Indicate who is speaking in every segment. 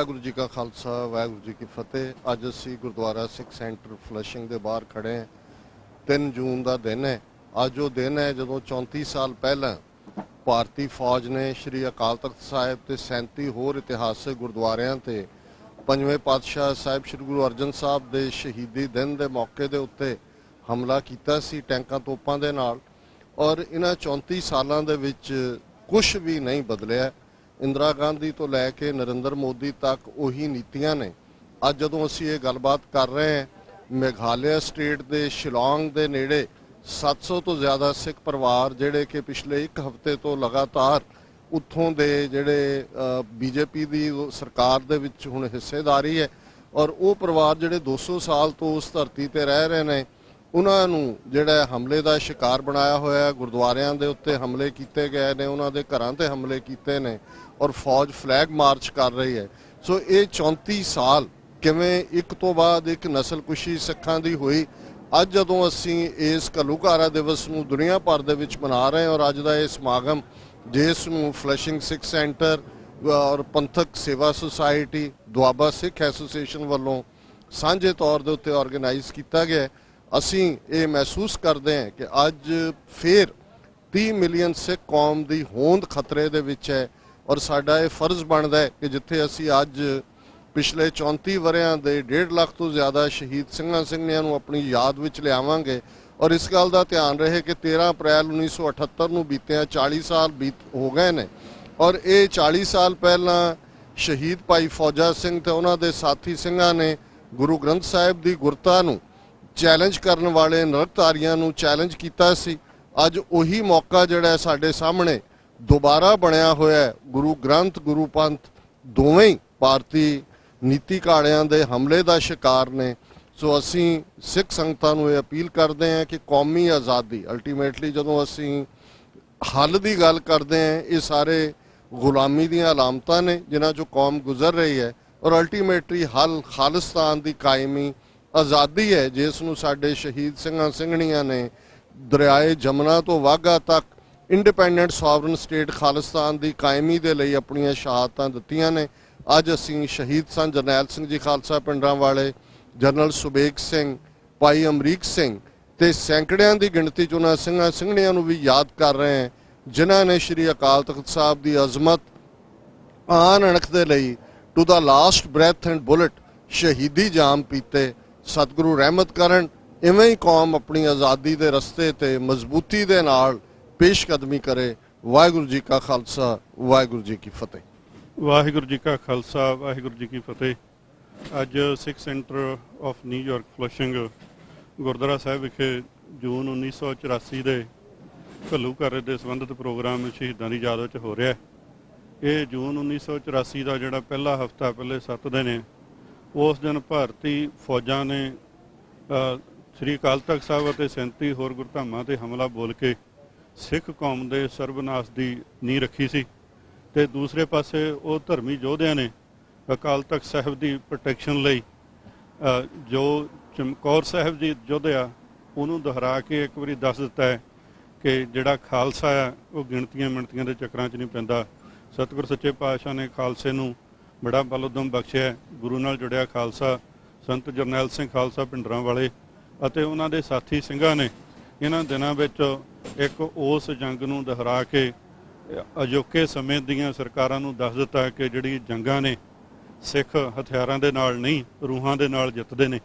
Speaker 1: वाहिगुरू जी का खालसा वाहिगुरू जी की फतेह। अज असी गुरुद्वारा सिख सेंटर फ्लशिंग के बाहर खड़े हैं। 3 जून का दिन है। अज वो दिन है जो 34 साल पहला भारतीय फौज ने श्री अकाल तख्त साहिब ते 37 होर इतिहासिक गुरुद्वारियां ते पंजवें पातशाह साहिब श्री गुरु अर्जन साहब के शहीदी दिन के मौके के उत्ते हमला किया सी टैंकां तोपां दे नाल। और इन्हां 34 सालों के विच कुछ भी नहीं बदलिया। इंदिरा गांधी तो लैके नरेंद्र मोदी तक उही नीतियां ने। अज जदों असीं ये गलबात कर रहे हैं, मेघालय स्टेट के शिलोंग के नेड़े 700 तो ज़्यादा सिख परिवार जिहड़े कि पिछले 1 हफ्ते तो लगातार उत्थों दे जिहड़े बीजेपी की सरकार दे विच हुण हिस्सेदारी है, और वो परिवार जिहड़े 200 साल तो उस धरती ते रह रहे हैं, उन्हां नूं जिहड़ा हमले का शिकार बनाया होया। गुरुद्वारियां दे उत्ते हमले किए गए ने, उन्हां दे घरां ते हमले किए ने, और फौज फ्लैग मार्च कर रही है। सो ये 34 साल किवें एक तो बाद एक नस्लकुशी सिखां दी हुई। अज जदों असीं इस घल्लूघारा दिवस नूं दुनिया भर दे विच मना रहे हैं, और अज दा इह समागम जिस नूं फ्लशिंग सिख सेंटर और पंथक सेवा सुसाइटी दुआबा सिख एसोसीएशन वालों सांझे तौर दे उत्ते ऑर्गेनाइज किया गया। असीं ये महसूस करते हैं कि अज फिर 30 मिलियन सिख कौम की होंद खतरे दे विच है, और साडा ये फर्ज बनता है कि जिथे असीं अज पिछले 34 वरियां दे 1.5 लाख तो ज़्यादा शहीद सिंघां सिंघणियां नूं अपनी याद विच लियावांगे। और इस गल का ध्यान रहे कि 13 अप्रैल 1978 नूं बीतिया 40 साल हो गए ने, और ये 40 साल पहला शहीद भाई फौजा सिंह ते उन्हां दे साथी सिंघां ने गुरु ग्रंथ साहिब की गुरता नूं चैलेंज करने वाले नरकधारियां नूं चैलेंज किया सी। अज उही मौका जिहड़ा साडे सामने दोबारा बनया होया है। गुरु ग्रंथ गुरु पंथ दोवें ही भारती नीति काड़ियां दे हमले का शिकार ने। सो असीं सिख संगतां नूं अपील करते हैं कि कौमी आज़ादी अल्टीमेटली जदों असीं हल की गल करते हैं, ये सारे गुलामी दीयां अलामतां ने जिन्हां चों कौम गुजर रही है, और अल्टीमेटली हल खालिस्तान की कायमी आज़ादी है, जिसनूं साडे शहीद सिंघां सिंघणियां ने दरियाए जमुना तो वाघा तक इंडिपेंडेंट सॉवरन स्टेट खालिस्तान की कायमी के लिए अपनियां शहादतां दित्तियां ने। अज असीं शहीद सन जरनैल सिंह जी खालसा पिंडरां वाले, जनरल सुबेग सिंह, भाई अमरीक सिंह ते सैकड़ियां की गिणती च उन्हां सिंघां सिंघणियां नूं भी याद कर रहे हैं, जिन्हां ने श्री अकाल तख्त साहब की अजमत आन अणख दे लई to the last breath and bullet शहीदी जाम पीते। सतगुरु रहमत करन इवें ही कौम अपनी आज़ादी के रस्ते ते मजबूती दे नाल पेशकदमी करे। वाहिगुरू जी का खालसा वाहिगुरू जी की फतेह।
Speaker 2: वाहिगुरू जी का खालसा वाहिगुरू जी की फतेह। अज Sikh centre of New York flushing gurdwara Sahib विखे जून 1984 के घल्लूघारे के संबंधित प्रोग्राम शहीदों की याद में हो रहा है। ये जून 1984 का जोड़ा पहला हफ्ता पहले 7 दिन है, उस दिन भारती फौजा ने श्री अकाल तख्त साहब और 37 होर गुरधामां ते हमला बोल के सिख कौम के सर्वनाश की नींह रखी सी। ते दूसरे पासे वो धर्मी योद्धियां ने अकाल तख्त साहब की प्रोटैक्शन लई जो चमकौर साहब जी युद्ध आ उन्होंने दोहरा के एक बारी दस दिता है कि जिहड़ा खालसा आ वो गिणतियां मिणतियां के चक्रां च नहीं पैंदा। सतगुर सच्चे पातशाह ने खालसे नूं बड़ा बल उदम बख्शिया। गुरु नाल जुड़िया खालसा संत जरनैल सिंह खालसा पिंडरां वाले अते उन्हां दे साथी सिंघां ने इन्हां दिनां विच एक उस जंग नूं दोहरा के अजोके समय दीयां सरकारां नूं दस दिता कि जिहड़ी जंगां ने सिख हथियारां दे नाल नहीं रूहां दे नाल जितदे ने।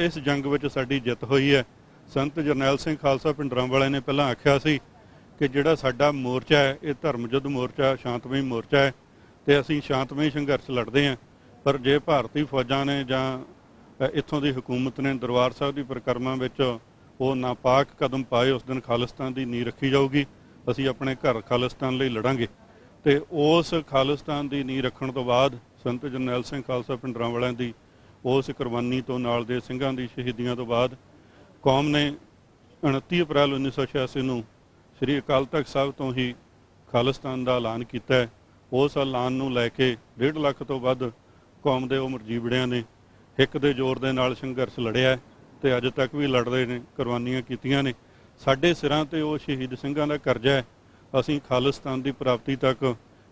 Speaker 2: इस जंग विच साडी जित होई है। संत जरनैल सिंह खालसा पिंडरां वाले ने पहलां आख्या सी कि जिहड़ा साडा मोर्चा है ये धर्म युद्ध मोर्चा शांतमई मोर्चा है तो असीं शांतमई संघर्ष लड़ते हैं। पर जे भारती फौजां ने जां इत्थों की हुकूमत ने दरबार साहब की परिक्रमा विच वो नापाक कदम पाए, उस दिन खालिस्तान की नींह रखी जाऊगी। असीं अपने घर खालिस्तान लई लड़ांगे। तो उस खालिस्तान की नींह रखण तो बाद संत जरनैल सिंह खालसा पिंडरां वालियां दी उस कुरबानी तो नाल दे सिंघां दी शहीदियां तो बाद कौम ने 29 अप्रैल 1986 नूं श्री अकाल तख्त साहब तो ही खालिस्तान का ऐलान किया है। उस ऐलान नूं लैके 1.5 लाख तो वध कौम के उमर जीवड़ियां ने हिक दे जोर दे नाल संघर्ष लड़िया है ते अज तक भी लड़ रहे ने, कुरबानियां कीतियां ने। साडे सिरां ते वो शहीद सिंघां दा करजा है। असीं खालिस्तान की प्राप्ति तक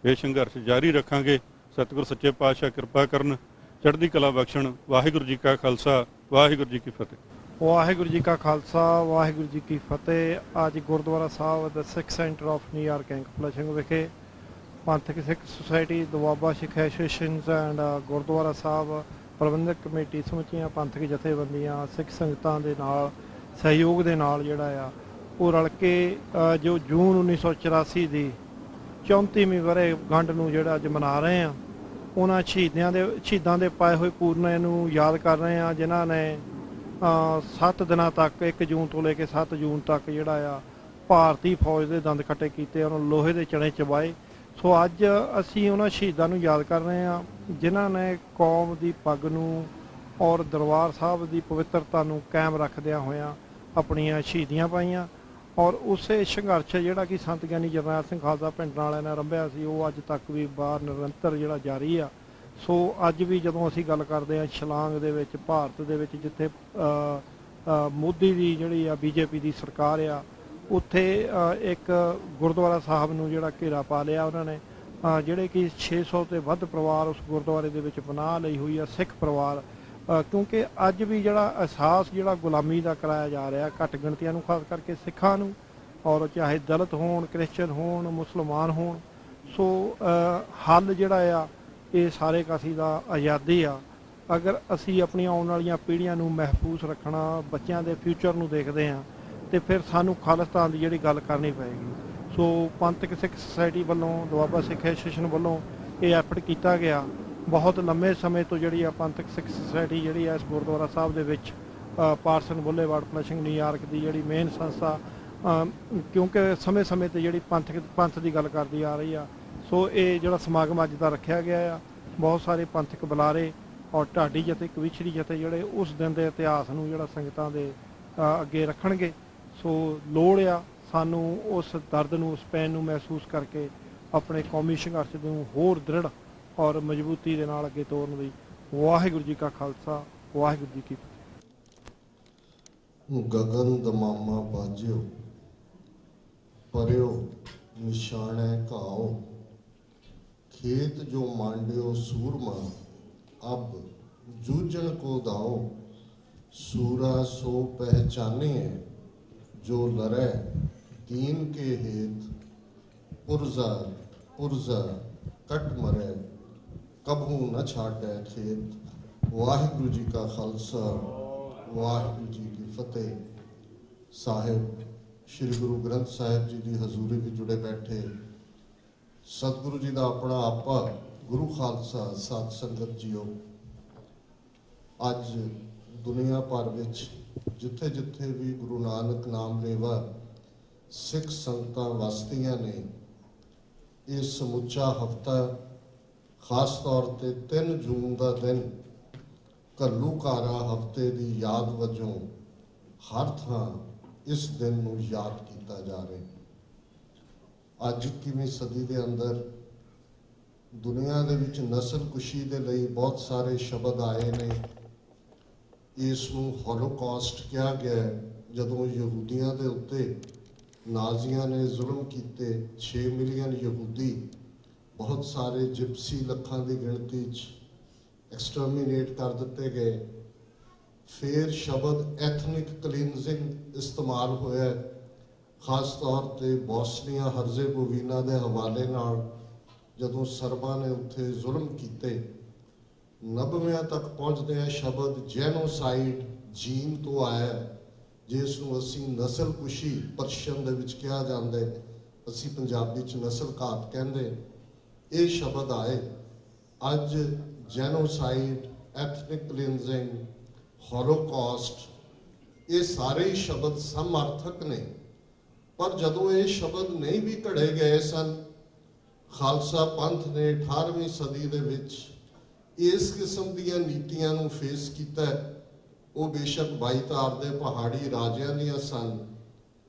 Speaker 2: ये संघर्ष जारी रखांगे। ਸਤਿਗੁਰ ਸੱਚੇ ਪਾਤਸ਼ਾਹ ਕਿਰਪਾ ਕਰਨ, ਚੜ੍ਹਦੀ ਕਲਾ ਬਖਸ਼ਣ। ਵਾਹਿਗੁਰੂ ਜੀ ਕਾ ਖਾਲਸਾ, ਵਾਹਿਗੁਰੂ ਜੀ ਕੀ ਫਤਿਹ।
Speaker 3: ਵਾਹਿਗੁਰੂ ਜੀ ਕਾ ਖਾਲਸਾ, ਵਾਹਿਗੁਰੂ ਜੀ ਕੀ ਫਤਿਹ। ਅੱਜ ਗੁਰਦੁਆਰਾ ਸਾਹਿਬ ਦਾ ਸਿੱਖ ਸੈਂਟਰ ਆਫ ਨਿਊਯਾਰਕ ਐਂਕ ਫਲਸ਼ਿੰਗ ਵਿਖੇ ਪੰਥਕ Sikh society, Doaba Sikh associations and gurdwara Sahib ਪ੍ਰਬੰਧਕ ਕਮੇਟੀ, ਸਮੁੱਚੀਆਂ ਪੰਥਕ ਜਥੇਬੰਦੀਆਂ, ਸਿੱਖ ਸੰਗਤਾਂ ਦੇ ਨਾਲ ਸਹਿਯੋਗ ਦੇ ਨਾਲ ਜਿਹੜਾ ਆ ਉਹ ਰਲ ਕੇ ਜੋ ਜੂਨ 1984 ਦੀ 34ਵੀਂ ਵਰ੍ਹੇਗੰਢ ਨੂੰ ਜਿਹੜਾ ਅੱਜ ਮਨਾ ਰਹੇ ਆ, ਉਹਨਾਂ ਸ਼ਹੀਦਾਂ ਦੇ ਪਾਏ ਹੋਏ ਪੂਰਨੇ ਨੂੰ ਯਾਦ ਕਰ ਰਹੇ ਆ, ਜਿਨ੍ਹਾਂ ਨੇ 7 ਦਿਨਾਂ ਤੱਕ 1 ਜੂਨ ਤੋਂ ਲੈ ਕੇ 7 ਜੂਨ ਤੱਕ ਜਿਹੜਾ ਆ ਭਾਰਤੀ ਫੌਜ ਦੇ ਦੰਦ ਖੱਟੇ ਕੀਤੇ, ਉਹਨਾਂ ਲੋਹੇ ਦੇ ਚਣੇ ਚਬਾਏ। ਸੋ ਅੱਜ ਅਸੀਂ ਉਹਨਾਂ ਸ਼ਹੀਦਾਂ ਨੂੰ ਯਾਦ ਕਰ ਰਹੇ ਹਾਂ ਜਿਨ੍ਹਾਂ ਨੇ ਕੌਮ ਦੀ ਪੱਗ ਨੂੰ ਔਰ ਦਰਬਾਰ ਸਾਹਿਬ ਦੀ ਪਵਿੱਤਰਤਾ ਨੂੰ ਕਾਇਮ ਰੱਖਦਿਆਂ ਹੋਇਆਂ ਆਪਣੀਆਂ ਸ਼ਹੀਦੀਆਂ ਪਾਈਆਂ। ਔਰ ਉਸੇ ਸੰਘਰਸ਼ ਜਿਹੜਾ ਕਿ ਸੰਤ ਗਿਆਨੀ ਜਰਨੈਲ ਸਿੰਘ ਖਾਲਸਾ ਪਿੰਡ ਵਾਲਿਆਂ ਨੇ ਆਰੰਭਿਆ ਸੀ, ਉਹ ਅੱਜ ਤੱਕ ਵੀ ਬਾਹਰ ਨਿਰੰਤਰ ਜਿਹੜਾ ਜਾਰੀ ਆ। ਸੋ ਅੱਜ ਵੀ ਜਦੋਂ ਅਸੀਂ ਗੱਲ ਕਰਦੇ ਹਾਂ ਸ਼ਿਲਾਂਗ ਦੇ ਵਿੱਚ, ਭਾਰਤ ਦੇ ਵਿੱਚ, ਜਿੱਥੇ ਮੋਦੀ ਦੀ ਜਿਹੜੀ ਆ BJP ਦੀ ਸਰਕਾਰ ਆ, ਉੱਥੇ ਇੱਕ ਗੁਰਦੁਆਰਾ ਸਾਹਿਬ ਨੂੰ ਜਿਹੜਾ ਘੇਰਾ ਪਾ ਲਿਆ ਉਹਨਾਂ ਨੇ, ਜਿਹੜੇ ਕਿ 600 ਤੋਂ ਵੱਧ ਪਰਿਵਾਰ ਉਸ ਗੁਰਦੁਆਰੇ ਦੇ ਵਿੱਚ ਪਨਾਹ ਲਈ ਹੋਈ ਆ, ਸਿੱਖ ਪਰਿਵਾਰ। ਕਿਉਂਕਿ ਅੱਜ ਵੀ ਜਿਹੜਾ ਅਹਿਸਾਸ ਜਿਹੜਾ ਗੁਲਾਮੀ ਦਾ ਕਰਾਇਆ ਜਾ ਰਿਹਾ ਘੱਟ ਗਿਣਤੀਆਂ ਨੂੰ, ਖਾਸ ਕਰਕੇ ਸਿੱਖਾਂ ਨੂੰ, ਔਰ ਚਾਹੇ ਦਲਿਤ ਹੋਣ, ਕ੍ਰਿਸਚਨ ਹੋਣ, ਮੁਸਲਮਾਨ ਹੋਣ। ਸੋ ਹੱਲ ਜਿਹੜਾ ਆ ਇਹ ਸਾਰੇ ਕਾਸੀ ਦਾ ਆਜ਼ਾਦੀ ਆ। ਅਗਰ ਅਸੀਂ ਆਪਣੀਆਂ ਆਉਣ ਵਾਲੀਆਂ ਪੀੜ੍ਹੀਆਂ ਨੂੰ ਮਹਿਫੂਜ਼ ਰੱਖਣਾ, ਬੱਚਿਆਂ ਦੇ ਫਿਊਚਰ ਨੂੰ ਦੇਖਦੇ ਹਾਂ, ਤੇ ਫਿਰ ਸਾਨੂੰ ਖਾਲਿਸਤਾਨ ਦੀ ਜਿਹੜੀ ਗੱਲ ਕਰਨੀ ਪਏਗੀ। ਸੋ ਪੰਥਕ ਸਿੱਖ ਸੁਸਾਇਟੀ ਵੱਲੋਂ, ਦੁਆਬਾ ਸਿੱਖ ਐਸੋਸੀਏਸ਼ਨ ਵੱਲੋਂ ਇਹ ਐਫਰਟ ਕੀਤਾ ਗਿਆ। ਬਹੁਤ ਲੰਮੇ ਸਮੇਂ ਤੋਂ ਜਿਹੜੀ ਆ ਪੰਥਕ ਸਿੱਖ ਸੁਸਾਇਟੀ ਜਿਹੜੀ ਆ ਇਸ ਗੁਰਦੁਆਰਾ ਸਾਹਿਬ ਦੇ ਵਿੱਚ ਪਾਰਸਨ ਬੁੱਲੇਵਾਰਡ ਫਲਸ਼ਿੰਗ ਨਿਊਯਾਰਕ ਦੀ ਜਿਹੜੀ ਮੇਨ ਸੰਸਥਾ, ਕਿਉਂਕਿ ਸਮੇਂ-ਸਮੇਂ 'ਤੇ ਜਿਹੜੀ ਪੰਥ ਦੀ ਗੱਲ ਕਰਦੀ ਆ ਰਹੀ ਆ। ਸੋ ਇਹ ਜਿਹੜਾ ਸਮਾਗਮ ਅੱਜ ਦਾ ਰੱਖਿਆ ਗਿਆ ਆ, ਬਹੁਤ ਸਾਰੇ ਪੰਥਕ ਬੁਲਾਰੇ ਔਰ ਢਾਡੀ ਜਥੇ, ਕਵਿਛੜੀ ਜਥੇ ਜਿਹੜੇ ਉਸ ਦਿਨ ਦੇ ਇਤਿਹਾਸ ਨੂੰ ਜਿਹੜਾ ਸੰਗਤਾਂ ਦੇ ਅੱਗੇ ਰੱਖਣਗੇ। ਸੋ ਲੋੜ ਆ ਸਾਨੂੰ ਉਸ ਦਰਦ ਨੂੰ, ਉਸ ਪੈਨ ਨੂੰ ਮਹਿਸੂਸ ਕਰਕੇ ਆਪਣੇ ਕੌਮੀ ਸੰਘਰਸ਼ ਨੂੰ ਹੋਰ ਦ੍ਰਿੜ ਔਰ ਮਜ਼ਬੂਤੀ ਦੇ ਨਾਲ ਅੱਗੇ ਤੋਰਨ ਦੀ। ਵਾਹਿਗੁਰੂ ਜੀ ਕਾ ਖਾਲਸਾ, ਵਾਹਿਗੁਰੂ ਜੀ ਕੀ ਫਤਿਹ।
Speaker 1: ਗਗਨ ਦਮਾਮਾ ਬਾਜਿਓ, ਪਰਿਓ ਨਿਸ਼ਾਨੇ ਘਾਓ, खेत जो मांडियो सूरमा, अब जूझन को दाओ, सूरा सो पहचाने जो लड़े दीन के हेत, पुरजा पुरजा कट मरे कभू न छाटे खेत। वाहिगुरु जी का खालसा, वाहिगुरु जी की फतेह। साहिब श्री गुरु ग्रंथ साहिब जी की हजूरी में जुड़े बैठे सतगुरु जी का अपना आपा गुरु खालसा साध संगत जीओ, अज दुनिया भर विच जिथे जिथे भी गुरु नानक नाम लेवा सिख संगतां वसदियां ने, ये समुचा हफ्ता खास तौर पर 3 जून का दिन घल्लूकारा हफ्ते की याद वजों हर थां इस दिन नूं याद किया जा रहा है। अज 21वीं सदी के अंदर दुनिया दे विच नस्ल कुशी दे लई बहुत सारे शब्द आए ने। इसनूं होलोकॉस्ट कहा गया जदों यहूदियों के उत्ते नाजियां ने जुल्म किए। 6 मिलियन यहूदी, बहुत सारे जिप्सी लखां की गिणती एक्सटर्मीनेट कर दिते गए। फिर शब्द एथनिक क्लीनजिंग इस्तेमाल होया, खास तौर पर बोस्निया हर्जेगोविना के हवाले नाल जदों सरबा ने उत्थे जुल्म किए। 90वियां तक पहुँचते हैं शब्द जेनोसाइड जीन तो आया, जिसनूं असी नस्ल कुशी पर्शियन दे विच कहा जाता है, असी पंजाबी च नस्ल घात कहंदे। ये शब्द आए। अज जेनोसाइड, एथनिक क्लीनजिंग, होलोकॉस्ट, ये सारे शब्द समर्थक ने। पर जदों ये शब्द नहीं भी घड़े गए सन, खालसा पंथ ने 18वीं सदी दे विच इस किस्म दीयां नीतियां नूं फेस किया। वो बेशक बाईतार दे पहाड़ी राजियां दियां सन,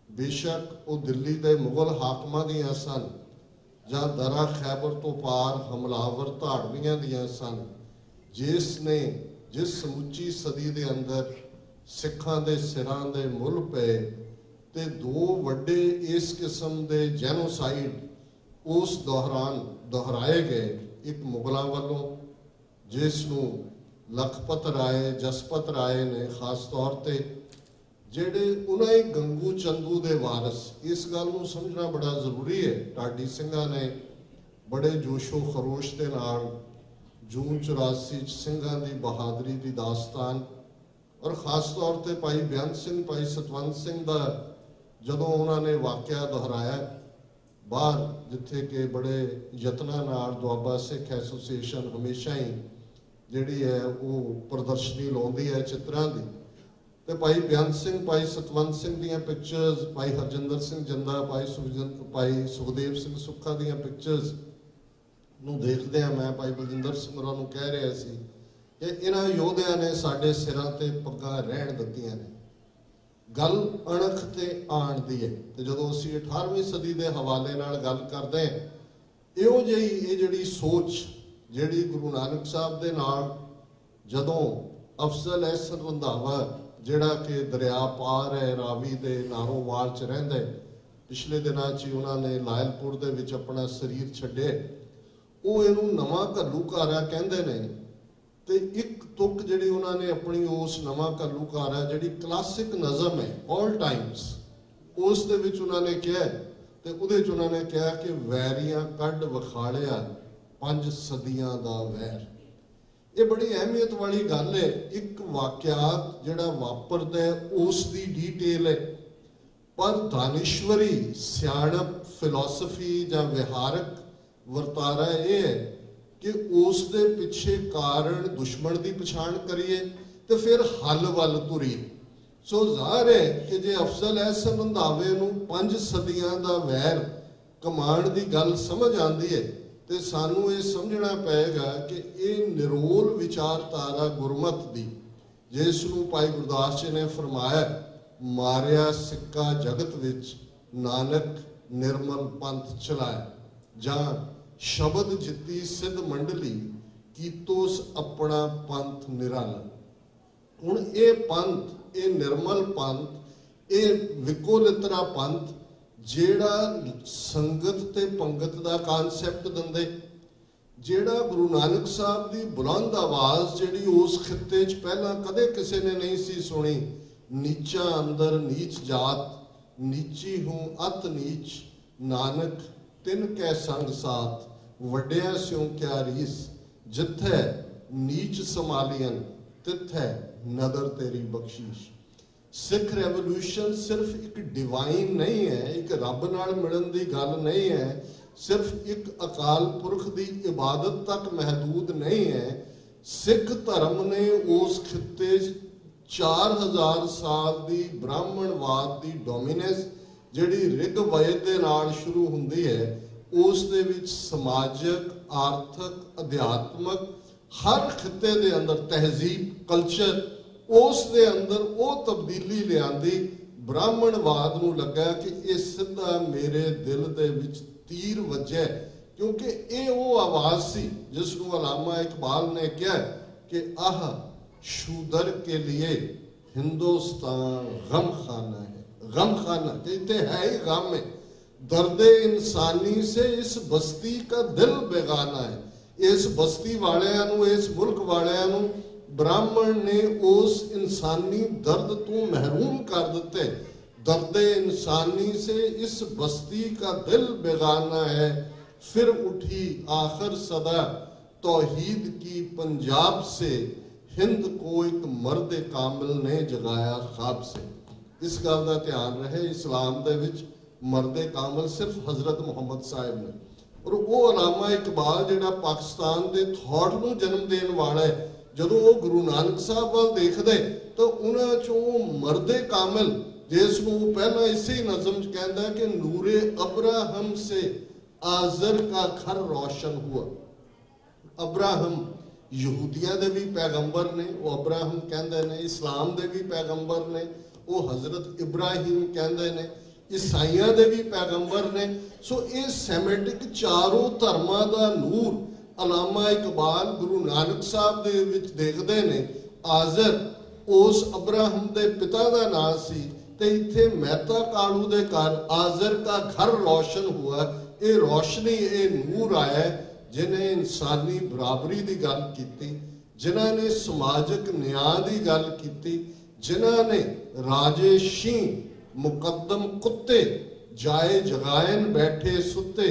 Speaker 1: बेशक वो दिल्ली दे मुगल हाकमां दियां सन, जां दरा खैबर तो पार हमलावर धाड़वियां दियां सन, जिस समुची सदी दे अंदर सिखां दे सिरां दे मुल पे ते 2 वड्डे इस किस्म के जेनोसाइड उस दौरान दोहराए गए। ਇੱਕ ਮੁਗਲਾਂ ਵੱਲੋਂ, ਜਿਸ ਨੂੰ ਲਖਪਤ ਰਾਏ, ਜਸਪਤ ਰਾਏ ਨੇ ਖਾਸ ਤੌਰ ਤੇ, ਜਿਹੜੇ ਉਹਨਾਂ ਹੀ ਗੰਗੂ ਚੰਦੂ ਦੇ ਵਾਰਿਸ। ਇਸ ਗੱਲ ਨੂੰ ਸਮਝਣਾ ਬੜਾ ਜ਼ਰੂਰੀ ਹੈ। ਢਾਡੀ ਸਿੰਘਾਂ ਨੇ ਬੜੇ ਜੋਸ਼ੋ ਖਰੋਸ਼ ਦੇ ਨਾਲ ਜੂਨ 84 ਸਿੰਘਾਂ ਦੀ ਬਹਾਦਰੀ ਦੀ ਦਾਸਤਾਨ, ਔਰ ਖਾਸ ਤੌਰ ਤੇ ਭਾਈ ਬੇਅੰਤ ਸਿੰਘ, ਭਾਈ ਸਤਵੰਤ ਸਿੰਘ ਦਾ ਜਦੋਂ ਉਹਨਾਂ ਨੇ ਵਾਕਿਆ ਦੁਹਰਾਇਆ ਬਾਹਰ, ਜਿੱਥੇ ਕਿ ਬੜੇ ਯਤਨਾਂ ਨਾਲ ਦੁਆਬਾ ਸਿੱਖ ਐਸੋਸੀਏਸ਼ਨ ਹਮੇਸ਼ਾ ਹੀ ਜਿਹੜੀ ਹੈ ਉਹ ਪ੍ਰਦਰਸ਼ਨੀ ਲਾਉਂਦੀ ਹੈ ਚਿੱਤਰਾਂ ਦੀ, ਤੇ ਭਾਈ ਬੇਅੰਤ ਸਿੰਘ, ਭਾਈ ਸਤਵੰਤ ਸਿੰਘ ਦੀਆਂ ਪਿਕਚਰਸ, ਭਾਈ ਹਰਜਿੰਦਰ ਸਿੰਘ ਜੰਦਾ, ਭਾਈ ਸੁਖਦੇਵ ਸਿੰਘ ਸੁੱਖਾ ਦੀਆਂ ਪਿਕਚਰਸ ਨੂੰ ਦੇਖਦੇ ਆ ਮੈਂ ਭਾਈ ਬਲਜਿੰਦਰ ਸਿੰਘ ਹੋਰਾਂ ਨੂੰ ਕਹਿ ਰਿਹਾ ਸੀ ਕਿ ਇਹਨਾਂ ਯੋਧਿਆਂ ਨੇ ਸਾਡੇ ਸਿਰਾਂ ਤੇ ਪੱਗਾਂ ਰਹਿਣ ਦਿੱਤੀਆਂ ਨੇ। ਗੱਲ ਅਣਖ ਤੇ ਆਣ ਦੀ ਹੈ। ਤੇ ਜਦੋਂ ਅਸੀਂ 18ਵੀਂ ਸਦੀ ਦੇ ਹਵਾਲੇ ਨਾਲ ਗੱਲ ਕਰਦੇ ਹਾਂ, ਇਹੋ ਜਿਹੀ ਇਹ ਜਿਹੜੀ ਸੋਚ ਜਿਹੜੀ ਗੁਰੂ ਨਾਨਕ ਸਾਹਿਬ ਦੇ ਨਾਲ ਜਦੋਂ ਅਫਜ਼ਲ ਅਹਿਸਨ ਰੰਧਾਵਾ, ਜਿਹੜਾ ਕਿ ਦਰਿਆ ਪਾਰ ਹੈ, ਰਾਵੀ ਦੇ ਨਾਰੋਵਾਲ 'ਚ ਰਹਿੰਦਾ, ਪਿਛਲੇ ਦਿਨਾਂ 'ਚ ਉਹਨਾਂ ਨੇ ਲਾਇਲਪੁਰ ਦੇ ਵਿੱਚ ਆਪਣਾ ਸਰੀਰ ਛੱਡੇ, ਉਹ ਇਹਨੂੰ ਨਵਾਂ ਘੱਲੂਘਾਰਾ ਕਹਿੰਦੇ ਨੇ। ਤੇ ਇੱਕ ਤੁਕ ਜਿਹੜੀ ਉਹਨਾਂ ਨੇ ਆਪਣੀ ਉਸ ਨਵਾਂ ਘੱਲੂਘਾਰਾ, ਜਿਹੜੀ ਕਲਾਸਿਕ ਨਜ਼ਮ ਹੈ ਆਲ ਟਾਈਮਸ, ਉਸ ਦੇ ਵਿੱਚ ਉਹਨਾਂ ਨੇ ਕਿਹਾ, ਤੇ ਉਹਦੇ 'ਚ ਉਹਨਾਂ ਨੇ ਕਿਹਾ ਕਿ ਵੈਰੀਆਂ ਕੱਢ ਵਿਖਾਲਿਆ 5 ਸਦੀਆਂ ਦਾ ਵੈਰ। ਇਹ ਬੜੀ ਅਹਿਮੀਅਤ ਵਾਲੀ ਗੱਲ ਹੈ। ਇੱਕ ਵਾਕਿਆਤ ਜਿਹੜਾ ਵਾਪਰਦਾ ਉਸ ਦੀ ਡੀਟੇਲ ਹੈ, ਪਰ ਦਾਨਿਸ਼ਵਰੀ, ਸਿਆਣਪ, ਫਿਲਾਸਫੀ ਜਾਂ ਵਿਹਾਰਕ ਵਰਤਾਰਾ ਇਹ ਹੈ ਕਿ ਉਸ ਦੇ ਪਿੱਛੇ ਕਾਰਨ ਦੁਸ਼ਮਣ ਦੀ ਪਛਾਣ ਕਰੀਏ ਤੇ ਫਿਰ ਹੱਲ ਵੱਲ ਤੁਰੀਏ। ਸੋ ਜ਼ਾਹਰ ਹੈ ਕਿ ਜੇ ਅਫਜ਼ਲ ਅਹਿਸਨ ਰੰਧਾਵੇ ਨੂੰ 5 ਸਦੀਆਂ ਦਾ ਵੈਰ ਕਮਾਣ ਦੀ ਗੱਲ ਸਮਝ ਆਉਂਦੀ ਹੈ, ਤੇ ਸਾਨੂੰ ਇਹ ਸਮਝਣਾ ਪਏਗਾ ਕਿ ਇਹ ਨਿਰੋਲ ਵਿਚਾਰਧਾਰਾ ਗੁਰਮਤ ਦੀ, ਜਿਸ ਨੂੰ ਭਾਈ ਗੁਰਦਾਸ ਜੀ ਨੇ ਫਰਮਾਇਆ, ਮਾਰਿਆ ਸਿੱਕਾ ਜਗਤ ਵਿੱਚ ਨਾਨਕ ਨਿਰਮਲ ਪੰਥ ਚਲਾਇਆ, ਜਾਂ ਸ਼ਬਦ ਜਿੱਤੀ ਸਿੱਧ ਮੰਡਲੀ ਕੀਤੋਸ ਆਪਣਾ ਪੰਥ ਨਿਰਾਲਾ। ਹੁਣ ਇਹ ਪੰਥ, ਇਹ ਨਿਰਮਲ ਪੰਥ, ਇਹ ਵਿਕੋਲਿਤਰਾ ਪੰਥ, ਜਿਹੜਾ ਸੰਗਤ ਤੇ ਪੰਗਤ ਦਾ ਕਾਨਸੈਪਟ ਦਿੰਦੇ, ਜਿਹੜਾ ਗੁਰੂ ਨਾਨਕ ਸਾਹਿਬ ਦੀ ਬੁਲੰਦ ਆਵਾਜ਼ ਜਿਹੜੀ ਉਸ ਖਿੱਤੇ 'ਚ ਪਹਿਲਾਂ ਕਦੇ ਕਿਸੇ ਨੇ ਨਹੀਂ ਸੀ ਸੁਣੀ, ਨੀਚਾ ਅੰਦਰ ਨੀਚ ਜਾਤ, ਨੀਚੀ ਹੂੰ ਅਤ ਨੀਚ, ਨਾਨਕ ਤਿੰਨ ਕੈ ਸੰਗ ਸਾਥ, ਵੱਡਿਆ ਸਿਉ ਕਿਆ ਰੀਸ, ਜਿੱਥੇ ਨੀਚ ਸੰਭਾਲੀਅਨ ਤਿੱਥੇ ਨਦਰ ਤੇਰੀ ਬਖਸ਼ੀਸ਼। ਸਿੱਖ ਰੈਵੋਲੂਸ਼ਨ ਸਿਰਫ ਇੱਕ ਡਿਵਾਈਨ ਨਹੀਂ ਹੈ, ਇੱਕ ਰੱਬ ਨਾਲ ਮਿਲਣ ਦੀ ਗੱਲ ਨਹੀਂ ਹੈ, ਸਿਰਫ ਇੱਕ ਅਕਾਲ ਪੁਰਖ ਦੀ ਇਬਾਦਤ ਤੱਕ ਮਹਦੂਦ ਨਹੀਂ ਹੈ। ਸਿੱਖ ਧਰਮ ਨੇ ਉਸ ਖਿੱਤੇ 'ਚ 4000 ਸਾਲ ਦੀ ਬ੍ਰਾਹਮਣਵਾਦ ਦੀ ਡੋਮੀਨੈਂਸ, ਜਿਹੜੀ ਰਿਗ ਵੈਦ ਦੇ ਨਾਲ ਸ਼ੁਰੂ ਹੁੰਦੀ ਹੈ, ਉਸ ਦੇ ਵਿੱਚ ਸਮਾਜਿਕ, ਆਰਥਿਕ, ਅਧਿਆਤਮਕ ਹਰ ਖਿੱਤੇ ਦੇ ਅੰਦਰ, ਤਹਿਜ਼ੀਬ, ਕਲਚਰ, ਉਸ ਦੇ ਅੰਦਰ ਉਹ ਤਬਦੀਲੀ ਲਿਆਂਦੀ। ਬ੍ਰਾਹਮਣਵਾਦ ਨੂੰ ਲੱਗਾ ਕਿ ਇਹ ਸਿੱਧਾ ਮੇਰੇ ਦਿਲ ਦੇ ਵਿੱਚ ਤੀਰ ਵੱਜਿਆ, ਕਿਉਂਕਿ ਇਹ ਉਹ ਆਵਾਜ਼ ਸੀ ਜਿਸ ਨੂੰ ਅਲਾਮਾ ਇਕਬਾਲ ਨੇ ਕਿਹਾ ਕਿ ਆਹ ਸ਼ੂਦਰ ਕੇ लिए हिंदुस्तान गम खाना है, गम खाना कहते है ही गम है, दर्द इंसानी से इस बस्ती का दिल बेगाना है। इस बस्ती वालियां नूं, इस मुल्क वालियां नूं ब्राह्मण ने उस इंसानी दर्द तो महरूम कर दिते। दर्द इंसानी से इस बस्ती का दिल बेगाना है, फिर उठी आखिर सदा तौहीद की पंजाब से, हिंद को एक मर्द कामिल ने जगाया ख्वाब से। इस गल का ध्यान रहे, इस्लाम दे विच मर्द कामिल सिर्फ हजरत मुहम्मद साहिब ने, और वो अलामा इकबाल जिहड़ा पाकिस्तान के थॉट नूं जन्म देण वाला है, जदों वो गुरु नानक साहब वाल देखदे तो उन्हां चों मर्द कामिल, जिस नूं पहला इसे ही नज़म च कहंदा कि नूरे अब्राहम से आजर का घर रोशन हुआ। अब्राहम यहूदियां दे भी पैगंबर ने, वो अब्राहम कहंदे ने, इस्लाम दे भी पैगंबर ने, वो हजरत इब्राहिम कहंदे ने, ईसाइयां दे भी पैगंबर ने। सो ये सैमेटिक चारों धर्मां दा नूर अलामा इकबाल गुरु नानक साहब दे विच देखदे ने। आजर उस अब्राहम दे पिता दा नाम सी, ते इत्थे मेहता कालू दे घर आजर का घर रोशन हुआ। ये रोशनी, ये नूर आया जिन्हें इंसानी बराबरी की गल की, जिन्हां ने समाजिक न्याय की गल की, जिन्हां ने राजेशी मुकदम कुत्ते जाए जगायन बैठे सुते,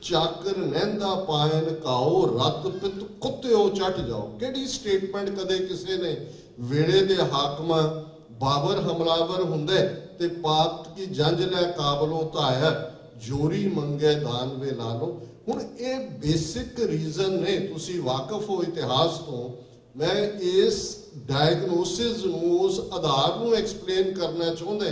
Speaker 1: चाकर नहंदा पायन काओ रत पित कुत्ते चढ़ जाओ। किहड़ी स्टेटमेंट कदे किसी ने वेले दे हाकमा बाबर हमलावर हुंदे ते पाक की जंज लै काबलों धाया, जोरी मंगे दान वे ला लो। हुण ये बेसिक रीजन ने, तुसी वाकफ हो इतिहास तो, मैं इस डायग्नोसिस नूं उस आधार नूं एक्सप्लेन करना चाहुंदा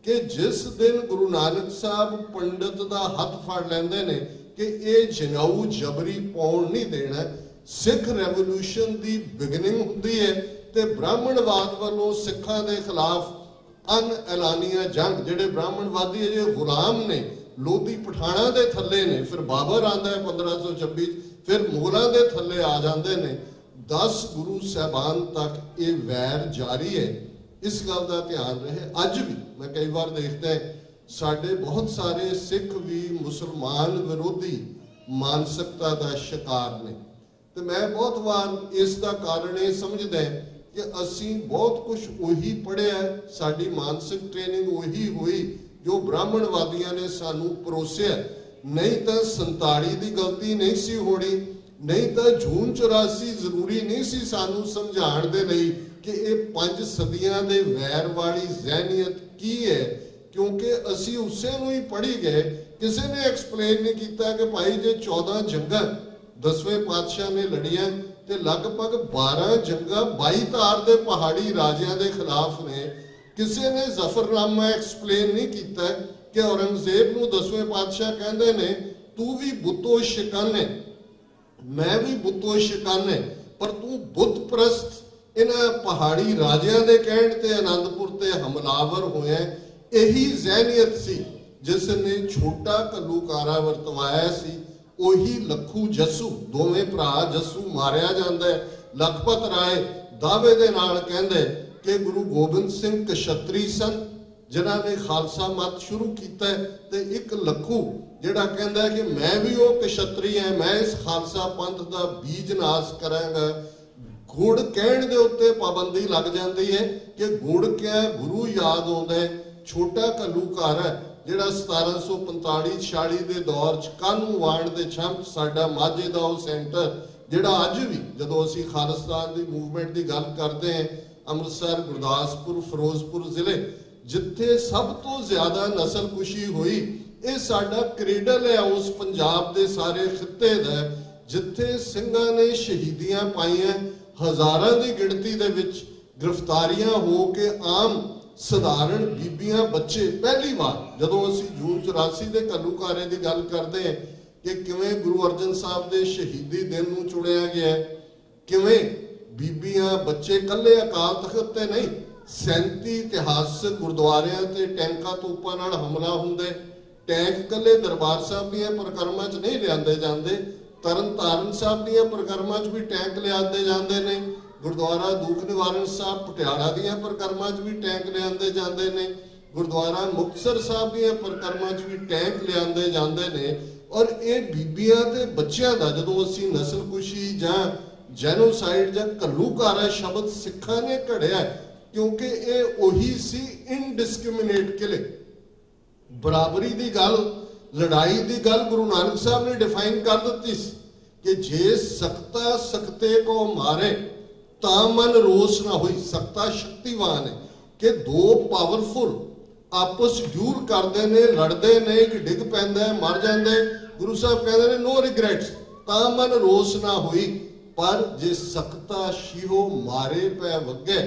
Speaker 1: कि जिस दिन गुरु नानक साहब पंडित दा हथ फड़ लैंदे ने कि ये जनाऊ जबरी पाउण नहीं देना, सिख रेवोल्यूशन की बिगनिंग हुंदी है ते ब्राह्मणवाद वालों सिखां दे खिलाफ अन ऐलानिया जंग, जिहड़े ब्राह्मणवादी अजे गुलाम ने, लोधी पठाणा दे थल्ले ने, फिर बाबर आंदा है 1526, फिर मुगलों के थल्ले आ जाते ने, 10 गुरु साहबान तक ये वैर जारी है। इस गल का ध्यान रहे। अज भी मैं कई बार देखता है साडे बहुत सारे सिख भी मुसलमान विरोधी मानसिकता का शिकार ने, तो मैं बहुत बार इसका कारण ये समझदा है कि असी बहुत कुछ उही पढ़िया, साडी मानसिक ट्रेनिंग उही हुई जो ब्राह्मणवादियों ने सानू परोसिया। नहीं तो 47 की गलती नहीं सी होनी, नहीं तो जून 84 जरूरी नहीं सी सानू समझाण दे लई कि ये 5 सदियां दे वैर वाली जहनीयत की है, क्योंकि असी उसे नूं ही पढ़ी गए। किसी ने एक्सप्लेन नहीं किया कि भाई जे 14 जंगां 10वें पातशाह ने लड़ियां ते लगभग 12 जंगां 22 तार दे पहाड़ी राजियां दे खिलाफ ने। किसी ने जफरनामा एक्सप्लेन नहीं किया कि औरंगजेब नूं 10वें पातशाह कहंदे ने तू भी बुतो शिकन है, मैं भी बुतो शिकन है, पर तू बुत प्रस्त इन्हां पहाड़ी राजियां दे कहण ते आनंदपुर ते हमलावर होया। यही जहनीयत सी जिसने छोटा घल्लूकारा वरतवाया सी। ਉਹੀ ਲੱਖੂ ਜੱਸੂ, ਦੋਵੇਂ ਭਰਾ ਜੱਸੂ ਮਾਰਿਆ ਜਾਂਦਾ ਹੈ। ਲਖਪਤ ਰਾਏ ਦਾਅਵੇ ਦੇ ਨਾਲ ਕਹਿੰਦੇ ਕਿ ਗੁਰੂ ਗੋਬਿੰਦ ਸਿੰਘ ਕਸ਼ਤਰੀ ਸਨ ਜਿਨ੍ਹਾਂ ਨੇ ਖਾਲਸਾ ਮਤ ਸ਼ੁਰੂ ਕੀਤਾ, ਤੇ ਇੱਕ ਲੱਖੂ ਜਿਹੜਾ ਕਹਿੰਦਾ ਕਿ ਮੈਂ ਵੀ ਉਹ ਕਸ਼ਤਰੀ ਹਾਂ, ਮੈਂ ਇਸ ਖਾਲਸਾ ਪੰਥ ਦਾ ਬੀਜ ਨਾਸ਼ ਕਰਾਂਗਾ। ਗੁੜ ਕਹਿਣ ਦੇ ਉੱਤੇ ਪਾਬੰਦੀ ਲੱਗ ਜਾਂਦੀ ਹੈ ਕਿ ਗੁੜ ਕਿਆ ਗੁਰੂ ਯਾਦ ਆਉਂਦਾ ਹੈ। ਛੋਟਾ ਘੱਲੂਘਾਰਾ ਜਿਹੜਾ 1745-46 ਦੇ ਦੌਰ 'ਚ ਕਾਨੂੰ ਵਾਣ ਦੇ ਛੰਪ ਸਾਡਾ ਮਾਝੇ ਦਾ ਉਹ ਸੈਂਟਰ ਜਿਹੜਾ ਅੱਜ ਵੀ ਜਦੋਂ ਅਸੀਂ ਖਾਲਿਸਤਾਨ ਦੀ ਮੂਵਮੈਂਟ ਦੀ ਗੱਲ ਕਰਦੇ ਹਾਂ, ਅੰਮ੍ਰਿਤਸਰ, ਗੁਰਦਾਸਪੁਰ, ਫਿਰੋਜ਼ਪੁਰ ਜ਼ਿਲ੍ਹੇ ਜਿੱਥੇ ਸਭ ਤੋਂ ਜ਼ਿਆਦਾ ਨਸਲਕੁਸ਼ੀ ਹੋਈ, ਇਹ ਸਾਡਾ ਕ੍ਰੇਡਲ ਹੈ ਉਸ ਪੰਜਾਬ ਦੇ ਸਾਰੇ ਖਿੱਤੇ ਦਾ ਜਿੱਥੇ ਸਿੰਘਾਂ ਨੇ ਸ਼ਹੀਦੀਆਂ ਪਾਈਆਂ, ਹਜ਼ਾਰਾਂ ਦੀ ਗਿਣਤੀ ਦੇ ਵਿੱਚ ਗ੍ਰਿਫਤਾਰੀਆਂ ਹੋ ਕੇ ਆਮ ਸਧਾਰਨ ਬੀਬੀਆਂ ਬੱਚੇ ਪਹਿਲੀ ਵਾਰ ਜਦੋਂ ਅਸੀਂ ਜੂਨ 84 ਦੇ ਘੱਲੂਘਾਰੇ ਦੀ ਗੱਲ ਕਰਦੇ ਹਾਂ ਕਿ ਕਿਵੇਂ ਗੁਰੂ ਅਰਜਨ ਸਾਹਿਬ ਦੇ ਸ਼ਹੀਦੀ ਦਿਨ ਨੂੰ ਚੁਣਿਆ ਗਿਆ, ਕਿਵੇਂ ਬੀਬੀਆਂ ਬੱਚੇ ਕੱਲੇ ਅਕਾਲ ਤਖਤ ਤੇ ਨਹੀਂ 37 ਇਤਿਹਾਸਕ ਗੁਰਦੁਆਰਿਆਂ ਤੇ ਟੈਂਕਾਂ ਤੋਪਾਂ ਨਾਲ ਹਮਲਾ ਹੁੰਦੇ, ਟੈਂਕ ਕੱਲੇ ਦਰਬਾਰ ਸਾਹਿਬ ਦੀਆਂ ਪਰਿਕਰਮਾ 'ਚ ਨਹੀਂ ਲਿਆਂਦੇ ਜਾਂਦੇ, ਤਰਨ ਤਾਰਨ ਸਾਹਿਬ ਦੀਆਂ ਪਰਿਕਰਮਾ 'ਚ ਵੀ ਟੈਂਕ ਲਿਆਂਦੇ ਜਾਂਦੇ ਨੇ, ਗੁਰਦੁਆਰਾ ਦੁੱਖ ਨਿਵਾਰਨ ਸਾਹਿਬ ਪਟਿਆਲਾ ਦੀਆਂ ਪਰਿਕਰਮਾ 'ਚ ਵੀ ਟੈਂਕ ਲਿਆਂਦੇ ਜਾਂਦੇ ਨੇ, ਗੁਰਦੁਆਰਾ ਮੁਕਤਸਰ ਸਾਹਿਬ ਦੀਆਂ ਪਰਿਕਰਮਾ 'ਚ ਵੀ ਟੈਂਕ ਲਿਆਂਦੇ ਜਾਂਦੇ ਨੇ। ਔਰ ਇਹ ਬੀਬੀਆਂ ਤੇ ਬੱਚਿਆਂ ਦਾ ਜਦੋਂ ਅਸੀਂ ਨਸਲਕੁਸ਼ੀ ਜਾਂ ਜੈਨੋਸਾਈਡ ਜਾਂ ਘੱਲੂਘਾਰਾ ਸ਼ਬਦ ਸਿੱਖਾਂ ਨੇ ਘੜਿਆ ਕਿਉਂਕਿ ਇਹ ਉਹੀ ਸੀ ਇਨਡਿਸਕ੍ਰਿਮੀਨੇਟ ਕਿਲਿੰਗ, ਬਰਾਬਰੀ ਦੀ ਗੱਲ, ਲੜਾਈ ਦੀ ਗੱਲ ਗੁਰੂ ਨਾਨਕ ਸਾਹਿਬ ਨੇ ਡਿਫਾਈਨ ਕਰ ਦਿੱਤੀ ਸੀ ਕਿ ਜੇ ਸਕਤਾ ਸਕਤੇ ਕੋ ਮਾਰੇ ਤਾਂ ਮਨ ਰੋਸ ਨਾ ਹੋਈ। ਸਕਤਾ ਸ਼ਕਤੀਵਾਨ ਹੈ ਕਿ ਦੋ ਪਾਵਰਫੁਲ ਆਪਸ ਡਿਊਲ ਕਰਦੇ ਨੇ, ਲੜਦੇ ਨੇ, ਇੱਕ ਡਿੱਗ ਪੈਂਦਾ ਮਰ ਜਾਂਦਾ, ਗੁਰੂ ਸਾਹਿਬ ਕਹਿੰਦੇ ਨੇ ਨੋ ਰਿਗਰੈਟਸ, ਤਾਂ ਮਨ ਰੋਸ ਨਾ ਹੋਈ। ਪਰ ਜੇ ਸਕਤਾ ਸ਼ੀਹੋ ਮਾਰੇ ਪੈ ਵੱਗੇ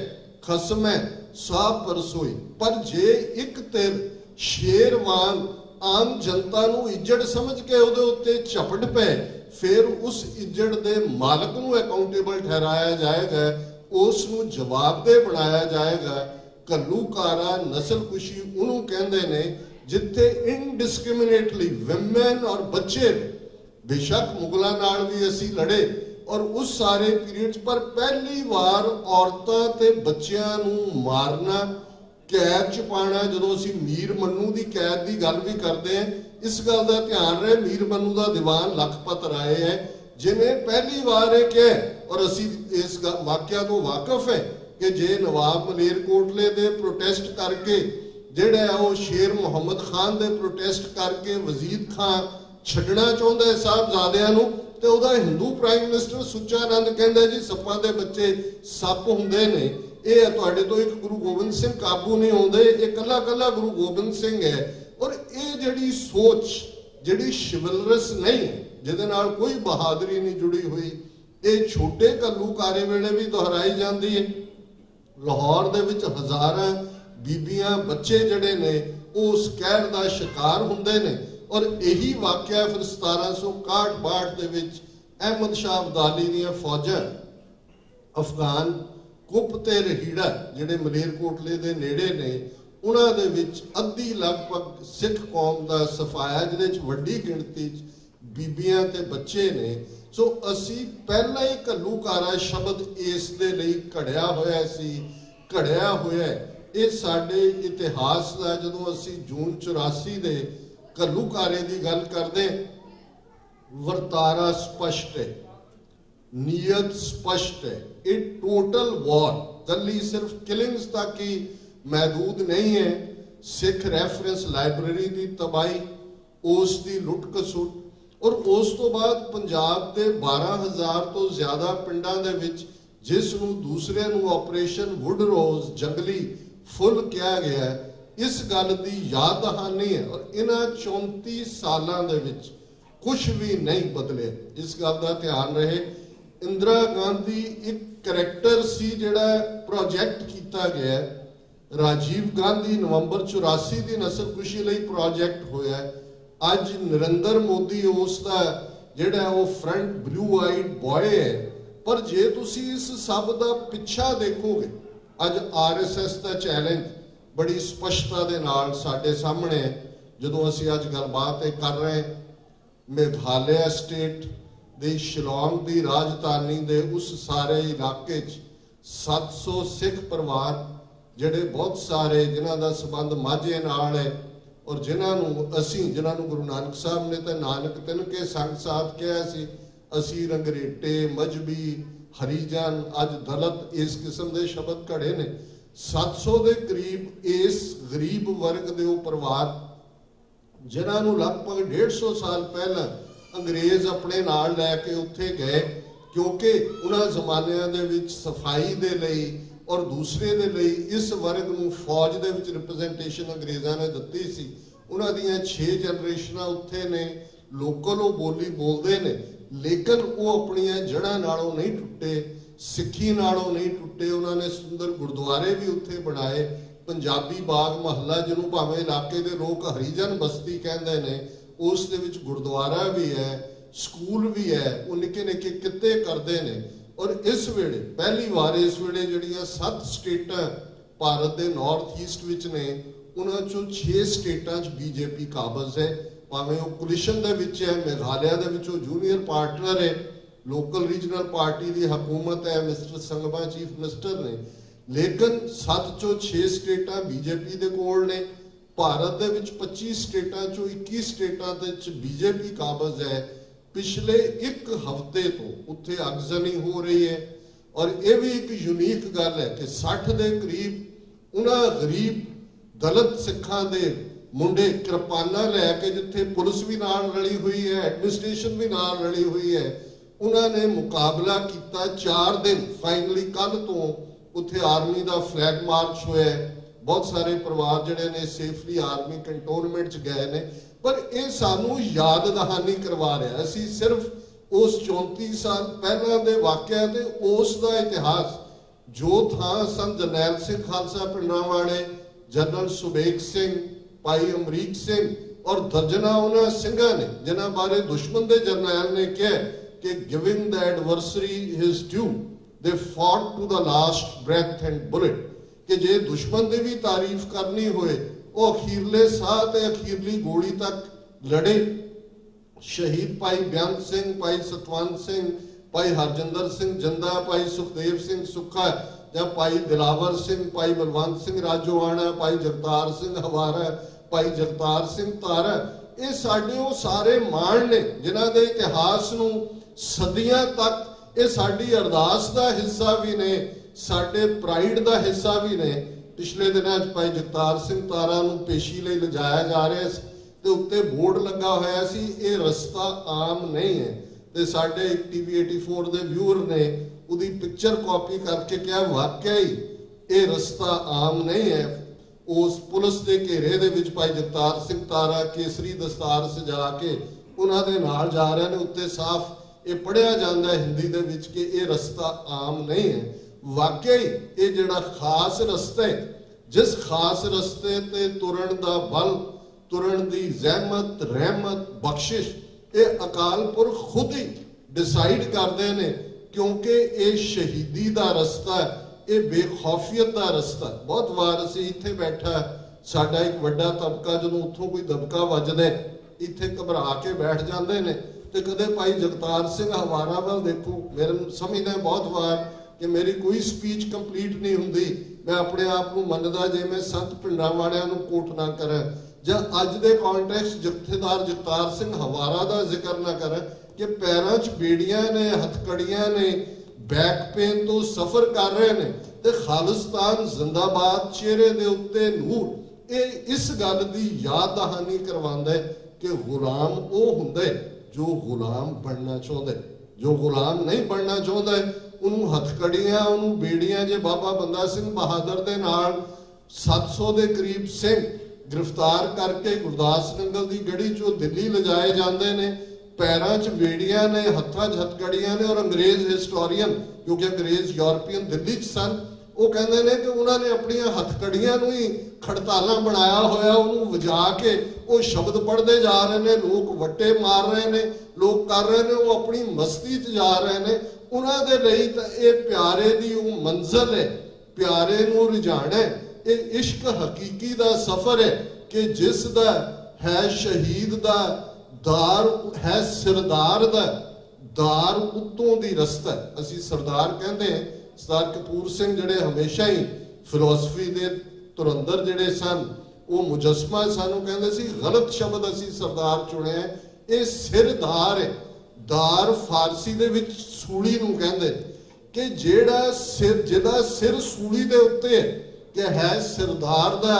Speaker 1: ਖਸਮੈ ਸਾਹ ਪਰਸੋਈ। ਪਰ ਜੇ ਇੱਕ ਤਿਰ ਸ਼ੇਰ ਵਾਂਗ ਆਮ ਜਨਤਾ ਨੂੰ ਇੱਜੜ ਸਮਝ ਕੇ ਉਹਦੇ ਉੱਤੇ ਝਪਟ ਪਏ, ਫਿਰ ਉਸ ਇੱਜੜ ਦੇ ਮਾਲਕ ਨੂੰ ਅਕਾਊਂਟੇਬਲ ਠਹਿਰਾਇਆ ਜਾਏਗਾ, ਉਸ ਨੂੰ ਜਵਾਬਦੇਹ ਬਣਾਇਆ ਜਾਏਗਾ। ਘੱਲੂਘਾਰਾ ਨਸਲਕੁਸ਼ੀ ਉਹਨੂੰ ਕਹਿੰਦੇ ਨੇ ਜਿੱਥੇ ਇਨਡਿਸਕ੍ਰਿਮੀਨੇਟਲੀ ਵਿਮਨ ਔਰ ਬੱਚੇ, ਬੇਸ਼ੱਕ ਮੁਗਲਾਂ ਨਾਲ ਵੀ ਅਸੀਂ ਲੜੇ ਔਰ ਉਸ ਸਾਰੇ ਪੀਰੀਅਡ 'ਚ, ਪਰ ਪਹਿਲੀ ਵਾਰ ਔਰਤਾਂ ਤੇ ਬੱਚਿਆਂ ਨੂੰ ਮਾਰਨਾ, ਕੈਦ 'ਚ ਪਾਉਣਾ। ਜਦੋਂ ਅਸੀਂ ਮੀਰ ਮੰਨੂ ਦੀ ਕੈਦ ਦੀ ਗੱਲ ਵੀ ਕਰਦੇ ਹਾਂ, ਇਸ ਗੱਲ ਦਾ ਧਿਆਨ ਰਹੇ ਮੀਰ ਮੰਨੂ ਦਾ ਦੀਵਾਨ ਲਖਪਤ ਰਾਏ ਹੈ जिन्हें पहली बार ये कहा, और असी इस वाक्या तो वाकफ है कि जे नवाब मलेरकोटले दे प्रोटेस्ट करके जिहड़ा है वो शेर मुहम्मद खान दे प्रोटेस्ट करके वजीद खान छड्डना चाहुंदा है साहबजादियां नूं, ते उहदा हिंदू प्राइम मिनिस्टर सुच्चा आनंद कहंदा जी सप्पां दे बच्चे सप हुंदे ने, ये तुहाडे तो एक गुरु गोबिंद सिंह काबू नहीं आउंदे, ये कल्ला कल्ला गुरु गोबिंद सिंह है। और ये जिहड़ी सोच जिहड़ी शिवलरस नहीं है, जिहदे नाल कोई बहादुरी नहीं जुड़ी हुई, ये छोटे घल्लूकारे वेले भी दोहराई जाती है। लाहौर दे विच हज़ारां बीबियां बच्चे जड़े ने उस कहर दा शिकार हुंदे ने। और यही वाकया फिर 1761-62 दे विच अहमद शाह अब्दाली दीयां फौजां अफगान कुप ते रहीड़ा जिहड़े मलेरकोटले दे नेड़े ने, उन्हां दे विच अद्धी लगभग सिख कौम दा सफाया, जिहदे च वड्डी गिणती च बीबियां ते बच्चे ने। सो असी पहला ही घल्लूकारा शब्द इस दे लई घड़िया होया सी, घड़िया होया ये साडे इतिहास दा। जदों असी जून 84 दे घल्लूकारे की गल करते, वर्तारा स्पष्ट है, नीयत स्पष्ट है, ये टोटल वॉर कली सिर्फ किलिंग्स तक ही महदूद नहीं है। सिख रेफरेंस लाइब्रेरी की तबाही, उस दी लुट खसुट, और उस तो बाद पंजाब के 12,000 तो ज़्यादा पिंडां दे विच जिस नूं दूसरे नूं ऑपरेशन वुड रोज जंगली फुल कहा गया है, इस गल की याद दहानी है। और इन्हां 34 सालां दे विच कुछ भी नहीं बदले, इस गल का ध्यान रहे। इंदिरा गांधी एक करैक्टर सी जिहड़ा प्रोजेक्ट किया गया है। राजीव गांधी नवंबर 84 की नस्लकुशी लई प्रोजेक्ट होया है। अज नरेंद्र मोदी उसका जिहड़ा वो फ्रंट ब्लू आइड बॉय है। पर जे तुसी इस सब का पिछा देखोगे, अज RSS का चैलेंज बड़ी स्पष्टता दे नाल साडे सामने है। जदों असी अज गलबात कर रहे हैं, मेघालय स्टेट दे शिलोंग की राजधानी दे उस सारे इलाके 700 सिख परिवार जिहड़े बहुत सारे जिन्हां दा संबंध माझे नाल है, और जिन्होंने गुरु नानक साहब ने तो नानक तिनके संग साथ कहा सी, असी रंगरेटे मजहबी हरिजन अज दलित इस किस्म के शब्द घड़े ने। 700 के करीब इस गरीब वर्ग के परिवार जिन्होंने लगभग 150 साल पहला अंग्रेज अपने नाल लैके उत्थे गए, क्योंकि उन्होंने जमानिया दे विच सफाई दे लई और दूसरे दे लई इस वर्ग नूं फौज दे विच रिप्रजेंटेशन अंग्रेज़ां ने दित्ती सी। उन्हां दीयां 6 जनरेशनां उत्थे ने, लोकल वो बोली बोलते ने, लेकिन वो अपनियां जड़ां नालों नहीं टुटे, सिक्खी नालों नहीं टुटे। उन्होंने सुंदर गुरुद्वारे भी उत्थे बनाए। पंजाबी बाग महल्ला जिन्हों भावें इलाके के लोग हरिजन बस्ती कहते हैं, उस दे विच गुरुद्वारा भी है, स्कूल भी है, वो निके निके किते करते हैं। और इस वेले पहली बार इस वेले जिहड़ियां 7 स्टेटां भारत के नॉर्थ ईस्ट विच ने, उन्हां चों 6 स्टेटां बीजेपी काबज है। भावें वो कोलिशन दे विच है, मेघालय दे विच जूनीयर पार्टनर है, लोकल रीजनल पार्टी की हुकूमत है, मिस्टर संगमा चीफ मिनिस्टर ने, लेकिन 7 चों 6 स्टेटां बीजेपी दे कोल ने। भारत दे विच 25 स्टेटां चों 21 स्टेटां दे विच बीजेपी काबज है। पिछले एक हफ्ते तो उत्थे अगजनी हो रही है। और यह भी एक यूनीक गल है कि 60 के करीब उन्हां गरीब दलित सिखां दे मुंडे किरपाना लैके, जिथे पुलिस भी नाल रली हुई है, एडमिनिस्ट्रेशन भी नाल रली हुई है, उन्होंने मुकाबला किया। 4 दिन फाइनली कल तो उत्थे आर्मी का फ्लैग मार्च होया। बहुत सारे परिवार जिहड़े ने सेफली आर्मी कंटोनमेंट च गए ने। पर यह सानू याद दहानी करवा रहा। असी सिर्फ उस 34 साल पहला दे वाकया ते उस दा इतिहास जो था सन जरनैल सिंह खालसा पिंडावाले, जनरल सुबेग सिंह, भाई अमरीक सिंह और दर्जना उन्होंने सिंघां ने, जिन्हां बारे दुश्मन दे जरनैल ने कहा कि giving the adversary his due they fought to the last breath and bullet, कि जे दुश्मन की भी तारीफ करनी होए वो अखीरले साह ते अखीरली गोली तक लड़े। शहीद भाई बेअंत सिंह, भाई सतवंत सिंह, भाई हरजिंदर सिंह जंदा, भाई सुखदेव सिंह सुखा, या भाई दिलावर सिंह, भाई बलवंत सिंह राजोआणा, भाई जगतार सिंह हवारा, भाई जगतार सिंह तारा, ये साडे वो सारे मान ने जिन्हां दे इतिहास नूं सदियां तक ये साडी अरदास का हिस्सा भी ने, साडे प्राइड का हिस्सा भी ने। पिछले दिनों भाई जगतार सिंह तारा नूं पेशी लई लिजाया जा रहा सी ते उत्ते बोर्ड लगा होया सी ये रस्ता आम नहीं है। ते साडे TV 84 दे व्यूअर ने उहदी पिक्चर कॉपी करके कहा वाकई ये रस्ता आम नहीं है। उस पुलिस के घेरे दे विच भाई जगतार सिंह तारा केसरी दस्तार सजा के उन्हां दे नाल जा रहे हैं। उत्ते साफ ये पढ़िया जाता है हिंदी दे विच कि ये रस्ता आम नहीं है। वाकई ये जिहड़ा खास रस्ता है, जिस खास रस्ते ते तुरन दा बल, तुरन दी जहमत, रहमत, बख्शिश ये अकाल पुरख खुद ही डिसाइड करते हैं, क्योंकि ये शहीदी का रस्ता है, ये बेखौफियत का रस्ता। बहुत बार असीं इत्थे बैठा साडा एक वड्डा तबका जदों उत्थों कोई दबका वजदा इत्थे घबरा के बैठ जाते हैं। तो कदे भाई जगतार सिंह हवारा वाल देखो, मेरे समझदा बहुत बार कि मेरी कोई स्पीच कंप्लीट नहीं हुंदी, मैं अपने आप को मनदा जे मैं संत पिंडां वालियां नूं कोट ना करां जां अज दे कॉन्टैक्स्ट जत्थेदार जगतार सिंह हवारा का जिक्र ना करां कि पैरां 'च बेड़ियां ने, हथकड़ियां ने, बैक पेन तो सफर कर रहे हैं ते खालिस्तान जिंदाबाद चेहरे दे उत्ते नूर। ये इस गल की याद दहानी करवांदा है कि गुलाम वो हुंदा है जो गुलाम बनना चाहता है। जो गुलाम नहीं बनना चाहता है उन्होंने हथकड़ियां, उन्होंने बेड़ियां। जे बाबा बंदा सिंह बहादुर दे नाल 700 के करीब सिंह गिरफ्तार करके गुरदास नंगल की गढ़ी चो दिल्ली लिजाए जाते हैं, पैरों च बेड़ियां ने, हत्थां च हथकड़ियां ने। और अंग्रेज हिस्टोरीयन, क्योंकि अंग्रेज यूरोपीयन दिल्ली च सन, वो कहते हैं कि उन्होंने अपन हथकड़ियां ही खड़ताला बनाया होया, उन्होंने वजा के वो शब्द पढ़ते जा रहे हैं, लोग वट्टे मार रहे हैं, लोग कर रहे हैं, वो अपनी मस्ती च जा रहे हैं। उन्होंने लिए तो ये प्यारे की वो मंजिल है, प्यारे नूं रिझाना है। ये इश्क हकीकी का सफर है कि जिस दा है शहीद दा दार है, सिरदार दा दार उत्तों दी रस्ता है। असी सरदार कहते हैं, सरदार कपूर सिंह जिहड़े हमेशा ही फिलोसफी दे धुरंधर जिहड़े सन, वो मुजस्मा सानू कहते सी, गलत शब्द असी सरदार चुने। ये सिरदार है। दार फारसी दे विच सूली नूं कहंदे कि जेड़ा सिर, जिहदा सिर सूली दे उत्ते है कि है सिरदार दा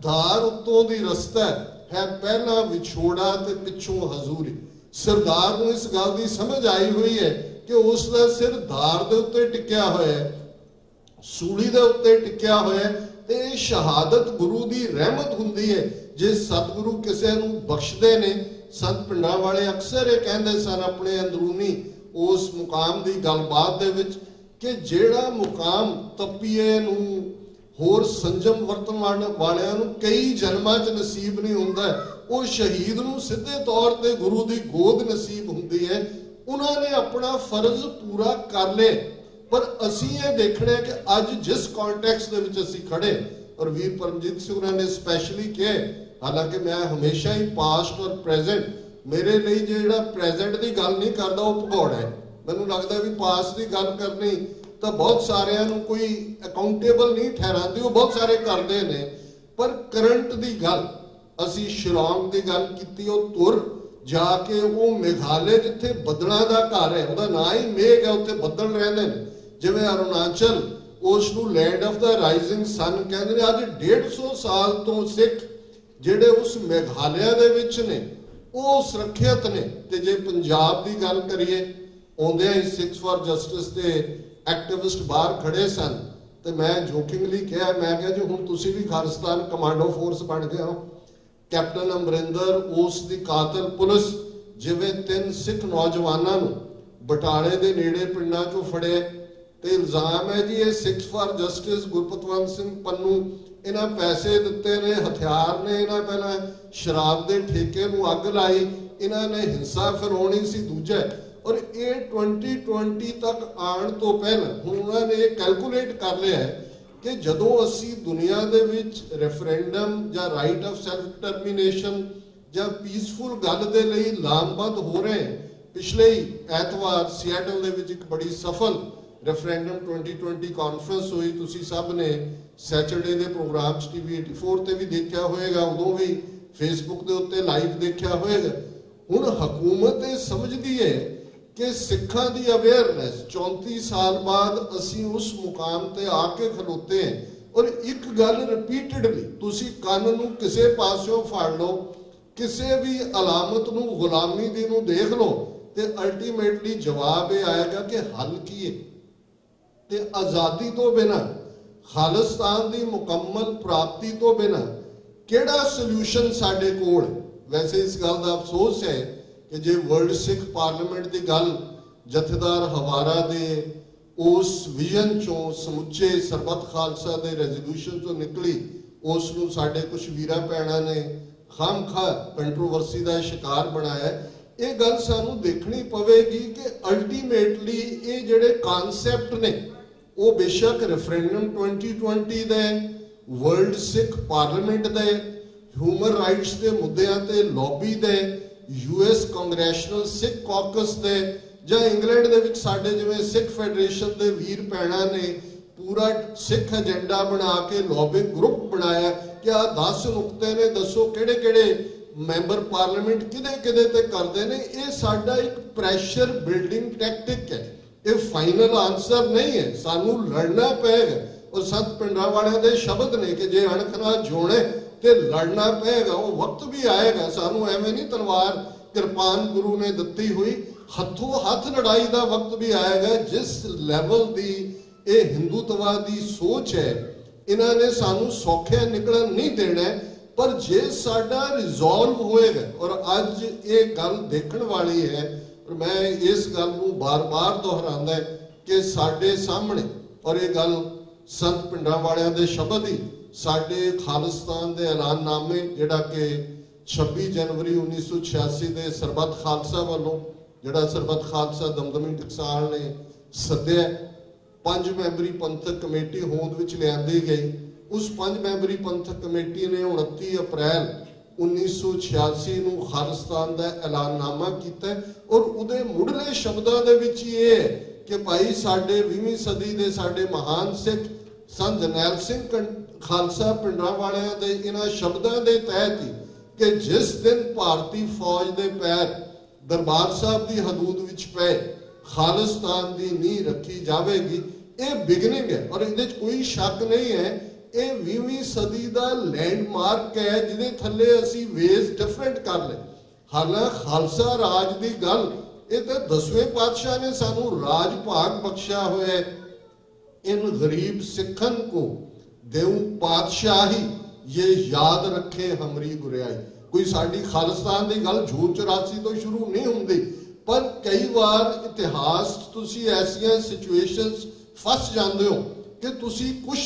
Speaker 1: दार उत्तों दी रस्ता है पहला विछोड़ा ते पिछों हजूरी। सरदार नूं इस गल दी समझ आई हुई है कि उसका सिर दार दे उत्ते टिकिया होया है, सूली दे उत्ते टिकिया होया है। ते शहादत गुरु दी रहमत हुंदी है जे सतगुरु किसे नूं बख्शदे ने। संत पिंडां वाले अक्सर ये कहंदे सन अपने अंदरूनी उस मुकाम दी गलबात दे विच कि जेड़ा मुकाम तपीए नूं होर संजम वरतन वालियां नूं कई जन्मां च नसीब नहीं हुंदा, वो शहीद नूं सीधे तौर ते गुरु दी गोद नसीब हुंदी है। उन्होंने अपना फर्ज पूरा कर ले। पर असी ये देखना है कि अज जिस कॉन्टैक्स्ट दे विच असी खड़े, और वीर परमजीत सिंह ने स्पैशली कहे, हालांकि मैं हमेशा ही पास्ट और प्रेजेंट, मेरे लिए जिहड़ा प्रेजेंट की गल नहीं करता वो भगौड़ा है। मैनूं लगता भी पास्ट की गल करनी तो बहुत सारे कोई अकाउंटेबल नहीं ठहराती, वो बहुत सारे करते हैं। पर करंट की गल असी शिलोंग की गल की, वो तुर जाके वो मेघालय जिथे बदलों का घर है, वह ना ही मेघ है, उत्थे बदल रहते हैं। जिवें अरुणाचल उसनूं land of the rising sun कहते हैं। अज 150 साल तो सिख जिहड़े उस मेघालय दे विच ने वो सुरੱਖਿਅਤ ने। ते जे पंजाब की गल करिए, आउंदे ही सिक्स फॉर जस्टिस के एक्टिविस्ट बाहर खड़े सन, तो मैं जोकिंगली कहा, मैं कहा जी हुण तुसीं भी खालिस्तान कमांडो फोर्स बन गए हो। कैप्टन अमरिंदर उस दी कातल पुलिस जिवें 3 सिख नौजवानों बटाले के नेड़े पिंडां चों फड़े, तो इल्जाम है जी ये six for justice Gurpatwant Singh Pannu इन्हां पैसे दिते ने, हथियार ने, इन्हां पहला शराब के ठेके नूं अग लाई, इन्हां ने हिंसा फिराउणी सी। दूजा और ये 2020 तक आने तो पहले हुण उन्होंने ये कैलकुलेट कर लिया है कि जदों असी दुनिया दे विच रेफरेंडम या राइट ऑफ सैल्फ डिटरमिनेशन या पीसफुल गल दे लई लामबद्ध हो रहे हैं। पिछले ही ऐतवार सियाटल दे विच एक बड़ी सफल रेफरेंडम 2020 कॉन्फ्रेंस हुई। तुसी सब ने सैटरडे के प्रोग्राम TV 84 ते भी देखा होएगा, उदों भी फेसबुक के उत्ते लाइव देखा होएगा। हुण हुकूमत ये समझदी है कि सिखां दी अवेयरनेस 34 साल बाद असी उस मुकाम ते आके खलोते हैं। और एक गल रिपीटेडली तुसी कन नूं किसे पासों फाड़ लो, किसे भी अलामत नूं गुलामी दी नूं देख लो, ते अल्टीमेटली जवाब ये आएगा कि हल की है। ते आज़ादी तो बिना, खालिस्तान की मुकम्मल प्राप्ति तो बिना किहड़ा सल्यूशन साडे कोल। वैसे इस गल का अफसोस है कि जे वर्ल्ड सिख पार्लीमेंट की गल जथेदार हवारा दे उस विजन चों समुचे सरबत खालसा दे रेजोल्यूशन चों निकली, उस नूं साडे कुछ वीरा भैणां ने खामखा कंट्रोवर्सी का शिकार बनाया। ये गल सानू देखनी पवेगी कि अल्टीमेटली ये जिहड़े कॉन्सैप्ट ने वो बेशक रेफरेंडम 2020 दे, वर्ल्ड सिख पार्लीमेंट दे, ह्यूमन राइट्स के मुद्दों ते लॉबी दे, US कांग्रेशनल सिख कॉकस दे, ਜਾਂ इंग्लैंड दे विच साडे जिवें सिख फैडरेशन दे वीर भैणां ने पूरा सिख एजेंडा बना के लॉबिंग ग्रुप बनाया कि आ 10 नुकते ने, दसो किहड़े किहड़े मैंबर पार्लीमेंट किदे किदे ते करदे ने। ये साडा एक प्रैशर बिल्डिंग टैक्टिक है, ये फाइनल आंसर नहीं है। सानू लड़ना पेगा। और संत पिंडा वालियां दे शब्द ने कि जे अणख नाल जोड़े ते लड़ना पेगा। वो वक्त भी आएगा, सानू एवें नहीं तलवार किरपान गुरु ने दित्ती हुई, हथों हथ लड़ाई का वक्त भी आएगा। जिस लैवल की ये हिंदुत्ववादी सोच है, इन्होंने सानू सौखे निकलन नहीं देना। पर जे साडा रिजॉल्व होएगा, और अज ये गल देखण वाली है, और मैं इस गल नूं बार बार दोहरांदा है कि साडे सामने, और ये गल संत पिंडां वालियां दे शब्द ही साडे खालिस्तान दे ऐलाननामे जिहड़ा कि 26 जनवरी 1986 दे सरबत खालसा वालों जिहड़ा सरबत खालसा दमदमी टकसाल ने सद्या 5 मैंबरी पंथक कमेटी होंद विच लिआंदी गई। उस 5 मैंबरी पंथक कमेटी ने 29 अप्रैल 1986 नूं खालिस्तान दा ऐलाननामा कीता। और उहदे मुढ़ले शब्दां दे विच ये है कि भाई साडे 20वीं सदी दे साडे महान सिख संत जरनैल सिंह खालसा पिंडां वालियां दे इन्हां शब्दां दे तहत ही कि जिस दिन भारती फौज दे पैर दरबार साहब की हदूद विच पे खालिस्तान की नींह रखी जाएगी। ये बिगनिंग है और ये कोई शक नहीं है। ये 20वीं सदी का लैंडमार्क है जिहदे थल्ले असी वेज डिफरेंट कर ले। हालांकि खालसा राज की गल ये तो 10वें पातशाह ने सानू राज भाग बख्शा हुआ है। इन गरीब सिखन को देऊं पातशाही ये याद रखे हमरी गुरियाई। कोई साड़ी खालिस्तान की गल झूठ 84 तो शुरू नहीं होंगी, पर कई बार इतिहास तुसी ऐसियां सिचुएशंस फस जाते हो कि तुसी कुछ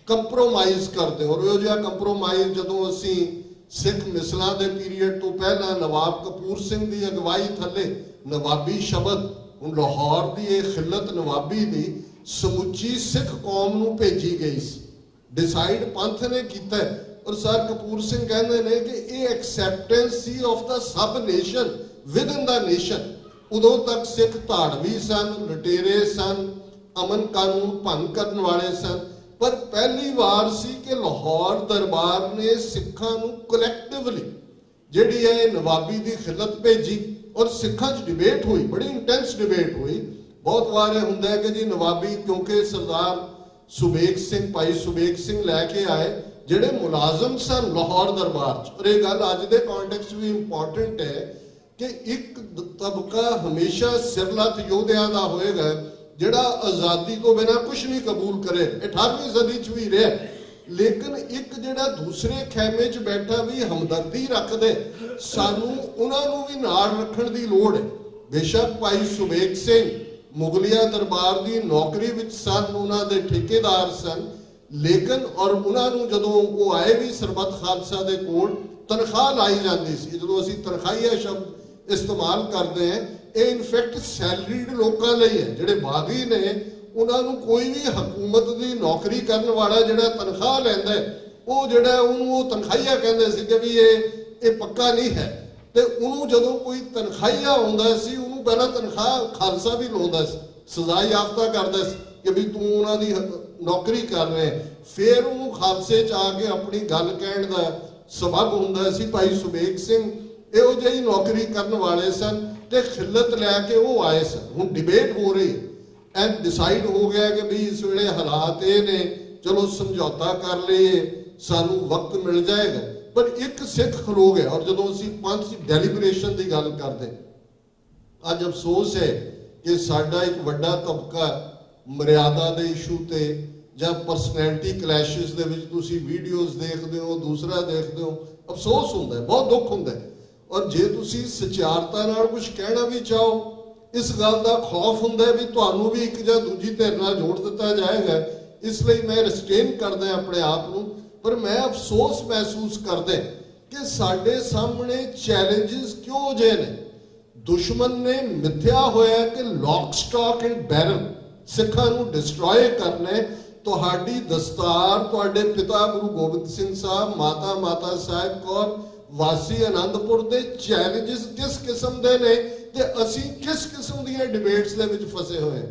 Speaker 1: कंप्रोमाइज करते हो। और वो जिहा कंप्रोमाइज जदों असी सिख मिसलों के पीरीयड तो पहला नवाब कपूर सिंह की अगवाई थले नवाबी शब्द हुण लाहौर की ये खिलत नवाबी की समुची सिख कौम नूं भेजी गई सी। डिसाइड पंथ ने किया। और सर कपूर सिंह कहते हैं कि ये एक्सैप्टेंस सी of the sub nation within the nation. उदों तक सिख धाड़वी सन, लुटेरे सन, अमन कानून भंग करने वाले सन। पर पहली बार सी कि लाहौर दरबार ने सिखां नूं कलैक्टिवली जिहड़ी है नवाबी की खिलत भेजी और सिखां च डिबेट हुई, बड़ी इंटेंस डिबेट हुई। बहुत बार हुंदा है कि जी नवाबी क्योंकि सरदार सुबेग सिंह भाई सुबेग सिंह लैके आए जिहड़े मुलाजम सन लाहौर दरबार च। और ये गल अज दे कॉन्टैक्स्ट भी इंपॉर्टेंट है कि एक तबका हमेशा सिरलत योद्धियां दा होएगा जिहड़ा आज़ादी को बिना कुछ नहीं कबूल करे। 18वीं सदी च भी रहा, लेकिन एक जिहड़ा दूसरे खैमे च बैठा भी हमदर्दी रखदे, सानू उन्हां नूं भी नाल रखण दी लोड़ है। बेशक भाई सुबेग सिंह मुगलिया दरबार की नौकरी विच सन, उन्हां दे ठेकेदार सन, लेकिन और उन्होंने जदों वो आए भी सरबत खालसा दे कोल तनख्वाह लाई जाती सी। जो असी तनख्वाहिया शब्द इस्तेमाल करते हैं, ये इनफैक्ट सैलरीड लोगों लई है। जिहड़े बागी ने उन्होंने कोई भी हुकूमत की नौकरी करने वाला जिहड़ा तनख्वाह लैंदा है, वो जिहड़ा उन्होंने तनख्वाहिया कहते सी कि भी ये पक्का नहीं है। तो उन्होंने जदों कोई तनख्वाहिया आउंदा सी, उन्होंने पहला तनख्वाह खालसा भी लाउंदा सी, सजा याफ्ता करदा सी कि भी तू उन्हां दी नौकरी कर रहे। फिर उन्होंने खालसे च आके अपनी गल कहण दा सबब हुंदा सी। भाई सुबेग सिंह ਇਹੋ ਜਿਹੀ ਨੌਕਰੀ ਕਰਨ ਵਾਲੇ ਸਨ ਤੇ ਖਿੱਲਤ ਲੈ ਕੇ ਉਹ ਆਏ ਸਨ। ਹੁਣ ਡਿਬੇਟ ਹੋ ਰਹੀ ਐ, ਡਿਸਾਈਡ ਹੋ ਗਿਆ ਕਿ ਵੀ ਇਸ ਵੇਲੇ ਹਾਲਾਤ ਇਹ ਨੇ, ਚਲੋ ਸਮਝੌਤਾ ਕਰ ਲਈਏ, ਸਾਨੂੰ ਵਕਤ ਮਿਲ ਜਾਏਗਾ। ਪਰ ਇੱਕ ਸਿੱਖ ਖਲੋ ਗਿਆ। ਔਰ ਜਦੋਂ ਅਸੀਂ ਪੰਥ ਦੀ ਡੈਲੀਬਰੇਸ਼ਨ ਦੀ ਗੱਲ ਕਰਦੇ, ਅੱਜ ਅਫਸੋਸ ਹੈ ਕਿ ਸਾਡਾ ਇੱਕ ਵੱਡਾ ਤਬਕਾ ਮਰਿਆਦਾ ਦੇ ਇਸ਼ੂ ਤੇ ਜਾਂ ਪਰਸਨੈਲਿਟੀ ਕਲੈਸ਼ਿਸ ਦੇ ਵਿੱਚ ਤੁਸੀਂ ਵੀਡੀਓਜ਼ ਦੇਖਦੇ ਹੋ, ਦੂਸਰਾ ਦੇਖਦੇ ਹੋ, ਅਫਸੋਸ ਹੁੰਦਾ ਹੈ, ਬਹੁਤ ਦੁੱਖ ਹੁੰਦਾ ਹੈ। ਔਰ ਜੇ ਤੁਸੀਂ ਸਚਾਰਤਾ ਨਾਲ ਕੁਝ ਕਹਿਣਾ ਵੀ ਚਾਹੋ, ਇਸ ਗੱਲ ਦਾ ਖੌਫ ਹੁੰਦਾ ਹੈ ਵੀ ਤੁਹਾਨੂੰ ਵੀ ਇੱਕ ਜਾਂ ਦੂਜੀ ਧਿਰ ਨਾਲ ਜੋੜ ਦਿੱਤਾ ਜਾਏਗਾ। ਇਸ ਲਈ ਮੈਂ ਰਿਸਟ੍ਰੇਨ ਕਰਦਾ ਆਪਣੇ ਆਪ ਨੂੰ। ਪਰ ਮੈਂ ਅਫਸੋਸ ਮਹਿਸੂਸ ਕਰਦਾ ਕਿ ਸਾਡੇ ਸਾਹਮਣੇ ਚੈਲੰਜਸ ਕਿਉਂ ਜਿਹੇ ਨੇ। ਦੁਸ਼ਮਣ ਨੇ ਮਿੱਥਿਆ ਹੋਇਆ ਕਿ ਲੌਕ ਸਟਾਕ ਐਂਡ ਬੈਰਲ ਸਿੱਖਾਂ ਨੂੰ ਡਿਸਟਰੋਏ ਕਰਨਾ। ਤੁਹਾਡੀ ਦਸਤਾਰ, ਤੁਹਾਡੇ ਪਿਤਾ ਗੁਰੂ ਗੋਬਿੰਦ ਸਿੰਘ ਸਾਹਿਬ, ਮਾਤਾ ਸਾਹਿਬ ਕੌਰ ਵਾਸੀ ਆਨੰਦਪੁਰ ਦੇ ਚੈਲੰਜਸ ਕਿਸ ਕਿਸਮ ਦੇ ਨੇ ਤੇ ਅਸੀਂ ਕਿਸ ਕਿਸਮ ਦੀਆਂ ਡਿਬੇਟਸ ਦੇ ਵਿੱਚ ਫਸੇ ਹੋਏ।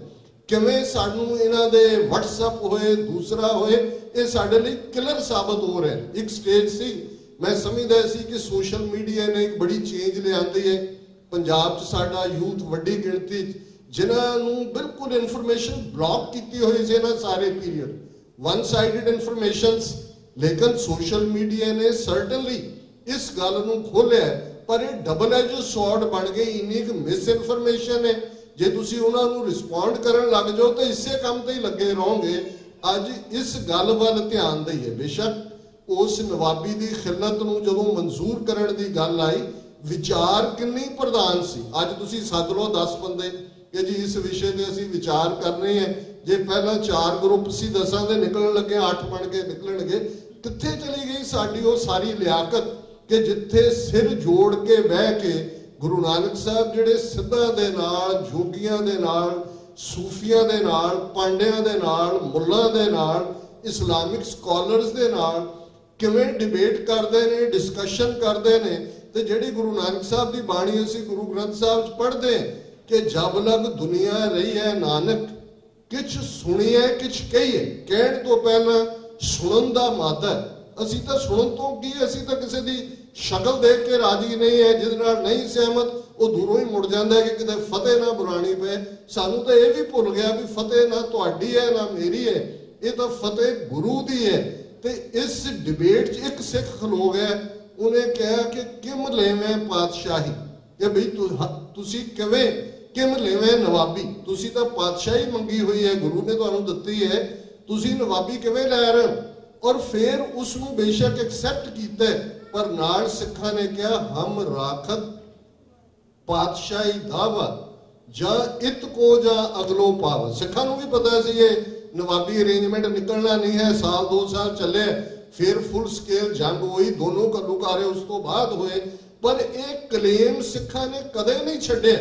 Speaker 1: ਕਿਵੇਂ ਸਾਨੂੰ ਇਹਨਾਂ ਦੇ WhatsApp ਹੋਏ, ਦੂਸਰਾ ਹੋਏ, ਇਹ ਸਾਡੇ ਲਈ ਕਿਲਰ ਸਾਬਤ ਹੋ ਰਿਹਾ। ਇੱਕ ਸਟੇਜ ਸੀ, ਮੈਂ ਸਮਝਦਾ ਸੀ ਕਿ ਸੋਸ਼ਲ ਮੀਡੀਆ ਨੇ ਇੱਕ ਬੜੀ ਚੇਂਜ ਲਿਆਂਦੀ ਹੈ। ਪੰਜਾਬ 'ਚ ਸਾਡਾ ਯੂਥ ਵੱਡੀ ਗਿਣਤੀ 'ਚ ਜਿਨ੍ਹਾਂ ਨੂੰ ਬਿਲਕੁਲ ਇਨਫੋਰਮੇਸ਼ਨ ਬਲੌਕ ਕੀਤੀ ਹੋਈ ਸੀ ਇਹਨਾਂ ਸਾਰੇ ਪੀਰੀਅਡ, ਵਨ ਸਾਈਡਡ ਇਨਫੋਰਮੇਸ਼ਨਸ। ਲੇਕਿਨ ਸੋਸ਼ਲ ਮੀਡੀਆ ਨੇ ਸਰਟਨਲੀ ਇਸ ਗੱਲ ਨੂੰ ਖੋਲ੍ਹਿਆ, ਪਰ ਇਹ ਡਬਲ ਐਜ ਸੌਰਡ ਬਣ ਗਈ। ਇੰਨੀ ਕੁ ਮਿਸ ਇਨਫੋਰਮੇਸ਼ਨ ਹੈ, ਜੇ ਤੁਸੀਂ ਉਹਨਾਂ ਨੂੰ ਰਿਸਪੌਂਡ ਕਰਨ ਲੱਗ ਜਾਓ ਤਾਂ ਇਸੇ ਕੰਮ ਤੇ ਹੀ ਲੱਗੇ ਰਹੋਗੇ। ਅੱਜ ਇਸ ਗੱਲ ਵੱਲ ਧਿਆਨ ਦਈਏ। ਬੇਸ਼ੱਕ ਉਸ ਨਵਾਬੀ ਦੀ ਖਿਲਤ ਨੂੰ ਜਦੋਂ ਮਨਜ਼ੂਰ ਕਰਨ ਦੀ ਗੱਲ ਆਈ, ਵਿਚਾਰ ਕਿੰਨੀ ਪ੍ਰਧਾਨ ਸੀ। ਅੱਜ ਤੁਸੀਂ ਸੱਦ ਲਓ 10 ਬੰਦੇ ਕਿ ਜੀ ਇਸ ਵਿਸ਼ੇ ਤੇ ਅਸੀਂ ਵਿਚਾਰ ਕਰਨੇ ਹੈ। ਜੇ ਪਹਿਲਾਂ 4 ਗਰੁੱਪ ਸੀ, 10 ਦੇ ਨਿਕਲਣ ਲੱਗੇ 8 ਬਣ ਕੇ ਨਿਕਲਣਗੇ। ਕਿੱਥੇ ਚਲੀ ਗਈ ਸਾਡੀ ਉਹ ਸਾਰੀ ਲਿਆਕਤ ਕਿ ਜਿੱਥੇ ਸਿਰ ਜੋੜ ਕੇ ਬਹਿ ਕੇ ਗੁਰੂ ਨਾਨਕ ਸਾਹਿਬ ਜਿਹੜੇ ਸਿੱਧਾਂ ਦੇ ਨਾਲ, ਜੋਗੀਆਂ ਦੇ ਨਾਲ, ਸੂਫੀਆਂ ਦੇ ਨਾਲ, ਪਾਂਡਿਆਂ ਦੇ ਨਾਲ, ਮੁੱਲਾਂ ਦੇ ਨਾਲ, ਇਸਲਾਮਿਕ ਸਕਾਲਰਸ ਦੇ ਨਾਲ ਕਿਵੇਂ ਡਿਬੇਟ ਕਰਦੇ ਨੇ, ਡਿਸਕਸ਼ਨ ਕਰਦੇ ਨੇ। ਤੇ ਜਿਹੜੀ ਗੁਰੂ ਨਾਨਕ ਸਾਹਿਬ ਦੀ ਬਾਣੀ ਅਸੀਂ ਗੁਰੂ ਗ੍ਰੰਥ ਸਾਹਿਬ 'ਚ ਪੜ੍ਹਦੇ ਕਿ ਜਬ ਲਗ ਦੁਨੀਆ ਰਹੀ ਹੈ ਨਾਨਕ, ਕਿਛ ਸੁਣੀਏ ਕਿਛ ਕਹੀਏ। ਕਹਿਣ ਤੋਂ ਪਹਿਲਾਂ ਸੁਣਨ ਦਾ ਮਾਦਾ। ਅਸੀਂ ਤਾਂ ਸੁਣਨ ਤੋਂ ਕੀ, ਅਸੀਂ ਤਾਂ ਕਿਸੇ ਦੀ ਸ਼ਕਲ ਦੇਖ ਕੇ ਰਾਜੀ ਨਹੀਂ ਹੈ। ਜਿਹਦੇ ਨਾਲ ਨਹੀਂ ਸਹਿਮਤ ਉਹ ਦੂਰੋਂ ਹੀ ਮੁੜ ਜਾਂਦਾ ਹੈ ਕਿ ਕਿਤੇ ਫਤਿਹ ਨਾ ਬੁਲਾਣੀ ਪਏ। ਸਾਨੂੰ ਤਾਂ ਇਹ ਵੀ ਭੁੱਲ ਗਿਆ ਵੀ ਫਤਿਹ ਨਾ ਤੁਹਾਡੀ ਹੈ ਨਾ ਮੇਰੀ ਹੈ, ਇਹ ਤਾਂ ਫਤਿਹ ਗੁਰੂ ਦੀ ਹੈ। ਤੇ ਇਸ ਡਿਬੇਟ 'ਚ ਇੱਕ ਸਿੱਖ ਖਲੋ ਗਿਆ, ਉਹਨੇ ਕਿਹਾ ਕਿ ਕਿਮ ਲੈਵੇਂ ਪਾਤਸ਼ਾਹੀ, ਕਿ ਬਈ ਤੁਸੀਂ ਕਿਮ ਲੈਵੇਂ ਨਵਾਬੀ। ਤੁਸੀਂ ਤਾਂ ਪਾਤਸ਼ਾਹੀ ਮੰਗੀ ਹੋਈ ਹੈ, ਗੁਰੂ ਨੇ ਤੁਹਾਨੂੰ ਦਿੱਤੀ ਹੈ, ਤੁਸੀਂ ਨਵਾਬੀ ਕਿਵੇਂ ਲੈ ਰਹੇ ਹੋ। ਔਰ ਫਿਰ ਉਸ ਨੂੰ ਬੇਸ਼ੱਕ ਐਕਸੈਪਟ ਕੀਤਾ, ਪਰ ਨਾਲ ਸਿੱਖਾਂ ਨੇ ਕਿਹਾ ਹਮ ਰਾਖਤ ਪਾਤਸ਼ਾਹੀ ਦਾਵਾ ਜਾਂ ਇਤ ਕੋ ਜਾਂ ਅਗਲੋ ਪਾਵ। ਸਿੱਖਾਂ ਨੂੰ ਵੀ ਪਤਾ ਸੀ ਇਹ ਨਵਾਬੀ ਅਰੇਂਜਮੈਂਟ ਨਿਕਲਣਾ ਨਹੀਂ ਹੈ। ਸਾਲ 2 ਸਾਲ ਚੱਲੇ, ਫਿਰ ਫੁੱਲ ਸਕੇਲ ਜੰਗ ਹੋਈ, ਦੋਨੋਂ ਘੱਲੂਘਾਰੇ ਉਸ ਤੋਂ ਬਾਅਦ ਹੋਏ। ਪਰ ਇਹ ਕਲੇਮ ਸਿੱਖਾਂ ਨੇ ਕਦੇ ਨਹੀਂ ਛੱਡਿਆ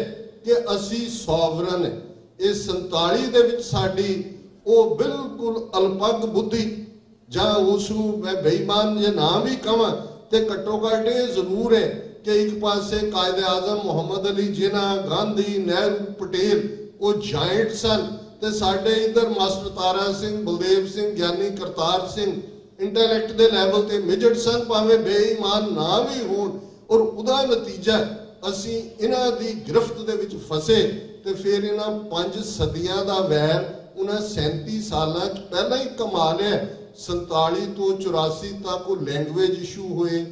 Speaker 1: ਕਿ ਅਸੀਂ ਸੋਵਰਨ ਹੈ। ਇਹ 47 ਦੇ ਵਿੱਚ ਸਾਡੀ ਉਹ ਬਿਲਕੁਲ ਅਲਪਗ ਬੁੱਧੀ ਜਾਂ ਉਸ ਨੂੰ ਮੈਂ ਬੇਈਮਾਨ ਜੇ ਨਾ ਵੀ ਕਹਾਂ ਤੇ ਘੱਟੋ ਘੱਟ ਇਹ ਜ਼ਰੂਰ ਹੈ ਕਿ ਇੱਕ ਪਾਸੇ ਕਾਇਦ ਆਜ਼ਮ ਮੁਹੰਮਦ ਅਲੀ ਜਿਨਾ, ਗਾਂਧੀ, ਨਹਿਰੂ, ਪਟੇਲ ਉਹ ਜਾਇੰਟ ਸਨ, ਤੇ ਸਾਡੇ ਇੱਧਰ ਮਾਸਟਰ ਤਾਰਾ ਸਿੰਘ, ਬਲਦੇਵ ਸਿੰਘ, ਗਿਆਨੀ ਕਰਤਾਰ ਸਿੰਘ ਇੰਟੈਲੈਕਟ ਦੇ ਲੈਵਲ ਤੇ ਮੇਜਰ ਸਨ, ਭਾਵੇਂ ਬੇਈਮਾਨ ਨਾ ਵੀ ਹੋਣ। ਔਰ ਉਹਦਾ ਨਤੀਜਾ ਅਸੀਂ ਇਹਨਾਂ ਦੀ ਗਿਰਫਤ ਦੇ ਵਿੱਚ ਫਸੇ। ਤੇ ਫਿਰ ਇਹਨਾਂ 5 ਸਦੀਆਂ ਦਾ ਵੈਰ ਉਹਨਾਂ 37 ਸਾਲਾਂ 'ਚ ਪਹਿਲਾਂ ਹੀ ਕਮਾ ਲਿਆ। 47 ਤੋਂ 84 ਤੱਕ ਉਹ ਲੈਂਗੁਏਜ ਇਸ਼ੂ ਹੋਏ,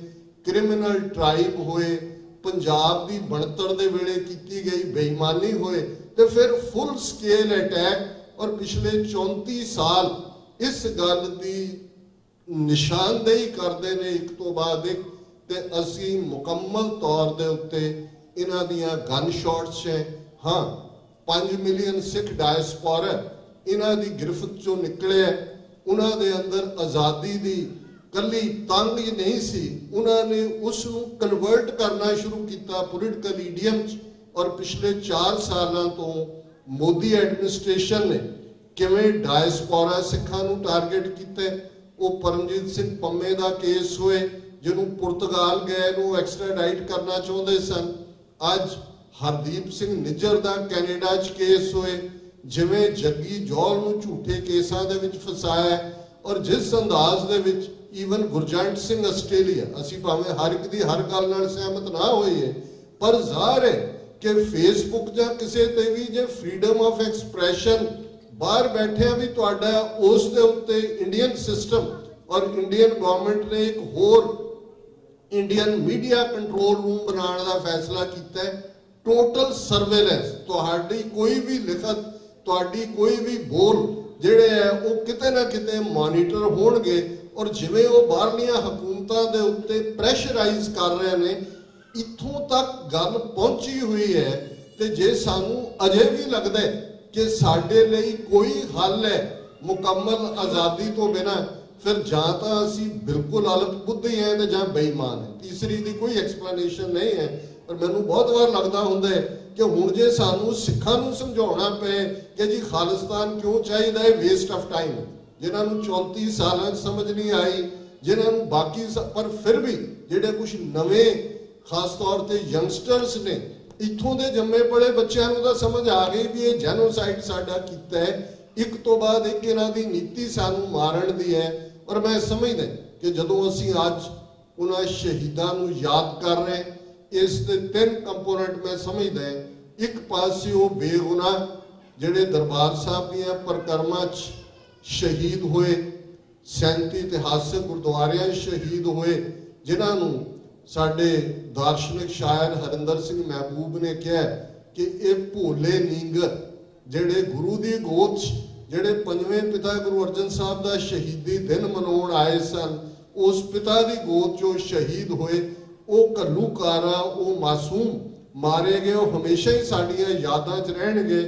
Speaker 1: ਕ੍ਰਿਮੀਨਲ ਟ੍ਰਾਈਬ ਹੋਏ, ਪੰਜਾਬ ਦੀ ਬਣਤਰ ਦੇ ਵੇਲੇ ਕੀਤੀ ਗਈ ਬੇਈਮਾਨੀ ਹੋਏ, ਤੇ ਫਿਰ ਫੁੱਲ ਸਕੇਲ ਅਟੈਕ। ਔਰ ਪਿਛਲੇ 34 ਸਾਲ ਇਸ ਗੱਲ ਦੀ ਨਿਸ਼ਾਨਦੇਹੀ ਕਰਦੇ ਨੇ ਇੱਕ ਤੋਂ ਬਾਅਦ ਇੱਕ। ਤੇ ਅਸੀਂ ਮੁਕੰਮਲ ਤੌਰ ਦੇ ਉੱਤੇ ਇਹਨਾਂ ਦੀਆਂ ਗਨ ਸ਼ਾਟਸ ਹੈ। ਹਾਂ, 5 ਮਿਲੀਅਨ ਸਿੱਖ ਡਾਇਸਪੋਰਾ ਇਹਨਾਂ ਦੀ ਗਿਰਫਤ ਚੋਂ ਨਿਕਲਿਆ। ਉਹਨਾਂ ਦੇ ਅੰਦਰ ਆਜ਼ਾਦੀ ਦੀ ਕੱਲੀ ਤੰਗ ਹੀ ਨਹੀਂ ਸੀ, ਉਹਨਾਂ ਨੇ ਉਸ ਨੂੰ ਕਨਵਰਟ ਕਰਨਾ ਸ਼ੁਰੂ ਕੀਤਾ ਪੋਲੀਟੀਕਲ ਈਡੀਅਮ 'ਚ। ਔਰ ਪਿਛਲੇ 4 ਸਾਲਾਂ ਤੋਂ ਮੋਦੀ ਐਡਮਿਨਿਸਟ੍ਰੇਸ਼ਨ ਨੇ ਕਿਵੇਂ ਡਾਇਸਪੋਰਾ ਸਿੱਖਾਂ ਨੂੰ ਟਾਰਗੇਟ ਕੀਤਾ। ਉਹ ਪਰਮਜੀਤ ਸਿੰਘ ਪੰਮੇ ਦਾ ਕੇਸ ਹੋਏ, ਜਿਹਨੂੰ ਪੁਰਤਗਾਲ ਗਏ ਨੂੰ ਐਕਸਟ੍ਰਾਡਾਈਟ ਕਰਨਾ ਚਾਹੁੰਦੇ ਸਨ। ਅੱਜ ਹਰਦੀਪ ਸਿੰਘ ਨਿੱਜਰ ਦਾ ਕੈਨੇਡਾ 'ਚ ਕੇਸ ਹੋਏ, ਜਿਵੇਂ ਜੱਗੀ ਜੌਲ ਨੂੰ ਝੂਠੇ ਕੇਸਾਂ ਦੇ ਵਿੱਚ ਫਸਾਇਆ। ਔਰ ਜਿਸ ਅੰਦਾਜ਼ ਦੇ ਵਿੱਚ ਈਵਨ ਗੁਰਜੰਟ ਸਿੰਘ ਆਸਟ੍ਰੇਲੀਆ, ਅਸੀਂ ਭਾਵੇਂ ਹਰ ਇੱਕ ਦੀ ਹਰ ਗੱਲ ਨਾਲ ਸਹਿਮਤ ਨਾ ਹੋਈਏ, ਪਰ ਜ਼ਾਹਰ ਹੈ ਕਿ ਫੇਸਬੁੱਕ ਜਾਂ ਕਿਸੇ ਤੇ ਵੀ ਜੇ ਫਰੀडम ਆਫ ਐਕਸਪ੍ਰੈਸ਼ਨ ਬਾਹਰ ਬੈਠਿਆ ਵੀ ਤੁਹਾਡਾ ਉਸ ਦੇ ਉੱਤੇ ਇੰਡੀਅਨ ਸਿਸਟਮ ਔਰ ਇੰਡੀਅਨ ਗਵਰਨਮੈਂਟ ਨੇ ਇੱਕ ਹੋਰ ਇੰਡੀਅਨ ਮੀਡੀਆ ਕੰਟਰੋਲ ਰੂਮ ਬਣਾਉਣ ਦਾ ਫੈਸਲਾ ਕੀਤਾ ਹੈ। ਟੋਟਲ ਸਰਵੇਲੈਂਸ, ਤੁਹਾਡੀ ਕੋਈ ਵੀ ਲਿਖਤ, ਤੁਹਾਡੀ ਕੋਈ ਵੀ ਬੋਲ ਜਿਹੜੇ ਹੈ ਉਹ ਕਿਤੇ ਨਾ ਕਿਤੇ ਮੋਨੀਟਰ ਹੋਣਗੇ। ਔਰ ਜਿਵੇਂ ਉਹ ਬਾਹਰਲੀਆਂ ਹਕੂਮਤਾਂ ਦੇ ਉੱਤੇ ਪ੍ਰੈਸ਼ਰਾਈਜ਼ ਕਰ ਰਹੇ ਨੇ, ਇੱਥੋਂ ਤੱਕ ਗੱਲ ਪਹੁੰਚੀ ਹੋਈ ਹੈ। ਤੇ ਜੇ ਸਾਨੂੰ ਅਜੇ ਵੀ ਲੱਗਦਾ ਹੈ ਕਿ ਸਾਡੇ ਲਈ ਕੋਈ ਹੱਲ ਹੈ ਮੁਕੰਮਲ ਆਜ਼ਾਦੀ ਤੋਂ ਬਿਨਾਂ, ਫਿਰ ਜਾਂ ਤਾਂ ਅਸੀਂ ਬਿਲਕੁਲ ਅਲਪ ਬੁੱਧੀ ਹੈ ਤੇ ਜਾਂ ਬੇਈਮਾਨ ਹੈ। ਤੀਸਰੀ ਦੀ ਕੋਈ ਐਕਸਪਲੇਨੇਸ਼ਨ ਨਹੀਂ ਹੈ। ਪਰ ਮੈਨੂੰ ਬਹੁਤ ਵਾਰ ਲੱਗਦਾ ਹੁੰਦਾ ਹੈ ਕਿ ਹੁਣ ਜੇ ਸਾਨੂੰ ਸਿੱਖਾਂ ਨੂੰ ਸਮਝਾਉਣਾ ਪਏ ਕਿ ਜੀ ਖਾਲਿਸਤਾਨ ਕਿਉਂ ਚਾਹੀਦਾ ਹੈ, ਵੇਸਟ ਆਫ ਟਾਈਮ। ਜਿਨ੍ਹਾਂ ਨੂੰ 34 ਸਾਲਾਂ 'ਚ ਸਮਝ ਨਹੀਂ ਆਈ, ਜਿਨ੍ਹਾਂ ਨੂੰ ਬਾਕੀ ਪਰ ਫਿਰ ਵੀ ਜਿਹੜੇ ਕੁਝ ਨਵੇਂ ਖਾਸ ਤੌਰ ਤੇ ਯੰਗਸਟਰਸ ਨੇ, ਇੱਥੋਂ ਦੇ ਜੰਮੇ ਪੜੇ ਬੱਚਿਆਂ ਨੂੰ ਤਾਂ ਸਮਝ ਆ ਗਈ ਵੀ ਇਹ ਜੈਨੋਸਾਈਡ ਸਾਡਾ ਕੀਤਾ ਹੈ। ਇੱਕ ਤੋਂ ਬਾਅਦ ਇੱਕ ਇਹਨਾਂ ਦੀ ਨੀਤੀ ਸਾਨੂੰ ਮਾਰਨ ਦੀ ਹੈ। ਔਰ ਮੈਂ ਸਮਝਦਾ ਕਿ ਜਦੋਂ ਅਸੀਂ ਅੱਜ ਉਹਨਾਂ ਸ਼ਹੀਦਾਂ ਨੂੰ ਯਾਦ ਕਰ ਰਹੇ, ਇਸ ਦੇ 3 ਕੰਪੋਨੈਂਟ ਮੈਂ ਸਮਝਦਾ। ਇੱਕ ਪਾਸੇ ਉਹ ਬੇਗੁਨਾਹ ਜਿਹੜੇ ਦਰਬਾਰ ਸਾਹਿਬ ਦੀਆਂ ਪਰਿਕਰਮਾ 'ਚ ਸ਼ਹੀਦ ਹੋਏ, 37 ਇਤਿਹਾਸਕ ਗੁਰਦੁਆਰਿਆਂ ਸ਼ਹੀਦ ਹੋਏ, ਜਿਨ੍ਹਾਂ ਨੂੰ ਸਾਡੇ ਦਾਰਸ਼ਨਿਕ ਸ਼ਾਇਰ ਹਰਿੰਦਰ ਸਿੰਘ ਮਹਿਬੂਬ ਨੇ ਕਿਹਾ ਕਿ ਇਹ ਭੋਲੇ ਨੀਂਗਰ ਜਿਹੜੇ ਗੁਰੂ ਦੀ ਗੋਦ 'ਚ ਜਿਹੜੇ 5ਵੇਂ ਪਿਤਾ ਗੁਰੂ ਅਰਜਨ ਸਾਹਿਬ ਦਾ ਸ਼ਹੀਦੀ ਦਿਨ ਮਨਾਉਣ ਆਏ ਸਨ, ਉਸ ਪਿਤਾ ਦੀ ਗੋਦ 'ਚੋਂ ਸ਼ਹੀਦ ਹੋਏ। ਉਹ ਘੱਲੂਕਾਰਾ, ਉਹ ਮਾਸੂਮ ਮਾਰੇ ਗਏ, ਉਹ ਹਮੇਸ਼ਾ ਹੀ ਸਾਡੀਆਂ ਯਾਦਾਂ 'ਚ ਰਹਿਣਗੇ।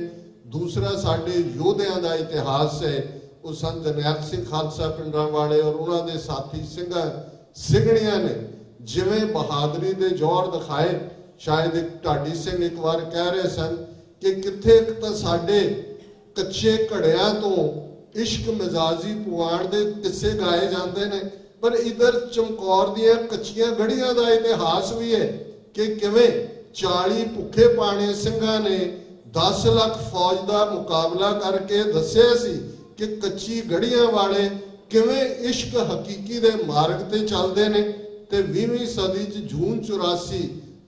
Speaker 1: ਦੂਸਰਾ ਸਾਡੇ ਯੋਧਿਆਂ ਦਾ ਇਤਿਹਾਸ ਹੈ। ਉਹ ਸੰਤ ਜਰਨੈਲ ਸਿੰਘ ਖਾਲਸਾ ਪਿੰਡਾਂ ਵਾਲੇ ਔਰ ਉਹਨਾਂ ਦੇ ਸਾਥੀ ਸਿੰਘਾਂ ਸਿੰਘਣੀਆਂ ਨੇ ਜਿਵੇਂ ਬਹਾਦਰੀ ਦੇ ਜੌਹਰ ਦਿਖਾਏ। ਸ਼ਾਇਦ ਇੱਕ ਢਾਡੀ ਸਿੰਘ ਇੱਕ ਵਾਰ ਕਹਿ ਰਹੇ ਸਨ ਕਿ ਕਿੱਥੇ ਤਾਂ ਸਾਡੇ ਕੱਚੇ ਘੜਿਆਂ ਤੋਂ ਇਸ਼ਕ ਮਿਜ਼ਾਜੀ ਪੁਆਣ ਦੇ ਕਿੱਸੇ ਗਾਏ ਜਾਂਦੇ ਨੇ, ਪਰ ਇਧਰ ਚਮਕੌਰ ਦੀਆਂ ਕੱਚੀਆਂ ਗੜੀਆਂ ਦਾ ਇਤਿਹਾਸ ਵੀ ਹੈ ਕਿ ਕਿਵੇਂ 40 ਭੁੱਖੇ ਪਾਣੇ ਸਿੰਘਾਂ ਨੇ 10 ਲੱਖ ਫੌਜ ਦਾ ਮੁਕਾਬਲਾ ਕਰਕੇ ਦੱਸਿਆ ਸੀ ਕਿ ਕੱਚੀ ਗੜੀਆਂ ਵਾਲੇ ਕਿਵੇਂ ਇਸ਼ਕ ਹਕੀਕੀ ਦੇ ਮਾਰਗ ਤੇ ਚੱਲਦੇ ਨੇ। ਤੇ 20ਵੀਂ ਸਦੀ 'ਚ ਜੂਨ 84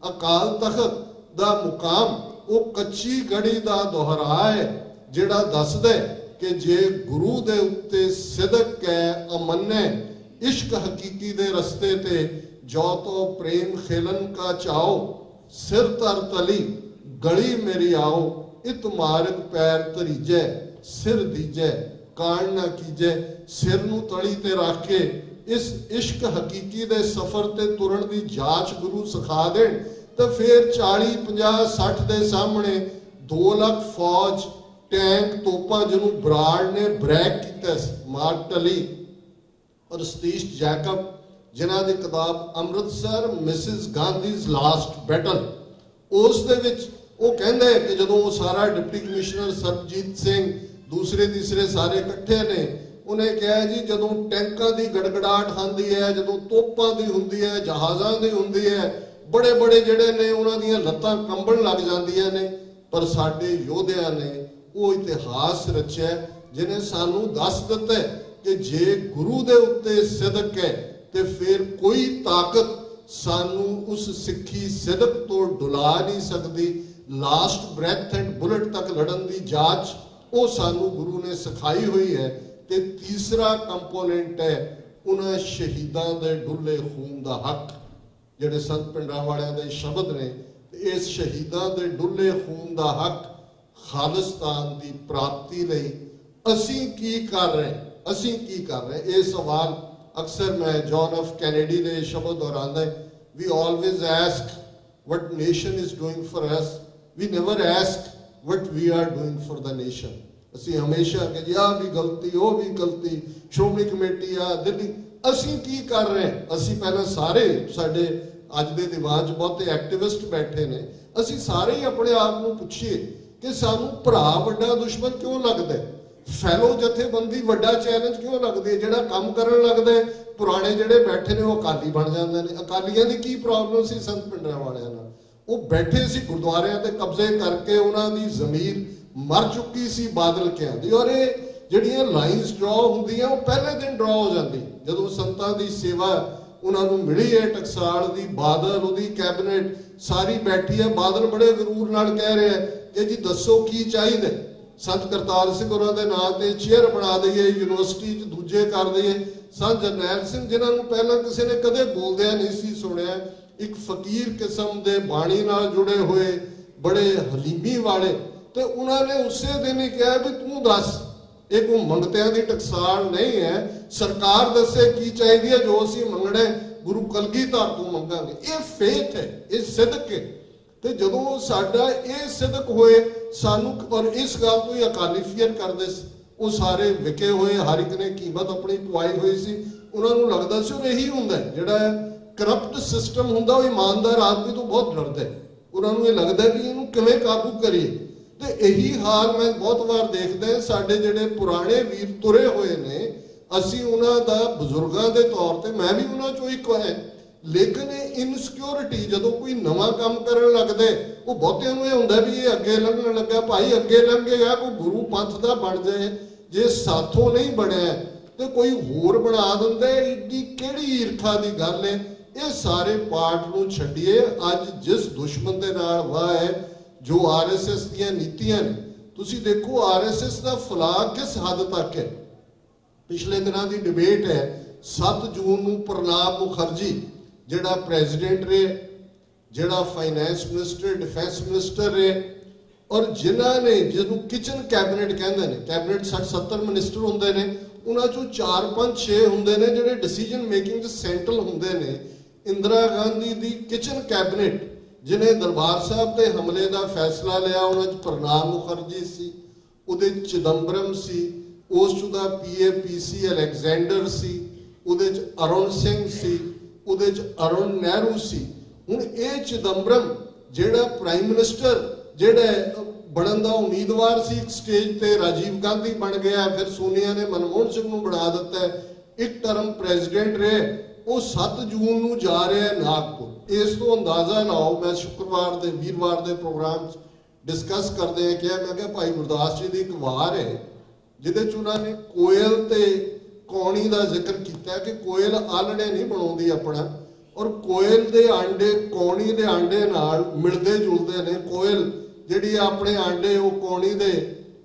Speaker 1: ਅਕਾਲ ਤਖਤ ਦਾ ਮੁਕਾਮ ਉਹ ਕੱਚੀ ਗੜੀ ਦਾ ਦੁਹਰਾ ਹੈ, ਜਿਹੜਾ ਦੱਸਦਾ ਕਿ ਜੇ ਗੁਰੂ ਦੇ ਉੱਤੇ ਸਿਦਕ ਹੈ, ਅਮਨ ਹੈ, इश्क हकीकी दे रस्ते ते जो तो प्रेम खेलन का चाओ, सिर तर तली गली मेरी आओ, इत मार्ग पैर तरीजै सिर दीजै कान ना कीजै। सिर नू तली ते रख के इस इश्क हकीकी दे सफर ते तुरन दी जांच गुरु सिखा देण तो फिर 40 50 60 दे सामने 2 लाख फौज टैंक तोपा जिन्हों बराड़ ने ब्रैक किया मार टली। और सतीश जैकब जिन्हां दी किताब Amritsar Mrs Gandhi's last battle, उस दे विच वो कहंदा है कि जदों वो सारा डिप्टी कमिश्नर सरबजीत सिंह दूसरे तीसरे सारे इकट्ठे ने, उन्हें कहा जी जदों टैंकां दी गड़गड़ाहट आंदी है, जदों तोपां दी हुंदी है, जहाज़ां दी हुंदी है, बड़े बड़े जिहड़े ने उन्हां दीयां लत्तां कंबण लग जांदियां ने, पर साडे योधियां ने वो इतिहास रचिया जिन्हें सानू दस दिता है कि जे गुरु दे उत्ते सिदक है तो फिर कोई ताकत सानू उस सिक्खी सिदक तो डुला नहीं सकती। लास्ट ब्रैथ एंड बुलेट तक लड़न की जांच वो सानू गुरु ने सिखाई हुई है। ते तीसरा कंपोनेंट है उन्हां शहीदां दे डुले खून दा हक, जिहड़े संत पिंडां वालियां दे शब्द ने। इस शहीदां दे डुले खून दा हक खालिस्तान की प्राप्ति लई असीं की कर रहे हैं, असीं की कर रहे हैं। ये सवाल अक्सर मैं जॉन एफ कैनेडी के शब्द दोहरांदा है, we always ask what nation is doing for us, we never ask what we are doing for the nation. असीं हमेशा कि जी आ भी गलती वो भी गलती, श्रोमणी कमेटी आ दिल्ली, असीं की कर रहे हैं। असीं पहले सारे साडे अज दे दीवान च बहुते एक्टिविस्ट बैठे ने, असीं सारे ही अपने आप नूं पुछीए कि सानू भरा वड्डा दुश्मन क्यों लगदा है, फैलो जथेबंदी वड्डा चैलेंज क्यों लगती है, जिहड़ा काम करन लगदा है पुराने जिहड़े बैठे ने वो अकाली बन जांदे ने। अकालियां दी की प्रॉब्लम सी संत पिंडां वालियां नाल, वो बैठे सी गुरुद्वारियां ते कब्जे करके उन्हां दी ज़मीर मर चुकी सी बादल कियां दी। और ਜਿਹੜੀਆਂ ਲਾਈਨਸ ਡਰਾ ਹੁੰਦੀਆਂ ਉਹ ਪਹਿਲੇ ਦਿਨ ਡਰਾ ਹੋ ਜਾਂਦੀ ਜਦੋਂ ਸੰਤਾਂ ਦੀ ਸੇਵਾ ਉਹਨਾਂ ਨੂੰ ਮਿਲੀ ਹੈ। ਟਕਸਾਲ ਦੀ ਬਾਦਲ ਉਹਦੀ ਕੈਬਨਿਟ ਸਾਰੀ ਬੈਠੀ ਹੈ। ਬਾਦਲ ਬੜੇ ਗਰੂਰ ਨਾਲ ਕਹਿ ਰਿਹਾ ਕਿ ਜੀ ਦੱਸੋ ਕੀ ਚਾਹੀਦਾ। ਸੰਤ ਕਰਤਾਰ ਸਿੰਘ ਹੋਰਾਂ ਦੇ ਨਾਂ ਤੇ ਚੇਅਰ ਬਣਾ ਦਈਏ, ਯੂਨੀਵਰਸਿਟੀ 'ਚ ਦੂਜੇ ਕਰ ਦਈਏ। ਸੰਤ ਜਰਨੈਲ ਸਿੰਘ ਜਿਨ੍ਹਾਂ ਨੂੰ ਪਹਿਲਾਂ ਕਿਸੇ ਨੇ ਕਦੇ ਬੋਲਦਿਆਂ ਨਹੀਂ ਸੀ ਸੁਣਿਆ, ਇੱਕ ਫਕੀਰ ਕਿਸਮ ਦੇ ਬਾਣੀ ਨਾਲ ਜੁੜੇ ਹੋਏ, ਬੜੇ ਹਲੀਮੀ ਵਾਲੇ, ਤੇ ਉਹਨਾਂ ਨੇ ਉਸੇ ਦਿਨ ਹੀ ਕਿਹਾ ਵੀ ਤੂੰ ਦੱਸ, ਇਹ ਕੋਈ ਮੰਗਤਿਆਂ ਦੀ ਟਕਸਾਲ ਨਹੀਂ ਹੈ, ਸਰਕਾਰ ਦੱਸੇ ਕੀ ਚਾਹੀਦੀ ਹੈ, ਜੋ ਅਸੀਂ ਮੰਗਣਾ ਗੁਰੂ ਕਲਗੀਧਰ ਤੋਂ ਮੰਗਾਂਗੇ। ਇਹ ਫੇਥ ਹੈ, ਇਹ ਸਿਦਕ ਹੈ। ਤੇ ਜਦੋਂ ਸਾਡਾ ਇਹ ਸਿਦਕ ਹੋਏ ਸਾਨੂੰ, ਔਰ ਇਸ ਗੱਲ ਤੋਂ ਹੀ ਅਕਾਲੀ ਫੀਅਰ ਕਰਦੇ ਸੀ, ਉਹ ਸਾਰੇ ਵਿਕੇ ਹੋਏ, ਹਰ ਇੱਕ ਨੇ ਕੀਮਤ ਆਪਣੀ ਪਵਾਈ ਹੋਈ ਸੀ। ਉਹਨਾਂ ਨੂੰ ਲੱਗਦਾ ਸੀ ਉਹ ਇਹੀ ਹੁੰਦਾ ਜਿਹੜਾ ਕਰਪਟ ਸਿਸਟਮ ਹੁੰਦਾ, ਉਹ ਇਮਾਨਦਾਰ ਆਦਮੀ ਤੋਂ ਬਹੁਤ ਡਰਦਾ। ਉਹਨਾਂ ਨੂੰ ਇਹ ਲੱਗਦਾ ਕਿ ਇਹਨੂੰ ਕਿਵੇਂ ਕਾਬੂ ਕਰੀਏ। ਤੇ ਇਹੀ ਹਾਲ ਮੈਂ ਬਹੁਤ ਵਾਰ ਦੇਖਦਾ, ਸਾਡੇ ਜਿਹੜੇ ਪੁਰਾਣੇ ਵੀਰ ਤੁਰੇ ਹੋਏ ਨੇ, ਅਸੀਂ ਉਹਨਾਂ ਦਾ ਬਜ਼ੁਰਗਾਂ ਦੇ ਤੌਰ ਤੇ ਮੈਂ ਵੀ ਉਹਨਾਂ ਚੋਂ ਇੱਕ ਹੈ, ਲੇਕਿਨ ਇਹ ਇਨਸਿਕਿਉਰਿਟੀ ਜਦੋਂ ਕੋਈ ਨਵਾਂ ਕੰਮ ਕਰਨ ਲੱਗਦੇ, ਉਹ ਬਹੁਤਿਆਂ ਨੂੰ ਇਹ ਹੁੰਦਾ ਵੀ ਇਹ ਅੱਗੇ ਲੰਘਣ ਲੱਗਾ, ਭਾਈ ਅੱਗੇ ਲੰਘੇਗਾ ਕੋਈ ਗੁਰੂ ਪੰਥ ਦਾ ਬਣ ਜਾਏ, ਜੇ ਸਾਥੋਂ ਨਹੀਂ ਬਣਿਆ ਤੇ ਕੋਈ ਹੋਰ ਬਣਾ ਦਿੰਦੇ, ਏਡੀ ਕਿਹੜੀ ਈਰਖਾ ਦੀ ਗੱਲ ਹੈ। ਇਹ ਸਾਰੇ ਪਾਠ ਨੂੰ ਛੱਡੀਏ। ਅੱਜ ਜਿਸ ਦੁਸ਼ਮਣ ਦੇ ਨਾਲ ਵਾਹ ਹੈ, ਜੋ RSS ਦੀਆਂ ਨੀਤੀਆਂ ਨੇ, ਤੁਸੀਂ ਦੇਖੋ RSS ਦਾ ਫਲਾਅ ਕਿਸ ਹੱਦ ਤੱਕ ਹੈ। ਪਿਛਲੇ ਦਿਨਾਂ ਦੀ ਡਿਬੇਟ ਹੈ, 7 ਜੂਨ ਨੂੰ ਪ੍ਰਣਾਬ ਮੁਖਰਜੀ ਜਿਹੜਾ ਪ੍ਰੈਜ਼ੀਡੈਂਟ ਰਹੇ, ਜਿਹੜਾ ਫਾਈਨੈਂਸ ਮਿਨਿਸਟਰ, ਡਿਫੈਂਸ ਮਿਨਿਸਟਰ ਰਹੇ, ਔਰ ਜਿਨ੍ਹਾਂ ਨੇ ਜਿਹਨੂੰ ਕਿਚਨ ਕੈਬਨਿਟ ਕਹਿੰਦੇ ਨੇ, ਕੈਬਨਿਟ 60-70 ਮਿਨਿਸਟਰ ਹੁੰਦੇ ਨੇ, ਉਹਨਾਂ ਚੋਂ 4, 5, 6 ਹੁੰਦੇ ਨੇ ਜਿਹੜੇ ਡਿਸੀਜਨ ਮੇਕਿੰਗ 'ਚ ਸੈਂਟਰਲ ਹੁੰਦੇ ਨੇ। ਇੰਦਰਾ ਗਾਂਧੀ ਦੀ ਕਿਚਨ ਕੈਬਨਿਟ ਜਿਹਨੇ ਦਰਬਾਰ ਸਾਹਿਬ ਤੇ ਹਮਲੇ ਦਾ ਫੈਸਲਾ ਲਿਆ, ਉਹਨਾਂ 'ਚ ਪ੍ਰਣਾਬ ਮੁਖਰਜੀ ਸੀ, ਉਹਦੇ ਚਿਦੰਬਰਮ ਸੀ, ਉਸ 'ਚ ਉਹਦਾ PAPC ਅਲੈਗਜ਼ੈਂਡਰ ਸੀ, ਉਹਦੇ 'ਚ ਅਰੁਣ ਸਿੰਘ ਸੀ, ਉਹਦੇ 'ਚ ਅਰੁਣ ਨਹਿਰੂ ਸੀ। ਹੁਣ ਇਹ ਚਿਦੰਬਰਮ ਜਿਹੜਾ ਪ੍ਰਾਈਮ ਮਿਨਿਸਟਰ ਜਿਹੜਾ ਬਣਨ ਦਾ ਉਮੀਦਵਾਰ ਸੀ, ਇੱਕ ਸਟੇਜ ਤੇ ਰਾਜੀਵ ਗਾਂਧੀ ਬਣ ਗਿਆ, ਫਿਰ ਸੋਨੀਆ ਨੇ ਮਨਮੋਹਨ ਸਿੰਘ ਨੂੰ ਬਣਾ ਦਿੱਤਾ, ਇੱਕ ਟਰਮ ਪ੍ਰੈਜ਼ੀਡੈਂਟ ਰਹੇ, ਉਹ 7 ਜੂਨ ਨੂੰ ਜਾ ਰਿਹਾ ਨਾਗਪੁਰ। ਇਸ ਤੋਂ ਅੰਦਾਜ਼ਾ ਲਾਓ, ਮੈਂ ਸ਼ੁੱਕਰਵਾਰ ਦੇ ਵੀਰਵਾਰ ਦੇ ਪ੍ਰੋਗਰਾਮ 'ਚ ਡਿਸਕਸ ਕਰਦੇ ਆ ਕਿਹਾ, ਮੈਂ ਕਿਹਾ ਭਾਈ ਗੁਰਦਾਸ ਜੀ ਦੀ ਇੱਕ ਵਾਰ ਹੈ ਜਿਹਦੇ 'ਚ ਉਹਨਾਂ ਨੇ ਕੋਇਲ ਤੇ ਕੌਣੀ ਦਾ ਜ਼ਿਕਰ ਕੀਤਾ ਕਿ ਕੋਇਲ ਆਲਣੇ ਨਹੀਂ ਬਣਾਉਂਦੀ ਆਪਣਾ, ਔਰ ਕੋਇਲ ਦੇ ਆਂਡੇ ਕੌਣੀ ਦੇ ਆਂਡੇ ਨਾਲ ਮਿਲਦੇ ਜੁਲਦੇ ਨੇ। ਕੋਇਲ ਜਿਹੜੀ ਆਪਣੇ ਆਂਡੇ ਉਹ ਕੌਣੀ ਦੇ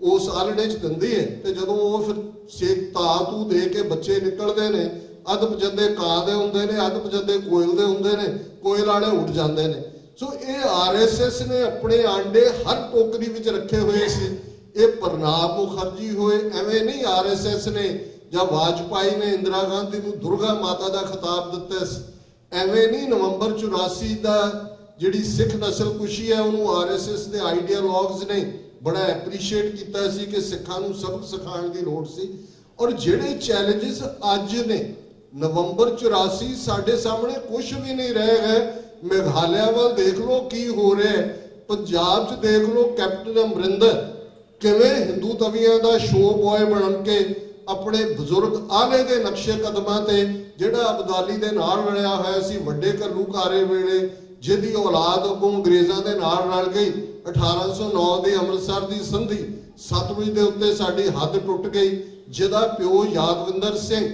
Speaker 1: ਉਸ ਆਲਣੇ 'ਚ ਦਿੰਦੀ ਹੈ, ਤੇ ਜਦੋਂ ਉਹ ਫਿਰ ਸੇਕ ਤਾਤੂ ਦੇ ਕੇ ਬੱਚੇ ਨਿਕਲਦੇ ਨੇ, ਅੱਧ ਪਜੱਦੇ ਕਾਂ ਦੇ ਹੁੰਦੇ ਨੇ, ਅੱਧ ਪਜੱਦੇ ਕੋਇਲ ਦੇ ਹੁੰਦੇ ਨੇ, ਕੋਇਲ ਵਾਲੇ ਉੱਡ ਜਾਂਦੇ ਨੇ। ਸੋ ਇਹ RSS ਨੇ ਆਪਣੇ ਆਂਡੇ ਹਰ ਟੋਕਰੀ ਵਿੱਚ ਰੱਖੇ ਹੋਏ ਸੀ। ਇਹ ਪ੍ਰਣਾਬ ਮੁਖਰਜੀ ਹੋਏ, ਐਵੇਂ ਨਹੀਂ RSS ਨੇ ਜਾਂ ਵਾਜਪਾਈ ਨੇ ਇੰਦਰਾ ਗਾਂਧੀ ਨੂੰ ਦੁਰਗਾ ਮਾਤਾ ਦਾ ਖਿਤਾਬ ਦਿੱਤਾ ਸੀ, ਐਵੇਂ ਨਹੀਂ ਨਵੰਬਰ 84 ਦਾ ਜਿਹੜੀ ਸਿੱਖ ਨਸਲਕੁਸ਼ੀ ਹੈ ਉਹਨੂੰ RSS ਦੇ ਆਈਡੀਆਲੋਗਸ ਨੇ ਬੜਾ ਐਪਰੀਸ਼ੀਏਟ ਕੀਤਾ ਸੀ ਕਿ ਸਿੱਖਾਂ ਨੂੰ ਸਬਕ ਸਿਖਾਉਣ ਦੀ ਲੋੜ ਸੀ। ਔਰ ਜਿਹੜੇ ਚੈਲੰਜਸ ਅੱਜ ਨੇ, ਨਵੰਬਰ 84 ਸਾਡੇ ਸਾਹਮਣੇ ਕੁਝ ਵੀ ਨਹੀਂ ਰਹਿ ਗਏ। ਮੇਘਾਲਿਆ ਵੱਲ ਦੇਖ ਲਓ ਕੀ ਹੋ ਰਿਹਾ ਹੈ, ਪੰਜਾਬ 'ਚ ਦੇਖ ਲਓ ਕੈਪਟਨ ਅਮਰਿੰਦਰ ਕਿਵੇਂ ਹਿੰਦੂ ਤਵੀਆਂ ਦਾ ਸ਼ੋ ਬॉय ਬਣ ਕੇ ਆਪਣੇ ਬਜ਼ੁਰਗ ਆਲੇ ਦੇ ਨਕਸ਼ੇ ਕਦਮਾਂ ਤੇ, ਜਿਹੜਾ ਅਬਦਾਲੀ ਦੇ ਨਾਲ ਰਲਿਆ ਹੋਇਆ ਸੀ ਵੱਡੇ ਘੱਲੂਘਾਰੇ ਵੇਲੇ, ਜਿਹਦੀ ਔਲਾਦ ਅੱਗੋਂ ਅੰਗਰੇਜ਼ਾਂ ਦੇ ਨਾਲ ਰਲ ਗਈ, 1809 ਦੀ ਅੰਮ੍ਰਿਤਸਰ ਦੀ ਸੰਧੀ, ਸਤਲੁਜ ਦੇ ਉੱਤੇ ਸਾਡੀ ਹੱਦ ਟੁੱਟ ਗਈ, ਜਿਹਦਾ ਪਿਓ ਯਾਦਵਿੰਦਰ ਸਿੰਘ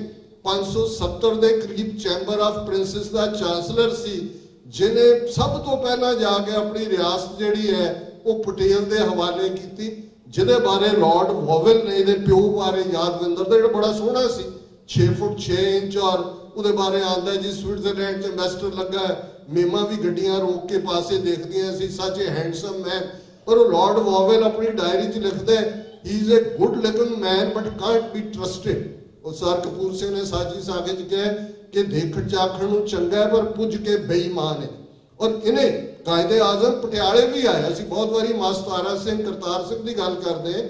Speaker 1: 570 ਦੇ ਕਰੀਬ ਚੈਂਬਰ ਆਫ ਪ੍ਰਿੰਸੈਸ ਦਾ ਚਾਂਸਲਰ ਸੀ, ਜਿਹਨੇ ਸਭ ਤੋਂ ਪਹਿਲਾਂ ਜਾ ਕੇ ਆਪਣੀ ਰਿਆਸਤ ਜਿਹੜੀ ਹੈ ਉਹ ਪਟੇਲ ਦੇ ਹਵਾਲੇ ਕੀਤੀ, ਜਿਹਦੇ ਬਾਰੇ ਲਾਰਡ ਵੋਵਲ ਨੇ ਇਹਦੇ ਪਿਓ ਬਾਰੇ ਯਾਦਵਿੰਦਰ ਦਾ ਜਿਹੜਾ ਬੜਾ ਸੋਹਣਾ ਸੀ 6 ਫੁੱਟ 6 ਇੰਚ, ਔਰ ਉਹਦੇ ਬਾਰੇ ਆਉਂਦਾ ਜੀ ਸਵਿਟਜ਼ਰਲੈਂਡ 'ਚ ਇੰਵੈਸਟਰ ਲੱਗਾ, ਮੇਮਾ ਵੀ ਗੱਡੀਆਂ ਰੋਕ ਕੇ ਪਾਸੇ ਦੇਖਦੀਆਂ ਸੀ, ਸੱਚ ਏ ਹੈਂਡਸਮ ਮੈਨ। ਪਰ ਉਹ ਲਾਰਡ ਵੋਵਲ ਆਪਣੀ ਡਾਇਰੀ 'ਚ ਲਿਖਦਾ ਹੀ is a good looking man but can't be trusted. ਉਹ ਸਰ ਕਪੂਰ ਸਿੰਘ ਨੇ ਸਾਜੀ ਸਾਗੇ 'ਚ ਕਿਹਾ ਕਿ ਦੇਖਣ ਚਾਖਣ ਨੂੰ ਚੰਗਾ ਪਰ ਪੁੱਜ ਕੇ ਬੇਈਮਾਨ ਹੈ। ਔਰ ਇਹਨੇ ਕਾਇਦੇ ਆਜ਼ਮ ਪਟਿਆਲੇ ਵੀ ਆਇਆ ਸੀ ਬਹੁਤ ਵਾਰੀ, ਮਾਸਤਾਰਾ ਸਿੰਘ ਕਰਤਾਰ ਸਿੰਘ ਦੀ ਗੱਲ ਕਰਦੇ,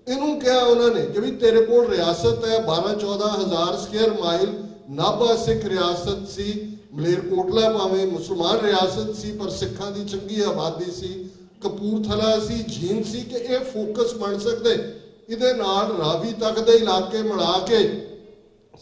Speaker 1: ਇਹਨੂੰ ਕਿਹਾ ਉਹਨਾਂ ਨੇ ਕਿ ਵੀ ਤੇਰੇ ਕੋਲ ਰਿਆਸਤ ਹੈ 12-14 ਹਜ਼ਾਰ ਸਕੁਅਰ ਮਾਈਲ, ਨਾਭਾ ਸਿੱਖ ਰਿਆਸਤ ਸੀ, ਮਲੇਰਕੋਟਲਾ ਭਾਵੇਂ ਮੁਸਲਮਾਨ ਰਿਆਸਤ ਸੀ ਪਰ ਸਿੱਖਾਂ ਦੀ ਚੰਗੀ ਆਬਾਦੀ ਸੀ, ਕਪੂਰਥਲਾ ਸੀ, ਜੀਂਦ ਸੀ, ਕਿ ਇਹ ਫੋਕਸ ਬਣ ਸਕਦੇ, ਇਹਦੇ ਨਾਲ ਰਾਵੀ ਤੱਕ ਦੇ ਇਲਾਕੇ ਮਿਲਾ ਕੇ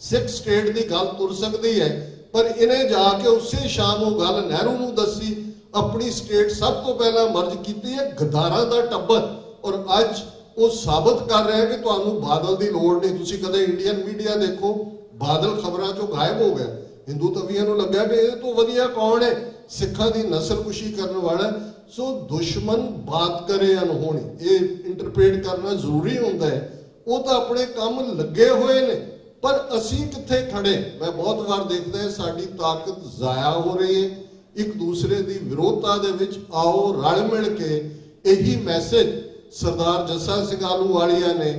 Speaker 1: ਸਿੱਖ ਸਟੇਟ ਦੀ ਗੱਲ ਤੁਰ ਸਕਦੀ ਹੈ। ਪਰ ਇਹਨੇ ਜਾ ਕੇ ਉਸੇ ਸ਼ਾਮ ਉਹ ਗੱਲ ਨਹਿਰੂ ਨੂੰ ਦੱਸੀ, ਆਪਣੀ ਸਟੇਟ ਸਭ ਤੋਂ ਪਹਿਲਾਂ ਮਰਜ ਕੀਤੀ ਹੈ ਗਦਾਰਾਂ ਦਾ ਟੱਬਰ, ਔਰ ਅੱਜ ਉਹ ਸਾਬਤ ਕਰ ਰਿਹਾ ਕਿ ਤੁਹਾਨੂੰ ਬਾਦਲ ਦੀ ਲੋੜ ਨਹੀਂ। ਤੁਸੀਂ ਕਦੇ ਇੰਡੀਅਨ ਮੀਡੀਆ ਦੇਖੋ, ਬਾਦਲ ਖਬਰਾਂ ਚੋਂ ਗਾਇਬ ਹੋ ਗਿਆ। ਹਿੰਦੂ ਤਵੀਆਂ ਨੂੰ ਲੱਗਿਆ ਕਿ ਇਹ ਤੋਂ ਵਧੀਆ ਕੌਣ ਹੈ, ਸਿੱਖਾਂ ਦੀ ਨਸਲਕੁਸ਼ੀ ਕਰਨ ਵਾਲਾ। ਸੋ ਦੁਸ਼ਮਣ ਬਾਤ ਕਰੇ ਅਨਹੋਣੀ, ਇਹ ਇੰਟਰਪ੍ਰੀਟ ਕਰਨਾ ਜ਼ਰੂਰੀ ਹੁੰਦਾ ਹੈ। ਉਹ ਤਾਂ ਆਪਣੇ ਕੰਮ ਲੱਗੇ ਹੋਏ ਨੇ, ਪਰ ਅਸੀਂ ਕਿੱਥੇ ਖੜੇ? ਮੈਂ ਬਹੁਤ ਵਾਰ ਦੇਖਦਾ ਸਾਡੀ ਤਾਕਤ ਜ਼ਾਇਆ ਹੋ ਰਹੀ ਹੈ ਇੱਕ ਦੂਸਰੇ ਦੀ ਵਿਰੋਧਤਾ ਦੇ ਵਿੱਚ। ਆਓ ਰਲ ਮਿਲ ਕੇ ਇਹੀ ਮੈਸੇਜ ਸਰਦਾਰ ਜੱਸਾ ਸਿੰਘ ਆਹਲੂਵਾਲੀਆ ਨੇ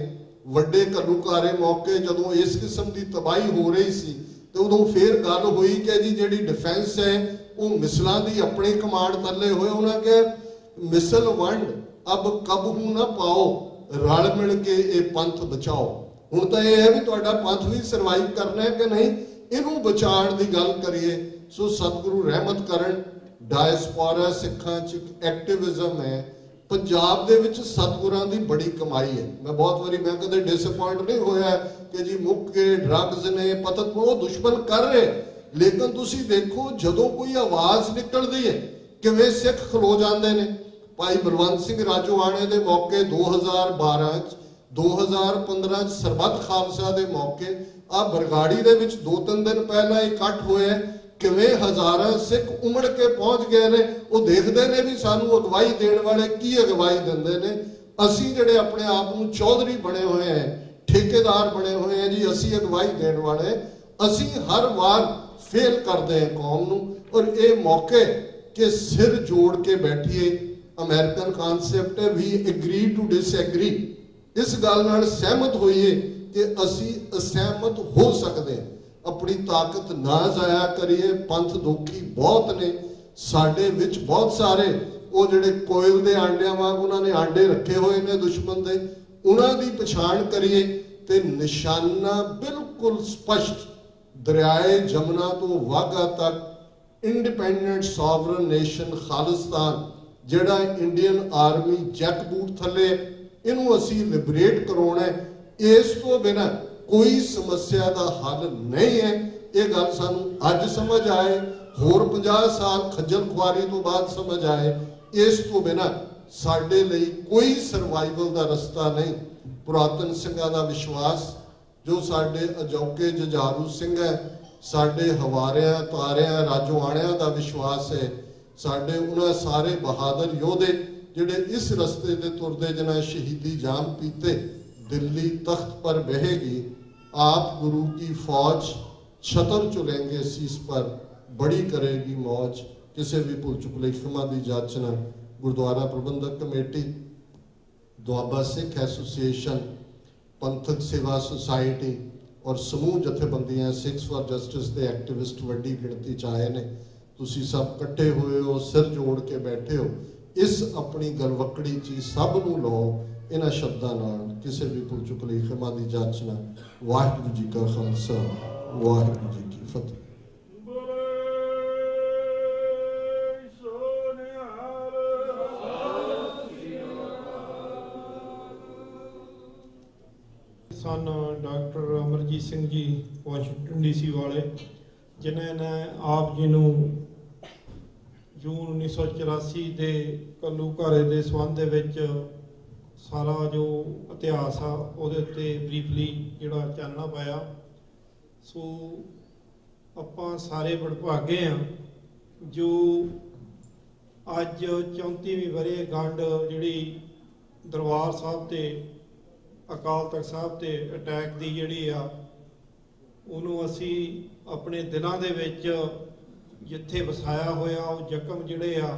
Speaker 1: ਵੱਡੇ ਘੱਲੂਘਾਰੇ ਮੌਕੇ ਜਦੋਂ ਇਸ ਕਿਸਮ ਦੀ ਤਬਾਹੀ ਹੋ ਰਹੀ ਸੀ ਤੇ ਉਦੋਂ ਫੇਰ ਗੱਲ ਹੋਈ ਕਿ ਜੀ ਜਿਹੜੀ ਡਿਫੈਂਸ ਹੈ ਉਹ ਮਿਸਲਾਂ ਦੀ ਆਪਣੀ ਕਮਾਂਡ ਥੱਲੇ ਹੋਏ। ਉਹਨਾਂ ਕਿਹਾ ਮਿਸਲ ਵੰਡ ਅਬ ਕਬਹੂ ਨਾ ਪਾਓ, ਰਲ ਮਿਲ ਕੇ ਇਹ ਪੰਥ ਬਚਾਓ। ਹੁਣ ਤਾਂ ਇਹ ਹੈ ਵੀ ਤੁਹਾਡਾ ਪੰਥ ਵੀ ਸਰਵਾਈਵ ਕਰਨਾ ਹੈ ਕਿ ਨਹੀਂ, ਇਹਨੂੰ ਬਚਾਉਣ ਦੀ ਗੱਲ ਕਰੀਏ। ਸੋ ਸਤਿਗੁਰੂ ਰਹਿਮਤ ਕਰਨ, ਡਾਇਸਪੋਰਾ ਸਿੱਖਾਂ 'ਚ ਇੱਕ ਐਕਟਿਵਿਜ਼ਮ ਹੈ। ਪੰਜਾਬ ਦੇ ਵਿੱਚ ਸਤਿਗੁਰਾਂ ਦੀ ਬੜੀ ਕਮਾਈ ਹੈ। ਮੈਂ ਬਹੁਤ ਵਾਰੀ ਮੈਂ ਕਦੇ ਡਿਸਅਪਾਇੰਟ ਨਹੀਂ ਹੋਇਆ ਕਿ ਜੀ ਮੁੱਕੇ ਡਰੱਗਸ ਨੇ ਪਤਨ ਉਹ ਦੁਸ਼ਮਣ ਕਰ ਰਹੇ, ਲੇਕਿਨ ਤੁਸੀਂ ਦੇਖੋ ਜਦੋਂ ਕੋਈ ਆਵਾਜ਼ ਨਿਕਲਦੀ ਹੈ ਕਿਵੇਂ ਸਿੱਖ ਖਲੋ ਜਾਂਦੇ ਨੇ। ਭਾਈ ਬਲਵੰਤ ਸਿੰਘ ਰਾਜੋਆਣੇ ਦੇ ਮੌਕੇ 2012 'ਚ, 2015 'ਚ ਸਰਬੱਤ ਖਾਲਸਾ ਦੇ ਮੌਕੇ, ਆ ਬਰਗਾੜੀ ਦੇ ਵਿੱਚ 2-3 ਦਿਨ ਪਹਿਲਾਂ ਇਕੱਠ ਹੋਇਆ, ਕਿਵੇਂ ਹਜ਼ਾਰਾਂ ਸਿੱਖ ਉਮੜ ਕੇ ਪਹੁੰਚ ਗਏ ਨੇ। ਉਹ ਦੇਖਦੇ ਨੇ ਵੀ ਸਾਨੂੰ ਅਗਵਾਈ ਦੇਣ ਵਾਲੇ ਕੀ ਅਗਵਾਈ ਦਿੰਦੇ ਨੇ। ਅਸੀਂ ਜਿਹੜੇ ਆਪਣੇ ਆਪ ਨੂੰ ਚੌਧਰੀ ਬਣੇ ਹੋਏ ਹੈ, ਠੇਕੇਦਾਰ ਬਣੇ ਹੋਏ ਹੈ ਜੀ, ਅਸੀਂ ਅਗਵਾਈ ਦੇਣ ਵਾਲੇ, ਅਸੀਂ ਹਰ ਵਾਰ ਫੇਲ ਕਰਦੇ ਹਾਂ ਕੌਮ ਨੂੰ। ਔਰ ਇਹ ਮੌਕੇ ਕਿ ਸਿਰ ਜੋੜ ਕੇ ਬੈਠੀਏ, ਅਮਰੀਕਨ ਕਨਸੈਪਟ ਹੈ ਵੀ ਐਗਰੀ ਟੂ ਡਿਸਐਗਰੀ, ਇਸ ਗੱਲ ਨਾਲ ਸਹਿਮਤ ਹੋਈਏ ਕਿ ਅਸੀਂ ਅਸਹਿਮਤ ਹੋ ਸਕਦੇ ਹਾਂ। ਆਪਣੀ ਤਾਕਤ ਨਾ ਜ਼ਾਇਆ ਕਰੀਏ। ਪੰਥ ਦੋਖੀ ਬਹੁਤ ਨੇ ਸਾਡੇ ਵਿੱਚ, ਬਹੁਤ ਸਾਰੇ ਉਹ ਜਿਹੜੇ ਕੋਇਲ ਦੇ ਆਂਡਿਆਂ ਵਾਂਗ ਉਹਨਾਂ ਨੇ ਆਂਡੇ ਰੱਖੇ ਹੋਏ ਨੇ ਦੁਸ਼ਮਣ ਦੇ, ਉਹਨਾਂ ਦੀ ਪਛਾਣ ਕਰੀਏ ਤੇ ਨਿਸ਼ਾਨਾ ਬਿਲਕੁਲ ਸਪਸ਼ਟ, ਦਰਿਆਏ ਜਮਨਾ ਤੋਂ ਵਾਘਾ ਤੱਕ ਇੰਡੀਪੈਂਡੈਂਟ ਸੋਵਰਨ ਨੇਸ਼ਨ ਖਾਲਿਸਤਾਨ, ਜਿਹੜਾ ਇੰਡੀਅਨ ਆਰਮੀ ਜੈਕ ਬੂਟ ਥੱਲੇ, ਇਹਨੂੰ ਅਸੀਂ ਲਿਬਰੇਟ ਕਰਾਉਣਾ ਹੈ। ਇਸ ਤੋਂ ਬਿਨਾਂ ਕੋਈ ਸਮੱਸਿਆ ਦਾ ਹੱਲ ਨਹੀਂ ਹੈ। ਇਹ ਗੱਲ ਸਾਨੂੰ ਅੱਜ ਸਮਝ ਆਏ, ਹੋਰ 50 ਸਾਲ ਖੱਜਲ ਖੁਆਰੀ ਤੋਂ ਬਾਅਦ ਸਮਝ ਆਏ। ਇਸ ਤੋਂ ਬਿਨਾਂ ਸਾਡੇ ਲਈ ਕੋਈ ਸਰਵਾਈਵਲ ਦਾ ਰਸਤਾ ਨਹੀਂ। ਪੁਰਾਤਨ ਸਿੰਘਾਂ ਦਾ ਵਿਸ਼ਵਾਸ, ਜੋ ਸਾਡੇ ਅਜੋਕੇ ਜੁਝਾਰੂ ਸਿੰਘ ਹੈ, ਸਾਡੇ ਹਵਾਰਿਆਂ ਤਾਰਿਆਂ ਰਾਜੋਆਣਿਆਂ ਦਾ ਵਿਸ਼ਵਾਸ ਹੈ, ਸਾਡੇ ਉਹਨਾਂ ਸਾਰੇ ਬਹਾਦਰ ਯੋਧੇ ਜਿਹੜੇ ਇਸ ਰਸਤੇ ਤੇ ਤੁਰਦੇ ਜਿਨ੍ਹਾਂ ਸ਼ਹੀਦੀ ਜਾਮ ਪੀਤੇ। दिल्ली तख्त पर बहेगी आप गुरु की फौज, छतर चुलेंगे शीस पर, बड़ी करेगी मौज। किसी भी भुल चुक लेखमा की जाचना। गुरुद्वारा प्रबंधक कमेटी, दुआबा सिख एसोसीएशन, पंथक सेवा सोसाइटी और समूह जथेबंदियां सिक्स फॉर जस्टिस के एक्टिविस्ट वड्डी गिणती च आए ने। तुसी सब कट्ठे हुए हो, सिर जोड़ के बैठे हो। इस अपनी गलवकड़ी ची सब नूं लो इन्हां शब्दां नाल। किसी भी भुल चुक लई खिमा दी जाचना। वाहिगुरू जी का खालसा, वाहिगुरू जी की फतेह।
Speaker 3: सन doctor Amarjeet Singh ji Washington DC वाले, जिन्हें ने आप जी नूं जून 1984 के घल्लूघारे के संबंध विच सारा जो इतिहास आ ਉਹਦੇ ਉੱਤੇ ਬਰੀਫਲੀ ਜਿਹੜਾ ਚਾਨਣਾ ਪਾਇਆ। ਸੋ ਆਪਾਂ ਸਾਰੇ ਵਡਭਾਗੇ ਆ ਜੋ ਅੱਜ 34ਵੀਂ ਵਰ੍ਹੇਗੰਢ ਜਿਹੜੀ ਦਰਬਾਰ ਸਾਹਿਬ ਤੇ ਅਕਾਲ ਤਖਤ ਸਾਹਿਬ ਤੇ ਅਟੈਕ ਦੀ ਜਿਹੜੀ ਆ, ਉਹਨੂੰ ਅਸੀਂ ਆਪਣੇ ਦਿਲਾਂ ਦੇ ਵਿੱਚ ਜਿੱਥੇ ਵਸਾਇਆ ਹੋਇਆ ਉਹ ਜ਼ਖਮ ਜਿਹੜੇ ਆ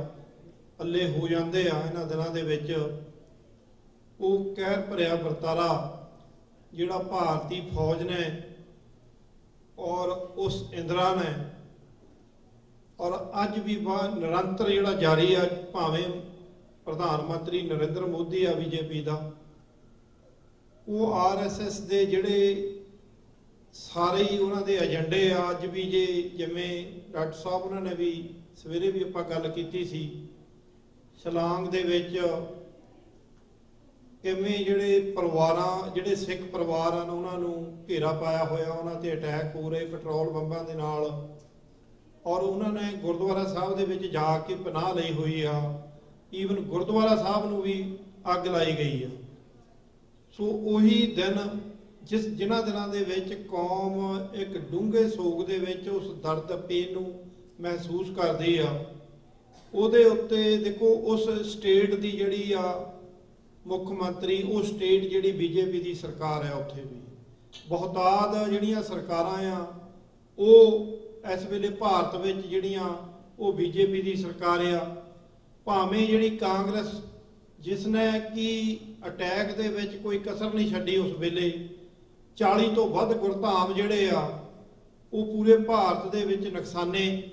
Speaker 3: ਅੱਲੇ ਹੋ ਜਾਂਦੇ ਆ ਇਹਨਾਂ ਦਿਨਾਂ ਦੇ ਵਿੱਚ। ਉਹ ਕਹਿਰ ਭਰਿਆ ਵਰਤਾਰਾ ਜਿਹੜਾ ਭਾਰਤੀ ਫੌਜ ਨੇ ਔਰ ਉਸ ਇੰਦਰਾ ਨੇ ਔਰ ਅੱਜ ਵੀ ਨਿਰੰਤਰ ਜਿਹੜਾ ਜਾਰੀ ਆ, ਭਾਵੇਂ ਪ੍ਰਧਾਨ ਮੰਤਰੀ ਨਰਿੰਦਰ ਮੋਦੀ ਆ BJP ਦਾ, ਉਹ RSS ਦੇ ਜਿਹੜੇ ਸਾਰੇ ਹੀ ਉਹਨਾਂ ਦੇ ਏਜੰਡੇ ਆ ਅੱਜ ਵੀ। ਜੇ ਜਿਵੇਂ ਡਾਕਟਰ ਸਾਹਿਬ ਉਹਨਾਂ ਨੇ ਵੀ ਸਵੇਰੇ ਵੀ ਆਪਾਂ ਗੱਲ ਕੀਤੀ ਸੀ, ਸ਼ਿਲਾਂਗ ਦੇ ਵਿੱਚ ਕਿਵੇਂ ਜਿਹੜੇ ਪਰਿਵਾਰਾਂ, ਜਿਹੜੇ ਸਿੱਖ ਪਰਿਵਾਰ ਹਨ, ਉਹਨਾਂ ਨੂੰ ਘੇਰਾ ਪਾਇਆ ਹੋਇਆ, ਉਹਨਾਂ ਤੇ ਅਟੈਕ ਹੋ ਰਹੇ ਪੈਟਰੋਲ ਬੰਬਾਂ ਦੇ ਨਾਲ, ਔਰ ਉਹਨਾਂ ਨੇ ਗੁਰਦੁਆਰਾ ਸਾਹਿਬ ਦੇ ਵਿੱਚ ਜਾ ਕੇ ਪਨਾਹ ਲਈ ਹੋਈ ਆ। ਈਵਨ ਗੁਰਦੁਆਰਾ ਸਾਹਿਬ ਨੂੰ ਵੀ ਅੱਗ ਲਾਈ ਗਈ ਆ। ਸੋ ਉਹੀ ਦਿਨ ਜਿਨ੍ਹਾਂ ਦਿਨਾਂ ਦੇ ਵਿੱਚ ਕੌਮ ਇੱਕ ਡੂੰਘੇ ਸੋਗ ਦੇ ਵਿੱਚ ਉਸ ਦਰਦ ਪੀਣ ਨੂੰ ਮਹਿਸੂਸ ਕਰਦੀ ਆ, ਉਹਦੇ ਉੱਤੇ ਦੇਖੋ ਉਸ ਸਟੇਟ ਦੀ ਜਿਹੜੀ ਆ ਮੁੱਖ ਮੰਤਰੀ, ਉਹ ਸਟੇਟ ਜਿਹੜੀ ਬੀਜੇਪੀ ਦੀ ਸਰਕਾਰ ਆ, ਉੱਥੇ ਵੀ ਬਹੁਤਾਤ ਜਿਹੜੀਆਂ ਸਰਕਾਰਾਂ ਆ ਉਹ ਇਸ ਵੇਲੇ ਭਾਰਤ ਵਿੱਚ ਜਿਹੜੀਆਂ ਉਹ ਬੀਜੇਪੀ ਦੀ ਸਰਕਾਰ ਆ। ਭਾਵੇਂ ਜਿਹੜੀ ਕਾਂਗਰਸ ਜਿਸ ਨੇ ਕਿ ਅਟੈਕ ਦੇ ਵਿੱਚ ਕੋਈ ਕਸਰ ਨਹੀਂ ਛੱਡੀ, ਉਸ ਵੇਲੇ 40 ਤੋਂ ਵੱਧ ਗੁਰਧਾਮ ਜਿਹੜੇ ਆ ਉਹ ਪੂਰੇ ਭਾਰਤ ਦੇ ਵਿੱਚ ਨੁਕਸਾਨੇ,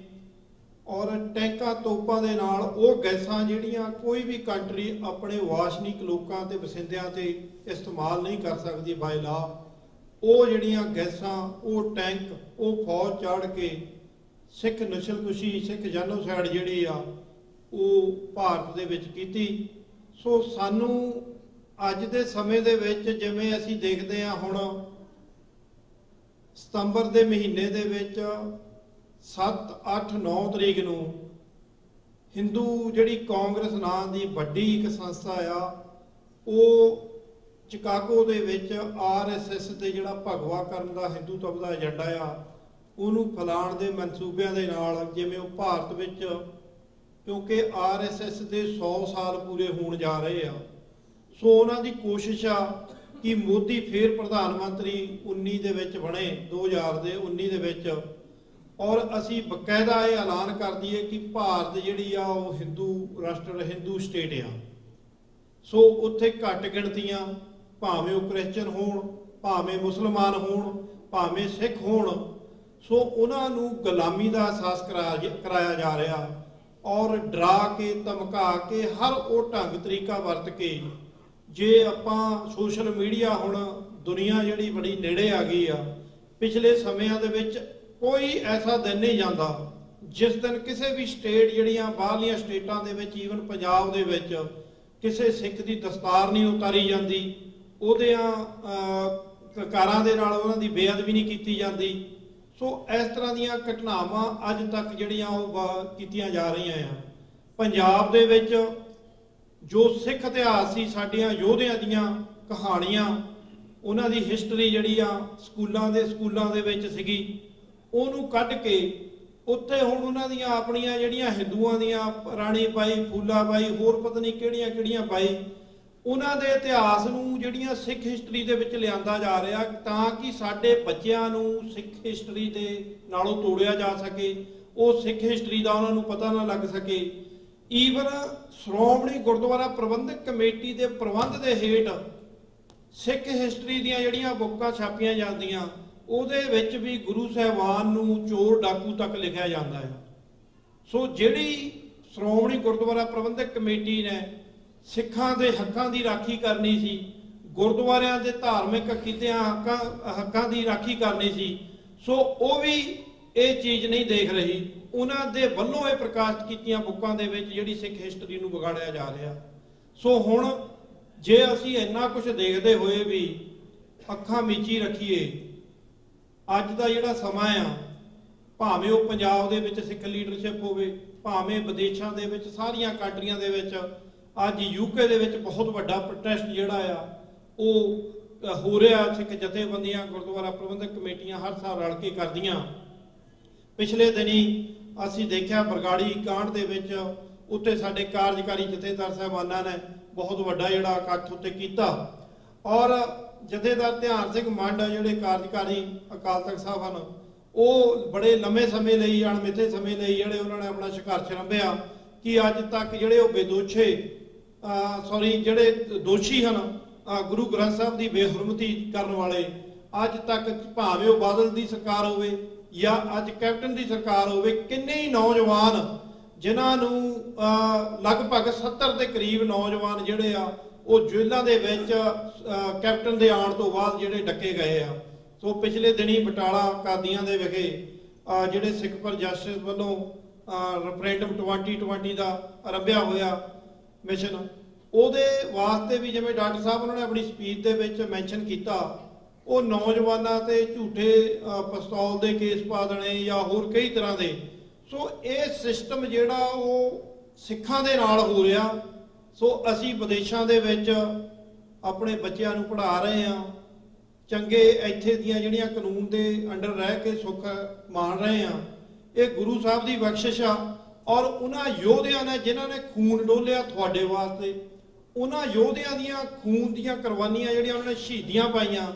Speaker 3: ਔਰ ਟੈਂਕਾਂ ਤੋਪਾਂ ਦੇ ਨਾਲ ਉਹ ਗੈਸਾਂ ਜਿਹੜੀਆਂ ਕੋਈ ਵੀ ਕੰਟਰੀ ਆਪਣੇ ਵਾਸ਼ਨਿਕ ਲੋਕਾਂ ਤੇ ਵਸਿੰਦਿਆਂ ਤੇ ਇਸਤੇਮਾਲ ਨਹੀਂ ਕਰ ਸਕਦੀ ਬਾਈ ਲਾ, ਉਹ ਜਿਹੜੀਆਂ ਗੈਸਾਂ, ਉਹ ਟੈਂਕ, ਉਹ ਫੌਜ ਚਾੜ ਕੇ ਸਿੱਖ ਨਸਲਕੁਸ਼ੀ, ਸਿੱਖ ਜੈਨੋਸਾਈਡ ਜਿਹੜੀ ਆ ਉਹ ਭਾਰਤ ਦੇ ਵਿੱਚ ਕੀਤੀ। ਸੋ ਸਾਨੂੰ ਅੱਜ ਦੇ ਸਮੇਂ ਦੇ ਵਿੱਚ ਜਿਵੇਂ ਅਸੀਂ ਦੇਖਦੇ ਹਾਂ, ਹੁਣ ਸਤੰਬਰ ਦੇ ਮਹੀਨੇ ਦੇ ਵਿੱਚ 7, 8, 9 ਤਰੀਕ ਨੂੰ ਹਿੰਦੂ ਜਿਹੜੀ ਕਾਂਗਰਸ ਨਾਂ ਦੀ ਵੱਡੀ ਇੱਕ ਸੰਸਥਾ ਆ, ਉਹ ਚਿਕਾਗੋ ਦੇ ਵਿੱਚ RSS ਦੇ ਜਿਹੜਾ ਭਗਵਾ ਕਰਨ ਦਾ ਹਿੰਦੂਤਵ ਦਾ ਏਜੰਡਾ ਆ, ਉਹਨੂੰ ਫੈਲਾਉਣ ਦੇ ਮਨਸੂਬਿਆਂ ਦੇ ਨਾਲ, ਜਿਵੇਂ ਉਹ ਭਾਰਤ ਵਿੱਚ, ਕਿਉਂਕਿ RSS ਦੇ 100 ਸਾਲ ਪੂਰੇ ਹੋਣ ਜਾ ਰਹੇ ਆ, ਸੋ ਉਹਨਾਂ ਦੀ ਕੋਸ਼ਿਸ਼ ਆ ਕਿ ਮੋਦੀ ਫੇਰ ਪ੍ਰਧਾਨ ਮੰਤਰੀ 19 ਦੇ ਵਿੱਚ ਬਣੇ, 2019 ਦੇ ਵਿੱਚ, ਔਰ ਅਸੀਂ ਬਕਾਇਦਾ ਇਹ ਐਲਾਨ ਕਰ ਦਈਏ ਕਿ ਭਾਰਤ ਜਿਹੜੀ ਆ ਉਹ ਹਿੰਦੂ ਰਾਸ਼ਟਰ, ਹਿੰਦੂ ਸਟੇਟ ਆ। ਸੋ ਉੱਥੇ ਘੱਟ ਗਿਣਤੀਆਂ, ਭਾਵੇਂ ਉਹ ਕ੍ਰਿਸਚਨ ਹੋਣ, ਭਾਵੇਂ ਮੁਸਲਮਾਨ ਹੋਣ, ਭਾਵੇਂ ਸਿੱਖ ਹੋਣ, ਸੋ ਉਹਨਾਂ ਨੂੰ ਗੁਲਾਮੀ ਦਾ ਅਹਿਸਾਸ ਕਰਾਇਆ ਜਾ ਰਿਹਾ, ਔਰ ਡਰਾ ਕੇ, ਧਮਕਾ ਕੇ, ਹਰ ਉਹ ਢੰਗ ਤਰੀਕਾ ਵਰਤ ਕੇ, ਜੇ ਆਪਾਂ ਸੋਸ਼ਲ ਮੀਡੀਆ, ਹੁਣ ਦੁਨੀਆ ਜਿਹੜੀ ਬੜੀ ਨੇੜੇ ਆ ਗਈ ਆ, ਪਿਛਲੇ ਸਮਿਆਂ ਦੇ ਵਿੱਚ ਕੋਈ ਐਸਾ ਦਿਨ ਨਹੀਂ ਜਾਂਦਾ ਜਿਸ ਦਿਨ ਕਿਸੇ ਵੀ ਸਟੇਟ, ਜਿਹੜੀਆਂ ਬਾਹਰਲੀਆਂ ਸਟੇਟਾਂ ਦੇ ਵਿੱਚ, ਈਵਨ ਪੰਜਾਬ ਦੇ ਵਿੱਚ, ਕਿਸੇ ਸਿੱਖ ਦੀ ਦਸਤਾਰ ਨਹੀਂ ਉਤਾਰੀ ਜਾਂਦੀ, ਉਹਦਿਆਂ ਕਾਰਾਂ ਦੇ ਨਾਲ ਉਹਨਾਂ ਦੀ ਬੇਅਦਬੀ ਨਹੀਂ ਕੀਤੀ ਜਾਂਦੀ। ਸੋ ਇਸ ਤਰ੍ਹਾਂ ਦੀਆਂ ਘਟਨਾਵਾਂ ਅੱਜ ਤੱਕ ਜਿਹੜੀਆਂ ਉਹ ਕੀਤੀਆਂ ਜਾ ਰਹੀਆਂ ਆ। ਪੰਜਾਬ ਦੇ ਵਿੱਚ ਜੋ ਸਿੱਖ ਇਤਿਹਾਸ ਸੀ, ਸਾਡੀਆਂ ਯੋਧਿਆਂ ਦੀਆਂ ਕਹਾਣੀਆਂ, ਉਹਨਾਂ ਦੀ ਹਿਸਟਰੀ ਜਿਹੜੀ ਆ ਸਕੂਲਾਂ ਦੇ ਵਿੱਚ ਸੀਗੀ, ਉਹਨੂੰ ਕੱਢ ਕੇ ਉੱਥੇ ਹੁਣ ਉਹਨਾਂ ਦੀਆਂ ਆਪਣੀਆਂ ਜਿਹੜੀਆਂ ਹਿੰਦੂਆਂ ਦੀਆਂ ਰਾਣੀ ਬਾਈ, ਫੂਲਾ ਬਾਈ, ਹੋਰ ਪਤਾ ਨਹੀਂ ਕਿਹੜੀਆਂ ਬਾਈ, ਉਹਨਾਂ ਦੇ ਇਤਿਹਾਸ ਨੂੰ ਜਿਹੜੀਆਂ ਸਿੱਖ ਹਿਸਟਰੀ ਦੇ ਵਿੱਚ ਲਿਆਂਦਾ ਜਾ ਰਿਹਾ, ਤਾਂ ਕਿ ਸਾਡੇ ਬੱਚਿਆਂ ਨੂੰ ਸਿੱਖ ਹਿਸਟਰੀ ਦੇ ਨਾਲੋਂ ਤੋੜਿਆ ਜਾ ਸਕੇ, ਉਹ ਸਿੱਖ ਹਿਸਟਰੀ ਦਾ ਉਹਨਾਂ ਨੂੰ ਪਤਾ ਨਾ ਲੱਗ ਸਕੇ। ਈਵਨ ਸ਼੍ਰੋਮਣੀ ਗੁਰਦੁਆਰਾ ਪ੍ਰਬੰਧਕ ਕਮੇਟੀ ਦੇ ਪ੍ਰਬੰਧ ਦੇ ਹੇਠ ਸਿੱਖ ਹਿਸਟਰੀ ਦੀਆਂ ਜਿਹੜੀਆਂ ਬੁੱਕਾਂ ਛਾਪੀਆਂ ਜਾਂਦੀਆਂ, ਉਹਦੇ ਵਿੱਚ ਵੀ ਗੁਰੂ ਸਾਹਿਬਾਨ ਨੂੰ ਚੋਰ ਡਾਕੂ ਤੱਕ ਲਿਖਿਆ ਜਾਂਦਾ ਹੈ। ਸੋ ਜਿਹੜੀ ਸ਼੍ਰੋਮਣੀ ਗੁਰਦੁਆਰਾ ਪ੍ਰਬੰਧਕ ਕਮੇਟੀ ਨੇ ਸਿੱਖਾਂ ਦੇ ਹੱਕਾਂ ਦੀ ਰਾਖੀ ਕਰਨੀ ਸੀ, ਗੁਰਦੁਆਰਿਆਂ ਦੇ ਧਾਰਮਿਕ ਕੀਤਿਆਂ ਹੱਕਾਂ ਦੀ ਰਾਖੀ ਕਰਨੀ ਸੀ, ਸੋ ਉਹ ਵੀ ਇਹ ਚੀਜ਼ ਨਹੀਂ ਦੇਖ ਰਹੀ। ਉਹਨਾਂ ਦੇ ਵੱਲੋਂ ਇਹ ਪ੍ਰਕਾਸ਼ਿਤ ਕੀਤੀਆਂ ਬੁੱਕਾਂ ਦੇ ਵਿੱਚ ਜਿਹੜੀ ਸਿੱਖ ਹਿਸਟਰੀ ਨੂੰ ਵਿਗਾੜਿਆ ਜਾ ਰਿਹਾ। ਸੋ ਹੁਣ ਜੇ ਅਸੀਂ ਇੰਨਾ ਕੁਝ ਦੇਖਦੇ ਹੋਏ ਵੀ ਅੱਖਾਂ ਮੀਚੀ ਰੱਖੀਏ, ਅੱਜ ਦਾ ਜਿਹੜਾ ਸਮਾਂ ਆ, ਭਾਵੇਂ ਉਹ ਪੰਜਾਬ ਦੇ ਵਿੱਚ ਸਿੱਖ ਲੀਡਰਸ਼ਿਪ ਹੋਵੇ, ਭਾਵੇਂ ਵਿਦੇਸ਼ਾਂ ਦੇ ਵਿੱਚ, ਸਾਰੀਆਂ ਕੰਟਰੀਆਂ ਦੇ ਵਿੱਚ, ਅੱਜ UK ਦੇ ਵਿੱਚ ਬਹੁਤ ਵੱਡਾ ਪ੍ਰੋਟੈਸਟ ਜਿਹੜਾ ਆ ਉਹ ਹੋ ਰਿਹਾ। ਸਿੱਖ ਜਥੇਬੰਦੀਆਂ, ਗੁਰਦੁਆਰਾ ਪ੍ਰਬੰਧਕ ਕਮੇਟੀਆਂ ਹਰ ਸਾਲ ਰਲ ਕੇ ਕਰਦੀਆਂ। ਪਿਛਲੇ ਦਿਨੀ ਅਸੀਂ ਦੇਖਿਆ ਬਰਗਾੜੀ ਕਾਂਡ ਦੇ ਵਿੱਚ, ਉੱਤੇ ਸਾਡੇ ਕਾਰਜਕਾਰੀ ਜਥੇਦਾਰ ਸਾਹਿਬਾਨਾਂ ਨੇ ਬਹੁਤ ਵੱਡਾ ਜਿਹੜਾ ਇਕੱਠ ਉੱਤੇ ਕੀਤਾ, ਔਰ ਜਥੇਦਾਰ ਧਿਆਨ ਸਿੰਘ ਮੰਡ ਜਿਹੜੇ ਕਾਰਜਕਾਰੀ ਅਕਾਲ ਤਖਤ ਸਾਹਿਬ ਹਨ, ਉਹ ਬੜੇ ਲੰਮੇ ਸਮੇਂ ਲਈ, ਅਣਮਿੱਥੇ ਸਮੇਂ ਲਈ ਜਿਹੜੇ ਉਹਨਾਂ ਨੇ ਆਪਣਾ ਸੰਘਰਸ਼ ਰੰਭਿਆ ਕਿ ਅੱਜ ਤੱਕ ਜਿਹੜੇ ਉਹ ਜਿਹੜੇ ਦੋਸ਼ੀ ਹਨ ਗੁਰੂ ਗ੍ਰੰਥ ਸਾਹਿਬ ਦੀ ਬੇਹਰਮਤੀ ਕਰਨ ਵਾਲੇ, ਅੱਜ ਤੱਕ ਭਾਵੇਂ ਉਹ ਬਾਦਲ ਦੀ ਸਰਕਾਰ ਹੋਵੇ ਜਾਂ ਅੱਜ ਕੈਪਟਨ ਦੀ ਸਰਕਾਰ ਹੋਵੇ, ਕਿੰਨੇ ਹੀ ਨੌਜਵਾਨ ਜਿਨ੍ਹਾਂ ਨੂੰ ਲਗਭਗ 70 ਦੇ ਕਰੀਬ ਨੌਜਵਾਨ ਜਿਹੜੇ ਆ ਉਹ ਜੇਲ੍ਹਾਂ ਦੇ ਵਿੱਚ ਕੈਪਟਨ ਦੇ ਆਉਣ ਤੋਂ ਬਾਅਦ ਜਿਹੜੇ ਡੱਕੇ ਗਏ ਆ। ਸੋ ਪਿਛਲੇ ਦਿਨੀ ਬਟਾਲਾ ਕਾਦੀਆਂ ਦੇ ਵਿਖੇ ਜਿਹੜੇ ਸਿੱਖ ਪਰ ਜਸਟਿਸ ਵੱਲੋਂ ਰੈਫਰੈਂਡਮ 2020 ਦਾ ਆਰੰਭਿਆ ਹੋਇਆ ਮਿਸ਼ਨ, ਉਹਦੇ ਵਾਸਤੇ ਵੀ ਜਿਵੇਂ ਡਾਕਟਰ ਸਾਹਿਬ ਉਹਨਾਂ ਨੇ ਆਪਣੀ ਸਪੀਚ ਦੇ ਵਿੱਚ ਮੈਂਸ਼ਨ ਕੀਤਾ, ਉਹ ਨੌਜਵਾਨਾਂ ਤੇ ਝੂਠੇ ਪਿਸਤੌਲ ਦੇ ਕੇਸ ਪਾ ਦੇਣੇ ਜਾਂ ਹੋਰ ਕਈ ਤਰ੍ਹਾਂ ਦੇ। ਸੋ ਇਹ ਸਿਸਟਮ ਜਿਹੜਾ ਉਹ ਸਿੱਖਾਂ ਦੇ ਨਾਲ ਹੋ ਰਿਹਾ। ਸੋ ਅਸੀਂ ਵਿਦੇਸ਼ਾਂ ਦੇ ਵਿੱਚ
Speaker 4: ਆਪਣੇ ਬੱਚਿਆਂ ਨੂੰ ਪੜ੍ਹਾ ਰਹੇ ਹਾਂ, ਚੰਗੇ ਇੱਥੇ ਦੀਆਂ ਜਿਹੜੀਆਂ ਕਾਨੂੰਨ ਦੇ ਅੰਡਰ ਰਹਿ ਕੇ ਸੁੱਖ ਮਾਣ ਰਹੇ ਹਾਂ। ਇਹ ਗੁਰੂ ਸਾਹਿਬ ਦੀ ਬਖਸ਼ਿਸ਼ ਆ। ਔਰ ਉਹਨਾਂ ਯੋਧਿਆਂ ਨੇ ਜਿਨ੍ਹਾਂ ਨੇ ਖੂਨ ਡੋਲਿਆ ਤੁਹਾਡੇ ਵਾਸਤੇ, ਉਹਨਾਂ ਯੋਧਿਆਂ ਦੀਆਂ ਖੂਨ ਦੀਆਂ ਕੁਰਬਾਨੀਆਂ ਜਿਹੜੀਆਂ ਉਹਨਾਂ ਨੇ ਸ਼ਹੀਦੀਆਂ ਪਾਈਆਂ,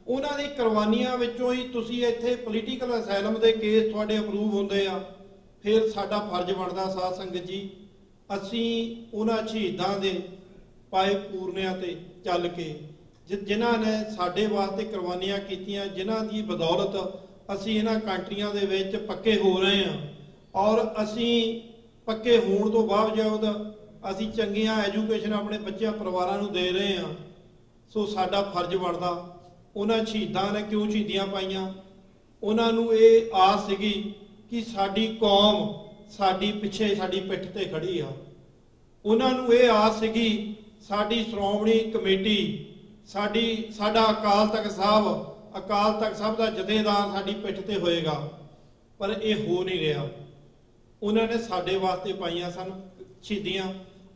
Speaker 4: ਉਹਨਾਂ ਦੀ ਕੁਰਬਾਨੀਆਂ ਵਿੱਚੋਂ ਹੀ ਤੁਸੀਂ ਇੱਥੇ ਪੋਲੀਟੀਕਲ ਅਸਾਈਲਮ ਦੇ ਕੇਸ ਤੁਹਾਡੇ ਅਪਰੂਵ ਹੁੰਦੇ ਆ। ਫਿਰ ਸਾਡਾ ਫਰਜ਼ ਬਣਦਾ ਸਾਧ ਸੰਗਤ ਜੀ, ਅਸੀਂ ਉਹਨਾਂ ਸ਼ਹੀਦਾਂ ਦੇ ਪਾਏ ਪੂਰਨਿਆਂ ਤੇ ਚੱਲ ਕੇ, ਜਿਨ੍ਹਾਂ ਨੇ ਸਾਡੇ ਵਾਸਤੇ ਕੁਰਬਾਨੀਆਂ ਕੀਤੀਆਂ, ਜਿਨ੍ਹਾਂ ਦੀ ਬਦੌਲਤ ਅਸੀਂ ਇਹਨਾਂ ਕੰਟਰੀਆਂ ਦੇ ਵਿੱਚ ਪੱਕੇ ਹੋ ਰਹੇ ਹਾਂ। ਔਰ ਅਸੀਂ ਪੱਕੇ ਹੋਣ ਤੋਂ ਬਾਵਜੂਦ ਅਸੀਂ ਚੰਗੀਆਂ ਐਜੂਕੇਸ਼ਨ ਆਪਣੇ ਬੱਚਿਆਂ ਪਰਿਵਾਰਾਂ ਨੂੰ ਦੇ ਰਹੇ ਹਾਂ। ਸੋ ਸਾਡਾ ਫਰਜ਼ ਬਣਦਾ, ਉਹਨਾਂ ਸ਼ਹੀਦਾਂ ਨੇ ਕਿਉਂ ਸ਼ਹੀਦੀਆਂ ਪਾਈਆਂ? ਉਹਨਾਂ ਨੂੰ ਇਹ ਆਸ ਸੀਗੀ ਕਿ ਸਾਡੀ ਕੌਮ ਸਾਡੀ ਪਿੱਛੇ, ਸਾਡੀ ਪਿੱਠ ਤੇ ਖੜੀ ਆ। ਉਹਨਾਂ ਨੂੰ ਇਹ ਆਸ ਸੀਗੀ ਸਾਡੀ ਸ਼੍ਰੋਮਣੀ ਕਮੇਟੀ, ਸਾਡਾ ਅਕਾਲ ਤਖਤ ਸਾਹਿਬ ਦਾ ਜਥੇਦਾਰ ਸਾਡੀ ਪਿੱਠ ਤੇ ਹੋਏਗਾ। ਪਰ ਇਹ ਹੋ ਨਹੀਂ ਰਿਹਾ। ਉਹਨਾਂ ਨੇ ਸਾਡੇ ਵਾਸਤੇ ਪਾਈਆਂ ਸਨ ਸ਼ਹੀਦੀਆਂ,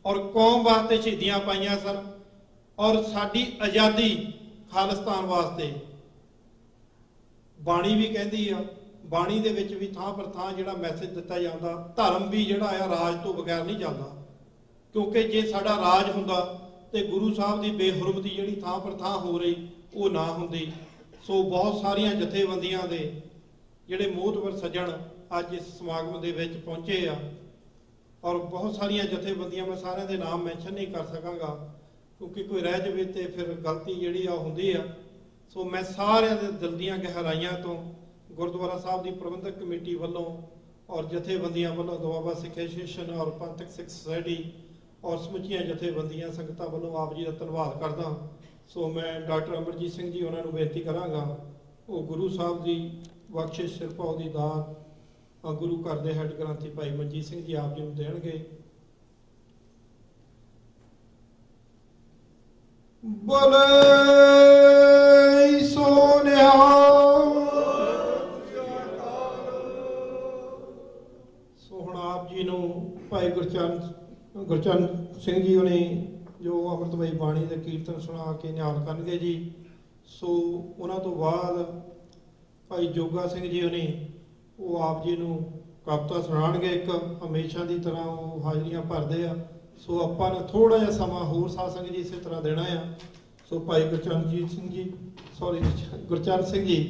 Speaker 4: ਔਰ ਕੌਮ ਵਾਸਤੇ ਸ਼ਹੀਦੀਆਂ ਪਾਈਆਂ ਸਨ, ਔਰ ਸਾਡੀ ਆਜ਼ਾਦੀ ਖਾਲਿਸਤਾਨ ਵਾਸਤੇ। ਬਾਣੀ ਵੀ ਕਹਿੰਦੀ ਆ, ਬਾਣੀ ਦੇ ਵਿੱਚ ਵੀ ਥਾਂ ਪਰ ਥਾਂ ਜਿਹੜਾ ਮੈਸੇਜ ਦਿੱਤਾ ਜਾਂਦਾ, ਧਰਮ ਵੀ ਜਿਹੜਾ ਆ ਰਾਜ ਤੋਂ ਬਗੈਰ ਨਹੀਂ ਚੱਲਦਾ। ਕਿਉਂਕਿ ਜੇ ਸਾਡਾ ਰਾਜ ਹੁੰਦਾ ਤੇ ਗੁਰੂ ਸਾਹਿਬ ਦੀ ਬੇਹੁਰਮਤੀ ਜਿਹੜੀ ਥਾਂ ਪਰ ਥਾਂ ਹੋ ਰਹੀ ਉਹ ਨਾ ਹੁੰਦੀ। ਸੋ ਬਹੁਤ ਸਾਰੀਆਂ ਜਥੇਬੰਦੀਆਂ ਦੇ ਜਿਹੜੇ ਮੋਹਤਵਰ ਸੱਜਣ ਅੱਜ ਇਸ ਸਮਾਗਮ ਦੇ ਵਿੱਚ ਪਹੁੰਚੇ ਆ, ਔਰ ਬਹੁਤ ਸਾਰੀਆਂ ਜਥੇਬੰਦੀਆਂ, ਮੈਂ ਸਾਰਿਆਂ ਦੇ ਨਾਮ ਮੈਂਸ਼ਨ ਨਹੀਂ ਕਰ ਸਕਾਂਗਾ ਕਿਉਂਕਿ ਕੋਈ ਰਹਿ ਜਾਵੇ ਤੇ ਫਿਰ ਗਲਤੀ ਜਿਹੜੀ ਆ ਹੁੰਦੀ ਆ। ਸੋ ਮੈਂ ਸਾਰਿਆਂ ਦੇ ਦਿਲ ਦੀਆਂ ਗਹਿਰਾਈਆਂ ਤੋਂ ਗੁਰਦੁਆਰਾ ਸਾਹਿਬ ਦੀ ਪ੍ਰਬੰਧਕ ਕਮੇਟੀ ਵੱਲੋਂ ਔਰ ਜਥੇਬੰਦੀਆਂ ਵੱਲੋਂ, ਦੁਆਬਾ ਸਿੱਖ ਐਸੋਸੀਏਸ਼ਨ ਔਰ ਪੰਥਕ ਸਿੱਖ ਸੁਸਾਇਟੀ ਔਰ ਸਮੁੱਚੀਆਂ ਜਥੇਬੰਦੀਆਂ ਸੰਗਤਾਂ ਵੱਲੋਂ ਆਪ ਜੀ ਦਾ ਧੰਨਵਾਦ ਕਰਦਾ। ਸੋ ਮੈਂ ਡਾਕਟਰ ਅਮਰਜੀਤ ਸਿੰਘ ਜੀ ਉਹਨਾਂ ਨੂੰ ਬੇਨਤੀ ਕਰਾਂਗਾ, ਉਹ ਗੁਰੂ ਸਾਹਿਬ ਦੀ ਬਖਸ਼ਿਸ਼, ਸਿਰਪਾਉ ਦੀ ਦਾਤ ਗੁਰੂ ਘਰ ਦੇ ਹੈੱਡ ਗ੍ਰੰਥੀ ਭਾਈ ਮਨਜੀਤ ਸਿੰਘ ਜੀ ਆਪ ਜੀ ਨੂੰ ਦੇਣਗੇ। ਬੋਲੇ ਸੋ ਨਿਹਾਲ। ਸੋ ਹੁਣ ਆਪ ਜੀ ਨੂੰ ਭਾਈ ਗੁਰਚਰਨ ਸਿੰਘ ਜੀ ਉਹਨੇ ਜੋ ਅੰਮ੍ਰਿਤਮਈ ਬਾਣੀ ਦੇ ਕੀਰਤਨ ਸੁਣਾ ਕੇ ਨਿਹਾਲ ਕਰਨਗੇ ਜੀ। ਸੋ ਉਹਨਾਂ ਤੋਂ ਬਾਅਦ ਭਾਈ ਜੋਗਾ ਸਿੰਘ ਜੀ ਉਹਨੇ ਉਹ ਆਪ ਜੀ ਨੂੰ ਕਵਿਤਾ ਸੁਣਾਉਣਗੇ। ਇੱਕ ਹਮੇਸ਼ਾ ਦੀ ਤਰ੍ਹਾਂ ਉਹ ਹਾਜ਼ਰੀਆਂ ਭਰਦੇ ਆ। ਸੋ ਆਪਾਂ ਨੇ ਥੋੜਾ ਜਿਹਾ ਸਮਾਂ ਹੋਰ ਸਾਧ ਸੰਗਤ ਜੀ ਇਸੇ ਤਰ੍ਹਾਂ ਦੇਣਾ ਆ। ਸੋ ਭਾਈ ਗੁਰਚਰਨ ਸਿੰਘ ਜੀ,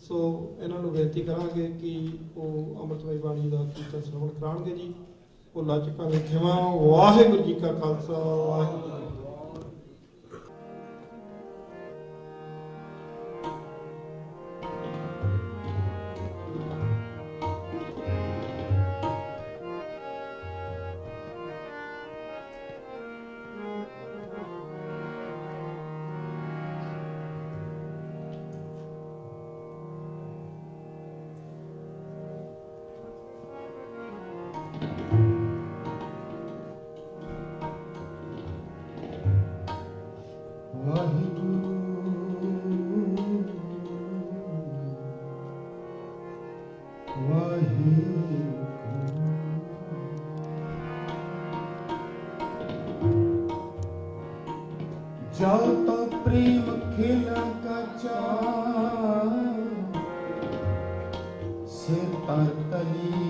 Speaker 4: ਸੋ ਇਹਨਾਂ ਨੂੰ ਬੇਨਤੀ ਕਰਾਂਗੇ ਕਿ ਉਹ ਅੰਮ੍ਰਿਤਮਈ ਬਾਣੀ ਦਾ ਕੀਰਤਨ ਸਰਵਣ ਕਰਾਉਣਗੇ ਜੀ। ਉਹ ਲੱਚਕਾਂ ਦੇ ਖਿਮਾ। ਵਾਹਿਗੁਰੂ ਜੀ ਕਾ ਖਾਲਸਾ, ਵਾਹਿਗੁਰੂ ਜੀ ਕੀ ਫਤਿਹ।
Speaker 5: जाओ तो प्रेम खेला का चार सिर पर तली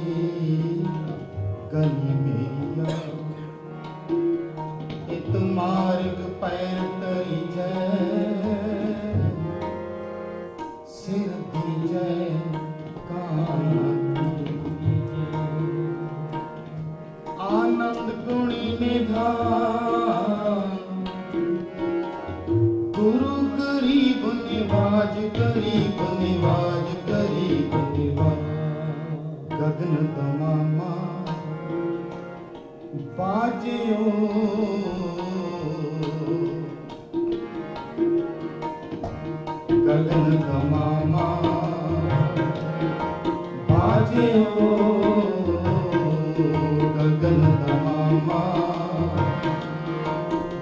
Speaker 5: गली मेरिया इत मार्ग पैर तरी जय सिर दी जय आनंद गुणी निधान गुरु गरीब निवाज गरीब निवाज गरीब निवाज गगन तमामा बाजियो गगन तमामा बाजियो गगन तमामा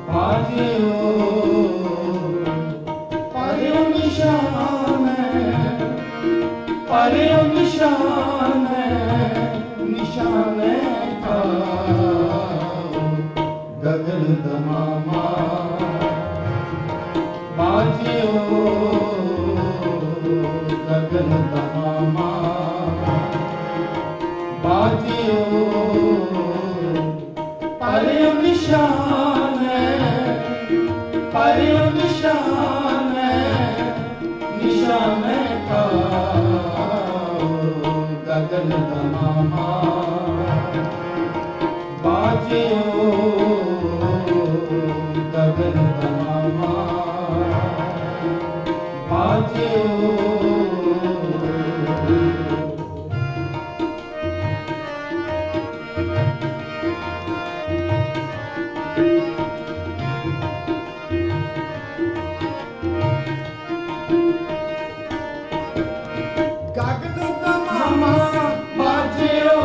Speaker 5: बाजियो निशान का गगन तमामा गगन तमामा बाजियो परियो निशान है परियो निशान है निशान का गगन तमामा बाजियो गगन तमामा बाजियो गगन तमामा बाजियो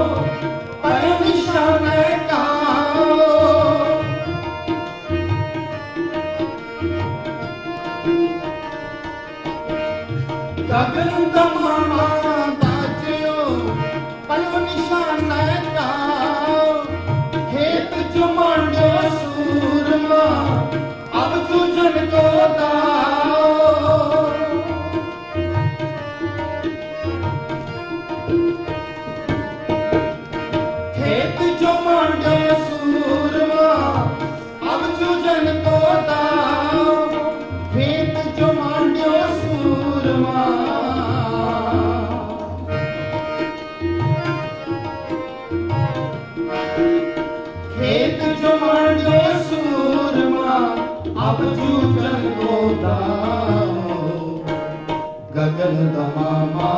Speaker 5: पयो निशान का खेत जो मांडो सूरमा अब तुझन को दाओ खेत जो मांडो सूरमा अब तुझन को दाओ खेत जो मांडो सूरमा खेत जो मांडो सूरमा अब जूझन को दाओ गगन तमामा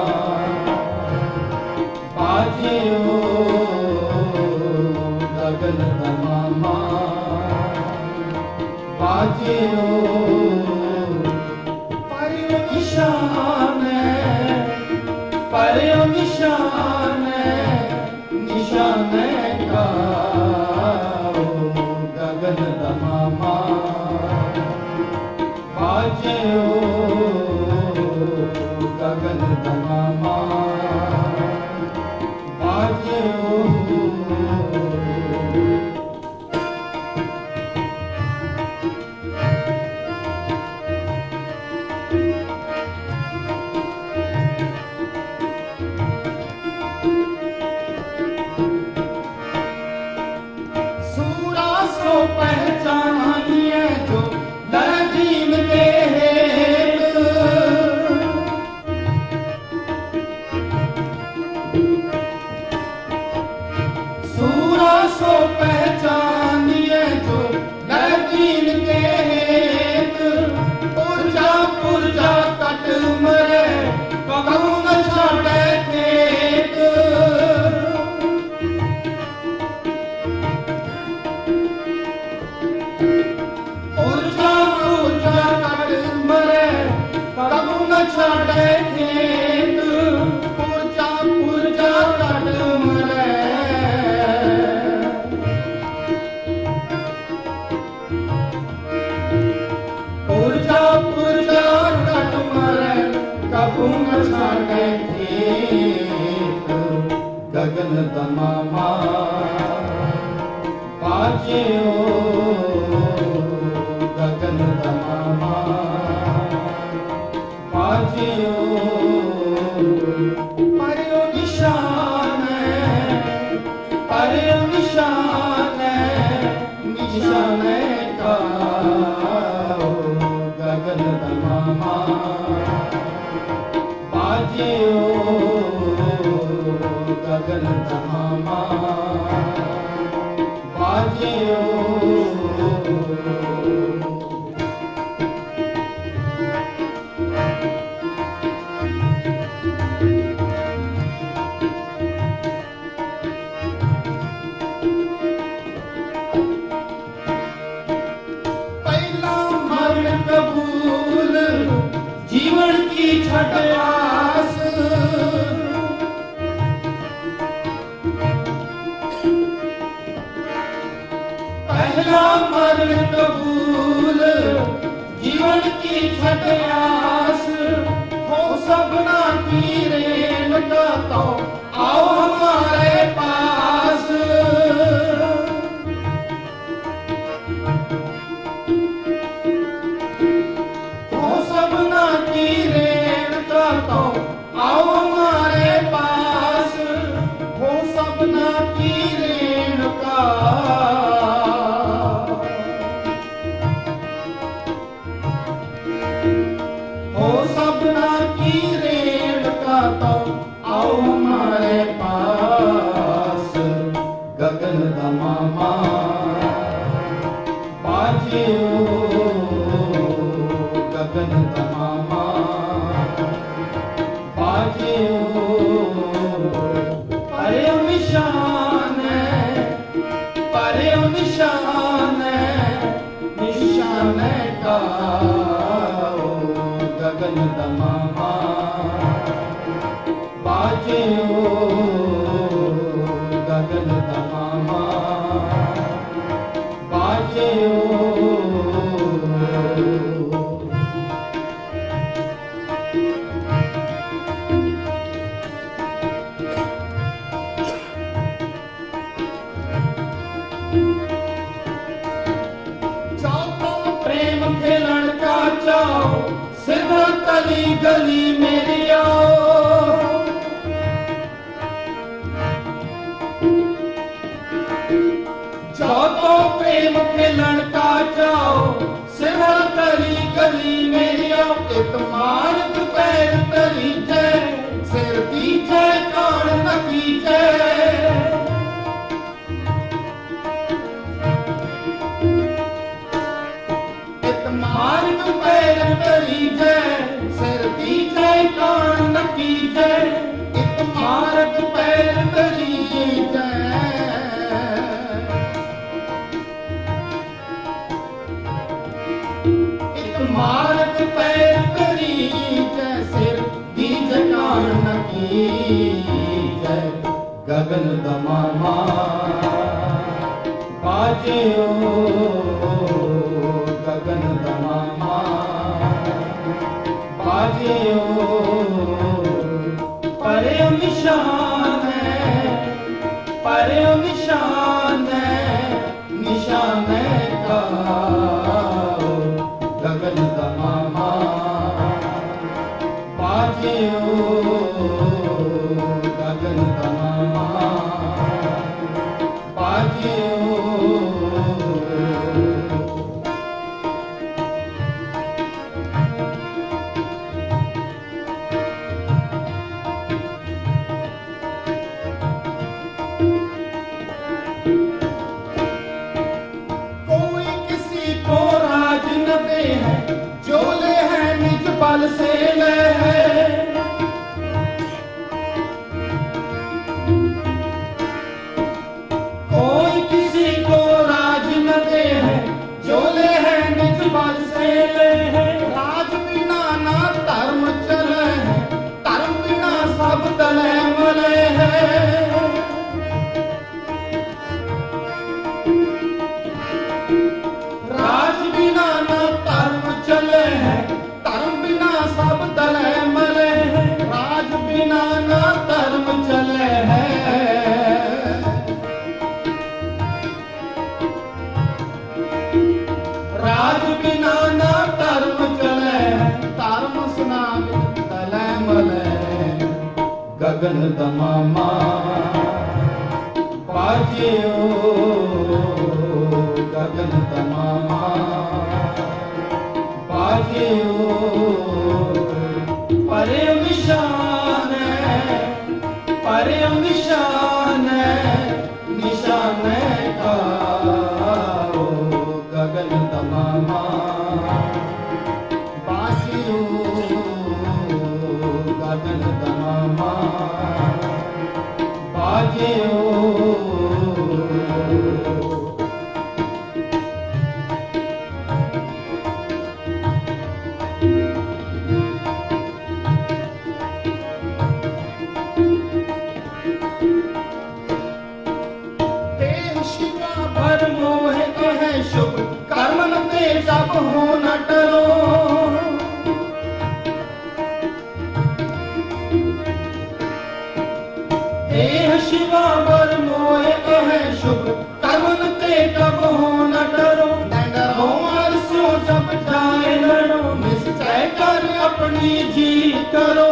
Speaker 5: बाजियो गगन तमामा बाजियो परियो निशान है परियो निशान है निशान का गगन तमामा बाजियो गगन तमामा बाजियो सूरा सो पहचानिए जो दरजीम के हेत सूरा सो पहचानिए जो दरजीम के हेत पुरजा पुरजा कट मरे कहूँ न छाड़े खेत ऊर्जा ऊर्जा कट मरे कबू न छाड़े खेत ऊर्जा ऊर्जा कट मरे ऊर्जा ऊर्जा कट मरे कबू न छाड़े खेत गगन तमामा बाजियो गगन तमामा बाजियो परियो निशान है परियो निशान है निशान का गगन तमामा बाजियो गगन तमामा बाजियो पहला मरण कबूल जीवन की छठ आस पहला मरण कबूल जीवन की छठ आस हो सबना की रेन का तो आओ हमारे पास हो सबना की रेन का तो आओ बाजियो गगन तमामा बाजियो परे निशान परे निशान निशान का गगन तमामा बाजियो गगन तमामा बाजियो प्रेम खेलन का चाओ सिद्ध गली गली मेरी आओ जाओ तो प्रेम खेलन का चाओ सिद्ध गली गली मेरी आओ एक मार्ग पैर तरी जय सिर दी जय कान नकी जय मार्ग पैर तरी जय सिर दी जय कान नकी जय एक मार्ग पैर तरी जय एक मार्ग पैर तरी जय सिर दी जय कान नकी जय गगन दमामा बाजियो गगन तमामा बाजियो परे निशान परे निशान निशान का गगन तमामा बाजियो गगन तमामा बाजियो बल से ले है कोई किसी को राज न दे है जो ले है निज बल से ले है राज बिना ना धर्म चले है धर्म बिना सब तले मले है राज बिना ना धर्म चले है सब तले मले राज बिना ना धर्म चले है राज बिना ना धर्म चले धर्म सुना तले मले गगन दमामा बाजियो गगन दमामा बाजियो परे निशान निशान का गगन तमामा बाजियो गगन तमामा बाजियो जब हो न डरो देह शिवा बर मोहे कहे शुभ कर्मन ते तब हो न डरो डरो अरसों जब जाए लड़ो निश्चय कर अपनी जीत करो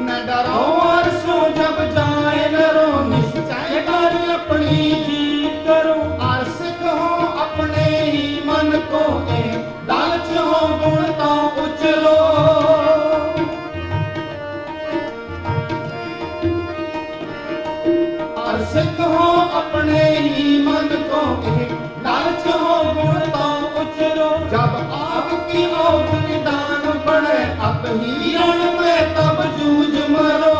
Speaker 5: न डरो अरसों जब जाए लड़ो निश्चय कर अपनी जीत करो आशिक हो अपने ही मन को लालच हो गुण तो उचलो पर सिख हो अपने ही मन को लालच हो गुण तो उचरो जब आपकी औध निदान बढ़े अब ही रण में तब जूझ मरो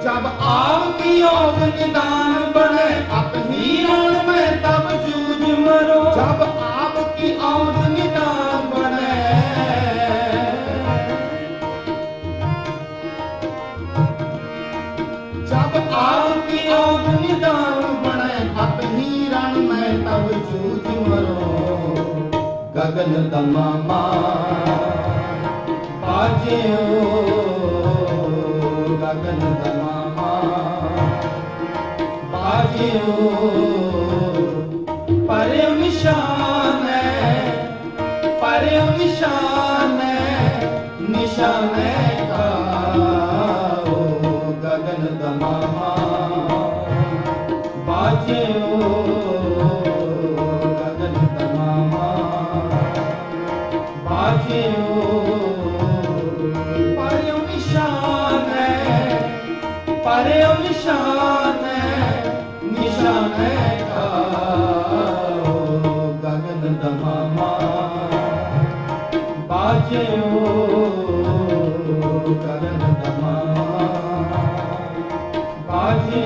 Speaker 5: जब आपकी औध निदान बढ़े अब ही रण में तब जूझ मरो जब आपकी औध निदान बढ़े जब आपकी औध निदान बढ़े अब ही रण में तब जूझ मरो गगन दमामा बाजे गगन दमामा बाजे परे निशान निशान का गगन दमामा बाजे गगन दमामा बाजे परे निशान निशान का गगन दमामा बाजे गगन दमामा बाजे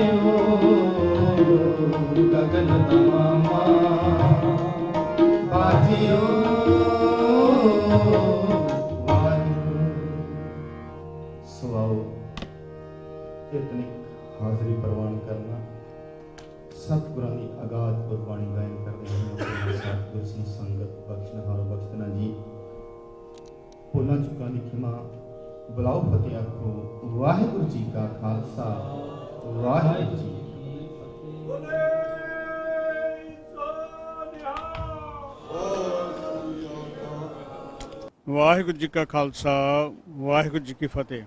Speaker 5: गगन दमामा बाजे सवाओ इतनी हाजरी प्रवान करना सतगुਰਾਂ ਦੀ आगाध गुरबाणी गायन करते हैं सतगुर सिंह संगत बख्शनहार बख्शना जी भुलां चुकां दी खिमा बुलाओ फतेह आखो वाहिगुरू जी का खालसा वाहिगुरू जी
Speaker 6: वाहिगुरू जी का खालसा वाहिगुरू जी की फतेह।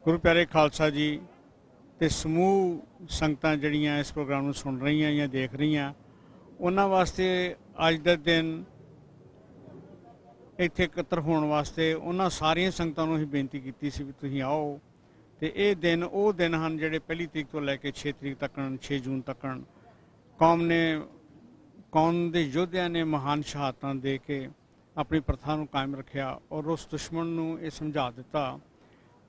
Speaker 6: गुरु प्यारे खालसा जी ਤੇ ਸਮੂਹ ਸੰਗਤਾਂ ਜਿਹੜੀਆਂ ਇਸ ਪ੍ਰੋਗਰਾਮ ਨੂੰ ਸੁਣ ਰਹੀਆਂ ਜਾਂ ਦੇਖ ਰਹੀਆਂ ਉਹਨਾਂ ਵਾਸਤੇ ਅੱਜ ਦਾ ਦਿਨ ਇੱਥੇ ਇਕੱਤਰ ਹੋਣ ਵਾਸਤੇ ਉਹਨਾਂ ਸਾਰੀਆਂ ਸੰਗਤਾਂ ਨੂੰ ਹੀ ਬੇਨਤੀ ਕੀਤੀ ਸੀ ਵੀ ਤੁਸੀਂ ਆਓ ਤੇ ਇਹ ਦਿਨ ਉਹ ਦਿਨ ਹਨ ਜਿਹੜੇ 1 ਤਰੀਕ ਤੋਂ ਲੈ ਕੇ 6 ਤਰੀਕ ਤੱਕ 6 ਜੂਨ ਤੱਕ ਕੌਮ ਦੇ ਯੋਧਿਆਂ ਨੇ ਮਹਾਨ ਸ਼ਹਾਦਤਾਂ ਦੇ ਕੇ ਆਪਣੀ ਪ੍ਰਥਾ ਨੂੰ ਕਾਇਮ ਰੱਖਿਆ ਔਰ ਉਸ ਦੁਸ਼ਮਣ ਨੂੰ ਇਹ ਸਮਝਾ ਦਿੱਤਾ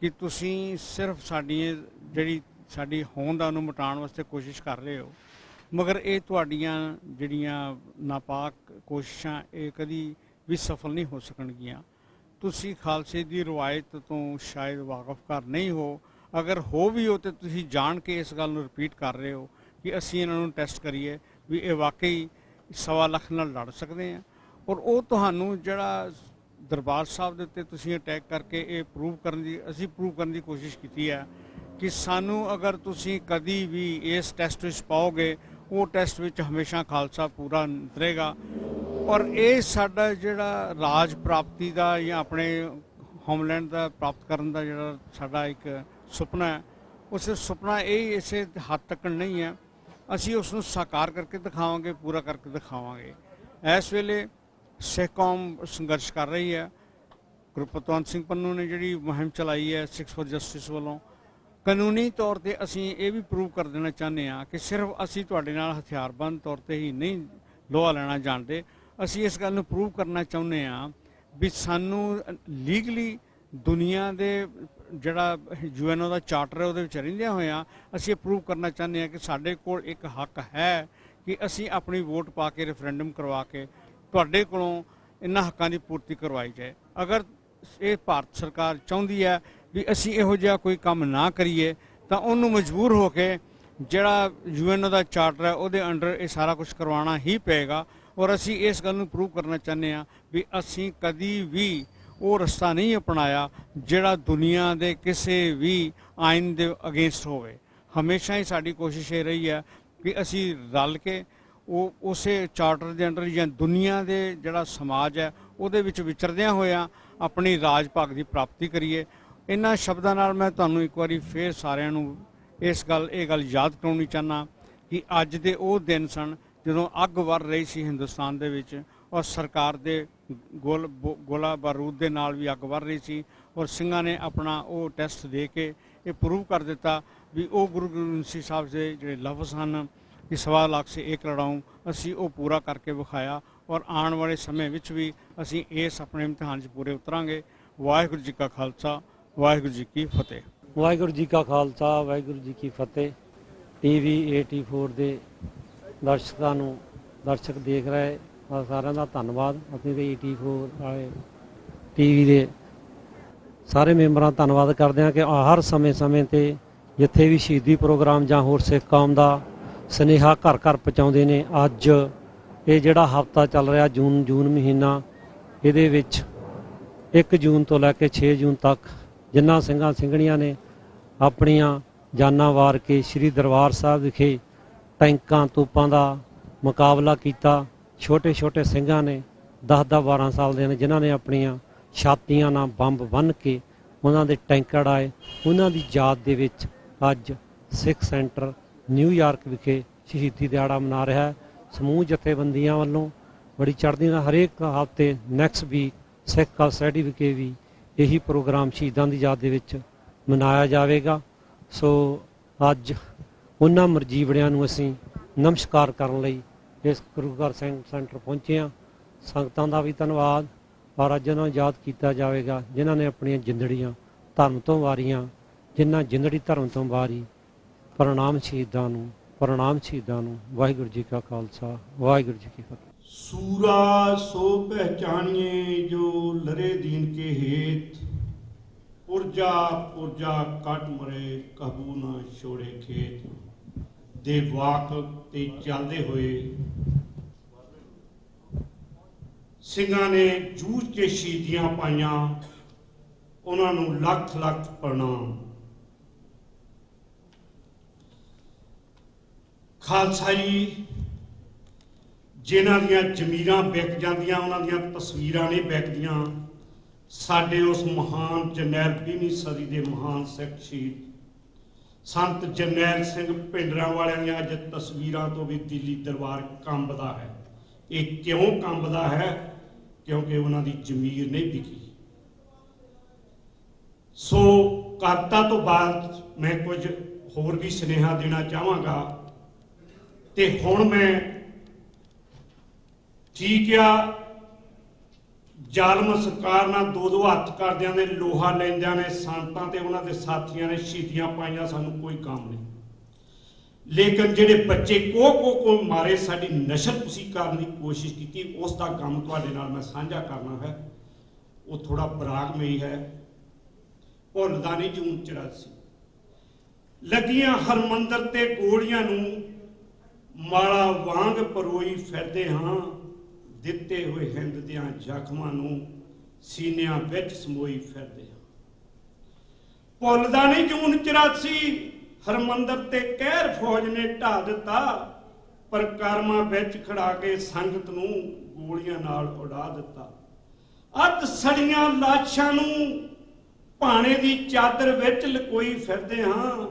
Speaker 6: ਕਿ ਤੁਸੀਂ ਸਿਰਫ ਸਾਡੀ ਹੋਂਦ ਨੂੰ ਮਿਟਾਉਣ ਵਾਸਤੇ ਕੋਸ਼ਿਸ਼ ਕਰ ਰਹੇ ਹੋ ਮਗਰ ਇਹ ਤੁਹਾਡੀਆਂ ਜਿਹੜੀਆਂ ਨਾਪਾਕ ਕੋਸ਼ਿਸ਼ਾਂ ਇਹ ਕਦੀ ਵੀ ਸਫਲ ਨਹੀਂ ਹੋ ਸਕਣਗੀਆਂ। ਤੁਸੀਂ ਖਾਲਸੇ ਦੀ ਰਵਾਇਤ ਤੋਂ ਸ਼ਾਇਦ ਵਾਕਫ ਨਹੀਂ ਹੋ, ਅਗਰ ਹੋ ਵੀ ਹੋ ਤੇ ਤੁਸੀਂ ਜਾਣ ਕੇ ਇਸ ਗੱਲ ਨੂੰ ਰਿਪੀਟ ਕਰ ਰਹੇ ਹੋ ਕਿ ਅਸੀਂ ਇਹਨਾਂ ਨੂੰ ਟੈਸਟ ਕਰੀਏ ਵੀ ਇਹ ਵਾਕਈ 1.25 ਲੱਖ ਨਾਲ ਲੜ ਸਕਦੇ ਆ ਔਰ ਉਹ ਤੁਹਾਨੂੰ ਜਿਹੜਾ ਦਰਬਾਰ ਸਾਹਿਬ ਦੇ ਉੱਤੇ ਤੁਸੀਂ ਅਟੈਕ ਕਰਕੇ ਇਹ ਪ੍ਰੂਵ ਕਰਨ ਦੀ ਕੋਸ਼ਿਸ਼ ਕੀਤੀ ਹੈ ਕਿ ਸਾਨੂੰ ਅਗਰ ਤੁਸੀਂ ਕਦੀ ਵੀ ਇਸ ਟੈਸਟ ਵਿੱਚ ਪਾਓਗੇ ਉਹ ਟੈਸਟ ਵਿੱਚ ਹਮੇਸ਼ਾ ਖਾਲਸਾ ਪੂਰਾ ਉਤਰੇਗਾ ਔਰ ਇਹ ਸਾਡਾ ਜਿਹੜਾ ਰਾਜ ਪ੍ਰਾਪਤੀ ਦਾ ਜਾਂ ਆਪਣੇ ਹੋਮਲੈਂਡ ਦਾ ਪ੍ਰਾਪਤ ਕਰਨ ਦਾ ਜਿਹੜਾ ਸਾਡਾ ਇੱਕ ਸੁਪਨਾ ਹੈ ਉਸ ਸੁਪਨਾ ਇਹ ਇਸੇ ਹੱਦ ਤੱਕ ਨਹੀਂ ਹੈ, ਅਸੀਂ ਉਸ ਨੂੰ ਸਾਕਾਰ ਕਰਕੇ ਦਿਖਾਵਾਂਗੇ, ਪੂਰਾ ਕਰਕੇ ਦਿਖਾਵਾਂਗੇ। ਇਸ ਵੇਲੇ ਸਿੱਖ ਕੌਮ ਸੰਘਰਸ਼ ਕਰ ਰਹੀ ਹੈ। ਗੁਰੂ ਪਤਵੰਤ ਸਿੰਘ ਪੰਨੂ ਨੇ ਜਿਹੜੀ ਮੁਹਿੰਮ ਚਲਾਈ ਹੈ ਸਿੱਖਸ ਫॉर ਜਸਟਿਸ ਵੱਲੋਂ ਕਾਨੂੰਨੀ ਤੌਰ ਤੇ ਅਸੀਂ ਇਹ ਵੀ ਪ੍ਰੂਵ ਕਰ ਦੇਣਾ ਚਾਹੁੰਦੇ ਹਾਂ ਕਿ ਸਿਰਫ ਅਸੀਂ ਤੁਹਾਡੇ ਨਾਲ ਹਥਿਆਰਬੰਦ ਤੌਰ ਤੇ ਹੀ ਨਹੀਂ ਲੋਹਾ ਲੈਣਾ ਜਾਣਦੇ, ਅਸੀਂ ਇਸ ਗੱਲ ਨੂੰ ਪ੍ਰੂਵ ਕਰਨਾ ਚਾਹੁੰਦੇ ਹਾਂ ਵੀ ਸਾਨੂੰ ਲੀਗਲੀ ਦੁਨੀਆ ਦੇ ਜਿਹੜਾ UN ਦਾ ਚਾਰਟਰ ਹੈ ਉਹਦੇ ਵਿੱਚ ਰਹਿੰਦਿਆਂ ਹੋਇਆਂ ਅਸੀਂ ਇਹ ਪ੍ਰੂਵ ਕਰਨਾ ਚਾਹੁੰਦੇ ਹਾਂ ਕਿ ਸਾਡੇ ਕੋਲ ਇੱਕ ਹੱਕ ਹੈ ਕਿ ਅਸੀਂ ਆਪਣੀ ਵੋਟ ਪਾ ਕੇ ਰੈਫਰੈਂਡਮ ਕਰਵਾ ਕੇ ਤੁਹਾਡੇ ਕੋਲੋਂ ਇਹਨਾਂ ਹੱਕਾਂ ਦੀ ਪੂਰਤੀ ਕਰਵਾਈ ਜਾਏ। ਅਗਰ ਇਹ ਭਾਰਤ ਸਰਕਾਰ ਚਾਹੁੰਦੀ ਹੈ ਵੀ ਅਸੀਂ ਇਹੋ ਜਿਹਾ ਕੋਈ ਕੰਮ ਨਾ ਕਰੀਏ ਤਾਂ ਉਹਨੂੰ ਮਜਬੂਰ ਹੋ ਕੇ ਜਿਹੜਾ UN ਦਾ ਚਾਰਟਰ ਹੈ ਉਹਦੇ ਅੰਡਰ ਇਹ ਸਾਰਾ ਕੁਝ ਕਰਵਾਉਣਾ ਹੀ ਪਏਗਾ ਔਰ ਅਸੀਂ ਇਸ ਗੱਲ ਨੂੰ ਪ੍ਰੂਵ ਕਰਨਾ ਚਾਹੁੰਦੇ ਹਾਂ ਵੀ ਅਸੀਂ ਕਦੀ ਵੀ ਉਹ ਰਸਤਾ ਨਹੀਂ ਅਪਣਾਇਆ ਜਿਹੜਾ ਦੁਨੀਆ ਦੇ ਕਿਸੇ ਵੀ ਆਇਨ ਦੇ ਅਗੇਂਸਟ ਹੋਵੇ। ਹਮੇਸ਼ਾ ਹੀ ਸਾਡੀ ਕੋਸ਼ਿਸ਼ ਇਹ ਰਹੀ ਹੈ ਕਿ ਅਸੀਂ ਰਲ ਕੇ ਉਹ ਉਸੇ ਚਾਰਟਰ ਦੇ ਅੰਡਰ ਜਾਂ ਦੁਨੀਆ ਦੇ ਜਿਹੜਾ ਸਮਾਜ ਹੈ ਉਹਦੇ ਵਿੱਚ ਵਿਚਰਦਿਆਂ ਹੋਇਆਂ ਆਪਣੀ ਰਾਜ ਭਾਗ ਦੀ ਪ੍ਰਾਪਤੀ ਕਰੀਏ। ਇਹਨਾਂ ਸ਼ਬਦਾਂ ਨਾਲ ਮੈਂ ਤੁਹਾਨੂੰ ਇੱਕ ਵਾਰੀ ਫੇਰ ਸਾਰਿਆਂ ਨੂੰ ਇਹ ਗੱਲ ਯਾਦ ਕਰਾਉਣੀ ਚਾਹੁੰਦਾ ਕਿ ਅੱਜ ਦੇ ਉਹ ਦਿਨ ਸਨ ਜਦੋਂ ਅੱਗ ਵਰ ਰਹੀ ਸੀ ਹਿੰਦੁਸਤਾਨ ਦੇ ਵਿੱਚ ਔਰ ਸਰਕਾਰ ਦੇ ਗੋਲਾ ਬਾਰੂਦ ਦੇ ਨਾਲ ਵੀ ਅੱਗ ਵਰ ਰਹੀ ਸੀ ਔਰ ਸਿੰਘਾਂ ਨੇ ਆਪਣਾ ਉਹ ਟੈਸਟ ਦੇ ਕੇ ਇਹ ਪ੍ਰੂਵ ਕਰ ਦਿੱਤਾ ਵੀ ਉਹ ਗੁਰੂ ਗੋਬਿੰਦ ਸਿੰਘ ਸਾਹਿਬ ਦੇ ਜਿਹੜੇ ਲਫ਼ਜ਼ ਹਨ ਕਿ 1.25 ਲੱਖ ਸੇ ਇੱਕ ਲੜਾਊਂ, ਅਸੀਂ ਉਹ ਪੂਰਾ ਕਰਕੇ ਵਿਖਾਇਆ ਔਰ ਆਉਣ ਵਾਲੇ ਸਮੇਂ ਵਿੱਚ ਵੀ ਅਸੀਂ ਇਸ ਆਪਣੇ ਇਮਤਿਹਾਨ 'ਚ ਪੂਰੇ ਉਤਰਾਂਗੇ। ਵਾਹਿਗੁਰੂ ਜੀ ਕਾ ਖਾਲਸਾ, ਵਾਹਿਗੁਰੂ ਜੀ ਕੀ ਫਤਿਹ।
Speaker 7: ਵਾਹਿਗੁਰੂ ਜੀ ਕਾ ਖਾਲਸਾ, ਵਾਹਿਗੁਰੂ ਜੀ ਕੀ ਫਤਿਹ। TV 84 ਦੇ ਦਰਸ਼ਕ ਦੇਖ ਰਹੇ ਸਾਰਿਆਂ ਦਾ ਧੰਨਵਾਦ। ਅਸੀਂ ਤੇ 84 ਵਾਲੇ TV ਦੇ ਸਾਰੇ ਮੈਂਬਰਾਂ ਦਾ ਧੰਨਵਾਦ ਕਰਦੇ ਹਾਂ ਕਿ ਹਰ ਸਮੇਂ ਤੇ ਜਿੱਥੇ ਵੀ ਸ਼ਹੀਦੀ ਪ੍ਰੋਗਰਾਮ ਜਾਂ ਹੋਰ ਸਿੱਖ ਕੌਮ ਦਾ ਸੁਨੇਹਾ ਘਰ ਘਰ ਪਹੁੰਚਾਉਂਦੇ ਨੇ। ਅੱਜ ਇਹ ਜਿਹੜਾ ਹਫ਼ਤਾ ਚੱਲ ਰਿਹਾ ਜੂਨ ਮਹੀਨਾ, ਇਹਦੇ ਵਿੱਚ 1 ਜੂਨ ਤੋਂ ਲੈ ਕੇ 6 ਜੂਨ ਤੱਕ ਜਿਨ੍ਹਾਂ ਸਿੰਘਾਂ ਸਿੰਘਣੀਆਂ ਨੇ ਆਪਣੀਆਂ ਜਾਨਾਂ ਵਾਰ ਕੇ ਸ੍ਰੀ ਦਰਬਾਰ ਸਾਹਿਬ ਵਿਖੇ ਟੈਂਕਾਂ ਤੋਪਾਂ ਦਾ ਮੁਕਾਬਲਾ ਕੀਤਾ। ਛੋਟੇ ਛੋਟੇ ਸਿੰਘਾਂ ਨੇ 10-10 12 ਸਾਲ ਦੇ ਨੇ ਜਿਨ੍ਹਾਂ ਨੇ ਆਪਣੀਆਂ ਛਾਤੀਆਂ ਨਾਲ ਬੰਬ ਬੰਨ੍ਹ ਕੇ ਉਹਨਾਂ ਦੇ ਟੈਂਕ ਉਡਾਏ। ਉਹਨਾਂ ਦੀ ਯਾਦ ਦੇ ਵਿੱਚ ਅੱਜ ਸਿੱਖ ਸੈਂਟਰ ਨਿਊਯਾਰਕ ਵਿਖੇ ਸ਼ਹੀਦੀ ਦਿਹਾੜਾ ਮਨਾ ਰਿਹਾ ਹੈ। ਸਮੂਹ ਜਥੇਬੰਦੀਆਂ ਵੱਲੋਂ ਬੜੀ ਚੜ੍ਹਦੀ ਨਾਲ ਹਰੇਕ ਹਫ਼ਤੇ ਨੈਕਸਟ ਵੀਕ ਸਿੱਖ ਸੋਸਾਇਟੀ ਵਿਖੇ ਵੀ ਇਹੀ ਪ੍ਰੋਗਰਾਮ ਸ਼ਹੀਦਾਂ ਦੀ ਯਾਦ ਦੇ ਵਿੱਚ ਮਨਾਇਆ ਜਾਵੇਗਾ। ਸੋ ਅੱਜ ਉਹਨਾਂ ਮਰਜੀਵੜਿਆਂ ਨੂੰ ਅਸੀਂ ਨਮਸਕਾਰ ਕਰਨ ਲਈ ਇਸ ਗੁਰੂ ਘਰ ਸੈਂਟਰ ਪਹੁੰਚੇ ਹਾਂ। ਸੰਗਤਾਂ ਦਾ ਵੀ ਧੰਨਵਾਦ ਔਰ ਅੱਜ ਉਹਨਾਂ ਨੂੰ ਯਾਦ ਕੀਤਾ ਜਾਵੇਗਾ ਜਿਨ੍ਹਾਂ ਨੇ ਆਪਣੀਆਂ ਜਿੰਦੜੀਆਂ ਧਰਮ ਤੋਂ ਵਾਰੀਆਂ, ਜਿਨ੍ਹਾਂ ਜਿੰਦੜੀ ਧਰਮ ਤੋਂ ਵਾਰੀ। ਪ੍ਰਣਾਮ ਸ਼ਹੀਦਾਂ ਨੂੰ, ਪ੍ਰਣਾਮ ਸ਼ਹੀਦਾਂ ਨੂੰ। ਵਾਹਿਗੁਰੂ ਜੀ ਕਾ ਖਾਲਸਾ, ਵਾਹਿਗੁਰੂ ਜੀ ਕੀ ਫਤਿਹ।
Speaker 4: सूरा सो पहचानिए जो लरे दीन के हेत, पुरजा पुरजा कट मरे कहबू ना छोड़े खेत। दे वाक ते चलते हुए ਸਿੰਘਾਂ ਨੇ ਜੂਝ ਕੇ ਸ਼ਹੀਦੀਆਂ ਪਾਈਆਂ, ਉਹਨਾਂ ਨੂੰ ਲੱਖ ਲੱਖ ਪ੍ਰਣਾਮ। ਖਾਲਸਾ ਜੀ ਜਿਨ੍ਹਾਂ ਦੀਆਂ ਜ਼ਮੀਰਾਂ ਵਿਕ ਜਾਂਦੀਆਂ, ਉਹਨਾਂ ਦੀਆਂ ਤਸਵੀਰਾਂ ਨਹੀਂ ਵਿਕਦੀਆਂ। ਸਾਡੇ ਉਸ ਮਹਾਨ ਜਰਨੈਲ 20ਵੀਂ ਸਦੀ ਦੇ ਮਹਾਨ ਸਿੱਖ ਸ਼ਹੀਦ ਸੰਤ ਜਰਨੈਲ ਸਿੰਘ ਭਿੰਡਰਾਂਵਾਲਿਆਂ ਦੀਆਂ ਅੱਜ ਤਸਵੀਰਾਂ ਤੋਂ ਵੀ ਦਿੱਲੀ ਦਰਬਾਰ ਕੰਬਦਾ ਹੈ। ਇਹ ਕਿਉਂ ਕੰਬਦਾ ਹੈ? ਕਿਉਂਕਿ ਉਹਨਾਂ ਦੀ ਜ਼ਮੀਰ ਨਹੀਂ ਵਿਕੀ। ਸੋ ਕਵਿਤਾ ਤੋਂ ਬਾਅਦ ਮੈਂ ਕੁਝ ਹੋਰ ਵੀ ਸੁਨੇਹਾ ਦੇਣਾ ਚਾਹਾਂਗਾ। ਤੇ ਹੁਣ ਮੈਂ ਠੀਕ ਆ, ਜ਼ਾਲਮ ਸਰਕਾਰ ਨਾਲ ਦੋ ਹੱਥ ਕਰਦਿਆਂ ਨੇ, ਲੋਹਾ ਲੈਂਦਿਆਂ ਨੇ ਸੰਤਾਂ ਤੇ ਉਹਨਾਂ ਦੇ ਸਾਥੀਆਂ ਨੇ ਸ਼ਹੀਦੀਆਂ ਪਾਈਆਂ, ਸਾਨੂੰ ਕੋਈ ਕੰਮ ਨਹੀਂ। ਲੇਕਿਨ ਜਿਹੜੇ ਬੱਚੇ ਕੋ ਮਾਰੇ, ਸਾਡੀ ਨਸ਼ਲਕੁਸ਼ੀ ਕਰਨ ਦੀ ਕੋਸ਼ਿਸ਼ ਕੀਤੀ, ਉਸ ਦਾ ਕੰਮ ਤੁਹਾਡੇ ਨਾਲ ਮੈਂ ਸਾਂਝਾ ਕਰਨਾ ਹੈ। ਉਹ ਥੋੜਾ ਬਰਾਗਮਈ ਹੈ। ਭੁੱਲਦਾ ਨਹੀਂ ਜੂਨ 84 ਲੱਗੀਆਂ ਹਰਮੰਦਰ ਤੇ ਗੋਲੀਆਂ ਨੂੰ ਮਾਲਾ ਵਾਂਗ ਪਰੋਈ ਫਿਰਦੇ ਹਾਂ, ਦਿੱਤੇ ਹੋਏ ਹਿੰਦ ਦਿਆਂ ਜ਼ਖਮਾਂ ਨੂੰ ਸੀਨਿਆਂ ਵਿੱਚ ਸਮੋਈ ਫਿਰਦੇ ਹਾਂ। ਭੁੱਲਦਾ ਨਹੀਂ ਜੂਨ 84 ਹਰਮੰਦਰ ਤੇ ਕਹਿਰ ਫੌਜ ਨੇ ਢਾ ਦਿੱਤਾ, ਪਰ ਕਰਮਾਂ ਵਿੱਚ ਖੜਾ ਕੇ ਸੰਗਤ ਨੂੰ ਗੋਲੀਆਂ ਨਾਲ ਉਡਾ ਦਿੱਤਾ। ਅੱਧ ਸੜੀਆਂ ਲਾਸ਼ਾਂ ਨੂੰ ਭਾਣੇ ਦੀ ਚਾਦਰ ਵਿੱਚ ਲਕੋਈ ਫਿਰਦੇ ਹਾਂ,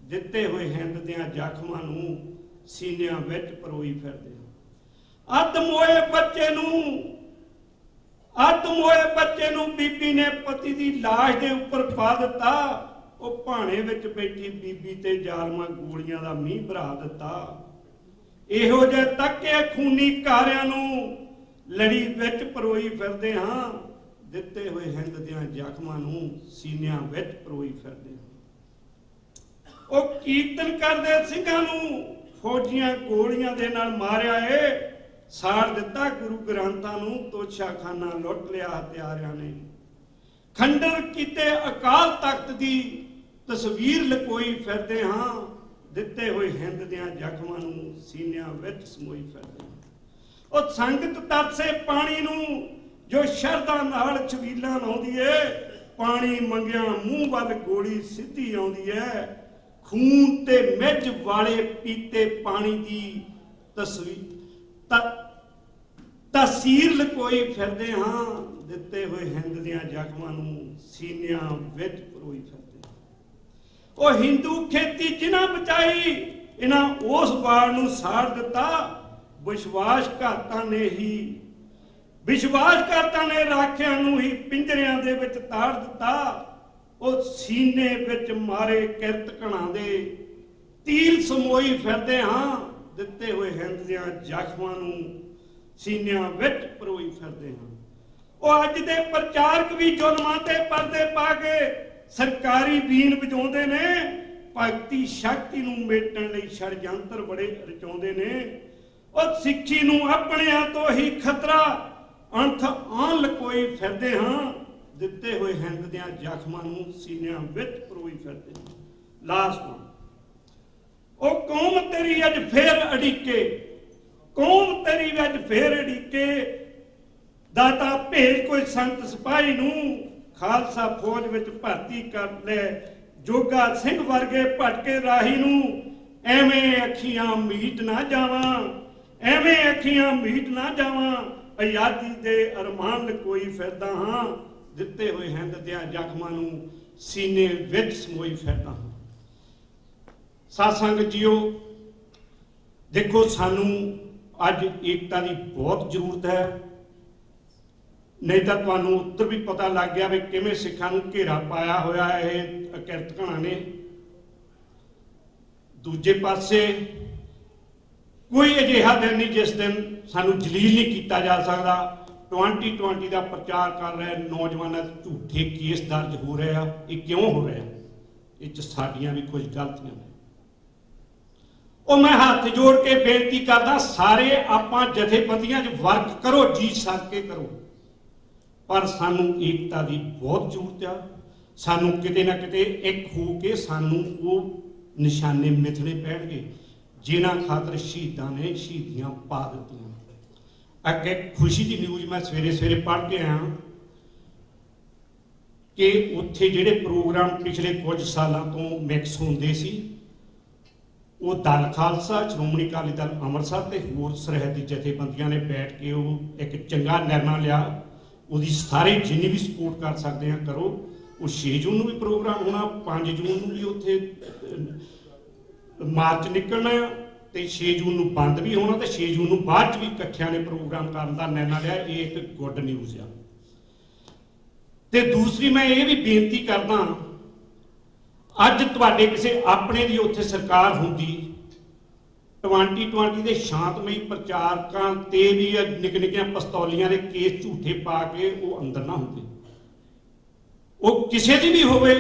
Speaker 4: ਦਿੱਤੇ ਹੋਏ ਹਿੰਦ ਦਿਆਂ ਜ਼ਖਮਾਂ ਨੂੰ ਸੀਨਿਆਂ ਵਿੱਚ ਪਰੋਈ ਫਿਰਦੇ ਹਾਂ। ਅੱਧ ਮੋਏ ਬੱਚੇ ਨੂੰ ਬੀਬੀ ਨੇ ਪਤੀ ਦੀ ਲਾਸ਼ ਦੇ ਉੱਪਰ ਪਾ ਦਿੱਤਾ। ਉਹ ਭਾਣੇ ਵਿੱਚ ਬੈਠੀ ਬੀਬੀ ਤੇ ਜ਼ਾਲਮਾਂ ਗੋਲੀਆਂ ਦਾ ਮੀਂਹ ਭਰਾ ਦਿੱਤਾ। ਇਹੋ ਜਿਹੇ ਤੱਕੇ ਖੂਨੀ ਕਾਰਿਆਂ ਨੂੰ ਲੜੀ ਵਿੱਚ ਪਰੋਈ ਫਿਰਦੇ ਹਾਂ, ਦਿੱਤੇ ਹੋਏ ਹਿੰਦ ਦਿਆਂ ਜ਼ਖਮਾਂ ਨੂੰ ਸੀਨਿਆਂ ਵਿੱਚ ਪਰੋਈ ਫਿਰਦੇ ਹਾਂ। ਉਹ ਕੀਰਤਨ ਕਰਦੇ ਸਿੰਘਾਂ ਨੂੰ ਫੌਜੀਆਂ ਗੋਲੀਆਂ ਦੇ ਨਾਲ ਮਾਰਿਆ ਏ, ਸਾੜ ਦਿੱਤਾ ਗੁਰੂ ਗ੍ਰੰਥਾਂ ਨੂੰ, ਤੋਸ਼ਾ ਖਾਨਾ ਲੁੱਟ ਲਿਆ ਹਥਿਆਰਿਆਂ ਨੇ। ਖੰਡਰ ਕੀਤੇ ਅਕਾਲ ਤਖਤ ਦੀ ਤਸਵੀਰ ਲਕੋਈ ਫਿਰਦੇ ਹਾਂ, ਦਿੱਤੇ ਹੋਏ ਹਿੰਦ ਦਿਆਂ ਜ਼ਖਮਾਂ ਨੂੰ ਸੀਨਿਆਂ ਵਿੱਚ ਸਮੋਈ ਫਿਰਦੇ ਹਾਂ। ਉਹ ਸੰਗਤ ਤਰਸੇ ਪਾਣੀ ਨੂੰ ਜੋ ਸ਼ਰਧਾ ਨਾਲ ਛਬੀਲਾਂ ਲਾਉਂਦੀ ਏ, ਪਾਣੀ ਮੰਗਿਆ ਮੂੰਹ ਵੱਲ ਗੋਲੀ ਸਿੱਧੀ ਆਉਂਦੀ ਹੈ। ਖੂਨ ਤੇ ਮਿੱਝ ਵਾਲੇ ਪੀਤੇ ਪਾਣੀ ਦੀ ਤਸਵੀਰ ਲਕੋਈ ਫਿਰਦੇ ਹਾਂ, ਦਿੱਤੇ ਹੋਏ ਹਿੰਦ ਦਿਆਂ ਜ਼ਖਮਾਂ ਨੂੰ ਸੀਨਿਆਂ ਵਿੱਚ ਪਰੋਈ ਫਿਰਦੇ ਹਾਂ। ਉਹ ਹਿੰਦੂ ਖੇਤੀ ਜਿਨ੍ਹਾਂ ਬਚਾਈ, ਇਹਨਾਂ ਉਸ ਬਾੜ ਨੂੰ ਸਾੜ ਦਿੱਤਾ। ਵਿਸ਼ਵਾਸਘਾਤਾਂ ਨੇ ਹੀ
Speaker 8: ਵਿਸ਼ਵਾਸਘਾਤਾਂ ਨੇ ਰਾਖਿਆਂ ਨੂੰ ਹੀ ਪਿੰਜਰਿਆਂ ਦੇ ਵਿੱਚ ਤਾੜ ਦਿੱਤਾ। ਉਹ ਸੀਨੇ ਵਿੱਚ ਮਾਰੇ ਕਿਰਤ ਘਣਾ ਦੇ ਤੀਲ ਸਮੋਈ ਫਿਰਦੇ ਹਾਂ। ਦਿੱਤੇ ਹੋਏ ਹਿੰਦ ਦੀਆਂ ਜ਼ਖਮਾਂ ਨੂੰ ਸੀਨਿਆਂ ਵਿੱਚ ਪਰੋਈ ਫਿਰਦੇ ਹਾਂ। ਉਹ ਅੱਜ ਦੇ ਪ੍ਰਚਾਰਕ ਵੀ ਜ਼ੁਲਮਾਂ ਤੇ ਪਰਦੇ ਪਾ ਕੇ ਸਰਕਾਰੀ ਬੀਨ ਵਜਾਉਂਦੇ ਨੇ। ਭਗਤੀ ਸ਼ਕਤੀ ਨੂੰ ਮੇਟਣ ਲਈ ਛੜਯੰਤਰ ਬੜੇ ਰਚਾਉਂਦੇ ਨੇ। ਉਹ ਸਿੱਖੀ ਨੂੰ ਆਪਣਿਆਂ ਤੋਂ ਹੀ ਖਤਰਾ ਅੰਤ ਆਨ ਲਕੋਈ ਫਿਰਦੇ ਹਾਂ। ਦਿੱਤੇ ਹੋਏ ਹਿੰਦ ਦੀਆਂ ਜ਼ਖਮਾਂ ਨੂੰ ਸੀਨਿਆਂ ਵਿੱਚ ਪਰੋਈ ਫਿਰਦੇ ਹਾਂ। ਲਾਸਟ one, ਉਹ ਕੌਮ ਤੇਰੀ ਅੱਜ ਫੇਰ ਅੜੀਕੇ, ਕੌਮ ਤੇਰੀ ਅੱਜ ਫੇਰ ਅੜੀਕੇ। ਦਾਤਾ ਭੇਜ ਕੋਈ ਸੰਤ ਸਿਪਾਹੀ ਨੂੰ, ਖਾਲਸਾ ਫੌਜ ਵਿੱਚ ਭਰਤੀ ਕਰ ਲੈ ਜੋਗਾ ਸਿੰਘ ਵਰਗੇ ਭਟਕੇ ਰਾਹੀ ਨੂੰ। ਐਵੇਂ ਅੱਖੀਆਂ ਮੀਟ ਨਾ ਜਾਵਾਂ, ਐਵੇਂ ਅੱਖੀਆਂ ਮੀਟ ਨਾ ਜਾਵਾਂ। ਆਜ਼ਾਦੀ ਦੇ ਅਰਮਾਨ ਲਕੋਈ ਫਿਰਦਾ ਹਾਂ। ਦਿੱਤੇ ਹੋਏ ਹਿੰਦ ਦੀਆਂ ਜ਼ਖਮਾਂ ਨੂੰ ਸੀਨੇ ਵਿੱਚ ਸਮੋਈ ਫਿਰਦਾ ਹਾਂ। ਸਾਧ ਸੰਗਤ ਜੀਓ, ਦੇਖੋ ਸਾਨੂੰ ਅੱਜ ਏਕਤਾ ਦੀ ਬਹੁਤ ਜ਼ਰੂਰਤ ਹੈ। ਨਹੀਂ ਤਾਂ ਤੁਹਾਨੂੰ ਉੱਧਰ ਵੀ ਪਤਾ ਲੱਗ ਗਿਆ ਵੀ ਕਿਵੇਂ ਸਿੱਖਾਂ ਨੂੰ ਘੇਰਾ ਪਾਇਆ ਹੋਇਆ ਇਹ ਕਿਰਤ ਘਣਾ ਨੇ। ਦੂਜੇ ਪਾਸੇ ਕੋਈ ਅਜਿਹਾ ਦਿਨ ਨਹੀਂ ਜਿਸ ਦਿਨ ਸਾਨੂੰ ਜਲੀਲ ਨਹੀਂ ਕੀਤਾ ਜਾ ਸਕਦਾ। 2020 ਦਾ ਪ੍ਰਚਾਰ ਕਰ ਰਹੇ ਨੌਜਵਾਨਾਂ ਦੇ ਝੂਠੇ ਕੇਸ ਦਰਜ ਹੋ ਰਹੇ ਆ। ਇਹ ਕਿਉਂ ਹੋ ਰਿਹਾ? ਇਹ 'ਚ ਸਾਡੀਆਂ ਵੀ ਕੁਝ ਗਲਤੀਆਂ ਨੇ। ਉਹ ਮੈਂ ਹੱਥ ਜੋੜ ਕੇ ਬੇਨਤੀ ਕਰਦਾ, ਸਾਰੇ ਆਪਾਂ ਜਥੇਬੰਦੀਆਂ 'ਚ ਵਰਕ ਕਰੋ, ਜੀ ਸੱਦ ਕੇ ਕਰੋ, ਪਰ ਸਾਨੂੰ ਏਕਤਾ ਦੀ ਬਹੁਤ ਜ਼ਰੂਰਤ ਆ। ਸਾਨੂੰ ਕਿਤੇ ਨਾ ਕਿਤੇ ਇੱਕ ਹੋ ਕੇ ਸਾਨੂੰ ਉਹ ਨਿਸ਼ਾਨੇ ਮਿਥਣੇ ਪੈਣਗੇ ਜਿਨ੍ਹਾਂ ਖਾਤਰ ਸ਼ਹੀਦਾਂ ਨੇ ਸ਼ਹੀਦੀਆਂ ਪਾ ਦਿੱਤੀਆਂ। ਅੱਗੇ ਖੁਸ਼ੀ ਦੀ ਨਿਊਜ਼ ਮੈਂ ਸਵੇਰੇ ਸਵੇਰੇ ਪੜ੍ਹ ਕੇ ਆਇਆ ਕਿ ਉੱਥੇ ਜਿਹੜੇ ਪ੍ਰੋਗਰਾਮ ਪਿਛਲੇ ਕੁਝ ਸਾਲਾਂ ਤੋਂ ਮਿਕਸ ਹੁੰਦੇ ਸੀ, ਉਹ ਦਲ ਖਾਲਸਾ, ਸ਼੍ਰੋਮਣੀ ਅਕਾਲੀ ਦਲ ਅੰਮ੍ਰਿਤਸਰ ਤੇ ਹੋਰ ਸਰਹੱਦੀ ਜਥੇਬੰਦੀਆਂ ਨੇ ਬੈਠ ਕੇ ਉਹ ਇੱਕ ਚੰਗਾ ਨਿਰਣਾ ਲਿਆ। ਉਹਦੀ ਸਾਰੇ ਜਿੰਨੀ ਵੀ ਸਪੋਰਟ ਕਰ ਸਕਦੇ ਆ ਕਰੋ। ਉਹ 6 ਜੂਨ ਨੂੰ ਵੀ ਪ੍ਰੋਗਰਾਮ ਹੋਣਾ, 5 ਜੂਨ ਨੂੰ ਵੀ ਉੱਥੇ ਮਾਰਚ ਨਿਕਲਣਾ ਤੇ 6 ਜੂਨ ਨੂੰ ਬੰਦ ਵੀ ਹੋਣਾ ਤੇ 6 ਜੂਨ ਨੂੰ ਬਾਅਦ 'ਚ ਵੀ ਇਕੱਠਿਆਂ ਨੇ ਪ੍ਰੋਗਰਾਮ ਕਰਨ ਦਾ ਨਿਰਣਾ ਲਿਆ। ਇਹ ਇੱਕ ਗੁੱਡ ਨਿਊਜ਼ ਆ। ਤੇ ਦੂਸਰੀ ਮੈਂ ਇਹ ਵੀ ਬੇਨਤੀ ਕਰਦਾ, ਅੱਜ ਤੁਹਾਡੇ ਕਿਸੇ ਆਪਣੇ ਦੀ ਉੱਥੇ ਸਰਕਾਰ ਹੁੰਦੀ, 2020 ਦੇ ਸ਼ਾਂਤਮਈ ਪ੍ਰਚਾਰਕਾਂ ਤੇ ਵੀ ਨਿੱਕ ਨਿੱਕੀਆਂ ਪਸਤੌਲੀਆਂ ਦੇ ਕੇਸ ਝੂਠੇ ਪਾ ਕੇ ਉਹ ਅੰਦਰ ਨਾ ਹੁੰਦੇ। ਉਹ ਕਿਸੇ ਦੀ ਵੀ ਹੋਵੇ,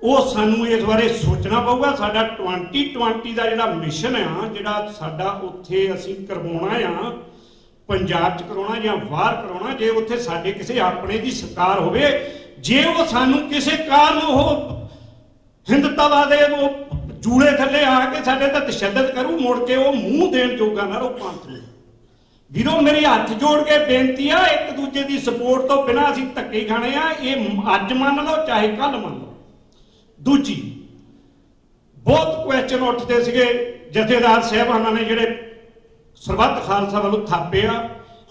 Speaker 8: ਉਹ ਸਾਨੂੰ ਇਸ ਬਾਰੇ ਸੋਚਣਾ ਪਊਗਾ। ਸਾਡਾ 2020 ਦਾ ਜਿਹੜਾ ਮਿਸ਼ਨ ਆ, ਜਿਹੜਾ ਸਾਡਾ ਉੱਥੇ ਅਸੀਂ ਕਰਵਾਉਣਾ ਆ, ਪੰਜਾਬ 'ਚ ਕਰਾਉਣਾ ਜਾਂ ਬਾਹਰ ਕਰਾਉਣਾ, ਜੇ ਉੱਥੇ ਸਾਡੇ ਕਿਸੇ ਆਪਣੇ ਦੀ ਸਰਕਾਰ ਹੋਵੇ, ਜੇ ਉਹ ਸਾਨੂੰ ਕਿਸੇ ਕਾਰਨ ਉਹ ਹਿੰਦੂਤਵਾ ਦੇ ਉਹ ਜੂੜੇ ਥੱਲੇ ਆ ਕੇ ਸਾਡੇ ਤੇ ਤਸ਼ੱਦਦ ਕਰੂ, ਮੁੜ ਕੇ ਉਹ ਮੂੰਹ ਦੇਣ ਜੋਗਾ ਨਾ ਰਹੋ ਪੰਥ ਨੂੰ। ਵੀਰੋ ਮੇਰੀ ਹੱਥ ਜੋੜ ਕੇ ਬੇਨਤੀ ਆ, ਇੱਕ ਦੂਜੇ ਦੀ ਸਪੋਰਟ ਤੋਂ ਬਿਨਾਂ ਅਸੀਂ ਧੱਕੇ ਖਾਣੇ ਆ। ਇਹ ਅੱਜ ਮੰਨ ਲਓ ਚਾਹੇ ਕੱਲ ਮੰਨ ਲਓ। ਦੂਜੀ, ਬਹੁਤ ਕੁਐਸਚਨ ਉੱਠਦੇ ਸੀਗੇ ਜਥੇਦਾਰ ਸਾਹਿਬਾਨਾਂ ਨੇ ਜਿਹੜੇ ਸਰਬੱਤ ਖਾਲਸਾ ਵੱਲੋਂ ਥਾਪੇ ਆ।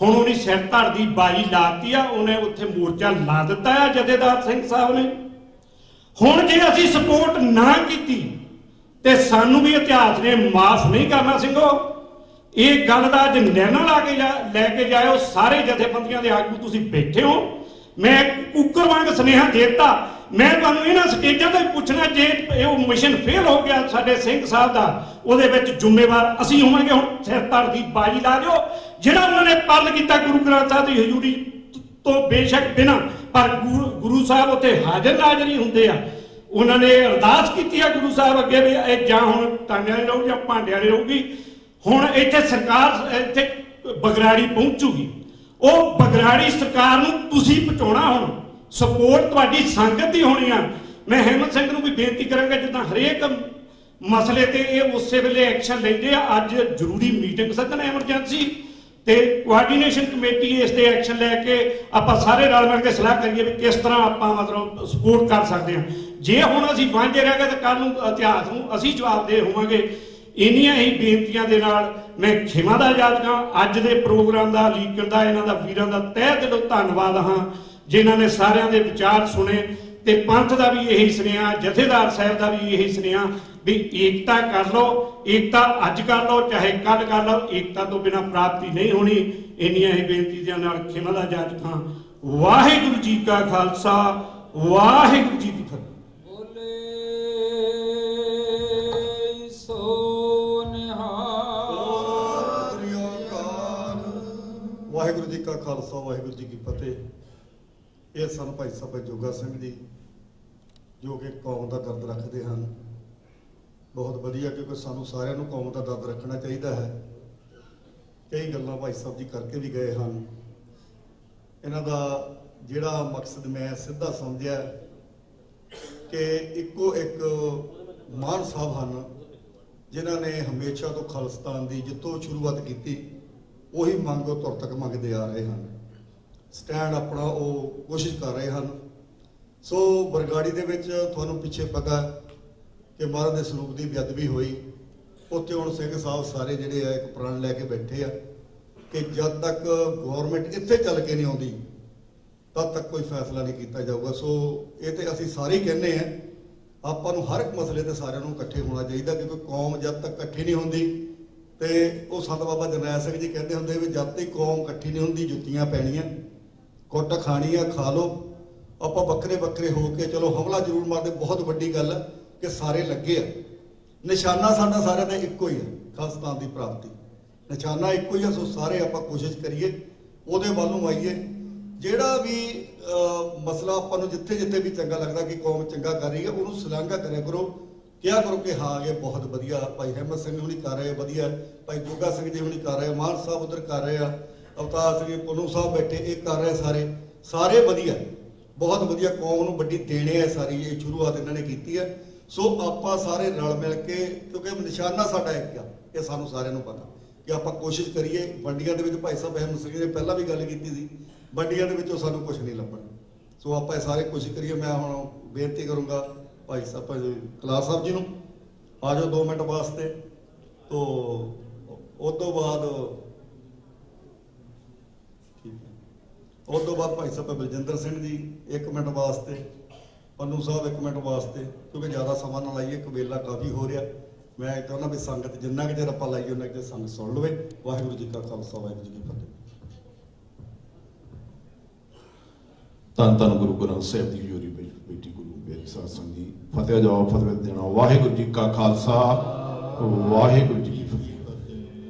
Speaker 8: ਹੁਣ ਉਹਨੇ ਸਿਰ ਧੜ ਦੀ ਬਾਜੀ ਲਾਤੀ ਆ, ਉਹਨੇ ਉੱਥੇ ਮੋਰਚਾ ਲਾ ਦਿੱਤਾ ਆ ਜਥੇਦਾਰ ਸਿੰਘ ਸਾਹਿਬ ਨੇ। ਹੁਣ ਜੇ ਅਸੀਂ ਸਪੋਰਟ ਨਾ ਕੀਤੀ ਤੇ ਸਾਨੂੰ ਵੀ ਇਤਿਹਾਸ ਨੇ ਮਾਫ ਨਹੀਂ ਕਰਨਾ। ਸਿੰਘੋ, ਇਹ ਗੱਲ ਦਾ ਅੱਜ ਨਿਰਣਾ ਲੈ ਕੇ ਜਾਇਓ। ਸਾਰੇ ਜਥੇਬੰਦੀਆਂ ਦੇ ਆਗੂ ਤੁਸੀਂ ਬੈਠੇ ਹੋ, ਮੈਂ ਕੁੱਕਰ ਵਾਂਗ ਸੁਨੇਹਾ ਦੇ ਦਿੱਤਾ। ਮੈਂ ਤੁਹਾਨੂੰ ਇਹਨਾਂ ਸਟੇਜਾਂ ਤੇ ਪੁੱਛਣਾ, ਜੇ ਇਹ ਮਿਸ਼ਨ ਫੇਲ ਹੋ ਗਿਆ ਸਾਡੇ ਸਿੰਘ ਸਾਹਿਬ ਦਾ, ਉਹਦੇ ਵਿੱਚ ਜ਼ਿੰਮੇਵਾਰ ਅਸੀਂ ਹੋਵਾਂਗੇ। ਹੁਣ ਸਿਰ ਧੜ ਦੀ ਬਾਜੀ ਲਾ ਦਿਓ। ਜਿਹੜਾ ਉਹਨਾਂ ਨੇ ਪਾਲਣ ਕੀਤਾ ਗੁਰੂ ਗ੍ਰੰਥ ਸਾਹਿਬ ਦੀ ਹਜ਼ੂਰੀ ਤੋਂ ਬੇਸ਼ੱਕ ਬਿਨਾਂ, ਪਰ ਗੁਰੂ ਸਾਹਿਬ ਉੱਥੇ ਹਾਜ਼ਰ ਨਾਜ਼ਰ ਹੀ ਹੁੰਦੇ ਆ। ਉਹਨਾਂ ਨੇ ਅਰਦਾਸ ਕੀਤੀ ਆ ਗੁਰੂ ਸਾਹਿਬ ਅੱਗੇ ਵੀ ਇਹ ਜਾਂ ਹੁਣ ਟਾਂਡਿਆਂ ਦੀ ਰਹੂ ਜਾਂ ਭਾਂਡਿਆਂ ਦੀ ਰਹੂਗੀ। ਹੁਣ ਇੱਥੇ ਸਰਕਾਰ ਇੱਥੇ ਬਗਰਾੜੀ ਪਹੁੰਚੂਗੀ। ਉਹ ਬਗਰਾੜੀ ਸਰਕਾਰ ਨੂੰ ਤੁਸੀਂ ਪਹੁੰਚਾਉਣਾ। ਹੁਣ ਸਪੋਰਟ ਤੁਹਾਡੀ ਸੰਗਤ ਦੀ ਹੋਣੀ ਆ। ਮੈਂ ਹਿੰਮਤ ਸਿੰਘ ਨੂੰ ਵੀ ਬੇਨਤੀ ਕਰਾਂਗਾ, ਜਿੱਦਾਂ ਹਰੇਕ ਮਸਲੇ ਤੇ ਇਹ ਉਸੇ ਵੇਲੇ ਐਕਸ਼ਨ ਲੈਂਦੇ ਆ, ਅੱਜ ਜ਼ਰੂਰੀ ਮੀਟਿੰਗ ਸੱਦਣ ਐਮਰਜੈਂਸੀ ਤੇ ਕੋਆਰਡੀਨੇਸ਼ਨ ਕਮੇਟੀ ਇਸ ਤੇ ਐਕਸ਼ਨ ਲੈ ਕੇ ਆਪਾਂ ਸਾਰੇ ਰਲ ਮਿਲ ਕੇ ਸਲਾਹ ਕਰੀਏ ਵੀ ਕਿਸ ਤਰ੍ਹਾਂ ਆਪਾਂ ਮਤਲਬ ਸਪੋਰਟ ਕਰ ਸਕਦੇ ਹਾਂ। ਜੇ ਹੁਣ ਅਸੀਂ ਵਾਂਝੇ ਰਹਿ ਗਏ ਤਾਂ ਕੱਲ ਨੂੰ ਇਤਿਹਾਸ ਨੂੰ ਅਸੀਂ ਜਵਾਬਦੇਹ ਹੋਵਾਂਗੇ। ਇੰਨੀਆਂ ਹੀ ਬੇਨਤੀਆਂ ਦੇ ਨਾਲ ਮੈਂ ਖਿਮਾ ਦਾ ਯਾਦਗਾਰ ਅੱਜ ਦੇ ਪ੍ਰੋਗਰਾਮ ਦਾ ਲੀਡਰ ਦਾ, ਇਹਨਾਂ ਦਾ ਵੀਰਾਂ ਦਾ ਤਹਿ ਦਿਲੋਂ ਧੰਨਵਾਦ ਹਾਂ ਜਿਨ੍ਹਾਂ ਨੇ ਸਾਰਿਆਂ ਦੇ ਵਿਚਾਰ ਸੁਣੇ। ਤੇ ਪੰਥ ਦਾ ਵੀ ਇਹੀ ਸੁਨੇਹਾ, ਜਥੇਦਾਰ ਸਾਹਿਬ ਦਾ ਵੀ ਇਹੀ ਸੁਨੇਹਾ ਵੀ ਏਕਤਾ ਕਰ ਲਓ। ਏਕਤਾ ਅੱਜ ਕਰ ਲਓ ਚਾਹੇ ਕੱਲ੍ਹ ਕਰ ਲਓ। ਏਕਤਾ ਤੋਂ ਬਿਨਾਂ ਪ੍ਰਾਪਤੀ ਨਹੀਂ ਹੋਣੀ। ਇੰਨੀਆਂ ਹੀ ਬੇਨਤੀ ਦੇ ਨਾਲ ਖਿਮਾ ਜਾਜਕਾਂ। ਵਾਹਿਗੁਰੂ ਜੀ ਕਾ ਖਾਲਸਾ, ਵਾਹਿਗੁਰੂ ਜੀ ਕੀ ਫਤਿਹ।
Speaker 9: ਵਾਹਿਗੁਰੂ ਜੀ ਕਾ ਖਾਲਸਾ, ਵਾਹਿਗੁਰੂ ਜੀ ਕੀ ਫਤਿਹ। ਇਹ ਸਨ ਭਾਈ ਸਾਹਿਬ ਜੋਗਾ ਸਿੰਘ ਜੀ, ਜੋ ਕਿ ਕੌਮ ਦਾ ਦਰਦ ਰੱਖਦੇ ਹਨ। ਬਹੁਤ ਵਧੀਆ, ਕਿਉਂਕਿ ਸਾਨੂੰ ਸਾਰਿਆਂ ਨੂੰ ਕੌਮ ਦਾ ਦਰਦ ਰੱਖਣਾ ਚਾਹੀਦਾ ਹੈ। ਕਈ ਗੱਲਾਂ ਭਾਈ ਸਾਹਿਬ ਜੀ ਕਰਕੇ ਵੀ ਗਏ ਹਨ। ਇਹਨਾਂ ਦਾ ਜਿਹੜਾ ਮਕਸਦ ਮੈਂ ਸਿੱਧਾ ਸਮਝਿਆ ਕਿ ਇੱਕੋ ਇੱਕ ਮਾਨ ਸਾਹਿਬ ਹਨ, ਜਿਨ੍ਹਾਂ ਨੇ ਹਮੇਸ਼ਾ ਤੋਂ ਖਾਲਿਸਤਾਨ ਦੀ ਜਿੱਥੋਂ ਸ਼ੁਰੂਆਤ ਕੀਤੀ ਉਹੀ ਮੰਗ ਉਹ ਤੁਰ ਤੱਕ ਮੰਗਦੇ ਆ ਰਹੇ ਹਨ। ਸਟੈਂਡ ਆਪਣਾ ਉਹ ਕੋਸ਼ਿਸ਼ ਕਰ ਰਹੇ ਹਨ। ਸੋ ਬਰਗਾੜੀ ਦੇ ਵਿੱਚ ਤੁਹਾਨੂੰ ਪਿੱਛੇ ਪਤਾ ਕਿ ਮਹਾਰਾਜ ਦੇ ਸਰੂਪ ਦੀ ਬੇਅਦਬੀ ਹੋਈ। ਉੱਥੇ ਹੁਣ ਸਿੰਘ ਸਾਹਿਬ ਸਾਰੇ ਜਿਹੜੇ ਆ ਇੱਕ ਪ੍ਰਣ ਲੈ ਕੇ ਬੈਠੇ ਆ ਕਿ ਜਦ ਤੱਕ ਗੌਰਮੈਂਟ ਇੱਥੇ ਚੱਲ ਕੇ ਨਹੀਂ ਆਉਂਦੀ ਤਦ ਤੱਕ ਕੋਈ ਫੈਸਲਾ ਨਹੀਂ ਕੀਤਾ ਜਾਊਗਾ। ਸੋ ਇਹ ਤੇ ਅਸੀਂ ਸਾਰੇ ਹੀ ਕਹਿੰਦੇ ਆ, ਆਪਾਂ ਨੂੰ ਹਰ ਇੱਕ ਮਸਲੇ ਤੇ ਸਾਰਿਆਂ ਨੂੰ ਇਕੱਠੇ ਹੋਣਾ ਚਾਹੀਦਾ, ਕਿਉਂਕਿ ਕੌਮ ਜਦ ਤੱਕ ਇਕੱਠੀ ਨਹੀਂ ਹੁੰਦੀ ਤੇ ਉਹ ਸੰਤ ਬਾਬਾ ਜਰਨੈਲ ਸਿੰਘ ਜੀ ਕਹਿੰਦੇ ਹੁੰਦੇ ਵੀ ਜਦ ਤੱਕ ਕੌਮ ਇਕੱਠੀ ਨਹੀਂ ਹੁੰਦੀ ਜੁੱਤੀਆਂ ਪੈਣੀਆਂ, ਕੁੱਟ ਖਾਣੀ ਆ, ਖਾ ਲਓ। ਆਪਾਂ ਵੱਖਰੇ ਵੱਖਰੇ ਹੋ ਕੇ ਚਲੋ ਹਮਲਾ ਜ਼ਰੂਰ ਮਾਰਦੇ, ਬਹੁਤ ਵੱਡੀ ਗੱਲ ਹੈ ਕਿ ਸਾਰੇ ਲੱਗੇ ਆ। ਨਿਸ਼ਾਨਾ ਸਾਡਾ ਸਾਰਿਆਂ ਦਾ ਇੱਕੋ ਹੀ ਹੈ, ਖਾਲਿਸਤਾਨ ਦੀ ਪ੍ਰਾਪਤੀ। ਨਿਸ਼ਾਨਾ ਇੱਕੋ ਹੀ ਹੈ। ਸੋ ਸਾਰੇ ਆਪਾਂ ਕੋਸ਼ਿਸ਼ ਕਰੀਏ, ਉਹਦੇ ਵੱਲ ਨੂੰ ਆਈਏ। ਜਿਹੜਾ ਵੀ ਮਸਲਾ ਆਪਾਂ ਨੂੰ ਜਿੱਥੇ ਜਿੱਥੇ ਵੀ ਚੰਗਾ ਲੱਗਦਾ ਕਿ ਕੌਮ ਚੰਗਾ ਕਰ ਰਹੀ ਹੈ, ਉਹਨੂੰ ਸ਼ਲਾਘਾ ਕਰਿਆ ਕਰੋ, ਕਿਹਾ ਕਰੋ ਕਿ ਹਾਂ ਇਹ ਬਹੁਤ ਵਧੀਆ। ਭਾਈ ਅਹਿਮਦ ਸਿੰਘ ਹੁਣੀ ਕਰ ਰਹੇ ਵਧੀਆ, ਭਾਈ ਜੋਗਾ ਸਿੰਘ ਜੀ ਹੁਣੀ ਕਰ ਰਹੇ, ਮਾਨ ਸਾਹਿਬ ਉਧਰ ਕਰ ਰਹੇ ਆ, ਅਵਤਾਰ ਸਿੰਘ ਪੁੰਨੂ ਸਾਹਿਬ ਬੈਠੇ ਇਹ ਕਰ ਰਹੇ, ਸਾਰੇ ਵਧੀਆ, ਬਹੁਤ ਵਧੀਆ। ਕੌਮ ਨੂੰ ਵੱਡੀ ਦੇਣੇ ਹੈ ਸਾਰੀ, ਇਹ ਸ਼ੁਰੂਆਤ ਇਹਨਾਂ ਨੇ ਕੀਤੀ ਹੈ। ਸੋ ਆਪਾਂ ਸਾਰੇ ਰਲ ਮਿਲ ਕੇ, ਕਿਉਂਕਿ ਨਿਸ਼ਾਨਾ ਸਾਡਾ ਇੱਕ ਆ, ਇਹ ਸਾਨੂੰ ਸਾਰਿਆਂ ਨੂੰ ਪਤਾ, ਕਿ ਆਪਾਂ ਕੋਸ਼ਿਸ਼ ਕਰੀਏ। ਮੰਡੀਆਂ ਦੇ ਵਿੱਚ ਭਾਈ ਸਾਹਿਬ ਅਹਿਮਦ ਸਿੰਘ ਨੇ ਪਹਿਲਾਂ ਵੀ ਗੱਲ ਕੀਤੀ ਸੀ, ਮੰਡੀਆਂ ਦੇ ਵਿੱਚੋਂ ਸਾਨੂੰ ਕੁਝ ਨਹੀਂ ਲੱਭਣਾ। ਸੋ ਆਪਾਂ ਇਹ ਸਾਰੇ ਕੋਸ਼ਿਸ਼ ਕਰੀਏ। ਮੈਂ ਹੁਣ ਬੇਨਤੀ ਕਰੂੰਗਾ ਭਾਈ ਸਾਹਿਬ ਕਲਾਸ ਸਾਹਿਬ ਜੀ ਨੂੰ, ਆ ਜਾਓ 2 ਮਿੰਟ ਵਾਸਤੇ। ਤੋ ਉਸ ਤੋਂ ਬਾਅਦ ਭਾਈ ਸਾਹਿਬ ਬਲਜਿੰਦਰ ਸਿੰਘ ਜੀ 1 ਮਿੰਟ ਵਾਸਤੇ, ਪੰਨੂ ਸਾਹਿਬ 1 ਮਿੰਟ ਵਾਸਤੇ, ਕਿਉਂਕਿ ਜ਼ਿਆਦਾ ਸਮਾਂ ਨਾ ਲਾਈਏ, ਕਬੀਲਾ ਕਾਫੀ ਹੋ ਰਿਹਾ। ਮੈਂ ਚਾਹੁੰਦਾ ਵੀ ਸੰਗਤ ਜਿੰਨਾ ਕੁ ਚਿਰ ਆਪਾਂ ਲਾਈਏ ਉਹਨਾਂ ਕੁ ਸੰਗਤ ਸੁਣ ਲਵੇ। ਵਾਹਿਗੁਰੂ ਜੀ ਕਾ ਖਾਲਸਾ, ਵਾਹਿਗੁਰੂ ਜੀ ਕੀ ਫਤਿਹ।
Speaker 10: ਧੰਨ ਧੰਨ ਗੁਰੂ ਗ੍ਰੰਥ ਸਾਹਿਬ ਦੀ ਹਜ਼ੂਰੀ ਵਿੱਚ ਬੇਟੀ ਗੁਰੂ ਪਿਆਰੀ ਸਾਧ ਸੰਗਤ ਜੀ, ਫਤਿਹ ਜਵਾਬ ਫਤਿਹ ਦੇਣਾ। ਵਾਹਿਗੁਰੂ ਜੀ ਕਾ ਖਾਲਸਾ, ਵਾਹਿਗੁਰੂ ਜੀ ਕੀ ਫਤਿਹ।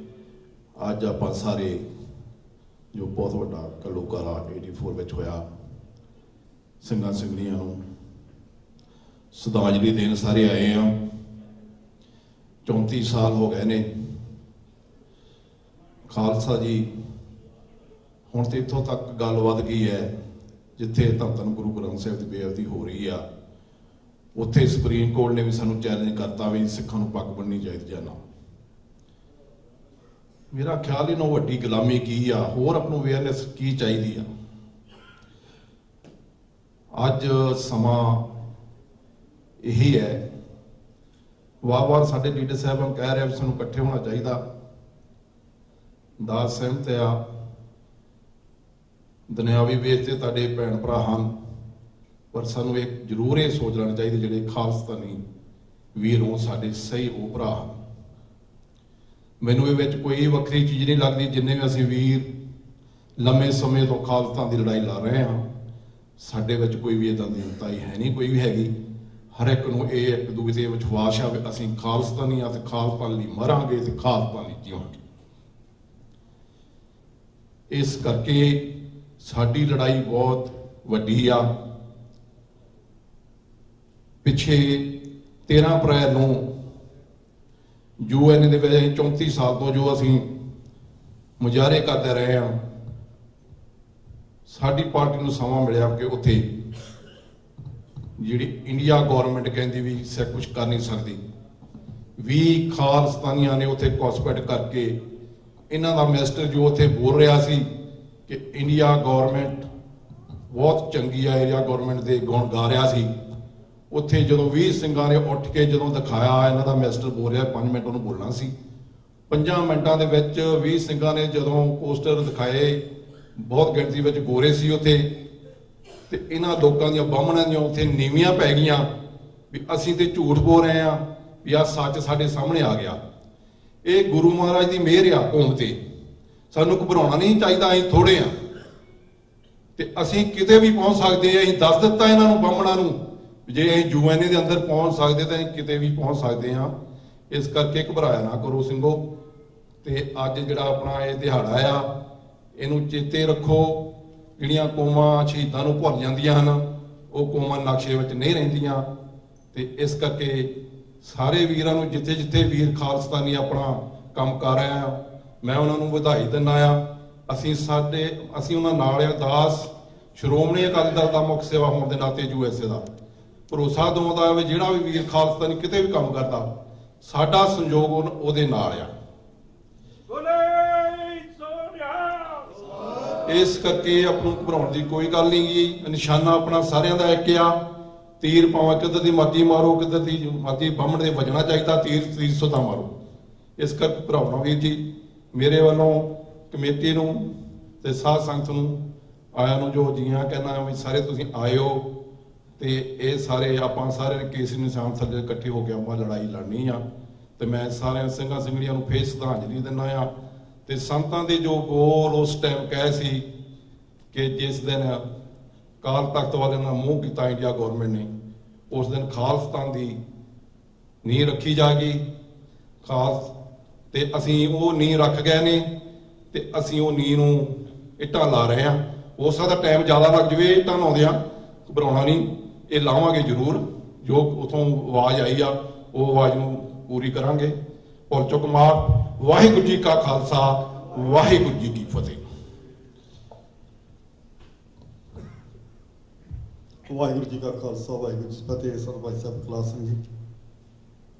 Speaker 10: ਅੱਜ ਆਪਾਂ ਸਾਰੇ ਜੋ ਬਹੁਤ ਵੱਡਾ ਘੱਲੂਘਾਰਾ 84 ਵਿੱਚ ਹੋਇਆ, ਸਿੰਘਾਂ ਸਿੰਘਣੀਆਂ ਨੂੰ ਸ਼ਰਧਾਂਜਲੀ ਦੇਣ ਸਾਰੇ ਆਏ ਆ। 34 ਸਾਲ ਹੋ ਗਏ ਨੇ ਖਾਲਸਾ ਜੀ। ਹੁਣ ਤੇ ਇੱਥੋਂ ਤੱਕ ਗੱਲ ਵੱਧ ਗਈ ਹੈ, ਜਿੱਥੇ ਧੰਨ ਗੁਰੂ ਗ੍ਰੰਥ ਸਾਹਿਬ ਦੀ ਬੇਅਦਬੀ ਹੋ ਰਹੀ ਆ, ਉੱਥੇ ਸੁਪਰੀਮ ਕੋਰਟ ਨੇ ਵੀ ਸਾਨੂੰ ਚੈਲੰਜ ਕਰਤਾ ਵੀ ਸਿੱਖਾਂ ਨੂੰ ਪੱਗ ਬੰਨ੍ਹਣੀ ਚਾਹੀਦੀ ਜਾਂ ਨਾ। ਮੇਰਾ ਖਿਆਲ ਹੀ ਨਾ ਵੱਡੀ ਗੁਲਾਮੀ ਕੀ ਆ, ਹੋਰ ਆਪਾਂ ਨੂੰ ਅਵੇਅਰਨੈਸ ਕੀ ਚਾਹੀਦੀ ਆ। ਅੱਜ ਸਮਾਂ ਇਹੀ ਹੈ, ਵਾਰ-ਵਾਰ ਸਾਡੇ ਲੀਡਰ ਸਾਹਿਬਾਨ ਕਹਿ ਰਹੇ ਵੀ ਸਾਨੂੰ ਇਕੱਠੇ ਹੋਣਾ ਚਾਹੀਦਾ, ਦਾਸ ਸਹਿਮਤ ਆ। ਦੁਨਿਆਵੀ ਬੇਸ ਤੇ ਤੁਹਾਡੇ ਭੈਣ ਭਰਾ ਹਨ, ਪਰ ਸਾਨੂੰ ਇੱਕ ਜ਼ਰੂਰ ਇਹ ਸੋਚ ਲੈਣਾ ਚਾਹੀਦਾ ਜਿਹੜੇ ਖਾਲਿਸਤਾਨੀ ਵੀਰ ਹੋਣ ਸਾਡੇ ਸਹੀ ਉਹ ਭਰਾ ਹਨ। ਮੈਨੂੰ ਇਹ ਵਿੱਚ ਕੋਈ ਵੱਖਰੀ ਚੀਜ਼ ਨਹੀਂ ਲੱਗਦੀ। ਜਿੰਨੇ ਵੀ ਅਸੀਂ ਵੀਰ ਲੰਮੇ ਸਮੇਂ ਤੋਂ ਖਾਲਿਸਤਾਨ ਦੀ ਲੜਾਈ ਲੜ ਰਹੇ ਹਾਂ, ਸਾਡੇ ਵਿੱਚ ਕੋਈ ਵੀ ਇੱਦਾਂ ਦੀ ਹਿੰਤਾਈ ਹੈ ਨਹੀਂ, ਕੋਈ ਵੀ ਹੈਗੀ। ਹਰ ਇੱਕ ਨੂੰ ਇਹ ਇੱਕ ਦੂਜੇ ਦੇ ਵਿਸ਼ਵਾਸ ਆ ਵੀ ਅਸੀਂ ਖਾਲਿਸਤਾਨੀ ਆ ਤੇ ਖਾਲਿਸਤਾਨ ਲਈ ਮਰਾਂਗੇ ਤੇ ਖਾਲਿਸਤਾਨ ਲਈ ਜੀਵਾਂਗੇ। ਇਸ ਕਰਕੇ ਸਾਡੀ ਲੜਾਈ ਬਹੁਤ ਵੱਡੀ ਆ। ਪਿੱਛੇ 13 ਅਪ੍ਰੈਲ ਨੂੰ UN ਦੇ ਵਿੱਚ 34 ਸਾਲ ਤੋਂ ਜੋ ਅਸੀਂ ਮੁਜ਼ਾਹਰੇ ਕਰਦੇ ਰਹੇ ਹਾਂ, ਸਾਡੀ ਪਾਰਟੀ ਨੂੰ ਸਮਾਂ ਮਿਲਿਆ ਕਿ ਉੱਥੇ ਜਿਹੜੀ ਇੰਡੀਆ ਗੌਰਮੈਂਟ ਕਹਿੰਦੀ ਵੀ ਸਿੱਖ ਕੁਝ ਕਰ ਨਹੀਂ ਸਕਦੀ, 20 ਖਾਲਿਸਤਾਨੀਆਂ ਨੇ ਉੱਥੇ ਘੁਸਪੈਠ ਕਰਕੇ ਇਹਨਾਂ ਦਾ ਮਿਨਿਸਟਰ ਜੋ ਉੱਥੇ ਬੋਲ ਰਿਹਾ ਸੀ ਕਿ ਇੰਡੀਆ ਗੌਰਮੈਂਟ ਬਹੁਤ ਚੰਗੀ ਆ, ਇੰਡੀਆ ਗੌਰਮੈਂਟ ਦੇ ਗੁਣ ਗਾ ਰਿਹਾ ਸੀ। ਉੱਥੇ ਜਦੋਂ 20 ਸਿੰਘਾਂ ਨੇ ਉੱਠ ਕੇ ਜਦੋਂ ਦਿਖਾਇਆ, ਇਹਨਾਂ ਦਾ ਮਿਨਿਸਟਰ ਬੋਲ ਰਿਹਾ 5 ਮਿੰਟ ਉਹਨੂੰ ਬੋਲਣਾ ਸੀ, 5 ਮਿੰਟਾਂ ਦੇ ਵਿੱਚ 20 ਸਿੰਘਾਂ ਨੇ ਜਦੋਂ ਪੋਸਟਰ ਦਿਖਾਏ, ਬਹੁਤ ਗਿਣਤੀ ਵਿੱਚ ਗੋਰੇ ਸੀ ਉੱਥੇ, ਤੇ ਇਹਨਾਂ ਲੋਕਾਂ ਦੀਆਂ ਬਾਹਮਣਾਂ ਦੀਆਂ ਉੱਥੇ ਨੀਵੀਆਂ ਪੈ ਗਈਆਂ ਵੀ ਅਸੀਂ ਤੇ ਝੂਠ ਬੋਲ ਰਹੇ ਹਾਂ ਵੀ ਆਹ ਸੱਚ ਸਾਡੇ ਸਾਹਮਣੇ ਆ ਗਿਆ। ਇਹ ਗੁਰੂ ਮਹਾਰਾਜ ਦੀ ਮਿਹਰ ਆ ਕੌਮ ਤੇ। ਸਾਨੂੰ ਘਬਰਾਉਣਾ ਨਹੀਂ ਚਾਹੀਦਾ, ਅਸੀਂ ਥੋੜੇ ਆ ਤੇ ਅਸੀਂ ਕਿਤੇ ਵੀ ਪਹੁੰਚ ਸਕਦੇ ਆ। ਅਸੀਂ ਦੱਸ ਦਿੱਤਾ ਇਹਨਾਂ ਨੂੰ ਬਾਹਮਣਾਂ ਨੂੰ, ਜੇ ਅਸੀਂ UN ਦੇ ਅੰਦਰ ਪਹੁੰਚ ਸਕਦੇ ਤਾਂ ਅਸੀਂ ਕਿਤੇ ਵੀ ਪਹੁੰਚ ਸਕਦੇ ਹਾਂ। ਇਸ ਕਰਕੇ ਘਬਰਾਇਆ ਨਾ ਕਰੋ ਸਿੰਘੋ। ਤੇ ਅੱਜ ਜਿਹੜਾ ਆਪਣਾ ਇਹ ਦਿਹਾੜਾ ਆ, ਇਹਨੂੰ ਚੇਤੇ ਰੱਖੋ। ਜਿਹੜੀਆਂ ਕੌਮਾਂ ਸ਼ਹੀਦਾਂ ਨੂੰ ਭੁੱਲ ਜਾਂਦੀਆਂ ਹਨ, ਉਹ ਕੌਮਾਂ ਨਕਸ਼ੇ ਵਿੱਚ ਨਹੀਂ ਰਹਿੰਦੀਆਂ। ਤੇ ਇਸ ਕਰਕੇ ਸਾਰੇ ਵੀਰਾਂ ਨੂੰ, ਜਿੱਥੇ ਜਿੱਥੇ ਵੀਰ ਖਾਲਸਤਾਨੀ ਆਪਣਾ ਕੰਮ ਕਰ ਰਹੇ ਆ, ਮੈਂ ਉਹਨਾਂ ਨੂੰ ਵਧਾਈ ਦਿੰਦਾ ਆ। ਅਸੀਂ ਉਹਨਾਂ ਨਾਲ ਆ। ਦਾਸ ਸ਼੍ਰੋਮਣੀ ਅਕਾਲੀ ਦਲ ਦਾ ਮੁੱਖ ਸੇਵਾ ਹੋਣ ਦੇ ਨਾਤੇ USA ਦਾ ਭਰੋਸਾ ਦਿਵਾਉਂਦਾ ਵੀ ਜਿਹੜਾ ਵੀ ਵੀਰ ਖਾਲਸਤਾਨੀ ਕਿਤੇ ਵੀ ਕੰਮ ਕਰਦਾ, ਸਾਡਾ ਸੰਯੋਗ ਉਹਦੇ ਨਾਲ ਆ। ਇਸ ਕਰਕੇ ਆਪ ਨੂੰ ਘਬਰਾਉਣ ਦੀ ਕੋਈ ਗੱਲ ਨਹੀਂ ਗੀ। ਨਿਸ਼ਾਨਾ ਆਪਣਾ ਸਾਰਿਆਂ ਦਾ ਇੱਕ ਆ। ਤੀਰ ਭਾਵੇਂ ਕਿੱਧਰ ਦੀ ਮਰਜ਼ੀ ਮਾਰੋ, ਕਿੱਧਰ ਦੀ ਮਰਜ਼ੀ ਬਾਹਮਣ ਦੇ ਵੱਜਣਾ ਚਾਹੀਦਾ, ਤੀਰ ਸੁਦਾ ਮਾਰੋ। ਇਸ ਕਰਕੇ ਘਬਰਾਉਣਾ ਵੀਰ ਜੀ। ਮੇਰੇ ਵੱਲੋਂ ਕਮੇਟੀ ਨੂੰ ਤੇ ਸਾਧ ਸੰਗਤ ਨੂੰ ਆਇਆਂ ਨੂੰ ਜੋ ਜੀਆਂ ਕਹਿੰਦਾ ਵੀ ਸਾਰੇ ਤੁਸੀਂ ਆਇਓ। ਤੇ ਇਹ ਸਾਰੇ ਆਪਾਂ ਸਾਰੇ ਕੇਸਰੀ ਨਿਸ਼ਾਨ ਥੱਲੇ ਇਕੱਠੇ ਹੋ ਕੇ ਆਪਾਂ ਲੜਾਈ ਲੜਨੀ ਆ। ਤੇ ਮੈਂ ਸਾਰਿਆਂ ਸਿੰਘਾਂ ਸਿੰਘਣੀਆਂ ਨੂੰ ਫੇਰ ਸ਼ਰਧਾਂਜਲੀ ਦਿੰਦਾ ਆ। ਤੇ ਸੰਤਾਂ ਦੇ ਜੋ ਬੋਲ ਉਸ ਟਾਈਮ ਕਹੇ ਸੀ ਕਿ ਜਿਸ ਦਿਨ ਕਾਲ ਤਖਤ ਵਾਲਿਆਂ ਨਾਲ ਮੂੰਹ ਕੀਤਾ ਇੰਡੀਆ ਗੌਰਮੈਂਟ ਨੇ, ਉਸ ਦਿਨ ਖਾਲਸਤਾਨ ਦੀ ਨੀਂਹ ਰੱਖੀ ਜਾਏਗੀ। ਤੇ ਅਸੀਂ ਉਹ ਨੀਂਹ ਰੱਖ ਗਏ ਨੇ ਤੇ ਅਸੀਂ ਉਹ ਨੀਂਹ ਨੂੰ ਇੱਟਾਂ ਲਾ ਰਹੇ ਹਾਂ। ਹੋ ਸਕਦਾ ਟਾਈਮ ਜ਼ਿਆਦਾ ਲੱਗ ਜਾਵੇ ਇੱਟਾਂ ਲਾਉਂਦਿਆਂ, ਘਬਰਾਉਣਾ ਨਹੀਂ, ਇਹ ਲਾਵਾਂਗੇ ਜ਼ਰੂਰ। ਜੋ ਉਥੋਂ ਆਵਾਜ਼ ਆਈ ਆ ਉਹ ਆਵਾਜ਼ ਨੂੰ ਪੂਰੀ ਕਰਾਂਗੇ। ਭੁੱਲ ਚੁੱਕ ਮਾਫ। ਵਾਹਿਗੁਰੂ ਜੀ ਕਾ ਖਾਲਸਾ, ਵਾਹਿਗੁਰੂ ਜੀ ਕੀ ਫਤਿਹ।
Speaker 9: ਵਾਹਿਗੁਰੂ ਜੀ ਕਾ ਖਾਲਸਾ, ਵਾਹਿਗੁਰੂ ਜੀ ਕੀ ਫਤਿਹ। ਸਰ ਭਾਈ ਸਾਹਿਬ ਕਲਾਸ ਸਿੰਘ ਜੀ,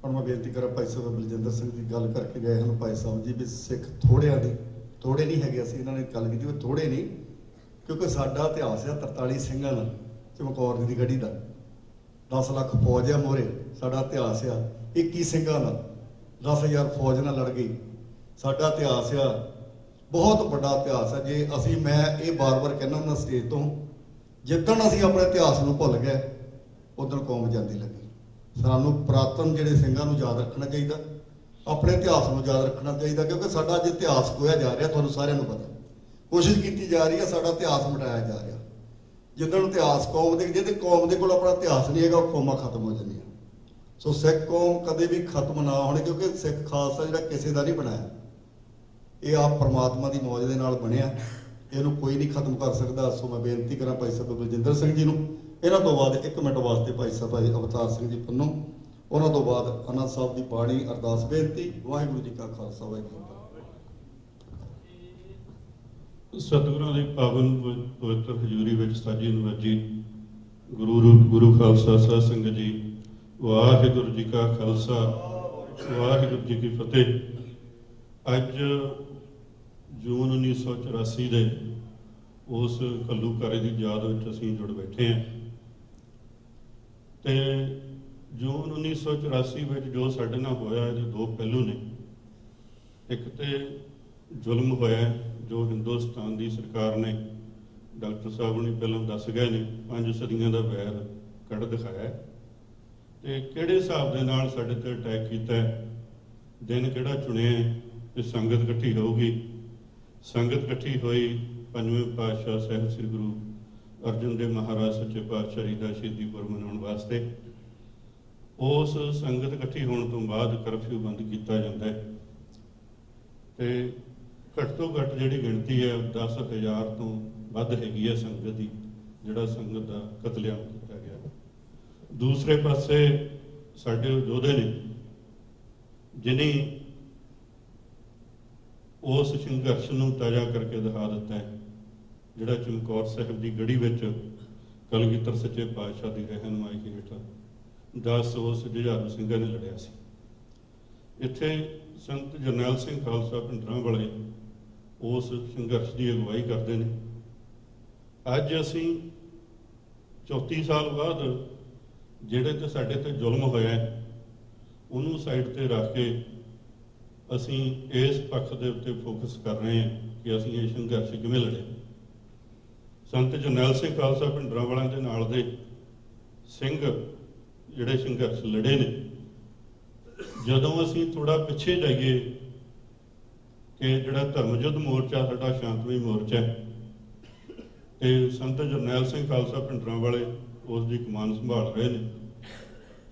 Speaker 9: ਹੁਣ ਮੈਂ ਬੇਨਤੀ ਕਰਾਂ, ਭਾਈ ਸਾਹਿਬ ਬਲਜਿੰਦਰ ਸਿੰਘ ਦੀ ਗੱਲ ਕਰਕੇ ਗਏ ਹਨ ਭਾਈ ਸਾਹਿਬ ਜੀ, ਵੀ ਸਿੱਖ ਥੋੜਿਆਂ ਦੀ ਥੋੜੇ ਨਹੀਂ ਹੈਗੇ। ਅਸੀਂ ਇਹਨਾਂ ਨੇ ਗੱਲ ਕੀਤੀ ਵੀ ਥੋੜੇ ਨਹੀਂ, ਕਿਉਂਕਿ ਸਾਡਾ ਇਤਿਹਾਸ ਆ 43 ਸਿੰਘਾਂ ਨਾਲ ਚਮਕੌਰ ਦੀ ਗੜੀ ਦਾ, 10 ਲੱਖ ਫੌਜ ਆ ਮੋਹਰੇ। ਸਾਡਾ ਇਤਿਹਾਸ ਆ 21 ਸਿੰਘਾਂ ਨਾਲ, 10,000 ਫੌਜ ਨਾਲ ਲੜ ਗਈ। ਸਾਡਾ ਇਤਿਹਾਸ ਆ, ਬਹੁਤ ਵੱਡਾ ਇਤਿਹਾਸ ਆ। ਜੇ ਅਸੀਂ, ਮੈਂ ਇਹ ਬਾਰ-ਬਾਰ ਕਹਿੰਦਾ ਹੁੰਦਾ ਸਟੇਜ ਤੋਂ, ਜਿੱਦਣ ਅਸੀਂ ਆਪਣੇ ਇਤਿਹਾਸ ਨੂੰ ਭੁੱਲ ਗਏ ਉਦੋਂ ਕੌਮ ਜਾਂਦੀ ਲੱਗੀ। ਸਾਨੂੰ ਪੁਰਾਤਨ ਜਿਹੜੇ ਸਿੰਘਾਂ ਨੂੰ ਯਾਦ ਰੱਖਣਾ ਚਾਹੀਦਾ, ਆਪਣੇ ਇਤਿਹਾਸ ਨੂੰ ਯਾਦ ਰੱਖਣਾ ਚਾਹੀਦਾ, ਕਿਉਂਕਿ ਸਾਡਾ ਅੱਜ ਇਤਿਹਾਸ ਖੋਇਆ ਜਾ ਰਿਹਾ। ਤੁਹਾਨੂੰ ਸਾਰਿਆਂ ਨੂੰ ਪਤਾ, ਕੋਸ਼ਿਸ਼ ਕੀਤੀ ਜਾ ਰਹੀ ਹੈ ਸਾਡਾ ਇਤਿਹਾਸ ਮਿਟਾਇਆ ਜਾ ਰਿਹਾ। ਜਿੱਦਣ ਇਤਿਹਾਸ ਕੌਮ ਦੇ, ਜਿਹਦੇ ਕੌਮ ਦੇ ਕੋਲ ਆਪਣਾ ਇਤਿਹਾਸ ਨਹੀਂ ਹੈਗਾ, ਉਹ ਕੌਮਾਂ ਖਤਮ ਹੋ ਜਾਂਦੀਆਂ। ਸੋ ਸਿੱਖ ਕੌਮ ਕਦੇ ਵੀ ਖਤਮ ਨਾ ਹੋਣੀ, ਕਿਉਂਕਿ ਸਿੱਖ ਖਾਲਸਾ ਜਿਹੜਾ ਕਿਸੇ ਦਾ ਨਹੀਂ ਬਣਾਇਆ, ਇਹ ਆਪ ਪਰਮਾਤਮਾ ਦੀ ਮੌਜ ਦੇ ਨਾਲ ਬਣਿਆ। ਇਹਨੂੰ ਕੋਈ ਨਹੀਂ ਖਤਮ ਕਰ ਸਕਦਾ। ਸੋ ਮੈਂ ਬੇਨਤੀ ਕਰਾਂ ਭਾਈ ਸਾਹਿਬ ਬਲਜਿੰਦਰ ਸਿੰਘ ਜੀ ਨੂੰ, ਇਹਨਾਂ ਤੋਂ ਬਾਅਦ 1 ਮਿੰਟ ਵਾਸਤੇ ਭਾਈ ਸਾਹਿਬ ਅਵਤਾਰ ਸਿੰਘ ਜੀ ਪੰਨੂ, ਉਹਨਾਂ ਤੋਂ ਬਾਅਦ ਆਨੰਦ ਸਾਹਿਬ ਦੀ ਬਾਣੀ ਅਰਦਾਸ ਬੇਨਤੀ। ਵਾਹਿਗੁਰੂ ਜੀ ਕਾ ਖਾਲਸਾ, ਵਾਹਿਗੁਰੂ ਜੀ।
Speaker 2: ਸਤਿਗੁਰਾਂ ਦੀ ਪਾਵਨ ਪਵਿੱਤਰ ਹਜ਼ੂਰੀ ਵਿੱਚ ਸਾਜੀ ਨਵਾਜੀ ਗੁਰੂ ਖਾਲਸਾ ਸਾਧ ਸੰਗਤ ਜੀ, ਵਾਹਿਗੁਰੂ ਜੀ ਕਾ ਖਾਲਸਾ, ਵਾਹਿਗੁਰੂ ਜੀ ਕੀ ਫਤਿਹ। ਅੱਜ ਜੂਨ 1984 ਦੇ ਉਸ ਘੱਲੂਘਾਰੇ ਦੀ ਯਾਦ ਵਿੱਚ ਅਸੀਂ ਜੁੜ ਬੈਠੇ ਹਾਂ। ਤੇ ਜੂਨ 1984 ਵਿੱਚ ਜੋ ਸਾਡੇ ਨਾਲ ਹੋਇਆ, ਇਹਦੇ 2 ਪਹਿਲੂ ਨੇ। ਇੱਕ ਤੇ ਜ਼ੁਲਮ ਹੋਇਆ ਜੋ ਹਿੰਦੁਸਤਾਨ ਦੀ ਸਰਕਾਰ ਨੇ, ਡਾਕਟਰ ਸਾਹਿਬ ਨੇ ਪਹਿਲਾਂ ਦੱਸ ਗਏ ਨੇ, 5 ਸਦੀਆਂ ਦਾ ਵੈਰ ਕੱਢ ਦਿਖਾਇਆ। ਤੇ ਕਿਹੜੇ ਹਿਸਾਬ ਦੇ ਨਾਲ ਸਾਡੇ ਤੇ ਅਟੈਕ ਕੀਤਾ, ਦਿਨ ਕਿਹੜਾ ਚੁਣਿਆ ਕਿ ਸੰਗਤ ਇਕੱਠੀ ਹੋਊਗੀ। ਸੰਗਤ ਇਕੱਠੀ ਹੋਈ 5ਵੇਂ ਪਾਤਸ਼ਾਹ ਸਾਹਿਬ ਸ੍ਰੀ ਗੁਰੂ ਅਰਜਨ ਦੇਵ ਮਹਾਰਾਜ ਸੱਚੇ ਪਾਤਸ਼ਾਹ ਜੀ ਦਾ ਸ਼ਹੀਦੀ ਪੁਰਬ ਮਨਾਉਣ ਵਾਸਤੇ। ਉਸ ਸੰਗਤ ਇਕੱਠੀ ਹੋਣ ਤੋਂ ਬਾਅਦ ਕਰਫਿਊ ਬੰਦ ਕੀਤਾ ਜਾਂਦਾ ਹੈ ਤੇ ਘੱਟ ਤੋਂ ਘੱਟ ਜਿਹੜੀ ਗਿਣਤੀ ਹੈ 10,000 ਤੋਂ ਵੱਧ ਹੈਗੀ ਹੈ ਸੰਗਤ ਦੀ, ਜਿਹੜਾ ਸੰਗਤ ਦਾ ਕਤਲੇਆਮ ਕੀਤਾ ਗਿਆ। ਦੂਸਰੇ ਪਾਸੇ ਸਾਡੇ ਯੋਧੇ ਨੇ ਜਿਨ੍ਹਾਂ ਉਸ ਸੰਘਰਸ਼ ਨੂੰ ਤਾਜ਼ਾ ਕਰਕੇ ਦਿਖਾ ਦਿੱਤਾ ਹੈ, ਜਿਹੜਾ ਚਮਕੌਰ ਸਾਹਿਬ ਦੀ ਗੜੀ ਵਿੱਚ ਕਲਗੀਧਰ ਸੱਚੇ ਪਾਤਸ਼ਾਹ ਦੀ ਰਹਿਨੁਮਾਈ ਹੇਠ 10 ਉਸ ਜੁਝਾਰੂ ਸਿੰਘਾਂ ਨੇ ਲੜਿਆ ਸੀ। ਇੱਥੇ ਸੰਤ ਜਰਨੈਲ ਸਿੰਘ ਖਾਲਸਾ ਭਿੰਡਰਾਂ ਵਾਲੇ ਉਸ ਸੰਘਰਸ਼ ਦੀ ਅਗਵਾਈ ਕਰਦੇ ਨੇ। ਅੱਜ ਅਸੀਂ 34 ਸਾਲ ਬਾਅਦ ਜਿਹੜੇ ਤੇ ਸਾਡੇ ਤੇ ਜ਼ੁਲਮ ਹੋਇਆ ਉਹਨੂੰ ਸਾਈਡ ਤੇ ਰੱਖ ਕੇ ਅਸੀਂ ਇਸ ਪੱਖ ਦੇ ਉੱਤੇ ਫੋਕਸ ਕਰ ਰਹੇ ਹਾਂ ਕਿ ਅਸੀਂ ਇਹ ਸੰਘਰਸ਼ ਕਿਵੇਂ ਲੜਿਆ। ਸੰਤ ਜਰਨੈਲ ਸਿੰਘ ਖਾਲਸਾ ਭਿੰਡਰਾਂ ਵਾਲਿਆਂ ਦੇ ਨਾਲ ਦੇ ਸਿੰਘ ਜਿਹੜੇ ਸੰਘਰਸ਼ ਲੜੇ ਨੇ, ਜਦੋਂ ਅਸੀਂ ਥੋੜਾ ਪਿੱਛੇ ਜਾਈਏ ਕਿ ਜਿਹੜਾ ਧਰਮ ਯੁੱਧ ਮੋਰਚਾ ਸਾਡਾ ਸ਼ਾਂਤਮਈ ਮੋਰਚਾ ਹੈ, ਤੇ ਸੰਤ ਜਰਨੈਲ ਸਿੰਘ ਖਾਲਸਾ ਭਿੰਡਰਾਂ ਵਾਲੇ ਉਸ ਦੀ ਕਮਾਨ ਸੰਭਾਲ ਰਹੇ ਨੇ।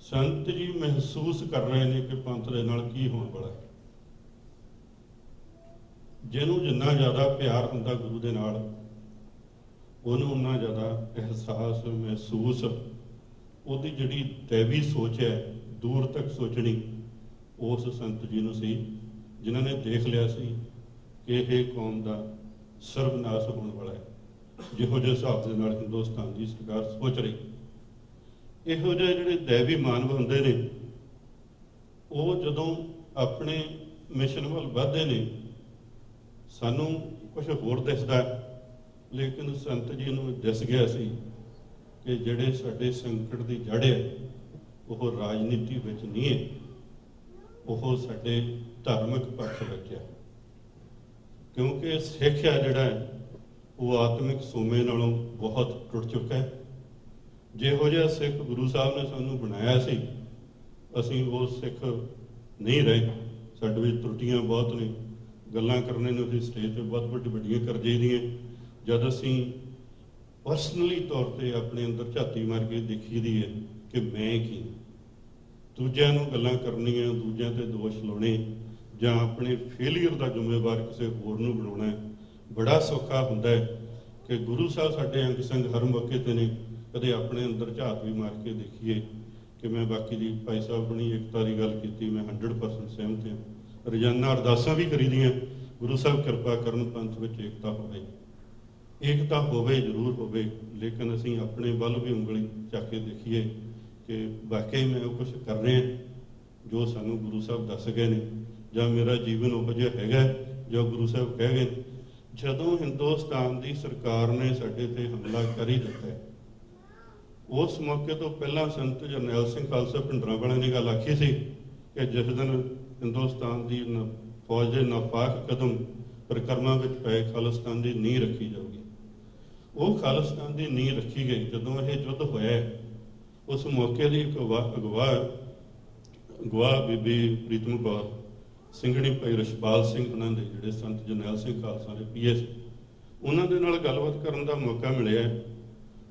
Speaker 2: ਸੰਤ ਜੀ ਮਹਿਸੂਸ ਕਰ ਰਹੇ ਨੇ ਕਿ ਪੰਥ ਦੇ ਨਾਲ ਕੀ ਹੋਣ ਵਾਲਾ ਹੈ। ਜਿਹਨੂੰ ਜਿੰਨਾ ਜ਼ਿਆਦਾ ਪਿਆਰ ਹੁੰਦਾ ਗੁਰੂ ਦੇ ਨਾਲ, ਉਹਨੂੰ ਉਨਾ ਜ਼ਿਆਦਾ ਅਹਿਸਾਸ ਮਹਿਸੂਸ, ਉਹਦੀ ਜਿਹੜੀ ਦੈਵੀ ਸੋਚ ਹੈ ਦੂਰ ਤੱਕ ਸੋਚਣੀ, ਉਸ ਸੰਤ ਜੀ ਨੂੰ ਸੀ ਜਿਨ੍ਹਾਂ ਨੇ ਦੇਖ ਲਿਆ ਸੀ ਕਿ ਇਹ ਕੌਮ ਦਾ ਸਰਬਨਾਸ਼ ਹੋਣ ਵਾਲਾ ਹੈ। ਜਿਹੋ ਜਿਹੇ ਹਿਸਾਬ ਦੇ ਨਾਲ ਹਿੰਦੁਸਤਾਨ ਦੀ ਸਰਕਾਰ ਸੋਚ ਰਹੀ, ਇਹੋ ਜਿਹੇ ਜਿਹੜੇ ਦੈਵੀ ਮਾਨਵ ਹੁੰਦੇ ਨੇ, ਉਹ ਜਦੋਂ ਆਪਣੇ ਮਿਸ਼ਨ ਵੱਲ ਵੱਧਦੇ ਨੇ, ਸਾਨੂੰ ਕੁਝ ਹੋਰ ਦਿਸਦਾ, ਲੇਕਿਨ ਸੰਤ ਜੀ ਨੂੰ ਦਿਸ ਗਿਆ ਸੀ ਕਿ ਜਿਹੜੇ ਸਾਡੇ ਸੰਕਟ ਦੀ ਜੜ ਹੈ ਉਹ ਰਾਜਨੀਤੀ ਵਿੱਚ ਨਹੀਂ ਹੈ, ਉਹ ਸਾਡੇ ਧਾਰਮਿਕ ਪੱਖ ਵਿੱਚ ਹੈ। ਕਿਉਂਕਿ ਸਿੱਖ ਹੈ ਜਿਹੜਾ ਹੈ ਉਹ ਆਤਮਿਕ ਸੋਮੇ ਨਾਲੋਂ ਬਹੁਤ ਟੁੱਟ ਚੁੱਕਾ ਹੈ। ਜਿਹੋ ਜਿਹਾ ਸਿੱਖ ਗੁਰੂ ਸਾਹਿਬ ਨੇ ਸਾਨੂੰ ਬਣਾਇਆ ਸੀ, ਅਸੀਂ ਉਹ ਸਿੱਖ ਨਹੀਂ ਰਹੇ। ਸਾਡੇ ਵਿੱਚ ਤਰੁੱਟੀਆਂ ਬਹੁਤ ਨੇ, ਗੱਲਾਂ ਕਰਨੇ ਨੂੰ ਅਸੀਂ ਸਟੇਜ 'ਤੇ ਬਹੁਤ ਵੱਡੀਆਂ ਕਰ ਜਾਈਦੀਆਂ। ਜਦ ਅਸੀਂ ਪਰਸਨਲੀ ਤੌਰ 'ਤੇ ਆਪਣੇ ਅੰਦਰ ਝਾਤੀ ਮਾਰ ਕੇ ਦੇਖੀ ਦੀ ਹੈ ਕਿ ਮੈਂ ਕੀ, ਦੂਜਿਆਂ ਨੂੰ ਗੱਲਾਂ ਕਰਨੀਆਂ, ਦੂਜਿਆਂ 'ਤੇ ਦੋਸ਼ ਲਾਉਣੇ, ਜਾਂ ਆਪਣੇ ਫੇਲੀਅਰ ਦਾ ਜ਼ਿੰਮੇਵਾਰ ਕਿਸੇ ਹੋਰ ਨੂੰ ਬਣਾਉਣਾ, ਬੜਾ ਸੌਖਾ ਹੁੰਦਾ ਹੈ ਕਿ ਗੁਰੂ ਸਾਹਿਬ ਸਾਡੇ ਅੰਗ ਸੰਗ ਹਰ ਮੌਕੇ 'ਤੇ ਨੇ। ਕਦੇ ਆਪਣੇ ਅੰਦਰ ਝਾਤ ਵੀ ਮਾਰ ਕੇ ਦੇਖੀਏ ਕਿ ਮੈਂ ਬਾਕੀ ਦੀ ਭਾਈ ਸਾਹਿਬ ਬਣੀ ਏਕਤਾ ਦੀ ਗੱਲ ਕੀਤੀ, ਮੈਂ 100% ਸਹਿਮਤ ਹਾਂ। ਰੋਜ਼ਾਨਾ ਅਰਦਾਸਾਂ ਵੀ ਕਰੀਦੀਆਂ, ਗੁਰੂ ਸਾਹਿਬ ਕਿਰਪਾ ਕਰਨ ਪੰਥ ਵਿੱਚ ਏਕਤਾ ਹੋਵੇ। ਏਕਤਾ ਹੋਵੇ, ਜ਼ਰੂਰ ਹੋਵੇ, ਲੇਕਿਨ ਅਸੀਂ ਆਪਣੇ ਵੱਲ ਵੀ ਉਂਗਲੀ ਚੱਕ ਕੇ ਦੇਖੀਏ ਕਿ ਵਾਕਈ ਮੈਂ ਉਹ ਕੁਛ ਕਰ ਰਿਹਾ ਜੋ ਸਾਨੂੰ ਗੁਰੂ ਸਾਹਿਬ ਦੱਸ ਗਏ ਨੇ, ਜਾਂ ਮੇਰਾ ਜੀਵਨ ਉਹੋ ਜਿਹਾ ਹੈਗਾ ਜੋ ਗੁਰੂ ਸਾਹਿਬ ਕਹਿ ਗਏ। ਜਦੋਂ ਹਿੰਦੁਸਤਾਨ ਦੀ ਸਰਕਾਰ ਨੇ ਸਾਡੇ ਤੇ ਹਮਲਾ ਕਰ ਹੀ ਦਿੱਤਾ ਹੈ, ਉਸ ਮੌਕੇ ਤੋਂ ਪਹਿਲਾਂ ਸੰਤ ਜਰਨੈਲ ਸਿੰਘ ਖਾਲਸਾ ਭਿੰਡਰਾਂ ਵਾਲਿਆਂ ਨੇ ਗੱਲ ਆਖੀ ਸੀ ਕਿ ਜਿਸ ਦਿਨ ਹਿੰਦੁਸਤਾਨ ਦੀ ਫੌਜ ਦੇ ਨਾਪਾਕ ਕਦਮ ਪਰਿਕਰਮਾ ਵਿੱਚ ਪਏ, ਖਾਲਿਸਤਾਨ ਦੀ ਨੀਂਹ ਰੱਖੀ ਜਾਊਗੀ। ਉਹ ਖਾਲਿਸਤਾਨ ਦੀ ਨੀਂਹ ਰੱਖੀ ਗਈ। ਜਦੋਂ ਇਹ ਯੁੱਧ ਹੋਇਆ, ਉਸ ਮੌਕੇ ਦੀ ਇੱਕ ਅਗਵਾ ਬੀਬੀ ਪ੍ਰੀਤਮ ਕੌਰ ਸਿੰਘਣੀ ਭਾਈ ਰਸ਼ਪਾਲ ਸਿੰਘ, ਉਹਨਾਂ ਦੇ ਜਿਹੜੇ ਸੰਤ ਜਰਨੈਲ ਸਿੰਘ ਖਾਲਸਾ ਦੇ ਪੀਏ ਸੀ, ਉਹਨਾਂ ਦੇ ਨਾਲ ਗੱਲਬਾਤ ਕਰਨ ਦਾ ਮੌਕਾ ਮਿਲਿਆ।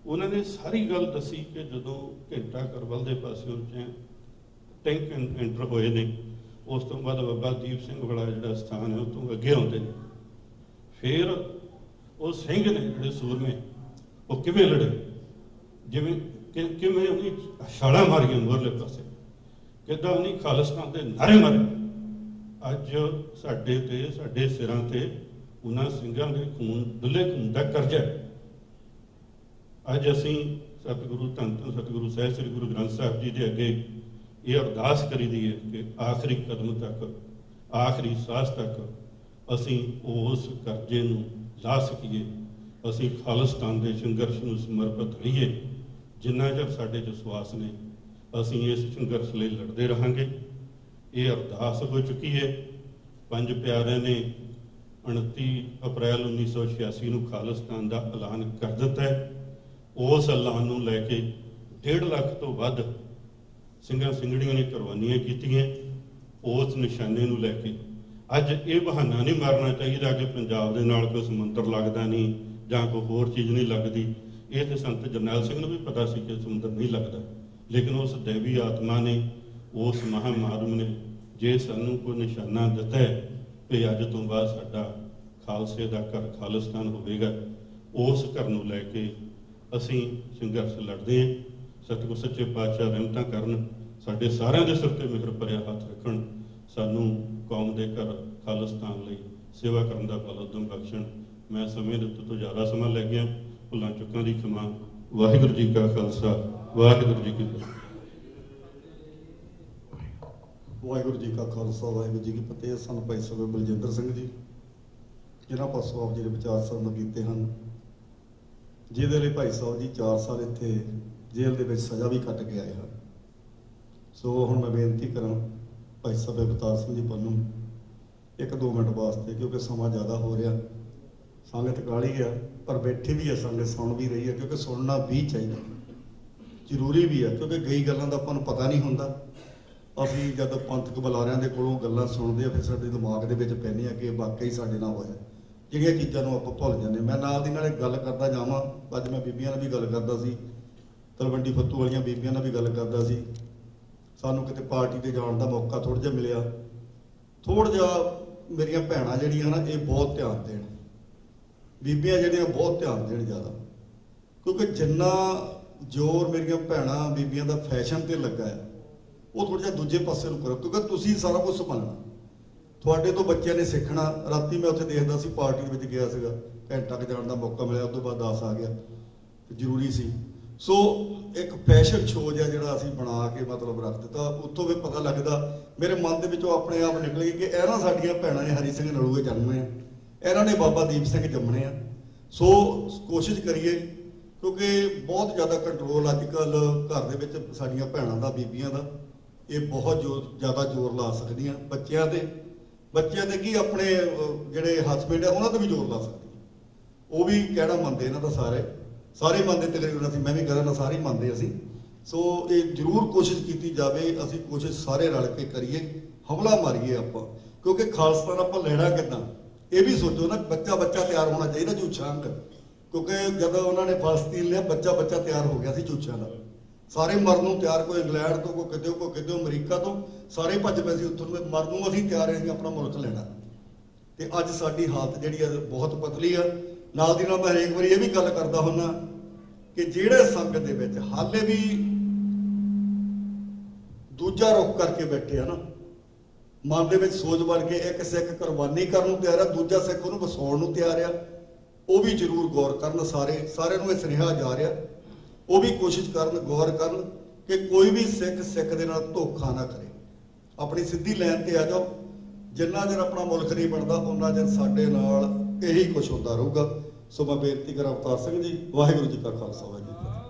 Speaker 2: ਉਹਨਾਂ ਨੇ ਸਾਰੀ ਗੱਲ ਦੱਸੀ ਕਿ ਜਦੋਂ ਘੰਟਾ ਕਰਵਲ ਦੇ ਪਾਸਿਓਂ ਟੈਂਕ ਐਂਟਰ ਹੋਏ ਨੇ, ਉਸ ਤੋਂ ਬਾਅਦ ਬਾਬਾ ਦੀਪ ਸਿੰਘ ਵਾਲਾ ਜਿਹੜਾ ਸਥਾਨ ਹੈ ਉਹ ਤੋਂ ਅੱਗੇ ਆਉਂਦੇ ਨੇ। ਫਿਰ ਉਹ ਸਿੰਘ ਨੇ ਜਿਹੜੇ ਸੂਰਮੇ, ਉਹ ਕਿਵੇਂ ਲੜੇ, ਜਿਵੇਂ ਕਿਵੇਂ ਉਹਨੇ ਛਾਲਾਂ ਮਾਰੀਆਂ ਮੋਰਲੇ ਪਾਸੇ, ਕਿੱਦਾਂ ਉਹਨੇ ਖਾਲਿਸਤਾਨ ਦੇ ਨਾਰੇ ਮਾਰੇ। ਅੱਜ ਸਾਡੇ ਤੇ, ਸਾਡੇ ਸਿਰਾਂ ਤੇ ਉਹਨਾਂ ਸਿੰਘਾਂ ਦੇ ਖੂਨ, ਡੁੱਲੇ ਖੂਨ ਦਾ ਕਰਜ਼ਾ ਹੈ। ਅੱਜ ਅਸੀਂ ਸਤਿਗੁਰੂ ਧੰਨ ਧੰਨ ਸਤਿਗੁਰੂ ਸਾਹਿਬ ਸ੍ਰੀ ਗੁਰੂ ਗ੍ਰੰਥ ਸਾਹਿਬ ਜੀ ਦੇ ਅੱਗੇ ਇਹ ਅਰਦਾਸ ਕਰੀਦੀ ਹੈ ਕਿ ਆਖਰੀ ਕਦਮ ਤੱਕ, ਆਖਰੀ ਸਾਹ ਤੱਕ ਅਸੀਂ ਉਸ ਕਰਜ਼ੇ ਨੂੰ ਲਾ ਸਕੀਏ, ਅਸੀਂ ਖਾਲਿਸਤਾਨ ਦੇ ਸੰਘਰਸ਼ ਨੂੰ ਸਮਰਪਿਤ ਰਹੀਏ। ਜਿੰਨਾ ਚਿਰ ਸਾਡੇ 'ਚ ਸਵਾਸ ਨੇ, ਅਸੀਂ ਇਸ ਸੰਘਰਸ਼ ਲਈ ਲੜਦੇ ਰਹਾਂਗੇ। ਇਹ ਅਰਦਾਸ ਹੋ ਚੁੱਕੀ ਹੈ। ਪੰਜ ਪਿਆਰਿਆਂ ਨੇ 29 ਅਪ੍ਰੈਲ 1986 ਨੂੰ ਖਾਲਿਸਤਾਨ ਦਾ ਐਲਾਨ ਕਰ ਦਿੱਤਾ ਹੈ। ਉਸ ਐਲਾਨ ਨੂੰ ਲੈ ਕੇ 1.5 ਲੱਖ ਤੋਂ ਵੱਧ ਸਿੰਘਾਂ ਸਿੰਘਣੀਆਂ ਨੇ ਕੁਰਬਾਨੀਆਂ ਕੀਤੀਆਂ। ਉਸ ਨਿਸ਼ਾਨੇ ਨੂੰ ਲੈ ਕੇ ਅੱਜ ਇਹ ਬਹਾਨਾ ਨਹੀਂ ਮਾਰਨਾ ਚਾਹੀਦਾ ਕਿ ਪੰਜਾਬ ਦੇ ਨਾਲ ਕੋਈ ਸਮੁੰਦਰ ਲੱਗਦਾ ਨਹੀਂ ਜਾਂ ਕੋਈ ਹੋਰ ਚੀਜ਼ ਨਹੀਂ ਲੱਗਦੀ। ਇਹ ਤੇ ਸੰਤ ਜਰਨੈਲ ਸਿੰਘ ਨੂੰ ਵੀ ਪਤਾ ਸੀ ਕਿ ਸਮੁੰਦਰ ਨਹੀਂ ਲੱਗਦਾ, ਲੇਕਿਨ ਉਸ ਦੇਵੀ ਆਤਮਾ ਨੇ, ਉਸ ਮਹਾਮਾਨਵ ਨੇ ਜੇ ਸਾਨੂੰ ਕੋਈ ਨਿਸ਼ਾਨਾ ਦਿੱਤਾ ਹੈ ਕਿ ਅੱਜ ਤੋਂ ਬਾਅਦ ਸਾਡਾ ਖਾਲਸੇ ਦਾ ਘਰ ਖਾਲਿਸਤਾਨ ਹੋਵੇਗਾ, ਉਸ ਘਰ ਨੂੰ ਲੈ ਕੇ ਅਸੀਂ ਸੰਘਰਸ਼ ਲੜਦੇ ਹਾਂ। ਸਤਿਗੁਰ ਸੱਚੇ ਪਾਤਸ਼ਾਹ ਰਹਿਮਤਾਂ ਕਰਨ, ਸਾਡੇ ਸਾਰਿਆਂ ਦੇ ਸਿਰ ਤੇ ਮਿਹਰ ਭਰਿਆ ਹੱਥ ਰੱਖਣ, ਸਾਨੂੰ ਕੌਮ ਦੇ ਘਰ ਖਾਲਿਸਤਾਨ ਲਈ ਸੇਵਾ ਕਰਨ ਦਾ ਬਲ ਉਦਮ ਬਖਸ਼ਣ। ਮੈਂ ਸਮੇਂ ਦਿੱਤੇ ਤੋਂ ਜ਼ਿਆਦਾ ਸਮਾਂ ਲੈ ਗਿਆ, ਭੁੱਲਾਂ ਚੁੱਕਾਂ ਦੀ ਖਿਮਾ। ਵਾਹਿਗੁਰੂ ਜੀ ਕਾ ਖਾਲਸਾ, ਵਾਹਿਗੁਰੂ ਜੀ ਕੀ ਫਤਿਹ।
Speaker 9: ਵਾਹਿਗੁਰੂ ਜੀ ਕਾ ਖਾਲਸਾ, ਵਾਹਿਗੁਰੂ ਜੀ ਕੀ ਫਤਿਹ। ਸਨ ਭਾਈ ਸਾਹਿਬ ਬਲਜਿੰਦਰ ਸਿੰਘ ਜੀ, ਜਿਨ੍ਹਾਂ ਪਾਸੋਂ ਆਪ ਜੀ ਦੇ ਵਿਚਾਰ ਸਰਵਣ ਕੀਤੇ ਹਨ, ਜਿਹਦੇ ਲਈ ਭਾਈ ਸਾਹਿਬ ਜੀ 4 ਸਾਲ ਇੱਥੇ ਜੇਲ੍ਹ ਦੇ ਵਿੱਚ ਸਜ਼ਾ ਵੀ ਕੱਟ ਕੇ ਆਏ ਹਨ। ਸੋ ਹੁਣ ਮੈਂ ਬੇਨਤੀ ਕਰਾਂ ਭਾਈ ਸਾਹਿਬ ਅਵਤਾਰ ਸਿੰਘ ਜੀ ਪੰਨੂ 1-2 ਮਿੰਟ ਵਾਸਤੇ, ਕਿਉਂਕਿ ਸਮਾਂ ਜ਼ਿਆਦਾ ਹੋ ਰਿਹਾ, ਸੰਗਤ ਕਾਹਲੀ ਆ, ਪਰ ਬੈਠੀ ਵੀ ਹੈ ਸੰਗਤ, ਸੁਣ ਵੀ ਰਹੀ ਹੈ, ਕਿਉਂਕਿ ਸੁਣਨਾ ਵੀ ਚਾਹੀਦਾ, ਜ਼ਰੂਰੀ ਵੀ ਹੈ, ਕਿਉਂਕਿ ਕਈ ਗੱਲਾਂ ਦਾ ਆਪਾਂ ਨੂੰ ਪਤਾ ਨਹੀਂ ਹੁੰਦਾ। ਅਸੀਂ ਜਦ ਪੰਥਕ ਬੁਲਾਰਿਆਂ ਦੇ ਕੋਲੋਂ ਗੱਲਾਂ ਸੁਣਦੇ ਆ ਫਿਰ ਸਾਡੇ ਦਿਮਾਗ ਦੇ ਵਿੱਚ ਪੈਂਦੇ ਆ ਕਿ ਵਾਕਈ ਸਾਡੇ ਨਾਲ ਹੋਇਆ। ਜਿਹੜੀਆਂ ਚੀਜ਼ਾਂ ਨੂੰ ਆਪਾਂ ਭੁੱਲ ਜਾਂਦੇ। ਮੈਂ ਨਾਲ ਦੀ ਨਾਲ ਇੱਕ ਗੱਲ ਕਰਦਾ ਜਾਵਾਂ। ਅੱਜ ਮੈਂ ਬੀਬੀਆਂ ਨਾਲ ਵੀ ਗੱਲ ਕਰਦਾ ਸੀ, ਤਲਵੰਡੀ ਫੱਤੂ ਵਾਲੀਆਂ ਬੀਬੀਆਂ ਨਾਲ ਵੀ ਗੱਲ ਕਰਦਾ ਸੀ। ਸਾਨੂੰ ਕਿਤੇ ਪਾਰਟੀ ਤੇ ਜਾਣ ਦਾ ਮੌਕਾ ਥੋੜ੍ਹਾ ਜਿਹਾ ਮਿਲਿਆ। ਥੋੜ੍ਹਾ ਜਿਹਾ ਮੇਰੀਆਂ ਭੈਣਾਂ ਜਿਹੜੀਆਂ ਨਾ ਇਹ ਬਹੁਤ ਧਿਆਨ ਦੇਣ, ਬੀਬੀਆਂ ਜਿਹੜੀਆਂ ਬਹੁਤ ਧਿਆਨ ਦੇਣ ਜ਼ਿਆਦਾ, ਕਿਉਂਕਿ ਜਿੰਨਾ ਜ਼ੋਰ ਮੇਰੀਆਂ ਭੈਣਾਂ ਬੀਬੀਆਂ ਦਾ ਫੈਸ਼ਨ ਤੇ ਲੱਗਾ ਹੈ ਉਹ ਥੋੜ੍ਹਾ ਜਿਹਾ ਦੂਜੇ ਪਾਸੇ ਨੂੰ ਕਰੋ, ਕਿਉਂਕਿ ਤੁਸੀਂ ਸਾਰਾ ਕੁਝ ਸੰਭਾਲਣਾ। ਤੁਹਾਡੇ ਤੋਂ ਬੱਚਿਆਂ ਨੇ ਸਿੱਖਣਾ। ਰਾਤੀ ਮੈਂ ਉੱਥੇ ਦੇਖਦਾ ਸੀ, ਪਾਰਟੀ ਦੇ ਵਿੱਚ ਗਿਆ ਸੀਗਾ, ਘੰਟਾ ਕੁ ਜਾਣ ਦਾ ਮੌਕਾ ਮਿਲਿਆ, ਉਸ ਤੋਂ ਬਾਅਦ 10 ਆ ਗਿਆ, ਜ਼ਰੂਰੀ ਸੀ। ਸੋ ਇੱਕ ਫੈਸ਼ਨ ਸ਼ੋਅ ਜਿਹਾ ਜਿਹੜਾ ਅਸੀਂ ਬਣਾ ਕੇ ਮਤਲਬ ਰੱਖ ਦਿੱਤਾ। ਉੱਥੋਂ ਵੀ ਪਤਾ ਲੱਗਦਾ, ਮੇਰੇ ਮਨ ਦੇ ਵਿੱਚੋਂ ਆਪਣੇ ਆਪ ਨਿਕਲ ਗਈ ਕਿ ਇਹਨਾਂ ਸਾਡੀਆਂ ਭੈਣਾਂ ਨੇ ਹਰੀ ਸਿੰਘ ਨਲੂਏ ਜਨਮੇ ਆ, ਇਹਨਾਂ ਨੇ ਬਾਬਾ ਦੀਪ ਸਿੰਘ ਜੰਮਣੇ ਆ। ਸੋ ਕੋਸ਼ਿਸ਼ ਕਰੀਏ, ਕਿਉਂਕਿ ਬਹੁਤ ਜ਼ਿਆਦਾ ਕੰਟਰੋਲ ਅੱਜ ਕੱਲ੍ਹ ਘਰ ਦੇ ਵਿੱਚ ਸਾਡੀਆਂ ਭੈਣਾਂ ਦਾ, ਬੀਬੀਆਂ ਦਾ, ਇਹ ਬਹੁਤ ਜ਼ਿਆਦਾ ਜ਼ੋਰ ਲਾ ਸਕਦੀਆਂ ਬੱਚਿਆਂ ਤੇ ਕੀ ਆਪਣੇ ਜਿਹੜੇ ਹਸਬੈਂਡ ਆ ਉਹਨਾਂ ਤੇ ਵੀ ਜ਼ੋਰ ਲਾ ਸਕਦੀਆਂ। ਉਹ ਵੀ ਕਹਿਣਾ ਮੰਨਦੇ ਇਹਨਾਂ ਦਾ, ਸਾਰੇ ਮੰਨਦੇ ਤਕਰੀਬਨ। ਅਸੀਂ ਮੈਂ ਵੀ ਕਹਿੰਦਾ ਨਾ, ਸਾਰੇ ਮੰਨਦੇ ਅਸੀਂ। ਸੋ ਇਹ ਜ਼ਰੂਰ ਕੋਸ਼ਿਸ਼ ਕੀਤੀ ਜਾਵੇ, ਅਸੀਂ ਕੋਸ਼ਿਸ਼ ਸਾਰੇ ਰਲ ਕੇ ਕਰੀਏ, ਹਮਲਾ ਮਾਰੀਏ ਆਪਾਂ, ਕਿਉਂਕਿ ਖਾਲਸਤਾਨ ਆਪਾਂ ਲੈਣਾ ਕਿੱਦਾਂ ਇਹ ਵੀ ਸੋਚੋ ਨਾ। ਬੱਚਾ ਤਿਆਰ ਹੋਣਾ ਚਾਹੀਦਾ ਝੂਠਾਂ, ਕਿਉਂਕਿ ਜਦੋਂ ਉਹਨਾਂ ਨੇ ਫਲਸਤੀਨ ਲਿਆ ਬੱਚਾ ਤਿਆਰ ਹੋ ਗਿਆ ਸੀ ਝੂਠਾਂ ਦਾ। ਸਾਰੇ ਮਰਨ ਨੂੰ ਤਿਆਰ, ਕੋਈ ਇੰਗਲੈਂਡ ਤੋਂ, ਕੋਈ ਕਿਤੇ ਅਮਰੀਕਾ ਤੋਂ, ਸਾਰੇ ਭੱਜ ਪਏ ਸੀ ਉੱਥੋਂ। ਮਰਨ ਨੂੰ ਅਸੀਂ ਤਿਆਰ ਹਾਂ ਆਪਣਾ ਮੁਲਕ ਲੈਣਾ। ਤੇ ਅੱਜ ਸਾਡੀ ਹਾਲਤ ਜਿਹੜੀ ਆ ਬਹੁਤ ਪਤਲੀ ਆ। ਨਾਲ ਦੀ ਨਾਲ ਮੈਂ ਹਰੇਕ ਵਾਰੀ ਇਹ ਵੀ ਗੱਲ ਕਰਦਾ ਹੁੰਦਾ ਕਿ ਜਿਹੜੇ ਸੰਗਤ ਦੇ ਵਿੱਚ ਹਾਲੇ ਵੀ ਦੂਜਾ ਰੁਖ ਕਰਕੇ ਬੈਠੇ ਆ ਨਾ, ਮਨ ਦੇ ਵਿੱਚ ਸੋਚ ਬਣ ਕੇ ਇੱਕ ਸਿੱਖ ਕੁਰਬਾਨੀ ਕਰਨ ਨੂੰ ਤਿਆਰ ਆ, ਦੂਜਾ ਸਿੱਖ ਉਹਨੂੰ ਵਸਾਉਣ ਨੂੰ ਤਿਆਰ ਆ, ਉਹ ਵੀ ਜ਼ਰੂਰ ਗੌਰ ਕਰਨ। ਸਾਰਿਆਂ ਨੂੰ ਇਹ ਸੁਨੇਹਾ ਜਾ ਰਿਹਾ, ਉਹ ਵੀ ਕੋਸ਼ਿਸ਼ ਕਰਨ, ਗੌਰ ਕਰਨ ਕਿ ਕੋਈ ਵੀ ਸਿੱਖ ਦੇ ਨਾਲ ਧੋਖਾ ਨਾ ਕਰੇ। ਆਪਣੀ ਸਿੱਧੀ ਲਾਈਨ ਤੇ ਆ ਜਾਓ। ਜਿੰਨਾ ਚਿਰ ਆਪਣਾ ਮੁਲਕ ਨਹੀਂ ਬਣਦਾ ਉਹਨਾਂ ਚਿਰ ਸਾਡੇ ਨਾਲ ਇਹੀ ਕੁਝ ਹੁੰਦਾ ਰਹੂਗਾ। ਸੋ ਮੈਂ ਬੇਨਤੀ ਕਰਾਂ ਅਵਤਾਰ ਸਿੰਘ ਜੀ, ਵਾਹਿਗੁਰੂ ਜੀ ਕਾ ਖਾਲਸਾ, ਵਾਹਿਗੁਰੂ ਜੀ ਕੀ ਫਤਿਹ।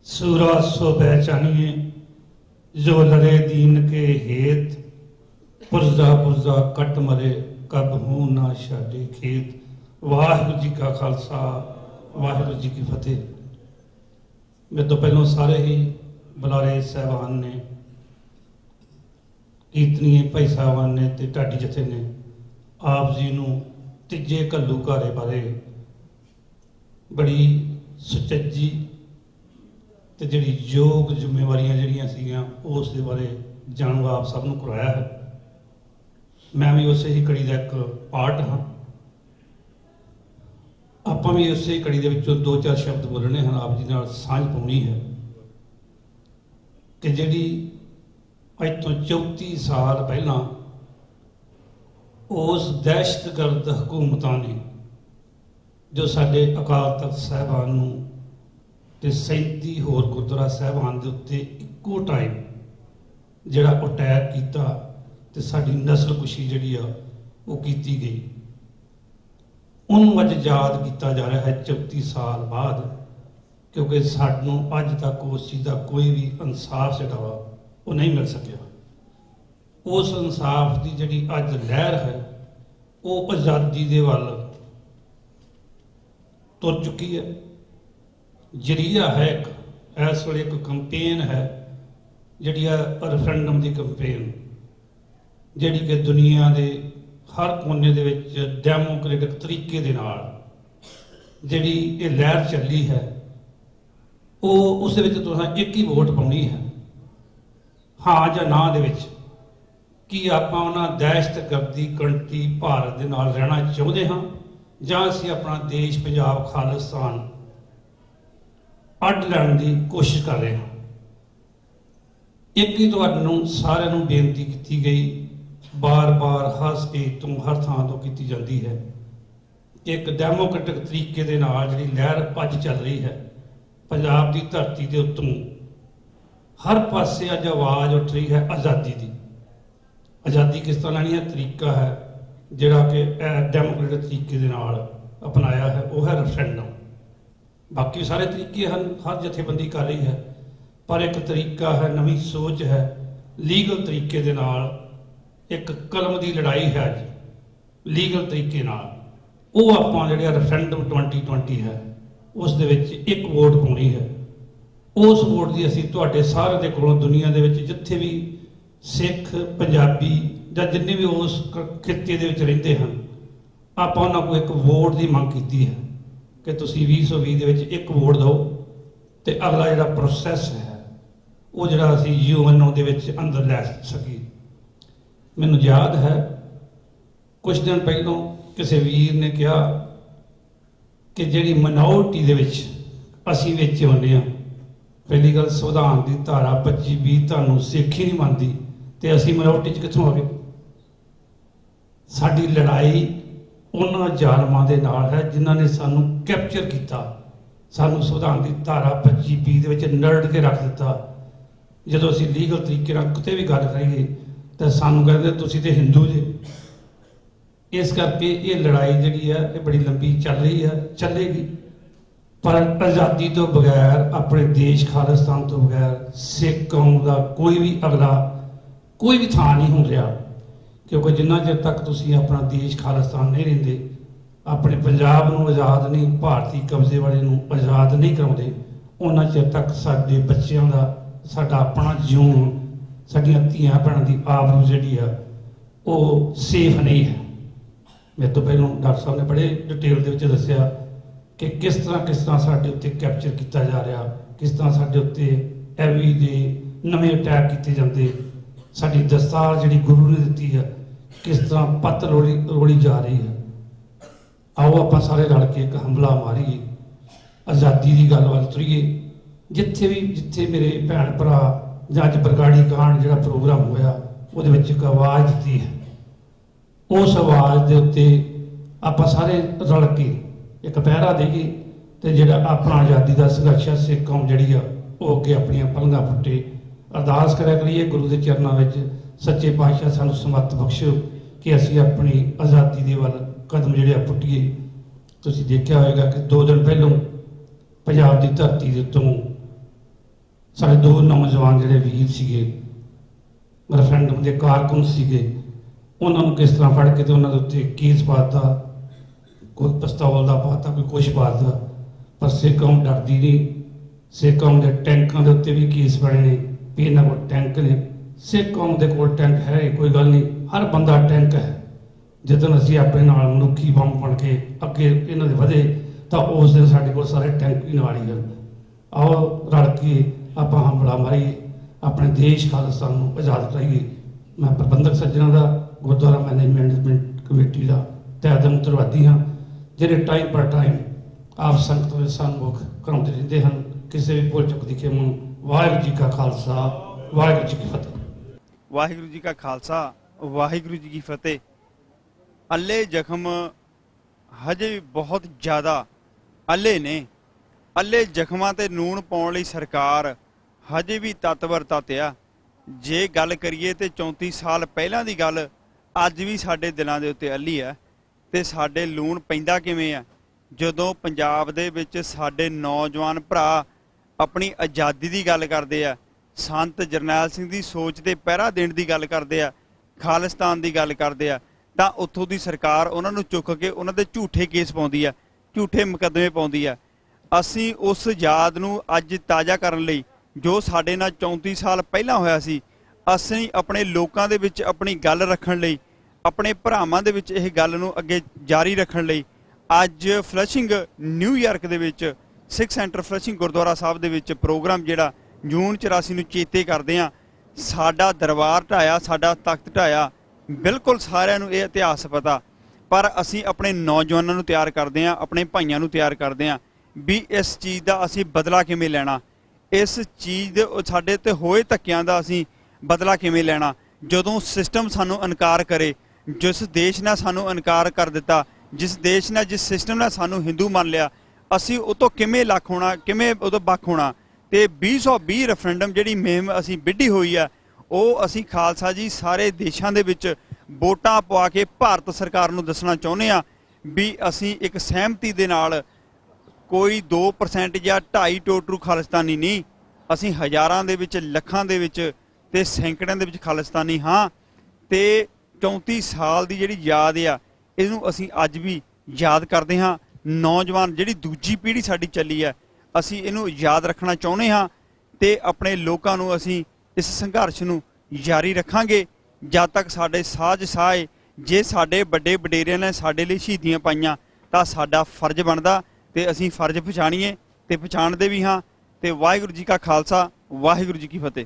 Speaker 11: सूरा सो पहचानिए जो लरे दीन के हेत, पुरजा पुरजा कट मरे कब हूँ ना शाडे खेत। वाहिगुरू जी का खालसा, वाहिगुरू जी की फतेह। मेरे तो पहलों सारे ही बुलारे साहबान ने, कीर्तनीय भाई साहबान ने ते ढाडी जथे ने आप जी नूं तीजे घल्लूघारे बारे बड़ी सुचज्जी ते जिहड़ी योग जिम्मेवारियां जिहड़ियां सीगियां उस दे बारे जानू आप सब नूं करवाया है। मैं भी उसे ही कड़ी का एक पार्ट हाँ। आपां भी उसे कड़ी दे विचों 2-4 शब्द बोलने हैं, आप जी नाल सांझ पाउणी है कि जिहड़ी अज तो 34 साल पहला उस दहशतगर्द हुकूमतां ने जो साडे अकाल तख्त साहिबान नूं ते 37 होर गुरुद्वारा साहिबान दे उत्ते इक्को टाइम जिहड़ा अटैक कीता ते साडी नस्ल कुशी जिहड़ी आ वो कीती गई, उन्होंने अज याद किया जा रहा है 34 साल बाद, क्योंकि सानू अज तक उस चीज़ का कोई भी इंसाफ जिहड़ा वा वो नहीं मिल सकिया। उस इंसाफ की जिहड़ी अज लहर है वो आज़ादी दे वल तुर चुकी है। जरिया है एक इस वेले एक कंपेन है जिहड़ी रेफरेंडम की कंपेन, जिहड़ी कि दुनिया के हर कोने दे विच डेमोक्रेटिक तरीके दे नाल जिहड़ी ये लहर चली है वो उस दे विच तुहां एक ही वोट पाउणी है, हाँ या ना दे विच। कि आपां उन्हां दहशतगर्दी कंट्री भारत दे नाल रहना चाहुंदे हां जां असीं अपना देश पंजाब खालिस्तान अड्ड लैण दी कोशिश कर रहे हैं। एक ही तुहानूं सारिआं नूं बेनती कीती गई, बार बार हर स्टेज तो हर थां तो की जाती है कि एक डेमोक्रेटिक तरीके दे नाल जिहड़ी लहर अज चल रही है पंजाब की धरती के उत्तों हर पासे अज आवाज़ उठ रही है आज़ादी की। आज़ादी किस तरह लैनी है, तरीका है जिहड़ा कि डेमोक्रेटिक तरीके दे नाल अपनाया है वो है रेफरेंडम। बाकी सारे तरीके हैं, हर जथेबंदी कर रही है, पर एक तरीका है, नवी सोच है, लीगल तरीके दे नाल एक कलम की लड़ाई है अज लीगल तरीके नाल। वो आपां जिहड़ा रेफरेंडम 2020 है उस दे विच एक वोट पाउणी है। उस वोट की असीं तुहाडे सारे दे कोलों दुनिया दे विच जिथे भी सिख पंजाबी जां जिन्ने भी उस खित्ते दे विच रहिंदे हन आपां उन्हां कोल एक वोट की मंग कीती है कि तुसीं 2020 दे विच एक वोट दो ते अगला जिहड़ा प्रोसैस है वो जिहड़ा असीं UNO दे विच अंदर लै सकी। मैनूं याद है कुछ दिन पहलों किसी वीर ने कहा कि जिहड़ी माइनॉरिटी दे विच असीं विच आउंदे हां, पहली गल संविधान की धारा 25-20 तुहानूं सिख ही नहीं मनदी ते असीं माइनॉरिटी च कित्थों आ गए। साडी लड़ाई उन्हां जालमां दे नाल है जिन्हां ने सानूं कैप्चर किया, सानूं संविधान की धारा 25-20 दे विच नरड़ के रख दिता। जदों असीं लीगल तरीके नाल किते भी गल करिए तो सानूं कहंदे तुसीं ते हिंदू जे। इस करके ये लड़ाई जिहड़ी है ये बड़ी लंबी चल रही है, चलेगी, पर आज़ादी तो बगैर अपने देश खालिस्तान तो बगैर सिख कौम का कोई भी अगला कोई भी थां नहीं हो रहा, क्योंकि जिन्ना चिर तक तुसीं अपना देश खालिस्तान नहीं रहिंदे, अपने पंजाब नूं आज़ाद नहीं, भारती कब्जे वाले नूं आज़ाद नहीं कराउंदे, उन्ना चिर तक साडे बच्चों का साडा अपना जीवन साडियां धीआं भैणां दी आबरू जिहड़ी आ वो सेफ नहीं है। मेरे तो पहलों डॉक्टर साहब ने बड़े डिटेल दे विच दस्सिया कि किस तरह साडे उत्ते कैप्चर किया जा रहा, किस तरह साडे उत्ते एवी दे नवे अटैक किए जाते, साडी दस्तार जिहड़ी गुरु ने दित्ती है किस तरह पत्त रोड़ी जा रही है। आओ आपां सारे रल के एक हमला मारीए, आज़ादी की गल वल तुरीए। जिथे मेरे भैन भरा जां अज बरगाड़ी कांड जिहड़ा प्रोग्राम होया उहदे विच एक आवाज़ दित्ती है, उस आवाज़ दे उत्ते आपां सारे रल के एक पहरा देगी तो जिहड़ा अपना आज़ादी का संघर्ष है सिख कौम जिहड़ी आ वो अगे अपनियां पलंघां पुट्टे। अरदास करा करिए गुरु के चरणों में सच्चे पातशाह सानूं समर्थ बख्शो कि असीं अपनी आज़ादी दे वल कदम जिहड़े पुट्टीए। तुसीं देखिया होएगा कि 2 दिन पहलों पंजाब की धरती दे उत्तों साडे 2 नौजवान जिहड़े वीर सीगे रेफरेंडम के कारकुन सीगे, उन्होंने किस तरह फड़ के तो उन्होंने उत्ते केस पाता, कोई पिस्तौल का पाता, कोई कुछ पाता, पर सिख कौम डरदी नहीं। सिख कौम के टैंकों के उत्ते भी केस बने ने भी इन्होंने कोल टैंक ने। सिख कौम के कोल टैंक है कोई गल नहीं, हर बंदा टैंक है। जिदन असीं अपने नाल मनुखी बंब बन के अगे इन्हां दे वधे तो उस दिन साडे कोल सारे टैंक भी नाल ही हैं। आओ रल के आपां हमला मारीए, अपने देश खालिस्तान नूं आज़ाद कराइए। मैं प्रबंधक सज्जनां दा गुरुद्वारा मैनेजमेंट कमेटी का तहे दिल धन्नवादी हाँ, जिहड़े टाइम पर टाइम आप संगत में सन्मुख कराउंदे रहिंदे हन। किसी भी भुल चुक दी खेमों वाहिगुरू जी का खालसा वाहिगुरू जी की फतेह।
Speaker 12: वाहिगुरू जी का खालसा वाहिगुरू जी की फतेह। अल्ले जख्म हजे भी बहुत ज़्यादा अल्ले ने, अल्ले जख्मां ते नून पाउण लई सरकार हजे भी तत्पर तत्या। जे गल करिए तो 34 साल पहलां दी गल अज भी साडे दिलां दे उत्ते अल्ली है ते साडे लूण पैंदा किवें है जदों पंजाब दे विच साडे नौजवान भरा अपनी आज़ादी की गल करते हैं, संत जरनैल सिंह की सोच ते पहरा देने की गल करते हैं, खालिस्तान की गल करते हैं, तो उत्थों की सरकार उन्होंने चुक के उन्होंने झूठे केस पाउंदी है, झूठे मुकदमे पाउंदी है। असी उस याद नूं अज ताज़ा करन लई जो साडे नाल 34 साल पहला होया सी, असी अपने लोकां दे विच अपनी गल रखण लई, अपने भरावां दे विच इह गल नूं अगे जारी रखण लई अज फ्लशिंग न्यूयॉर्क दे विच सिख सेंटर फ्लशिंग गुरुद्वारा साहब दे विच प्रोग्राम जिहड़ा जून 84 नूं चेते करदे आ। साडा दरबार ढाया, साडा तख्त ढाया, बिल्कुल सारिਆਂ ਨੂੰ ਇਹ इतिहास पता, पर ਅਸੀਂ अपने नौजवानों ਨੂੰ ਤਿਆਰ ਕਰਦੇ ਆ, अपने ਭਾਈਆਂ ਨੂੰ ਤਿਆਰ ਕਰਦੇ ਆ भी इस चीज़ का ਅਸੀਂ बदला किवें ਲੈਣਾ, इस चीज़ दे ਸਾਡੇ ਤੇ ਹੋਏ ਧੱਕਿਆਂ ਦਾ ਅਸੀਂ बदला किवें ਲੈਣਾ। ਜਦੋਂ सिस्टम सानू इनकार करे, जिस देश ने सानू इनकार कर दिता, जिस देश ने जिस सिस्टम ने सानू हिंदू मान लिया, असी वो तो किमें लख होना, किमें उदों बख होना। तो 2020 रेफरेंडम जिहड़ी मुहिम असी विढ़ी हुई है वो असी खालसा जी सारे देशों के विच वोटां पवा के भारत सरकार नूं दसना चाहुंदे आ भी असी एक सहमति दे नाल कोई 2% या 2.5 टोटरू खालिस्तानी नहीं, असी हज़ारां दे विच लखां दे विच ते सैकड़िਆਂ ਦੇ ਵਿੱਚ खालिस्तानी हाँ। तो 34 साल की जिहड़ी याद आ इहनूं असीं अज भी याद करते हाँ। नौजवान जिहड़ी दूजी पीढ़ी साडी चली है असीं इहनूं याद रखना चाहुंदे हाँ ਤੇ ਆਪਣੇ ਲੋਕਾਂ ਨੂੰ ਅਸੀਂ ਇਸ ਸੰਘਰਸ਼ ਨੂੰ ਜਾਰੀ ਰੱਖਾਂਗੇ ਜਦ ਤੱਕ ਸਾਡੇ ਸਾਜ ਸਾਏ। ਜੇ ਸਾਡੇ ਵੱਡੇ ਵਡੇਰਿਆਂ ਨੇ ਸਾਡੇ ਲਈ ਸ਼ਹੀਦੀਆਂ ਪਾਈਆਂ ਤਾਂ ਸਾਡਾ ਫਰਜ਼ ਬਣਦਾ ਤੇ ਅਸੀਂ ਫਰਜ਼ ਪਛਾਣੀਏ ਤੇ ਪਛਾਣਦੇ ਵੀ ਹਾਂ। ਤੇ ਵਾਹਿਗੁਰੂ ਜੀ ਕਾ ਖਾਲਸਾ, ਵਾਹਿਗੁਰੂ ਜੀ ਕੀ ਫਤਿਹ।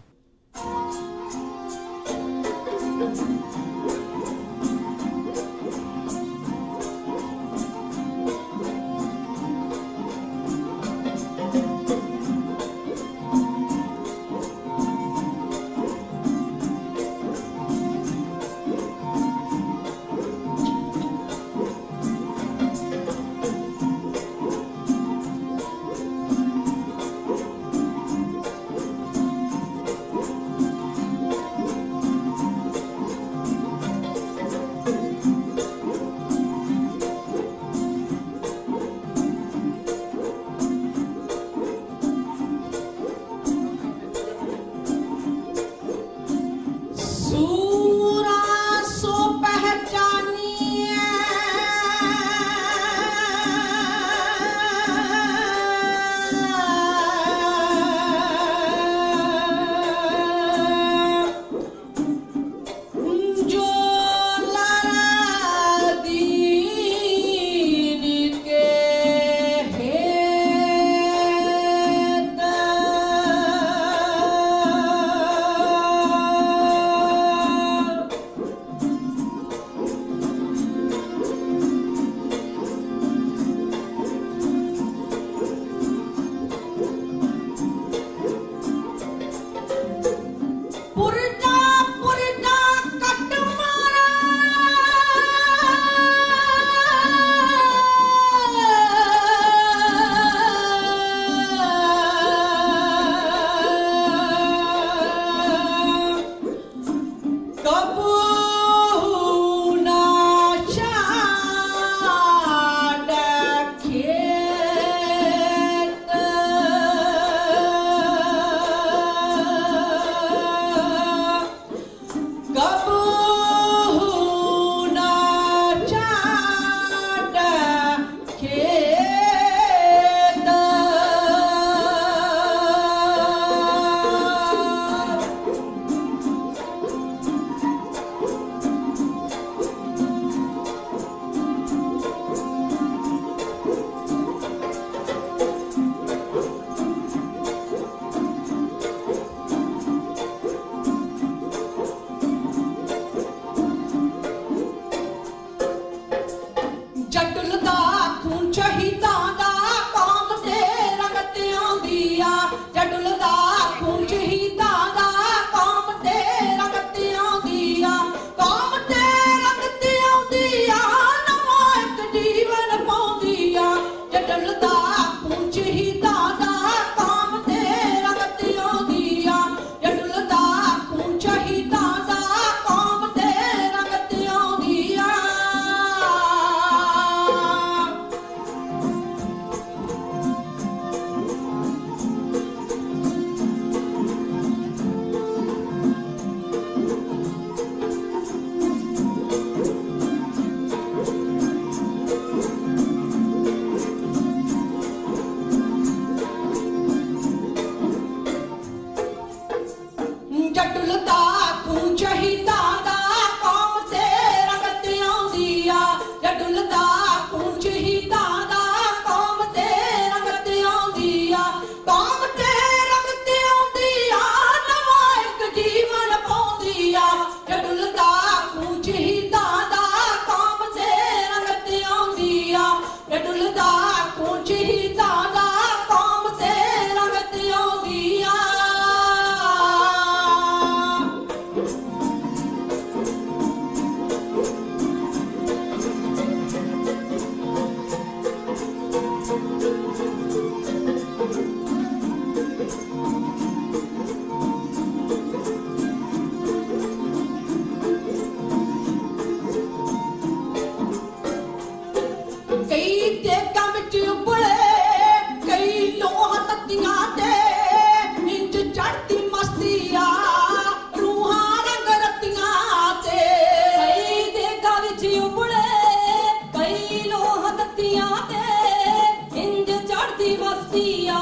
Speaker 5: ਵਸਤੀਆਂ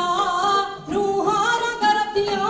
Speaker 5: ਰੂਹਾਂ ਰੰਗ ਰਤੀਆਂ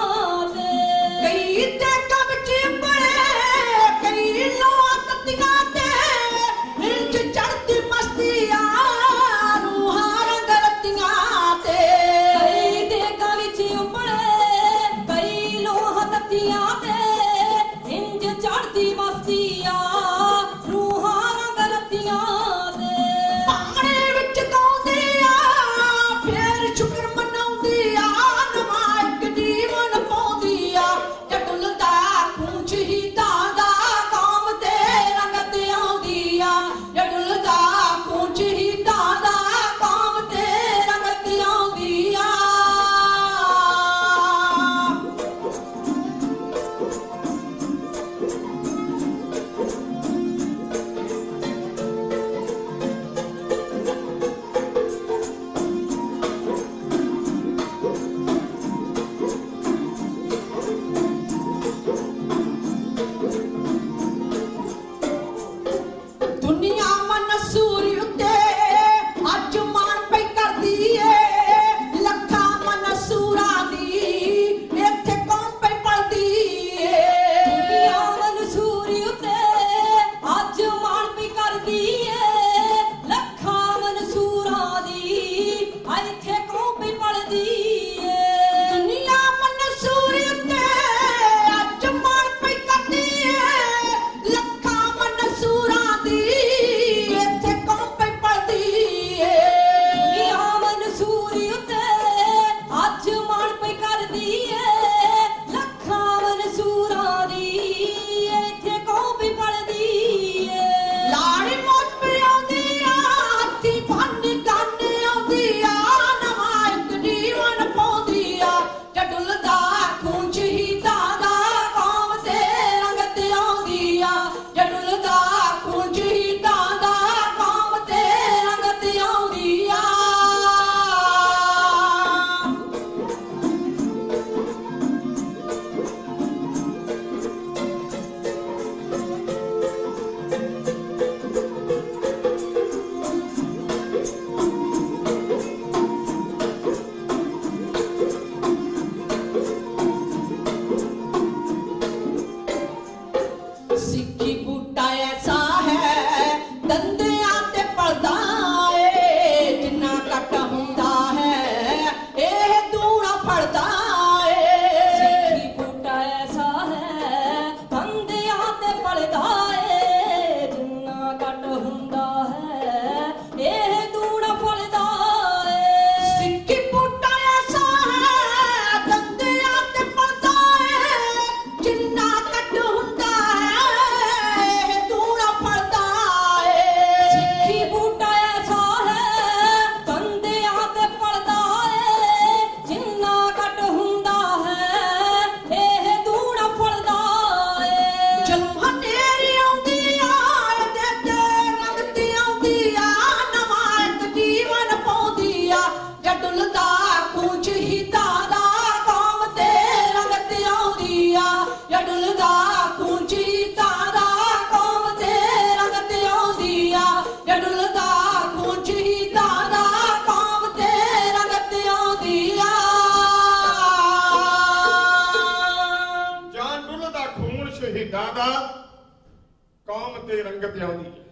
Speaker 13: ਕੌਮ ਤੇ ਰੰਗਤ ਆਉਂਦੀ ਹੈ।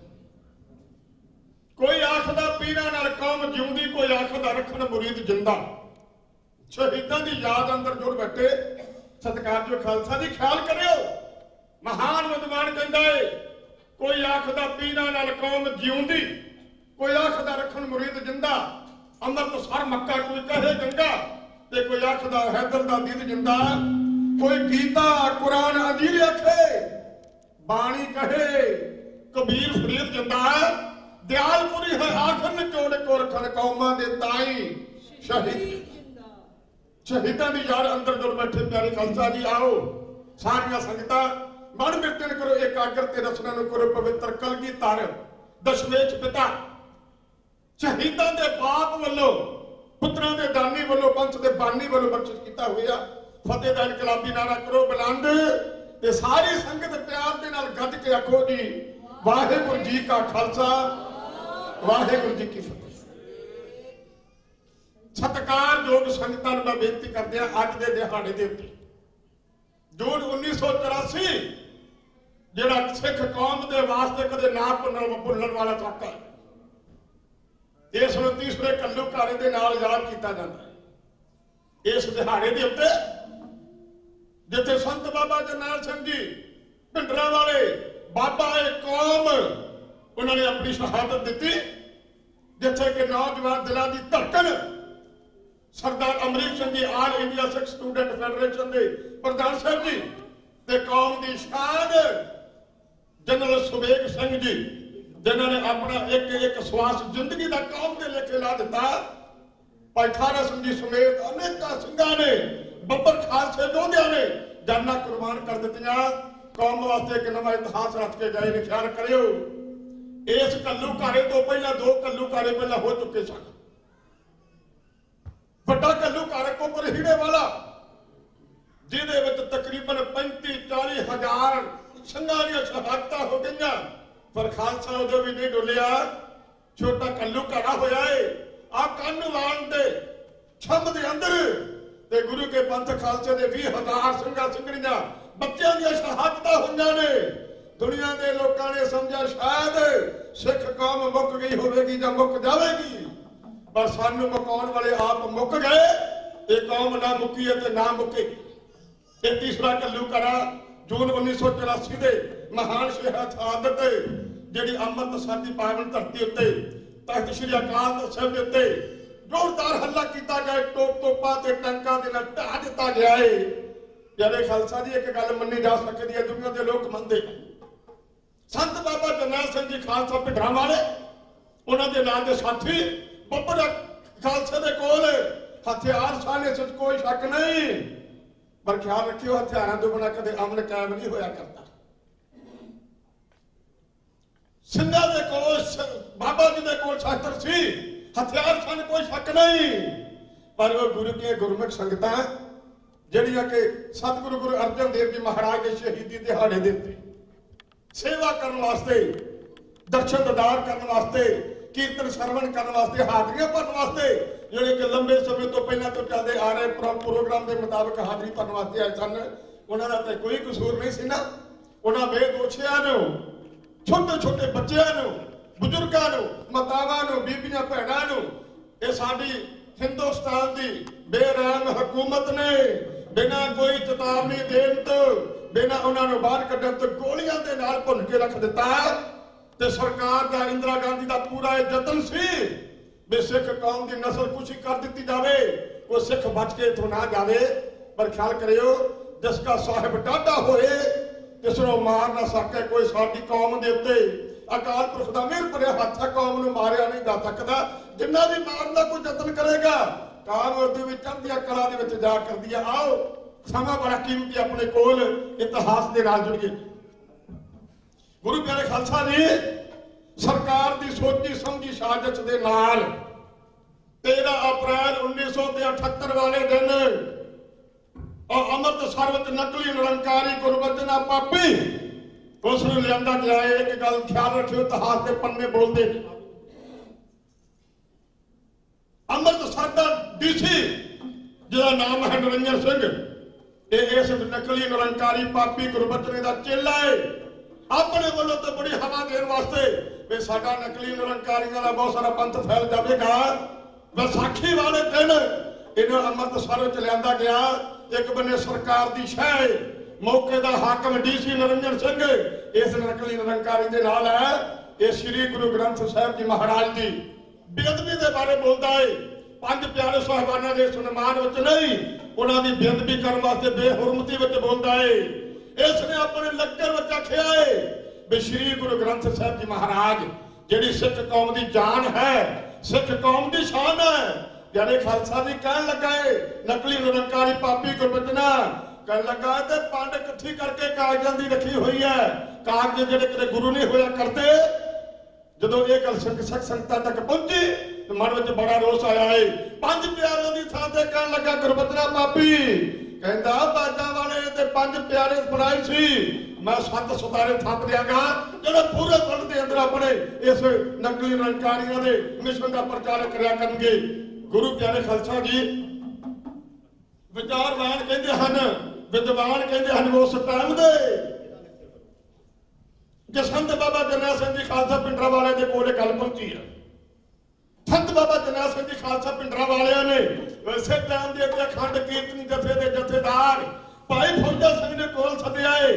Speaker 13: ਕੋਈ ਆਖਦਾ ਪੀਰਾਂ ਨਾਲ ਕੌਮ ਜਿਉਂਦੀ, ਕੋਈ ਆਖਦਾ ਰੱਖਣ ਮੁਰੀਦ ਜਿੰਦਾ। ਸ਼ਹੀਦਾਂ ਦੀ ਯਾਦ ਅੰਦਰ ਜੁੜ ਬੈਠੇ ਸਤਿਕਾਰਯੋਗ ਖਾਲਸਾ ਜੀ, ਖਿਆਲ ਕਰਿਓ। ਮਹਾਨ ਵਿਦਵਾਨ ਕਹਿੰਦਾ ਏ ਕੋਈ ਆਖਦਾ ਪੀਰਾਂ ਨਾਲ ਕੌਮ ਜਿਉਂਦੀ, ਕੋਈ ਆਖਦਾ ਰੱਖਣ ਮੁਰੀਦ ਜਿੰਦਾ। ਅੰਮ੍ਰਿਤਸਰ ਮੱਕਾ ਕੋਈ ਕਹੇ ਗੰਗਾ, ਤੇ ਕੋਈ ਆਖਦਾ ਹੈਦਰ ਦਾ ਦੀਦ ਜਿੰਦਾ। ਕੋਈ ਗੀਤਾ ਕੁਰਾਨ ਅੰਜੀਰ ਆਖੇ, ਬਾਣੀ ਕਹੇ ਕਬੀਰ ਫਰੀਦ ਜਿੰਦਾ। ਦਿਆਲਪੁਰੀ ਹੈ ਆਖਰ ਨਿਚੋੜ ਕੋ ਰੱਖਣ ਕੌਮਾਂ ਦੇ ਤਾਈ ਸ਼ਹੀਦ। ਸ਼ਹੀਦਾਂ ਦੀ ਯਾਦ ਅੰਦਰ ਜੁੜ ਬੈਠੇ ਪਿਆਰੇ ਖਾਲਸਾ ਜੀ, ਆਓ ਸਾਰੀਆਂ ਸੰਗਤਾਂ ਮਨ ਬਿਰਤਨ ਕਰੋ ਇਕਾਗਰ ਤੇ ਰਸਨਾ ਨੂੰ ਕਰੋ ਪਵਿੱਤਰ। ਕਲਗੀਧਰ ਦਸ਼ਮੇਸ਼ ਪਿਤਾ ਸ਼ਹੀਦਾਂ ਦੇ ਬਾਪ ਵੱਲੋਂ, ਪੁੱਤਰਾਂ ਦੇ ਦਾਨੀ ਵੱਲੋਂ, ਪੰਥ ਦੇ ਬਾਨੀ ਵੱਲੋਂ ਬਖਸ਼ਿਸ਼ ਕੀਤਾ ਹੋਇਆ। ਫਤਿਹ ਦਾ ਇਨਕਲਾਬੀ ਨਾਰਾ ਕਰੋ ਬੁਲੰਦ, ਤੇ ਸਾਰੀ ਸੰਗਤ ਪਿਆਰ ਦੇ ਨਾਲ ਗੱਜ ਕੇ ਆਖੋ ਜੀ ਵਾਹਿਗੁਰੂ ਜੀ ਕਾ ਖਾਲਸਾ, ਵਾਹਿਗੁਰੂ ਜੀ ਕੀ ਫਤਿਹ। ਸਤਿਕਾਰਯੋਗ ਸੰਗਤਾਂ ਨੂੰ ਮੈਂ ਬੇਨਤੀ ਕਰਦੇ ਹਾਂ, ਅੱਜ ਦੇ ਦਿਹਾੜੇ ਦੇ ਉੱਤੇ ਜੂਨ 1984 ਜਿਹੜਾ ਸਿੱਖ ਕੌਮ ਦੇ ਵਾਸਤੇ ਕਦੇ ਨਾ ਭੁੱਲਣ ਵਾਲਾ ਵਾਕਾ ਹੈ, ਇਸ ਨੂੰ ਤੀਸਰੇ ਘੱਲੂਘਾਰੇ ਦੇ ਨਾਲ ਯਾਦ ਕੀਤਾ ਜਾਂਦਾ ਹੈ। ਇਸ ਦਿਹਾੜੇ ਦੇ ਉੱਤੇ ਜਿੱਥੇ ਸੰਤ ਬਾਬਾ ਜਰਨੈਲ ਸਿੰਘ ਜੀ ਭਿੰਡਰਾਂ ਵਾਲੇ ਬਾਬਾ ਏ ਕੌਮ, ਉਹਨਾਂ ਨੇ ਆਪਣੀ ਸ਼ਹਾਦਤ ਦਿੱਤੀ। ਜਿੱਥੇ ਕਿ ਨੌਜਵਾਨ ਦਿਲਾਂ ਦੀ ਧੜਕਣ ਸਰਦਾਰ ਅਮਰੀਕ ਸਿੰਘ ਜੀ ਆਲ ਇੰਡੀਆ ਸਿੱਖ ਸਟੂਡੈਂਟ ਫੈਡਰੇਸ਼ਨ ਦੇ ਪ੍ਰਧਾਨ ਸਾਹਿਬ ਜੀ, ਤੇ ਕੌਮ ਦੀ ਸ਼ਾਨ ਜਨਰਲ ਸੁਬੇਗ ਸਿੰਘ ਜੀ, ਜਿਨ੍ਹਾਂ ਨੇ ਆਪਣਾ ਇੱਕ ਸਵਾਸ ਜ਼ਿੰਦਗੀ ਦਾ ਕੌਮ ਦੇ ਲੇਖੇ ਲਾ ਦਿੱਤਾ। ਭਾਈ ਠਾਰਾ ਸਿੰਘ ਜੀ ਸਮੇਤ ਅਨੇਕਾਂ ਸਿੰਘਾਂ ਨੇ, ਬੱਬਰ ਖਾਲਸੇ ਯੋਧਿਆਂ ਨੇ ਜਾਨਾਂ ਕੁਰਬਾਨ ਕਰ ਦਿੱਤੀਆਂ। ਕੌਮ ਵਾਸਤੇ ਇੱਕ ਨਵਾਂ ਇਤਿਹਾਸ ਰਚ ਕੇ ਗਏ ਨੇ। ਖਿਆਲ ਕਰਿਓ, ਇਸ ਘੱਲੂਘਾਰੇ ਤੋਂ ਪਹਿਲਾਂ ਦੋ ਘੱਲੂਘਾਰੇ ਪਹਿਲਾਂ ਹੋ ਚੁੱਕੇ ਸਨ। ਵੱਡਾ ਘੱਲੂਘਾਰਾ ਕੋਪਰ ਹੀੜੇ ਵਾਲਾ, ਜਿਹਦੇ ਵਿੱਚ ਤਕਰੀਬਨ 35-40 ਹਜ਼ਾਰ ਸਿੰਘਾਂ ਦੀਆਂ ਸ਼ਹਾਦਤਾਂ ਹੋ ਗਈਆਂ, ਪਰ ਖਾਲਸਾ ਉਦੋਂ ਵੀ ਨਹੀਂ ਡੁੱਲਿਆ। ਛੋਟਾ ਘੱਲੂਘਾਰਾ ਹੋਇਆ ਏ ਆ ਕੰਨਵਾਲ ਦੇ ਛੰਮ ਦੇ ਅੰਦਰ, ਤੇ ਗੁਰੂ ਕੇ ਪੰਥ ਖਾਲਸੇ ਦੇ 20,000 ਸਿੰਘਾਂ ਸਿੰਘਣੀਆਂ ਬੱਚਿਆਂ ਦੀਆਂ ਸ਼ਹਾਦਤਾਂ ਹੋਈਆਂ ਨੇ। ਦੁਨੀਆ ਦੇ ਲੋਕਾਂ ਨੇ ਸਮਝਿਆ ਸ਼ਾਇਦ ਸਿੱਖ ਕੌਮ ਮੁੱਕ ਗਈ ਹੋਵੇਗੀ ਜਾਂ ਮੁੱਕ ਜਾਵੇਗੀ, पर सानू मुकाउण वाले आप मुक गए। ये कौम ना मुकी है ते ना मुके। ये तीसरा घल्लूघरा जून 1984 ਦੇ महान शहादत ਜਿਹੜੀ ਅੰਮ੍ਰਿਤਸਰ ਦੀ ਪਾਵਨ ਧਰਤੀ ਉੱਤੇ ਤਖਤ ਸ੍ਰੀ ਅਕਾਲ ਤਖਤ ਸਾਹਿਬ ਦੇ ਉੱਤੇ ਜ਼ੋਰਦਾਰ ਹੱਲਾ ਕੀਤਾ ਗਿਆ, ਤੋਪਾਂ ਤੇ ਟੈਂਕਾਂ ਦੇ ਨਾਲ ਢਾਹ ਦਿੱਤਾ ਗਿਆ ਹੈ। ਪਿਆਰੇ ਖਾਲਸਾ ਜੀ, ਇੱਕ ਗੱਲ ਮੰਨੀ ਜਾ ਸਕਦੀ ਹੈ, ਦੁਨੀਆ ਦੇ ਲੋਕ ਮੰਨਦੇ ਸੰਤ ਬਾਬਾ ਜਰਨੈਲ ਸਿੰਘ ਜੀ ਖਾਲਸਾ ਭਿੰਡਰਾਂ ਵਾਲੇ, ਉਹਨਾਂ ਦੇ ਨਾਂ ਦੇ ਸਾਥੀ ਬੱਬਰ ਖਾਲਸੇ ਦੇ ਕੋਲ ਹਥਿਆਰ ਸਨ, ਇਸ 'ਚ ਕੋਈ ਸ਼ੱਕ ਨਹੀਂ। पर ख्याल रखियो, हथियारों तो बिना कदे अमन कायम नहीं होया करता। सिंधा दे कोल बाबा जी दे कोल शास्त्र सी, हथियार सन, कोई शक नहीं। पर वो गुरु के गुरमुख संगतां जिहड़ियां कि सतगुरु गुरु अर्जन देव जी महाराज के शहीदी दिहाड़े दे उत्ते सेवा करने वास्ते, दर्शन दीदार करने वास्ते, कीर्तन श्रवण करने वास्ते, हाजरियां भरने वास्ते, ਜਿਹੜੇ ਕਿ ਲੰਬੇ ਸਮੇਂ ਤੋਂ ਪਹਿਲਾਂ ਤੋਂ ਚੱਲਦੇ ਆ ਰਹੇ ਪ੍ਰੋਗਰਾਮ ਦੇ ਮੁਤਾਬਕ ਹਾਜ਼ਰੀ ਭਰਨ ਵਾਸਤੇ ਆਏ ਸਨ। ਉਹਨਾਂ ਦਾ ਤਾਂ ਕੋਈ ਕਸੂਰ ਨਹੀਂ ਸੀ ਨਾ। ਉਹਨਾਂ ਬੇਦੋਸ਼ੀਆਂ ਨੂੰ, ਛੋਟੇ ਛੋਟੇ ਬੱਚਿਆਂ ਨੂੰ, ਬਜ਼ੁਰਗਾਂ ਨੂੰ, ਮਾਤਾਵਾਂ ਨੂੰ, ਬੀਬੀਆਂ ਭੈਣਾਂ ਨੂੰ, ਇਹ ਸਾਡੀ ਹਿੰਦੁਸਤਾਨ ਦੀ ਬੇਰਹਿਮ ਹਕੂਮਤ ਨੇ ਬਿਨਾਂ ਕੋਈ ਚੇਤਾਵਨੀ ਦੇਣ ਤੋਂ, ਬਿਨਾਂ ਉਹਨਾਂ ਨੂੰ ਬਾਹਰ ਕੱਢਣ ਤੋਂ ਗੋਲੀਆਂ ਦੇ ਨਾਲ ਭੁੰਨ ਕੇ ਰੱਖ ਦਿੱਤਾ। ਤੇ ਸਰਕਾਰ ਦਾ, ਇੰਦਰਾ ਗਾਂਧੀ ਦਾ ਪੂਰਾ ਇਹ ਯਤਨ ਸੀ ਵੀ ਸਿੱਖ ਕੌਮ ਦੀ ਨਸਲ ਕੁਸ਼ੀ ਕਰ ਦਿੱਤੀ ਜਾਵੇ, ਉਹ ਸਿੱਖ ਬਚ ਕੇ ਇਥੋਂ ਨਾ ਜਾਵੇ। ਪਰ ਖਿਆਲ ਕਰਿਓ, ਜਿਸਕਾ ਸਾਹਿਬ ਡਾਢਾ ਹੋਏ ਤਿਸ ਨੂੰ ਮਾਰ ਨਾ ਸਕੇ ਕੋਈ। ਸਾਡੀ ਕੌਮ ਦੇ ਉੱਤੇ ਅਕਾਲ ਪੁਰਖ ਦਾ ਮਿਹਰ ਭਰਿਆ ਹੱਥ ਹੈ, ਕੌਮ ਨੂੰ ਮਾਰਿਆ ਨਹੀਂ ਜਾ ਸਕਦਾ। ਜਿੰਨਾ ਵੀ ਮਾਰਨ ਦਾ ਕੋਈ ਯਤਨ ਕਰੇਗਾ, ਕਾਮ ਉਹਦੇ ਵਿੱਚ ਚੜ੍ਹਦੀਆਂ ਕਲਾ ਦੇ ਵਿੱਚ ਜਾ ਕਰਦੀ ਹੈ। ਆਓ ਸਮਾਂ ਬੜਾ ਕੀਮਤੀ ਆਪਣੇ ਕੋਲ ਇਤਿਹਾਸ ਦੇ ਨਾਲ ਜੁੜੀਏ। ਗੁਰੂ ਪਿਆਰੇ ਖਾਲਸਾ ਜੀ, ਸਰਕਾਰ ਦੀ ਸੋਚੀ ਸਮਝੀ ਸਾਜ਼ਿਸ਼ ਦੇ ਨਾਲ 13 ਅਪ੍ਰੈਲ 1978 ਵਾਲੇ ਦਿਨ ਅੰਮ੍ਰਿਤਸਰ ਵਿੱਚ ਨਕਲੀ ਨਿਰੰਕਾਰੀ ਗੁਰਬਚਨਾ ਪਾਪੀ ਉਸ ਨੂੰ ਲਿਆਂਦਾ ਗਿਆ। ਇੱਕ ਗੱਲ ਖਿਆਲ ਰੱਖਿਓ, ਇਤਿਹਾਸ ਦੇ ਪੰਨੇ ਬੋਲਦੇ ਨੇ। ਅੰਮ੍ਰਿਤਸਰ ਦਾ ਡੀਸੀ ਜਿਹਦਾ ਨਾਮ ਹੈ ਨਿਰੰਜਨ ਸਿੰਘ, ਇਹ ਇਸ ਨਕਲੀ ਨਿਰੰਕਾਰੀ ਪਾਪੀ ਗੁਰਬਚਨੇ ਦਾ ਚੇਲਾ ਹੈ। ਆਪਣੇ ਵੱਲੋਂ ਤਾਂ ਬੜੀ ਹਵਾ ਦੇਣ ਵਾਸਤੇ ਵੀ ਸਾਡਾ ਨਕਲੀ ਨਿਰੰਕਾਰੀਆਂ ਦਾ ਬਹੁਤ ਸਾਰਾ ਪੰਥ ਫੈਲ ਜਾਵੇਗਾ। ਵਿਸਾਖੀ ਵਾਲੇ ਦਿਨ ਇਹਨੂੰ ਅੰਮ੍ਰਿਤਸਰ ਵਿੱਚ ਲਿਆਂਦਾ ਗਿਆ। ਇੱਕ ਬੰਨੇ ਸਰਕਾਰ ਦੀ ਸ਼ਹਿ, ਮੌਕੇ ਦਾ ਹਾਕਮ ਡੀਸੀ ਨਿਰੰਜਨ ਸਿੰਘ ਇਸ ਨਕਲੀ ਨਿਰੰਕਾਰੀ ਦੇ ਨਾਲ ਹੈ। ਇਹ ਸ੍ਰੀ ਗੁਰੂ ਗ੍ਰੰਥ ਸਾਹਿਬ ਜੀ ਮਹਾਰਾਜ ਦੀ ਬੇਅਦਬੀ ਦੇ ਬਾਰੇ ਬੋਲਦਾ ਹੈ। ਪੰਜ ਪਿਆਰੇ ਸਾਹਿਬਾਨਾਂ ਦੇ ਸਨਮਾਨ ਵਿੱਚ ਨਹੀਂ, ਉਹਨਾਂ ਦੀ ਬੇਅਦਬੀ ਕਰਨ ਵਾਸਤੇ ਬੇਹੁਰਮਤੀ ਵਿੱਚ ਬੋਲਦਾ ਹੈ। ਇਸ ਨੇ ਆਪਣੇ ਲੰਗਰ ਵਿੱਚ ਆਖਿਆ ਹੈ ਵੀ ਸ੍ਰੀ ਗੁਰੂ ਗ੍ਰੰਥ ਸਾਹਿਬ ਜੀ ਮਹਾਰਾਜ ਜਿਹੜੀ ਸਿੱਖ ਕੌਮ ਦੀ ਜਾਨ ਹੈ, ਸਿੱਖ ਕੌਮ ਦੀ ਸ਼ਾਨ ਹੈ। ਜਿਹੜੇ ਖਾਲਸਾ ਜੀ ਕਹਿਣ ਲੱਗਾ ਹੈ ਨਕਲੀ ਨਿਰੰਕਾਰੀ ਪਾਪੀ ਗੁਰਬਚਨਾ ਕਹਿਣ ਲੱਗਾ ਤੇ ਪੰਡ ਇਕੱਠੀ ਕਰਕੇ ਕਾਗਜ਼ਾਂ ਦੀ ਰੱਖੀ ਹੋਈ ਹੈ। ਕਾਗਜ਼ ਜਿਹੜੇ ਕਿਤੇ ਗੁਰੂ ਨਹੀਂ ਹੋਇਆ ਕਰਦੇ। ਜਦੋਂ ਇਹ ਗੱਲ ਸਿੱਖ ਸੰਗਤਾਂ ਤੱਕ ਪਹੁੰਚੀ ਤੇ ਮਨ ਵਿੱਚ ਬੜਾ ਰੋਸ ਆਇਆ ਹੈ। ਪੰਜ ਪਿਆਰਿਆਂ ਦੀ ਥਾਂ ਤੇ ਕਹਿਣ ਲੱਗਾ ਗੁਰਬਚਨਾ ਪਾਪੀ, ਕਹਿੰਦਾ ਬਾਜਾਂ ਵਾਲੇ ਤੇ ਪੰਜ ਪਿਆਰੇ ਬਣਾਏ ਸੀ, ਮੈਂ 7 ਸਿਤਾਰੇ ਥੱਪ ਦਿਆਂਗਾ ਜਿਹੜੇ ਪੂਰੇ ਵਰਲਡ ਦੇ ਅੰਦਰ ਆਪਣੇ ਇਸ ਨਕਲੀ ਨਿਰੰਕਾਰੀਆਂ ਦੇ ਮਿਸ਼ਨ ਦਾ ਪ੍ਰਚਾਰ ਕਰਿਆ ਕਰਨਗੇ। ਗੁਰੂ ਪਿਆਰੇ ਖਾਲਸਾ ਜੀ, ਵਿਚਾਰਵਾਨ ਕਹਿੰਦੇ ਹਨ, ਵਿਦਵਾਨ ਕਹਿੰਦੇ ਹਨ ਉਸ ਟਾਈਮ ਦੇ ਕਿ ਸੰਤ ਬਾਬਾ ਜਰਨੈਲ ਸਿੰਘ ਜੀ ਖਾਲਸਾ ਭਿੰਡਰਾਂ ਵਾਲੇ ਦੇ ਕੋਲ ਗੱਲ ਪਹੁੰਚੀ ਹੈ। ਸੰਤ ਬਾਬਾ ਜਰਨੈਲ ਸਿੰਘ ਜੀ ਖਾਲਸਾ ਭਿੰਡਰਾਂ ਵਾਲਿਆਂ ਨੇ ਵੈਸੇ ਟਾਈਮ ਦੇ ਉੱਤੇ ਅਖੰਡ ਕੀਰਤਨੀ ਜਥੇ ਦੇ ਜਥੇਦਾਰ ਭਾਈ ਫੌਜਾ ਸਿੰਘ ਨੇ ਕੋਲ ਸੱਦਿਆ ਏ।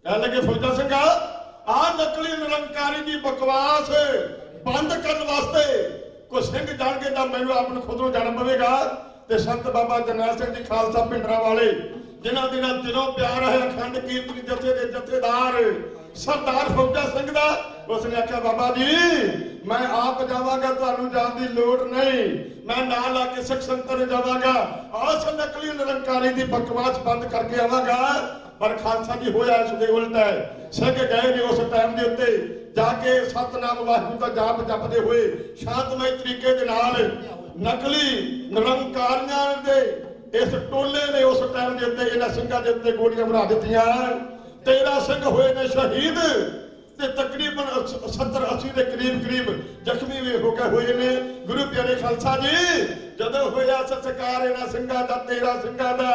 Speaker 13: ਕਹਿ ਲੱਗੇ ਫੌਜਾ ਸਿੰਘ ਆਹ ਨਕਲੀ ਨਿਰੰਕਾਰੀ ਦੀ ਬਕਵਾਸ ਬੰਦ ਕਰਨ ਵਾਸਤੇ ਕੋਈ ਸਿੰਘ ਜਾਣਗੇ ਤਾਂ ਮੈਨੂੰ ਆਪ ਨੂੰ ਖੁਦ ਨੂੰ ਜਾਣ ਪਵੇਗਾ। ਤੇ ਸੰਤ ਬਾਬਾ ਜਰਨੈਲ ਸਿੰਘ ਜੀ ਖਾਲਸਾ ਭਿੰਡਰਾਂ ਵਾਲੇ ਜਿਨ੍ਹਾਂ ਦੇ ਨਾਲ ਦਿਲੋਂ ਪਿਆਰ ਹੈ ਅਖੰਡ ਕੀਰਤਨੀ ਜਥੇ ਦੇ ਜਥੇਦਾਰ ਸਰਦਾਰ ਫੌਜਾ ਸਿੰਘ ਦਾ, ਉਸਨੇ ਆਖਿਆ ਬਾਬਾ ਜੀ ਮੈਂ ਆਪ ਜਾਵਾਂਗਾ, ਤੁਹਾਨੂੰ ਜਾਣ ਦੀ ਲੋੜ ਨਹੀਂ, ਮੈਂ ਨਾਲ ਲਾ ਕੇ ਸਿੱਖ ਸੰਗਤਾਂ ਨੂੰ ਜਾਵਾਂਗਾ, ਆਸ ਨਕਲੀ ਨਿਰੰਕਾਰੀ ਦੀ ਬਕਵਾਸ ਬੰਦ ਕਰਕੇ ਆਵਾਂਗਾ। ਪਰ ਖਾਲਸਾ ਜੀ ਹੋਇਆ ਇਸ ਦੇ ਉਲਟ ਹੈ। ਸਿੰਘ ਗਏ ਨੇ ਉਸ ਟਾਈਮ ਦੇ ਉੱਤੇ ਜਾ ਕੇ ਸਤਨਾਮ ਵਾਹਿਗੁਰੂ ਦਾ ਜਾਪ ਜਪਦੇ ਹੋਏ ਸ਼ਾਂਤਮਈ ਤਰੀਕੇ ਦੇ ਨਾਲ ਨਕਲੀ ਨਿਰੰਕਾਰੀਆਂ ਦੇ ਇਸ ਟੋਲੇ ਨੇ ਉਸ ਟਾਈਮ ਦੇ ਉੱਤੇ ਇਹਨਾਂ ਸਿੰਘਾਂ ਦੇ ਉੱਤੇ ਗੋਲੀਆਂ ਬਣਾ ਦਿੱਤੀਆਂ। 13 ਸਿੰਘ ਹੋਏ ਨੇ ਸ਼ਹੀਦ ਤੇ ਤਕਰੀਬਨ 70-80 ਦੇ ਕਰੀਬ ਜ਼ਖਮੀ ਵੀ ਹੋ ਗਏ ਹੋਏ ਨੇ। ਗੁਰੂ ਪਿਆਰੇ ਖਾਲਸਾ ਜੀ, ਜਦੋਂ ਹੋਇਆ ਸਤਿਕਾਰ ਇਹਨਾਂ ਸਿੰਘਾਂ ਦਾ, 13 ਸਿੰਘਾਂ ਦਾ,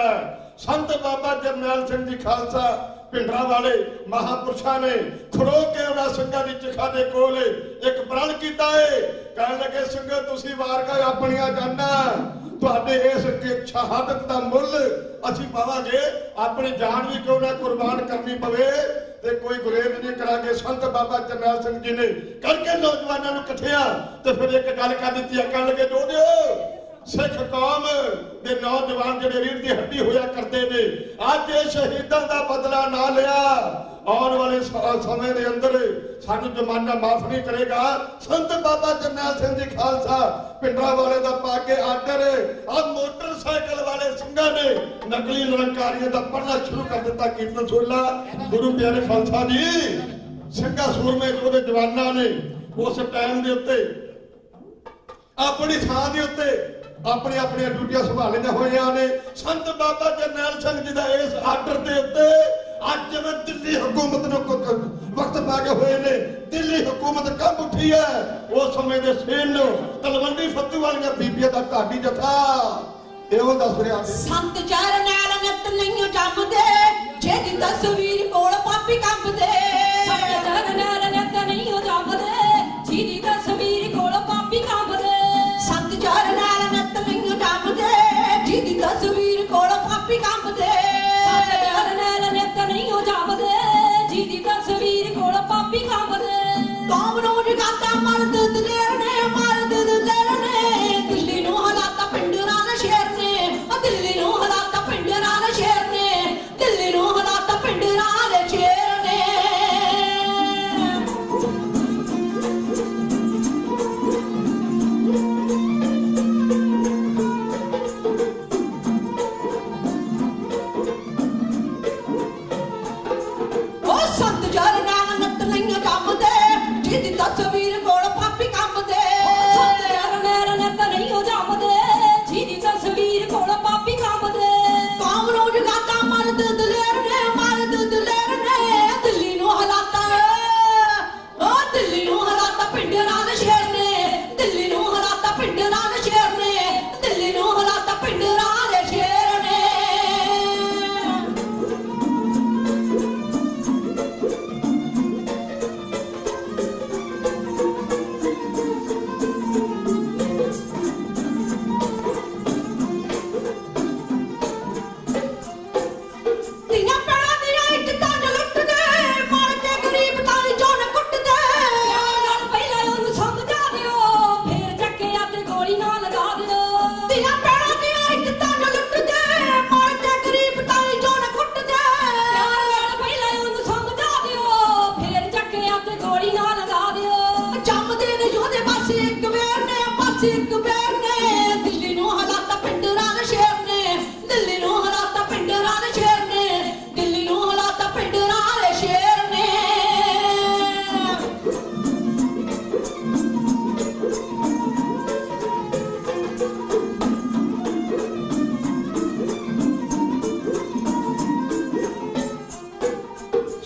Speaker 13: ਸੰਤ ਬਾਬਾ ਜਰਨੈਲ ਸਿੰਘ ਜੀ ਖਾਲਸਾ ਪਿੰਡਰਾਂ ਵਾਲੇ ਮਹਾਪੁਰਸ਼ਾਂ ਨੇ ਖੜੋ ਕੇ ਉਹਨਾਂ ਸਿੰਘਾਂ ਦੀ ਚਿਖਾ ਦੇ ਕੋਲ ਇੱਕ ਪ੍ਰਣ ਕੀਤਾ ਏ। ਕਹਿਣ ਲੱਗੇ ਸਿੰਘੋ ਤੁਸੀਂ ਵਾਰ ਕਰ ਆਪਣੀਆਂ ਜਾਨਾਂ, ਤੁਹਾਡੇ ਇਸ ਸ਼ਹਾਦਤ ਦਾ ਮੁੱਲ ਅਸੀਂ ਪਾਵਾਂਗੇ, ਆਪਣੀ ਜਾਨ ਵੀ ਕਿਉਂ ਨਾ ਕੁਰਬਾਨ ਕਰਨੀ ਪਵੇ ਤੇ ਕੋਈ ਗੁਰੇਜ਼ ਨਹੀਂ ਕਰਾਂਗੇ। ਸੰਤ ਬਾਬਾ ਜਰਨੈਲ ਸਿੰਘ ਜੀ ਨੇ ਕਰਕੇ ਨੌਜਵਾਨਾਂ ਨੂੰ ਇਕੱਠਿਆ ਤੇ ਫਿਰ ਇੱਕ ਗੱਲ ਕਰ ਦਿੱਤੀ। ਕਹਿਣ ਲੱਗੇ ਜੋਧਿਓ, ਸਿੱਖ ਕੌਮ ਦੇ ਨੌਜਵਾਨ ਜਿਹੜੇ ਰੀੜ੍ਹ ਦੀ ਹੱਡੀ ਹੋਇਆ ਕਰਦੇ ਨੇ, ਅੱਜ ਇਹ ਸ਼ਹੀਦਾਂ ਦਾ ਬਦਲਾ ਨਾ ਲਿਆ, ਆਉਣ ਵਾਲੇ ਸਮੇਂ ਦੇ ਅੰਦਰ ਸਾਨੂੰ ਜ਼ਮਾਨਾ ਮਾਫ ਨਹੀਂ ਕਰੇਗਾ। ਸੰਤ ਬਾਬਾ ਜਰਨੈਲ ਸਿੰਘ ਜੀ ਖਾਲਸਾ ਪਿੰਡਰਾਂ ਵਾਲੇ ਦਾ ਪਾ ਕੇ ਆਰਡਰ ਆ ਮੋਟਰਸਾਈਕਲ ਵਾਲੇ ਸਿੰਘਾਂ ਨੇ ਨਕਲੀ ਨਿਰੰਕਾਰੀਆਂ ਦਾ ਪੜ੍ਹਨਾ ਸ਼ੁਰੂ ਕਰ ਦਿੱਤਾ। ਕੀਰਤਨ ਸੁਣ ਲਾ ਗੁਰੂ ਪਿਆਰੇ ਖਾਲਸਾ ਜੀ, ਸਿੰਘਾਂ ਸੂਰਮੇ ਉਹਦੇ ਜਵਾਨਾਂ ਨੇ ਉਸ ਟਾਈਮ ਦੇ ਉੱਤੇ ਆਪਣੀ ਥਾਂ ਦੇ ਉੱਤੇ ਆਪਣੀਆਂ ਆਪਣੀਆਂ ਡਿਊਟੀਆਂ ਸੰਭਾਲੀਆਂ ਹੋਈਆਂ ਨੇ। ਸੰਤ ਬਾਬਾ ਜਰਨੈਲ ਸਿੰਘ ਜੀ ਦਾ ਇਸ ਆਰਡਰ ਦੇ ਉੱਤੇ ਅੱਜ ਜਿਵੇਂ ਦਿੱਲੀ ਹਕੂਮਤ ਨੂੰ ਵਕਤ ਪਾ ਕੇ ਹੋਏ ਨੇ, ਦਿੱਲੀ ਹਕੂਮਤ ਕੰਬ ਉੱਠੀ ਹੈ। ਉਸ ਸਮੇਂ ਦੇ ਸੇਨ ਨੂੰ ਤਲਵੰਡੀ ਫੱਤੂ ਵਾਲੀਆਂ ਬੀਬੀਆਂ ਦਾ ਢਾਡੀ ਜਥਾ ਇਹੋ ਦੱਸ ਰਿਹਾ ਸੀ।
Speaker 14: ਸੰਤ ਜਰਨੈਲ ਨਿਤ ਨਹੀਂ ਜੰਮਦੇ, ਜਿਹਦੀ ਤਸਵੀਰ ਕੋਲ ਪਾਪੀ ਕੰਬਦੇ। ਸੰਤ ਜਰਨੈਲ ਨਿਤ ਨਹੀਂ ਜੰਮਦੇ, ਜਿਹਦੀ ਤਸਵੀਰ ਕੋਲ ਪਾਪੀ ਕੰਬਦੇ। ਸੰਤ ਜਰਨੈਲ ਨਿਤ ਨਹੀਂ ਜੰਮਦੇ, ਜਿਹਦੀ ਤਸਵੀਰ ਕੋਲ ਪਾਪੀ ਕੰਬਦੇ। ਸੰਤ ਜਰਨੈਲ ਨਿਤ ਨਹੀਂ ਜੰਮਦੇ, ਜਿਹਦੀ ਤਸਵੀਰ ਕੋਲ ਪਾਪੀ ਕੰਬਦੇ। ਕੌਮ ਨੂੰ ਜਗਾਤਾ ਮਰਦ ਦਲੇਰ ਨੇ, ਮਰਦ ਦਲੇਰ ਨੇ, ਦਿੱਲੀ ਨੂੰ ਹਲਾਤਾ ਪਿੰਡਰਾਂ ਦੇ ਸ਼ੇਰ ਨੇ। ਦਿੱਲੀ ਨੂੰ ਹਲਾਤਾ ਪਿੰਡਰਾਂ ਦੇ ਸ਼ੇਰ ਨੇ, ਦਿੱਲੀ ਨੂੰ ਹਲਾਤਾ ਪਿੰਡਰਾਂ ਦੇ ਸ਼ੇਰ ਨੇ। ਉਹ ਸੰਤ ਜਰਨੈਲ ਨਿਤ ਨਹੀਂ ਜੰਮਦੇ, ਜਿਹਦੀ ਤਸਵੀਰ ਕੋਲ ਪਾਪੀ ਕੰਬਦੇ। ਸੰਤ ਜਰਨੈਲ ਨਿਤ ਨਹੀਂ ਜੰਮਦੇ, ਜਿਹਦੀ ਤਸਵੀਰ ਕੋਲ ਪਾਪੀ ਕੰਬਦੇ। ਕੌਮ ਨੂੰ ਜਗਾਤਾ ਮਰਦ ਦਲੇਰ ਨੇ, ਮਰਦ ਦਲੇਰ ਨੇ, ਦਿੱਲੀ ਨੂੰ ਹਲਾਤਾ, ਉਹ ਦਿੱਲੀ ਨੂੰ ਹਲਾਤਾ ਪਿੰਡਰਾਂ ਦੇ ਸ਼ੇਰ ਨੇ। ਦਿੱਲੀ ਨੂੰ ਹਲਾਤਾ ਪਿੰਡਰਾਂ ਦੇ ਸ਼ੇਰ ਨੇ, ਦਿੱਲੀ ਨੂੰ ਹਲਾਤਾ ਪਿੰਡਰਾਂ ਦੇ ਸ਼ੇਰ ਨੇ। ਧੀਆਂ ਭੈਣਾਂ ਦੀਆਂ ਇੱਜ਼ਤਾਂ ਨੂੰ ਲੁੱਟਦੇ, ਮਾਰ ਕੇ ਗਰੀਬ ਤਾਈ ਚੋਂ ਨਾ ਕੁੱਟਦੇ। ਪਿਆਰ ਨਾਲ ਪਹਿਲਾਂ ਉਹਨੂੰ ਸਮਝਾ ਦਿਓ, ਫੇਰ ਚੱਕਿਆ ਤੇ ਗੋਲੀ ਨਾ ਲਗਾ ਦਿਓ। ਧੀਆਂ ਭੈਣਾਂ ਦੀਆਂ ਇੱਜ਼ਤਾਂ ਨੂੰ ਲੁੱਟਦੇ, ਮਾਰ ਕੇ ਗਰੀਬ ਤਾਈ ਚੋਂ ਨਾ ਕੁੱਟਦੇ। ਪਿਆਰ ਨਾਲ ਪਹਿਲਾਂ ਉਹਨੂੰ ਸਮਝਾ ਦਿਓ, ਫੇਰ ਚੱਕਿਆ ਤੇ ਗੋਲੀ ਨਾ ਲਗਾ ਦਿਓ। ਜੰਮਦੇ ਨੇ ਯੋਧੇ ਬਸ ਇੱਕ ਵੇਰ ਨੇ, ਬਸ ਇੱਕ ਵੇਰ ਨੇ, ਦਿੱਲੀ ਨੂੰ ਹਲਾਤਾ ਪਿੰਡਰਾਂ ਦੇ ਸ਼ੇਰ ਨੇ। ਦਿੱਲੀ ਨੂੰ ਹਲਾਤਾ ਪਿੰਡਰਾਂ ਦੇ ਸ਼ੇਰ ਨੇ, ਦਿੱਲੀ ਨੂੰ ਹਲਾਤਾ ਪਿੰਡਰਾਂ ਦੇ ਸ਼ੇਰ ਨੇ।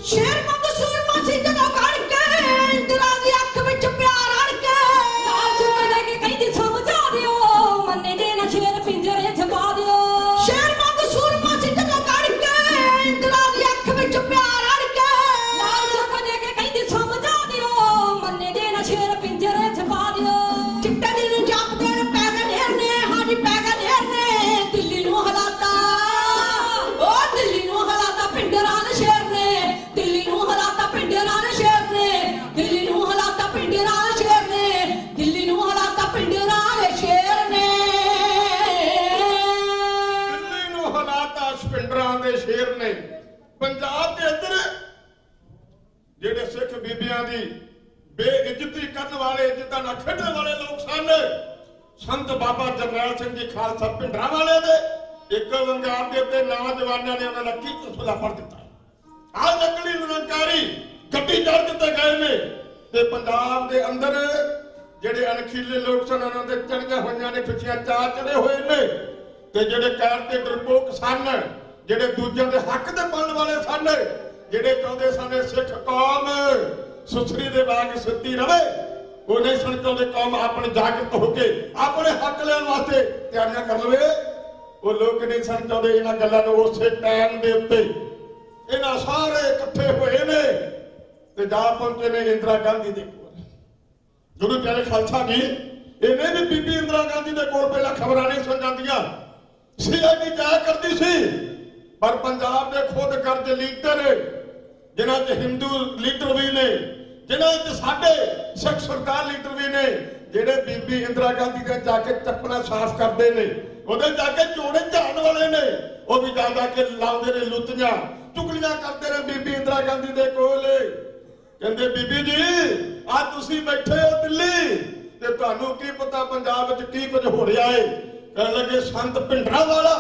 Speaker 14: ਸ਼ੇਰ ਵਾਂਗੂ ਸੂਰਮਾ ਸੀ ਜਦੋਂ ਘੜ ਕੇ, ਇੰਦਰਾ ਦੀ ਅੱਖ ਵਿੱਚ ਪਿਆਰ ਅੜ ਕੇ। ਨਾਲ ਝੁਕ ਲੈ ਕੇ ਕਹਿੰਦੀ ਸਮਝਾ ਦਿਓ, ਮੰਨੇ ਦੇ ਨਾ ਸ਼ੇਰ ਪਿੰਜਰੇ ਛਪਾ ਦਿਓ। ਸ਼ੇਰ ਵਾਂਗੂ ਸੂਰਮਾ ਸੀ ਜਦੋਂ ਘੜ ਕੇ, ਇੰਦਰਾ ਦੀ ਅੱਖ ਵਿੱਚ ਪਿਆਰ ਅੜ ਕੇ। ਨਾਲ ਝੁਕ ਲੈ ਕੇ ਕਹਿੰਦੀ ਸਮਝਾ ਦਿਓ, ਮੰਨੇ ਦੇ ਨਾ ਸ਼ੇਰ ਪਿੰਜਰੇ ਛਪਾ ਦਿਓ। ਚਿੱਟੇ ਦਿਨ ਜਾਪਦੇ ਨੇ ਪੈ ਗਏ ਢੇਰ ਨੇ, ਹਾਂਜੀ ਪੈ ਗਏ ਢੇਰ ਨੇ, ਦਿੱਲੀ ਨੂੰ ਹਲਾਤਾ, ਉਹ ਦਿੱਲੀ ਨੂੰ ਹਲਾਤਾ ਪਿੰਡਰਾਂ ਦੇ ਸ਼ੇਰ ਨੇ। ਦਿੱਲੀ ਨੂੰ ਹਲਾਤਾ ਪਿੰਡਰਾਂ ਦੇ ਸ਼ੇਰ ਨੇ, ਦਿੱਲੀ ਨੂੰ ਹਲਾਤਾ ਪਿੰਡਰਾਂ ਦੇ ਸ਼ੇਰ ਨੇ, ਦਿੱਲੀ ਨੂੰ ਹਲਾਤਾ ਪਿੰਡਰਾਂ ਦੇ ਸ਼ੇਰ ਨੇ।
Speaker 13: ਦਿੱਲੀ ਨੂੰ ਹਲਾਤਾ ਪਿੰਡਰਾਂ ਦੇ ਸ਼ੇਰ ਨੇ। ਪੰਜਾਬ ਦੇ ਅੰਦਰ ਜਿਹੜੇ ਸਿੱਖ ਬੀਬੀਆਂ ਦੀ ਬੇਇੱਜ਼ਤੀ ਕਰਨ ਵਾਲੇ, ਇੱਜ਼ਤਾਂ ਨਾਲ ਖੇਡਣ ਵਾਲੇ ਲੋਕ ਸਨ, ਸੰਤ ਬਾਬਾ ਜਰਨੈਲ ਸਿੰਘ ਜੀ ਖਾਲਸਾ ਪਿੰਡਰਾਂ ਵਾਲੇ ਦੇ ਇੱਕ ਵੰਗਾਰ ਦੇ ਉੱਤੇ ਨੌਜਵਾਨਾਂ ਨੇ ਉਹਨਾਂ ਦਾ ਕੀਰਤਨ ਸੁਲਾ ਪੜ ਦਿੱਤਾ। ਆਹ ਨਕਲੀ ਨਿਰੰਕਾਰੀ ਗੱਡੀ ਚੜ੍ਹ ਦਿੱਤੇ ਗਏ ਨੇ ਤੇ ਪੰਜਾਬ ਦੇ ਅੰਦਰ ਜਿਹੜੇ ਅਣਖੀਲੇ ਲੋਕ ਸਨ ਉਹਨਾਂ ਦੇ ਚੜ੍ਹੀਆਂ ਹੋਈਆਂ ਨੇ ਖੁਸ਼ੀਆਂ ਚਾਅ ਚੜੇ ਹੋਏ ਨੇ। ਤੇ ਜਿਹੜੇ ਕਹਿਰ ਤੇ ਡਰਪੋਕ ਸਨ, ਜਿਹੜੇ ਦੂਜਿਆਂ ਦੇ ਹੱਕ ਤੇ ਬਣਨ ਵਾਲੇ ਸਨ, ਜਿਹੜੇ ਚਾਹੁੰਦੇ ਸਨ ਸਿੱਖ ਕੌਮ ਸੁਸਰੀ ਦੇ ਵਾਂਗ ਸਿੱਧੀ ਰਵੇ, ਉਹ ਨਹੀਂ ਸਨ ਚਾਹੁੰਦੇ ਕੌਮ ਆਪਣੀ ਜਾਗਰਤ ਹੋ ਕੇ ਆਪਣੇ ਹੱਕ ਲੈਣ ਵਾਸਤੇ ਤਿਆਰੀਆਂ ਕਰ ਲਵੇ। ਉਹ ਲੋਕ ਨਹੀਂ ਸਨ ਚਾਹੁੰਦੇ ਇਹਨਾਂ ਗੱਲਾਂ ਨੂੰ ਉਸੇ ਟਾਈਮ ਦੇ ਉੱਤੇ ਇਹਨਾਂ ਸਾਰੇ ਇਕੱਠੇ ਹੋਏ ਨੇ ਤੇ ਜਾ ਪਹੁੰਚੇ ਨੇ ਇੰਦਰਾ ਗਾਂਧੀ ਦੇ ਕੋਲ। ਗੁਰੂ ਪਿਆਰੇ ਖਾਲਸਾ ਜੀ, ਇਹਨੇ ਵੀ ਬੀਬੀ ਇੰਦਰਾ ਗਾਂਧੀ ਦੇ ਕੋਲ ਪਹਿਲਾਂ ਖਬਰਾਂ ਨਹੀਂ ਸੁਣ ਜਾਂਦੀਆਂ, CID ਜਾਇਆ ਕਰਦੀ ਸੀ। ਪਰ ਪੰਜਾਬ ਦੇ ਖੁਦ ਕਰਜ ਲੀਡਰ, ਜਿਨ੍ਹਾਂ 'ਚ ਹਿੰਦੂ ਲੀਡਰ ਵੀ ਨੇ, ਜਿਨ੍ਹਾਂ 'ਚ ਸਾਡੇ ਸਿੱਖ ਸਰਦਾਰ ਲੀਡਰ ਵੀ ਨੇ, ਜਿਹੜੇ ਬੀਬੀ ਇੰਦਰਾ ਗਾਂਧੀ ਦੇ ਜਾ ਕੇ ਚੱਪਲਾਂ ਸਾਫ਼ ਕਰਦੇ ਨੇ, ਉਹਦੇ ਜਾ ਕੇ ਜੋੜੇ ਝਾੜਨ ਵਾਲੇ ਨੇ, ਉਹ ਵੀ ਜਾ ਕੇ ਲਾਉਂਦੇ ਨੇ ਲੁੱਟੀਆਂ, ਚੁਗਲੀਆਂ ਕਰਦੇ ਨੇ ਬੀਬੀ ਇੰਦਰਾ ਗਾਂਧੀ ਦੇ ਕੋਲ। ਕਹਿੰਦੇ ਬੀਬੀ ਜੀ ਆ ਤੁਸੀਂ ਬੈਠੇ ਹੋ ਦਿੱਲੀ ਤੇ ਤੁਹਾਨੂੰ ਕੀ ਪਤਾ ਪੰਜਾਬ ਵਿੱਚ ਕੀ ਕੁਝ ਹੋ ਰਿਹਾ ਏ। ਕਹਿਣ ਲੱਗੇ ਸੰਤ ਭਿੰਡਰਾਂ ਵਾਲਾ,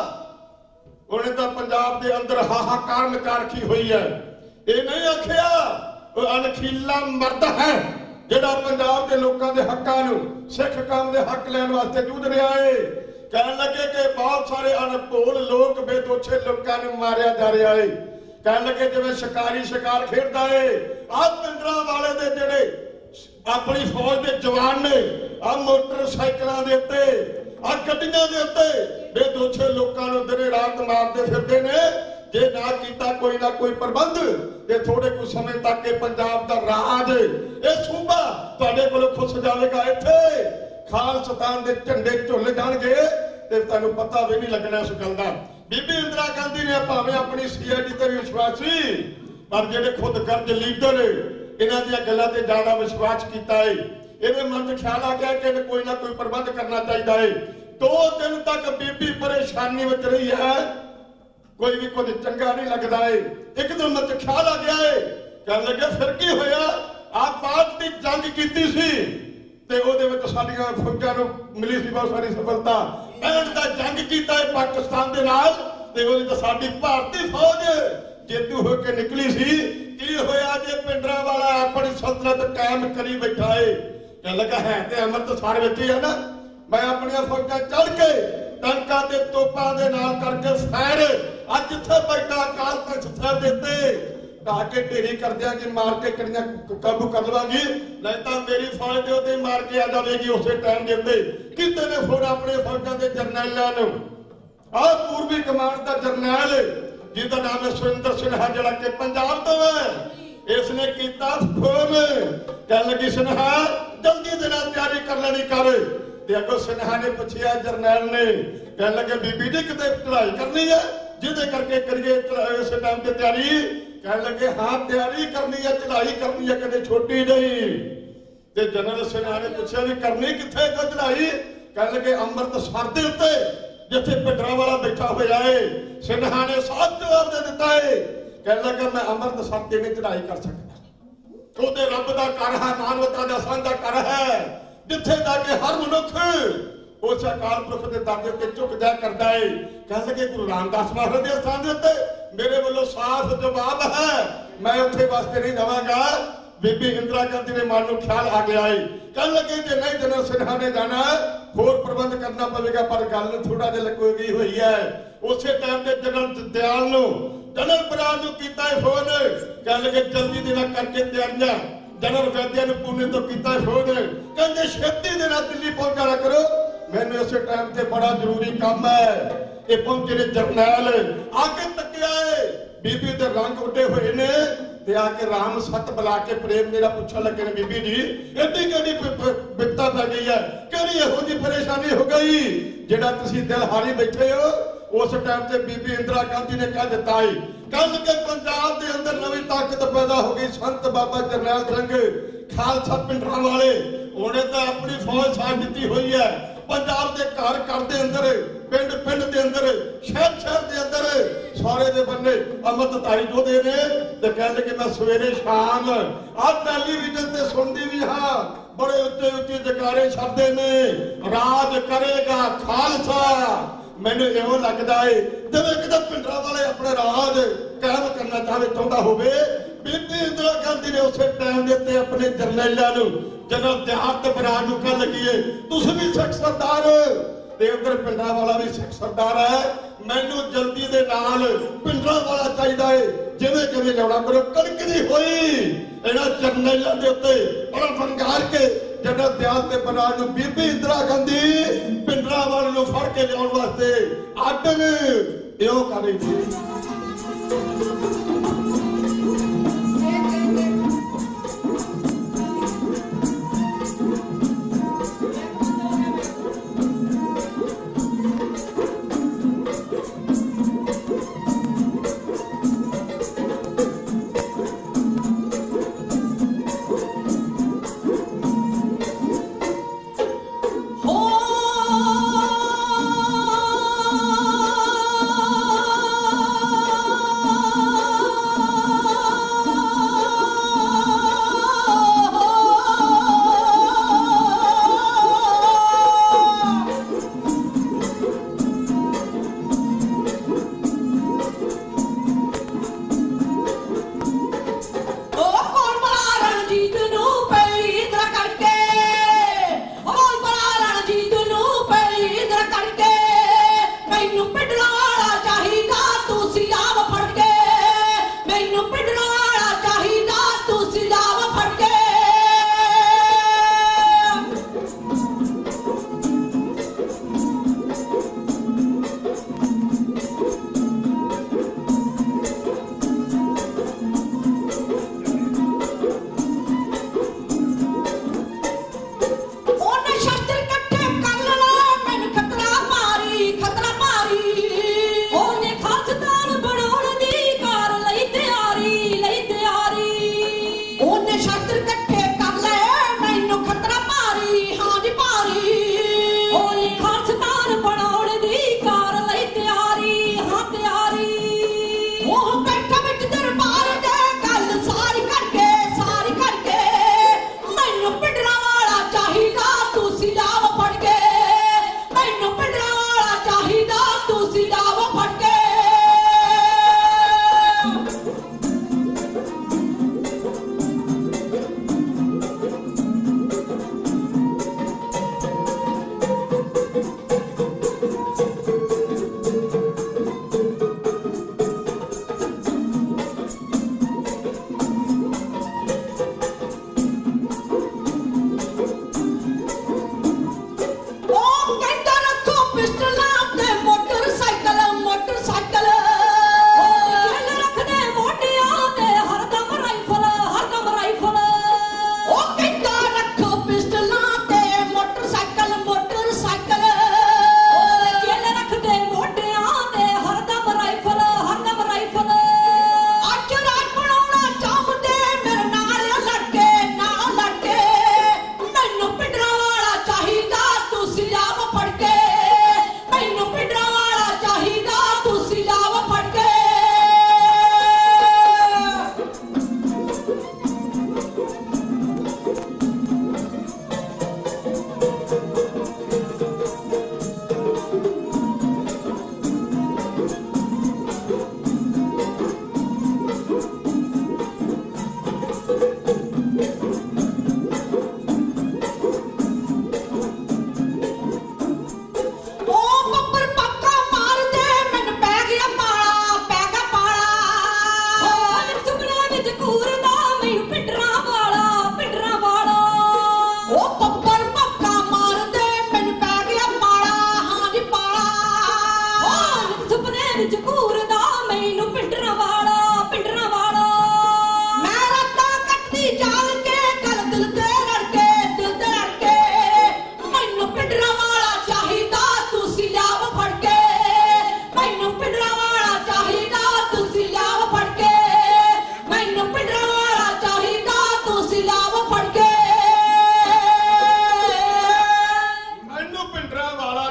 Speaker 13: ਉਹਨੇ ਤਾਂ ਪੰਜਾਬ ਦੇ ਅੰਦਰ ਹਾਹਾਕਾਰ ਮਚਾ ਰੱਖੀ ਹੋਈ ਹੈ। ਇਹ ਨਹੀਂ ਆਖਿਆ ਉਹ ਅਣਖੀਲਾ ਮਰਦ ਹੈ ਜਿਹੜਾ ਪੰਜਾਬ ਦੇ ਲੋਕਾਂ ਦੇ ਹੱਕਾਂ ਨੂੰ, ਸਿੱਖ ਕੌਮ ਦੇ ਹੱਕ ਲੈਣ ਵਾਸਤੇ ਜੂਝ ਰਿਹਾ ਏ। ਕਹਿਣ ਲੱਗੇ ਕਿ ਬਹੁਤ ਸਾਰੇ ਅਣਭੋਲ ਲੋਕ, ਬੇਦੋਸ਼ੇ ਲੋਕਾਂ ਨੂੰ ਮਾਰਿਆ ਜਾ ਰਿਹਾ ਏ। ਕਹਿਣ ਲੱਗੇ ਜਿਵੇਂ ਸ਼ਿਕਾਰੀ ਸ਼ਿਕਾਰ ਖੇਡਦਾ ਏ, ਆਹ ਭਿੰਡਰਾਂ ਵਾਲੇ ਦੇ ਜਿਹੜੇ ਆਪਣੀ ਫੌਜ ਦੇ ਜਵਾਨ ਨੇ, ਆਹ ਮੋਟਰਸਾਈਕਲਾਂ ਦੇ ਉੱਤੇ, ਆਹ ਗੱਡੀਆਂ ਦੇ ਉੱਤੇ ਬੇਦੋਸ਼ੇ ਲੋਕਾਂ ਨੂੰ ਦਿਨੇ ਰਾਤ ਮਾਰਦੇ ਫਿਰਦੇ ਨੇ। ਜੇ ਨਾ ਕੀਤਾ ਕੋਈ ਨਾ ਕੋਈ ਪ੍ਰਬੰਧ ਤੇ ਥੋੜੇ ਕੁ ਸਮੇਂ ਤੱਕ ਇਹ ਪੰਜਾਬ ਦਾ ਰਾਜ, ਇਹ ਸੂਬਾ ਤੁਹਾਡੇ ਕੋਲੋਂ ਖੁੱਸ ਜਾਵੇਗਾ। ਇੱਥੇ ਖਾਲਸਤਾਨ ਦੇ ਝੰਡੇ ਝੁੱਲ ਜਾਣਗੇ ਤੇ ਤੁਹਾਨੂੰ ਪਤਾ ਵੀ ਨਹੀਂ ਲੱਗਣਾ ਇਸ ਗੱਲ ਦਾ। ਬੀਬੀ ਇੰਦਰਾ ਗਾਂਧੀ ਨੇ ਭਾਵੇਂ ਆਪਣੀ CID ਤੇ ਵੀ ਵਿਸ਼ਵਾਸ ਸੀ, ਪਰ ਜਿਹੜੇ ਖੁਦ ਕਰਜ ਲੀਡਰ ਇਹਨਾਂ ਦੀਆਂ ਗੱਲਾਂ ਤੇ ਜ਼ਿਆਦਾ ਵਿਸ਼ਵਾਸ ਕੀਤਾ ਹੈ। ਇਹਦੇ ਮਨ 'ਚ ਖਿਆਲ ਆ ਗਿਆ ਕਿ ਕੋਈ ਨਾ ਕੋਈ ਪ੍ਰਬੰਧ ਕਰਨਾ ਚਾਹੀਦਾ ਹੈ। 2 ਦਿਨ ਤੱਕ ਬੀਬੀ ਪਰੇਸ਼ਾਨੀ ਵਿੱਚ ਰਹੀ ਹੈ, ਕੋਈ ਵੀ ਕੁਝ ਚੰਗਾ ਨਹੀਂ ਲੱਗਦਾ ਏ। ਇੱਕਦਮ ਮਨ 'ਚ ਖਿਆਲ ਆ ਗਿਆ ਏ, ਕਹਿਣ ਲੱਗੇ ਫਿਰ ਕੀ ਹੋਇਆ, ਆਪ ਬਾਤ ਦੀ ਜੰਗ ਕੀਤੀ ਸੀ ਤੇ ਉਹਦੇ ਵਿੱਚ ਸਾਡੀਆਂ ਫੌਜਾਂ ਨੂੰ ਮਿਲੀ ਸੀ ਬਹੁਤ ਸਾਰੀ ਸਫਲਤਾ। 65 ਦਾ ਜੰਗ ਕੀਤਾ ਹੈ ਪਾਕਿਸਤਾਨ ਦੇ ਨਾਲ ਤੇ ਉਹਦੇ ਤਾਂ ਸਾਡੀ ਭਾਰਤੀ ਫੌਜ ਜੇਤੂ ਹੋ ਕੇ ਨਿਕਲੀ ਸੀ। ਕੀ ਹੋਇਆ ਜੇ ਭਿੰਡਰਾਂ ਵਾਲਾ ਆਪਣੀ ਸਲਤਨਤ ਕਾਇਮ ਕਰੀ ਬੈਠਾ ਏ। ਕਹਿਣ ਲੱਗਾ ਹੈ ਤੇ ਅੰਮ੍ਰਿਤਸਰ ਵਿੱਚ ਹੀ ਹੈ ਨਾ, ਮੈਂ ਆਪਣੀਆਂ ਫੌਜਾਂ ਚੜ੍ਹ ਕੇ ਟੰਕਾਂ ਤੇ ਤੋਪਾਂ ਦੇ ਨਾਲ ਕਰਕੇ ਫੈਰ ਅੱਜ ਜਿੱਥੇ ਬੈਠਾ ਅਕਾਲ ਤਖਤ ਸਾਹਿਬ ਦੇ ਉੱਤੇ ਢਾ ਕੇ ਢੇਰੀ ਕਰਦਿਆਂ ਕਿ ਮਾਰ ਕੇ ਕੜੀਆਂ ਕਾਬੂ ਕਰ ਲਵਾਂਗੀ, ਨਹੀਂ ਤਾਂ ਮੇਰੀ ਫੌਜ ਦੇ ਉੱਤੇ ਮਾਰ ਕੇ ਆ ਜਾਵੇਗੀ ਉਸੇ ਟਾਈਮ ਦੇ ਉੱਤੇ। ਕਿਤੇ ਨੇ ਫੋਨ ਆਪਣੇ ਫੌਜਾਂ ਦੇ ਜਰਨੈਲਾਂ ਨੂੰ, ਆਹ ਪੂਰਬੀ ਕਮਾਂਡ ਦਾ ਜਰਨੈਲ ਜਿਹਦਾ ਨਾਮ ਹੈ ਸੁਰਿੰਦਰ ਸਿਨਹਾ, ਜਿਹੜਾ ਕਿ ਪੰਜਾਬ ਤੋਂ ਹੈ, ਇਸ ਨੇ ਕੀਤਾ ਫੋਨ। ਕਹਿਣ ਲੱਗੀ ਸਿਨਹਾ ਜਲਦੀ ਦੇ ਨਾਲ ਤਿਆਰੀ ਕਰ ਲੈਣੀ ਕਰ। ਤੇ ਅੱਗੋਂ ਸਿਨਹਾ ਨੇ ਪੁੱਛਿਆ ਜਰਨੈਲ ਨੇ, ਕਹਿਣ ਲੱਗੇ ਬੀਬੀ ਜੀ ਕਿਤੇ ਚੜ੍ਹਾਈ ਕਰਨੀ ਹੈ ਜਿਹਦੇ ਕਰਕੇ ਕਰੀਏ ਇਸ ਟਾਈਮ ਤੇ ਤਿਆਰੀ। ਕਹਿਣ ਲੱਗੇ ਹਾਂ ਤਿਆਰੀ ਕਰਨੀ ਹੈ, ਚੜ੍ਹਾਈ ਕਰਨੀ ਹੈ, ਕਦੇ ਛੋਟੀ ਨਹੀਂ। ਤੇ ਜਨਰਲ ਸਿਨਹਾ ਨੇ ਪੁੱਛਿਆ ਵੀ ਕਰਨੀ ਕਿੱਥੇ ਕੋ ਚੜ੍ਹਾਈ। ਕਹਿਣ ਲੱਗੇ ਅੰਮ੍ਰਿਤਸਰ ਦੇ ਉੱਤੇ ਜਿੱਥੇ ਭਿੰਡਰਾਂ ਵਾਲਾ ਬੈਠਾ ਹੋਇਆ ਏ। ਸਿਨਹਾ ਨੇ ਸਾਫ਼ ਜਵਾਬ ਦੇ ਦਿੱਤਾ ਏ, ਕਹਿਣ ਲੱਗਾ ਮੈਂ ਅੰਮ੍ਰਿਤਸਰ ਤੇ ਨਹੀਂ ਚੜ੍ਹਾਈ ਕਰ ਸਕਦਾ। ਉਹਦੇ ਰੱਬ ਦਾ ਘਰ ਹੈ, ਮਾਨਵਤਾ ਦਾ ਸਾਂਝਾ ਘਰ ਹੈ, ਜਿੱਥੇ ਜਾ ਕੇ ਹਰ ਮਨੁੱਖ ਉਸ ਅਕਾਲ ਪੁਰਖ ਦੇ ਦਰ ਤੇ ਝੁਕ ਜਾ ਕਰਦਾ ਏ। ਕਹਿਣ ਲੱਗੇ ਗੁਰੂ ਰਾਮਦਾਸ ਮਹਾਰਾਜ ਦੇ ਸਥਾਨ ਦੇ ਉੱਤੇ ਮੇਰੇ ਵੱਲੋਂ ਸਾਫ਼ ਜਵਾਬ ਹੈ, ਮੈਂ ਉੱਥੇ ਵਾਸਤੇ ਨਹੀਂ ਜਾਵਾਂਗਾ। ਬੀਬੀ ਇੰਦਰਾ ਗਾਂਧੀ ਦੇ ਮਨ ਨੂੰ ਖਿਆਲ ਆ ਗਿਆ ਏ। ਕਹਿਣ ਲੱਗੇ ਜੇ ਨਹੀਂ ਜਨਰਲ ਸਿਨਹਾ ਨੇ ਜਾਣਾ ਹੋਰ ਪ੍ਰਬੰਧ ਕਰਨਾ ਪਵੇਗਾ, ਪਰ ਗੱਲ ਥੋੜਾ ਜਿਹਾ ਲਕੋਈ ਗਈ ਹੋਈ ਹੈ। ਉਸੇ ਟਾਈਮ ਤੇ ਜਨਰਲ ਦਿਆਲ ਨੂੰ, ਜਨਰਲ ਬਰਾੜ ਨੂੰ ਕੀਤਾ ਹੈ ਫੋਨ। ਕਹਿਣ ਲੱਗੇ ਜਲਦੀ ਦੇ ਨਾਲ ਕਰਕੇ ਤਿਆਰੀਆਂ। ਜਨਰਲ ਵੈਦਿਆ ਨੂੰ ਪੂਨੇ ਤੋਂ ਕੀਤਾ ਫੋਨ, ਕਹਿੰਦੇ ਛੇਤੀ ਦੇ ਨਾਲ ਦਿੱਲੀ ਪਹੁੰਚ ਜਾਣਾ ਕਰੋ, ਮੈਨੂੰ ਇਸੇ ਟਾਈਮ ਤੇ ਬੜਾ ਜ਼ਰੂਰੀ ਕੰਮ ਹੈ। ਇਹ ਪਹੁੰਚੇ ਨੇ ਜਰਨੈਲ, ਆ ਕੇ ਤੱਕਿਆ ਏ, ਬੀਬੀ ਦੇ ਰੰਗ ਉੱਡੇ ਹੋਏ ਨੇ ਤੇ ਆ ਕੇ ਰਾਮ ਸਤ ਬੁਲਾ ਕੇ ਪ੍ਰੇਮ ਮੇਰਾ ਪੁੱਛਣ ਲੱਗੇ ਨੇ ਬੀਬੀ ਜੀ ਐਡੀ ਕਿਹੜੀ ਵਿਪਤਾ ਪੈ ਗਈ ਹੈ, ਕਿਹੜੀ ਇਹੋ ਜਿਹੀ ਪਰੇਸ਼ਾਨੀ ਹੋ ਗਈ ਜਿਹੜਾ ਤੁਸੀਂ ਦਿਲ ਹਾਰੀ ਬੈਠੇ ਹੋ। ਉਸ ਟਾਈਮ ਤੇ ਬੀਬੀ ਇੰਦਰਾ ਗਾਂਧੀ ਨੇ ਕਹਿ ਦਿੱਤਾ ਹੈ, ਕੱਲ ਕੇ ਪੰਜਾਬ ਦੇ ਅੰਦਰ ਨਵੀਂ ਤਾਕਤ ਪੈਦਾ ਹੋ ਗਈ। ਸੰਤ ਬਾਬਾ ਜਰਨੈਲ ਸਿੰਘ ਖਾਲਸਾ ਭਿੰਡਰਾਂ ਵਾਲੇ, ਉਹਨੇ ਤਾਂ ਆਪਣੀ ਫੌਜ ਸਾਥ ਦਿੱਤੀ ਹੋਈ ਹੈ। ਪੰਜਾਬ ਦੇ ਘਰ ਘਰ ਦੇ ਅੰਦਰ, ਪਿੰਡ ਪਿੰਡ ਦੇ ਅੰਦਰ, ਸ਼ਹਿਰ ਸ਼ਹਿਰ ਦੇ ਅੰਦਰ ਸਾਰੇ ਦੇ ਬੰਨੇ ਅੰਮ੍ਰਿਤਧਾਰੀ ਜੋਧੇ ਨੇ। ਤੇ ਕਹਿੰਦੇ ਕਿ ਮੈਂ ਸਵੇਰੇ ਸ਼ਾਮ ਆਹ ਟੈਲੀਵਿਜ਼ਨ ਤੇ ਸੁਣਦੀ ਵੀ ਹਾਂ, ਬੜੇ ਉੱਚੇ ਉੱਚੇ ਜਕਾਰੇ ਛੱਡਦੇ ਨੇ, ਰਾਜ ਕਰੇਗਾ ਖਾਲਸਾ। ਮੈਨੂੰ ਇਹੋ ਲੱਗਦਾ ਏ ਜਿਵੇਂ ਕਿਤੇ ਭਿੰਡਰਾਂ ਵਾਲੇ ਆਪਣਾ ਰਾਜ ਕਾਇਮ ਕਰਨਾ ਚਾਹੁੰਦਾ ਹੋਵੇ। ਬੀਬੀ ਇੰਦਰਾ ਗਾਂਧੀ ਨੇ ਉਸੇ ਟਾਈਮ ਦੇ ਉੱਤੇ ਆਪਣੇ ਜਰਨੈਲਾਂ ਨੂੰ, ਜਨਰਲ ਦਿਆਲ ਤੇ ਬਰਾੜ ਨੂੰ ਕਹਿਣ ਲੱਗੀ ਏ ਤੁਸੀਂ ਵੀ ਸਿੱਖ ਸਰਦਾਰ ਤੇ ਉਧਰ ਭਿੰਡਰਾਂ ਵਾਲਾ ਵੀ ਸਿੱਖ ਸਰਦਾਰ ਹੈ, ਮੈਨੂੰ ਜਲਦੀ ਦੇ ਨਾਲ ਭਿੰਡਰਾਂ ਵਾਲਾ ਚਾਹੀਦਾ ਏ, ਜਿਵੇਂ ਕਿਵੇਂ ਲਿਆਉਣਾ ਕਰੋ। ਕੜਕਦੀ ਹੋਈ ਇਹਨਾਂ ਜਰਨੈਲਾਂ ਦੇ ਉੱਤੇ ਬੜਾ ਵੰਗਾਰ ਕੇ ਜਨਰਲ ਦਿਆਲ ਤੇ ਬਰਾੜ ਨੂੰ ਬੀਬੀ ਇੰਦਰਾ ਗਾਂਧੀ ਭਿੰਡਰਾਂ ਵਾਲੇ ਨੂੰ ਫੜ ਕੇ ਲਿਆਉਣ ਵਾਸਤੇ ਆਡਨ ਇਹੋ ਕਰ ਰਹੀ ਸੀ।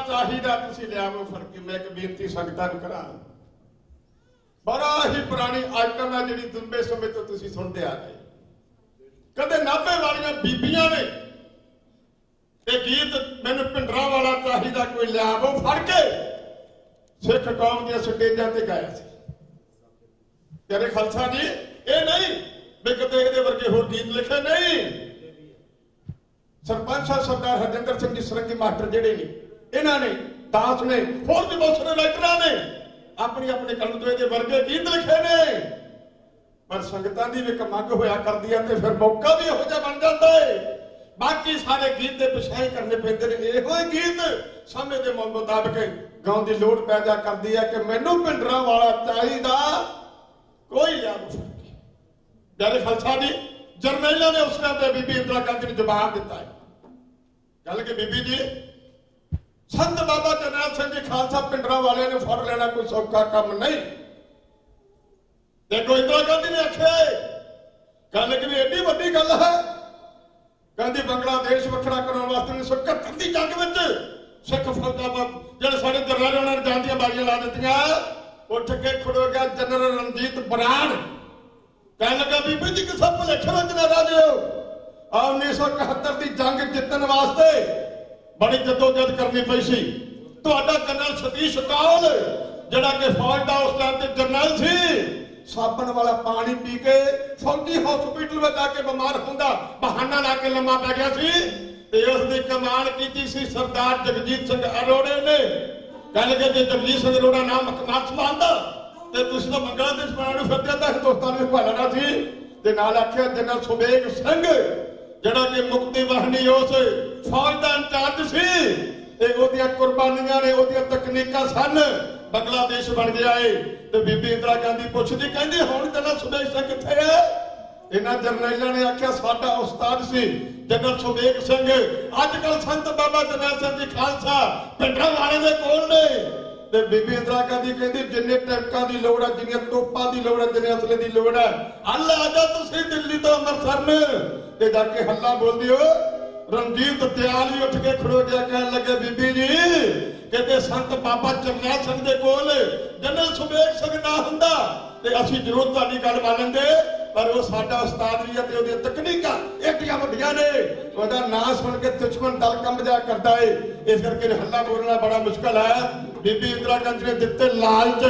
Speaker 13: चाहिदा तुसीं लियावो फड़ के। मैं एक बेनती संगतां नूं करा, बड़ा ही पुरानी आइटम है जिहड़ी लंबे समय तो तुसीं सुणदे आ रहे। कदे नाभे वालियां बीबियां ने ये गीत मैनूं पिंडरां वाला चाहिदा कोई लियावो फड़ के सिख कौम दी स्टेजां ते गाया सी। प्यारे खालसा जी, ये नहीं भी किते इहदे वर्गे होर गीत लिखे नहीं। सरपंच साहब सरदार हरजिंदर सिंह जी सरंगी मास्टर जिहड़े ने, इन्हां ने, दास ने, होर भी बहुत सारे राइटरां ने अपनी अपने कलम तो इहदे वर्गे गीत लिखे ने। पर संगतां दी भी एक मंग होया करदी है ते फिर मौका भी इहो जिहा बन जाता है। बाकी सारे गीत दे पिछाई करने पैंदे ने। इहो गीत समय दे मुताबिक गाउण दी लोड़ पैदा करदी है कि मैनूं पिंडरां वाला चाहीदा कोई लियावो फड़ के। प्यारे खालसा जी, जरनैलों ने उस टाइम पे बीबी इंदिरा गांधी ने जवाब दिता है। कल के बीबी जी, संत बाबा जरनैल सिंह जी खालसा पिंडरां वाले ने फड़ लेना कोई सौखा काम नहीं। देखो इंदिरा गांधी ने आख्या कल की एडी वड्डी गल है, कहती बांग्लादेश वखरा करने वास्ते 1971 की जंग में सिख फौजा जिहड़े साडे जरनैल उन्होंने जान दी बारियां ला दित्तियां। उठ के खड़ो गया जनरल रणजीत बराड़, कहने लगा बीबी जी किस भुलेखे में ना रह जाओ। 1971 की जंग जितन वास्ते बड़ी जदोजहद करनी पई सी। तुहाडा जनरल सतीश कौल जिहड़ा कि फौज का उस टाइम ते जनरल सी, साबन वाला पानी पी के फौजी हॉस्पिटल में जाके बीमार होंदा बहाना ला के लम्मा पै गया सी। ते उसदी कमान कीती सी सरदार जगजीत सिंह अरोड़े ने। कह लगे जे जगजीत सिंह अरोड़ा नाम कमाल संभालदा ते तुसीं तां बांग्लादेश बनाने फिरदे तां हिंदुस्तान में भालना सी। ते नाल आख्या जनरल सुबेग सिंह जिहड़ा कि मुक्ति वाहिनी उस फौज का इंचार्ज सी, ओहदियां कुर्बानियां ने, ओहदियां तकनीकां सन, बांग्लादेश बन गया है। तो बीबी इंदिरा गांधी पुछदी कहंदी हुण जनरल सुबेग सिंह कित्थे है? इन्हां जरनैलां ने आख्या साडा उस्ताद सी जनरल सुबेग सिंह अजकल संत बाबा जरनैल सिंह जी खालसा पिंडरां वाले दे कोल ने। ते बीबी इंदिरा गांधी कहंदी जिन्ने टैंकां दी लोड़ है, जिन्नियां तोपां दी लोड़ है, जिन्ने असले दी लोड़ है, हल आ जा तुसीं दिल्ली तो अमृतसर में। ते जाके हल्ला बोल दियो। रणजीत दयाल भी उठ के खड़ो गया, कहने लगे बीबी जी कहते संत बाबा जरनैल सिंह दे कोल जनरल सुबेग सिंह ना हुंदा ते असीं जरूर तुहाडी गल मान लैंदे, पर वो साडा उस्ताद भी है ते ओहदी तकनीकां एडियां वड्डियां ने, ओहदा नाम सुन के दुश्मन दल कंब जा करदा है। इस करके हल्ला बोलना बड़ा मुश्किल है। बीबी इंदिरा गांधी ने दिते लालच,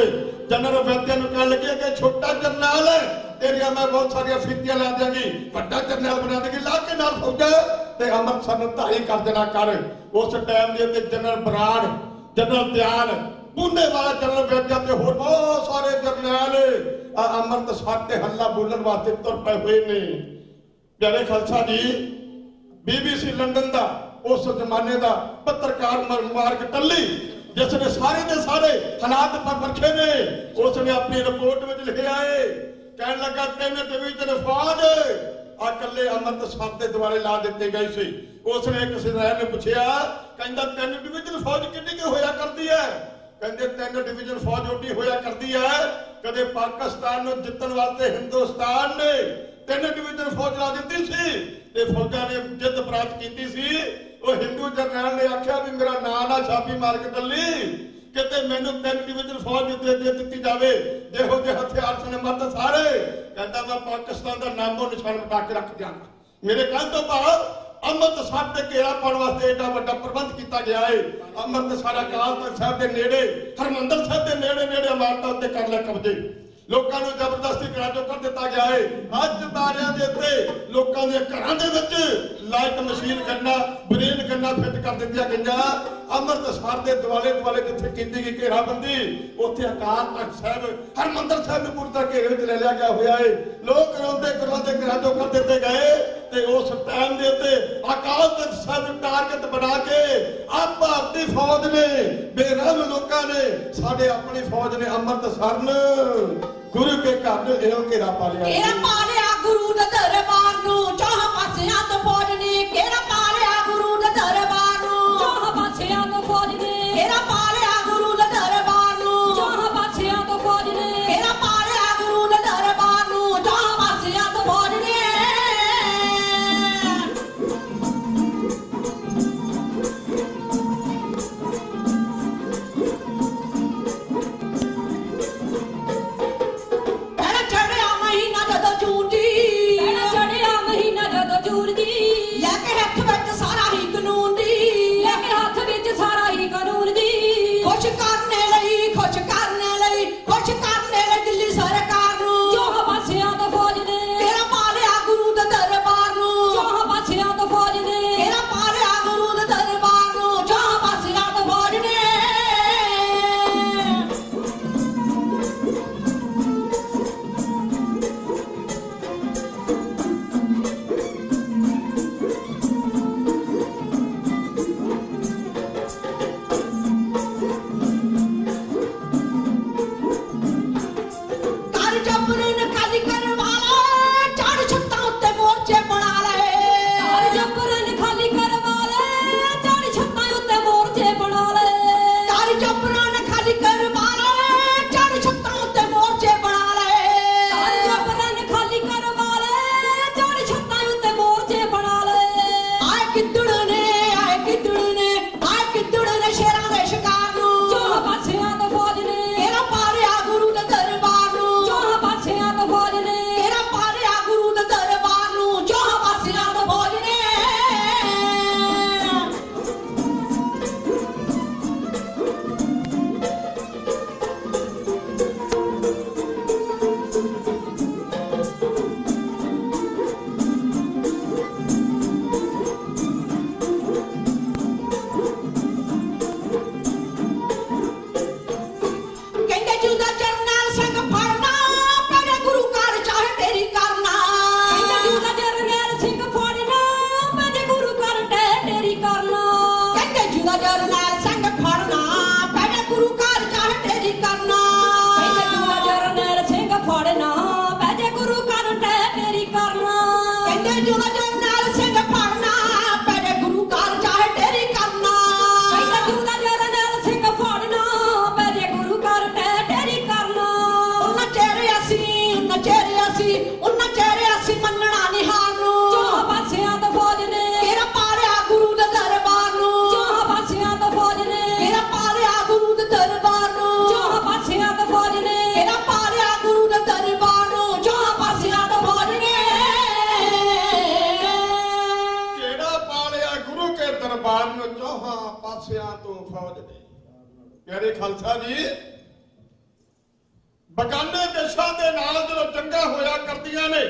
Speaker 13: जनरल वैद्य नूं कहण लगे कि छोटा जरनैल है तेरिया मैं बहुत सारिया फीतियां ला देंगी, बड़ा जरनैल बना देंगी, ला के नाल फौजा ते अमृतसर नूं ढाई कर देना कर। उस टाइम दे जनरल बराड़, जनरल दयाल, बूंदे वाला जनरल वैद्य ते होर बहुत सारे जरनैल अमृतसर ते हल्ला बोलण वास्ते तुर पए हुए ने। प्यारे खालसा जी, BBC लंदन दा उस जमाने दा पत्रकार मार्क टल्ली जिसने सारे दे सारे हालात पर परखे ने, उसने अपनी रिपोर्ट में लिखे आए, कहने लगा 3 डिवीजन फौज अकले अमृतसर के दुआरे ला दिते गए सी। उसने एक सिराय ने पूछा, कहता 3 डिवीजन फौज कितनी के होया करती है? कहते 3 डिवीजन फौज उठी होया करती है कदे पाकिस्तान नूं जितन वास्ते हिंदुस्तान ने 3 डिवीजन फौज ला दी सी ते फौजा ने जिद प्राप्त की सी। वो हिंदू जरनैल ने आख्या भी मेरा नाम ना छापी मार के टल्ली कहते मैनू 3 डिवीजन फौज दे दी जाए, जेहो जे हथियार सने मत सारे, कहता मैं पाकिस्तान का नामो निशान मिटा के रख दियांगा। मेरे कहने तो बाद अमृतसर ते घेरा पाने वास्ते एडा वड्डा प्रबंध किया गया है। अमृतसर अकाल तख्त साहब के नेड़े, हरमंदर साहब के नेड़े नेड़े इमारतां उत्ते कर ले कब्जे, लोकां नूं जबरदस्ती कराजो कर दिता गया है। अज तारियां दे उत्ते लोकां दे घरां दे विच लाइट मशीन करना, ब्रेन करना फिट कर दित्तियां गईयां। अमृतसर के दुआले दुआले जिथे की गई घेराबंदी, उत्थे अकाल तख्त साहब, हरमंदर साहब नूं पूरी तरह घेरे विच ले लिया गया होया है। लोग रोंदे करांदे कराजो कर दिते गए ते उस टाइम दे उत्ते अकाल तख्त साहब टारगेट बना के आप भारतीय फौज ने, बेरहम लोकां ने, साडे अपनी फौज ने अमृतसर नूं गुरु के घर नूं इहो घेरा पा लिया।
Speaker 14: घेरा पा लिया गुरु दे दरबार नूं, चाह पासियां तो फौज ने घेरा पा लिया गुरु दे दरबार नूं, चाह पासियां तो फौज ने घेरा पा लिया गुरु दे दरबार नूं, चाह पासियां तो फौज ने घेरा पा लिया गुरु दे दरबार नूं, चाह पासियां तो फौज ने।
Speaker 13: ਤੋਂ ਫੌਜ ਨੇ। ਪਿਆਰੇ ਖਾਲਸਾ ਜੀ, ਬਗਾਨੇ ਦੇਸ਼ਾਂ ਦੇ ਨਾਲ ਜਦੋਂ ਜੰਗਾਂ ਹੋਇਆ ਕਰਦੀਆਂ ਨੇ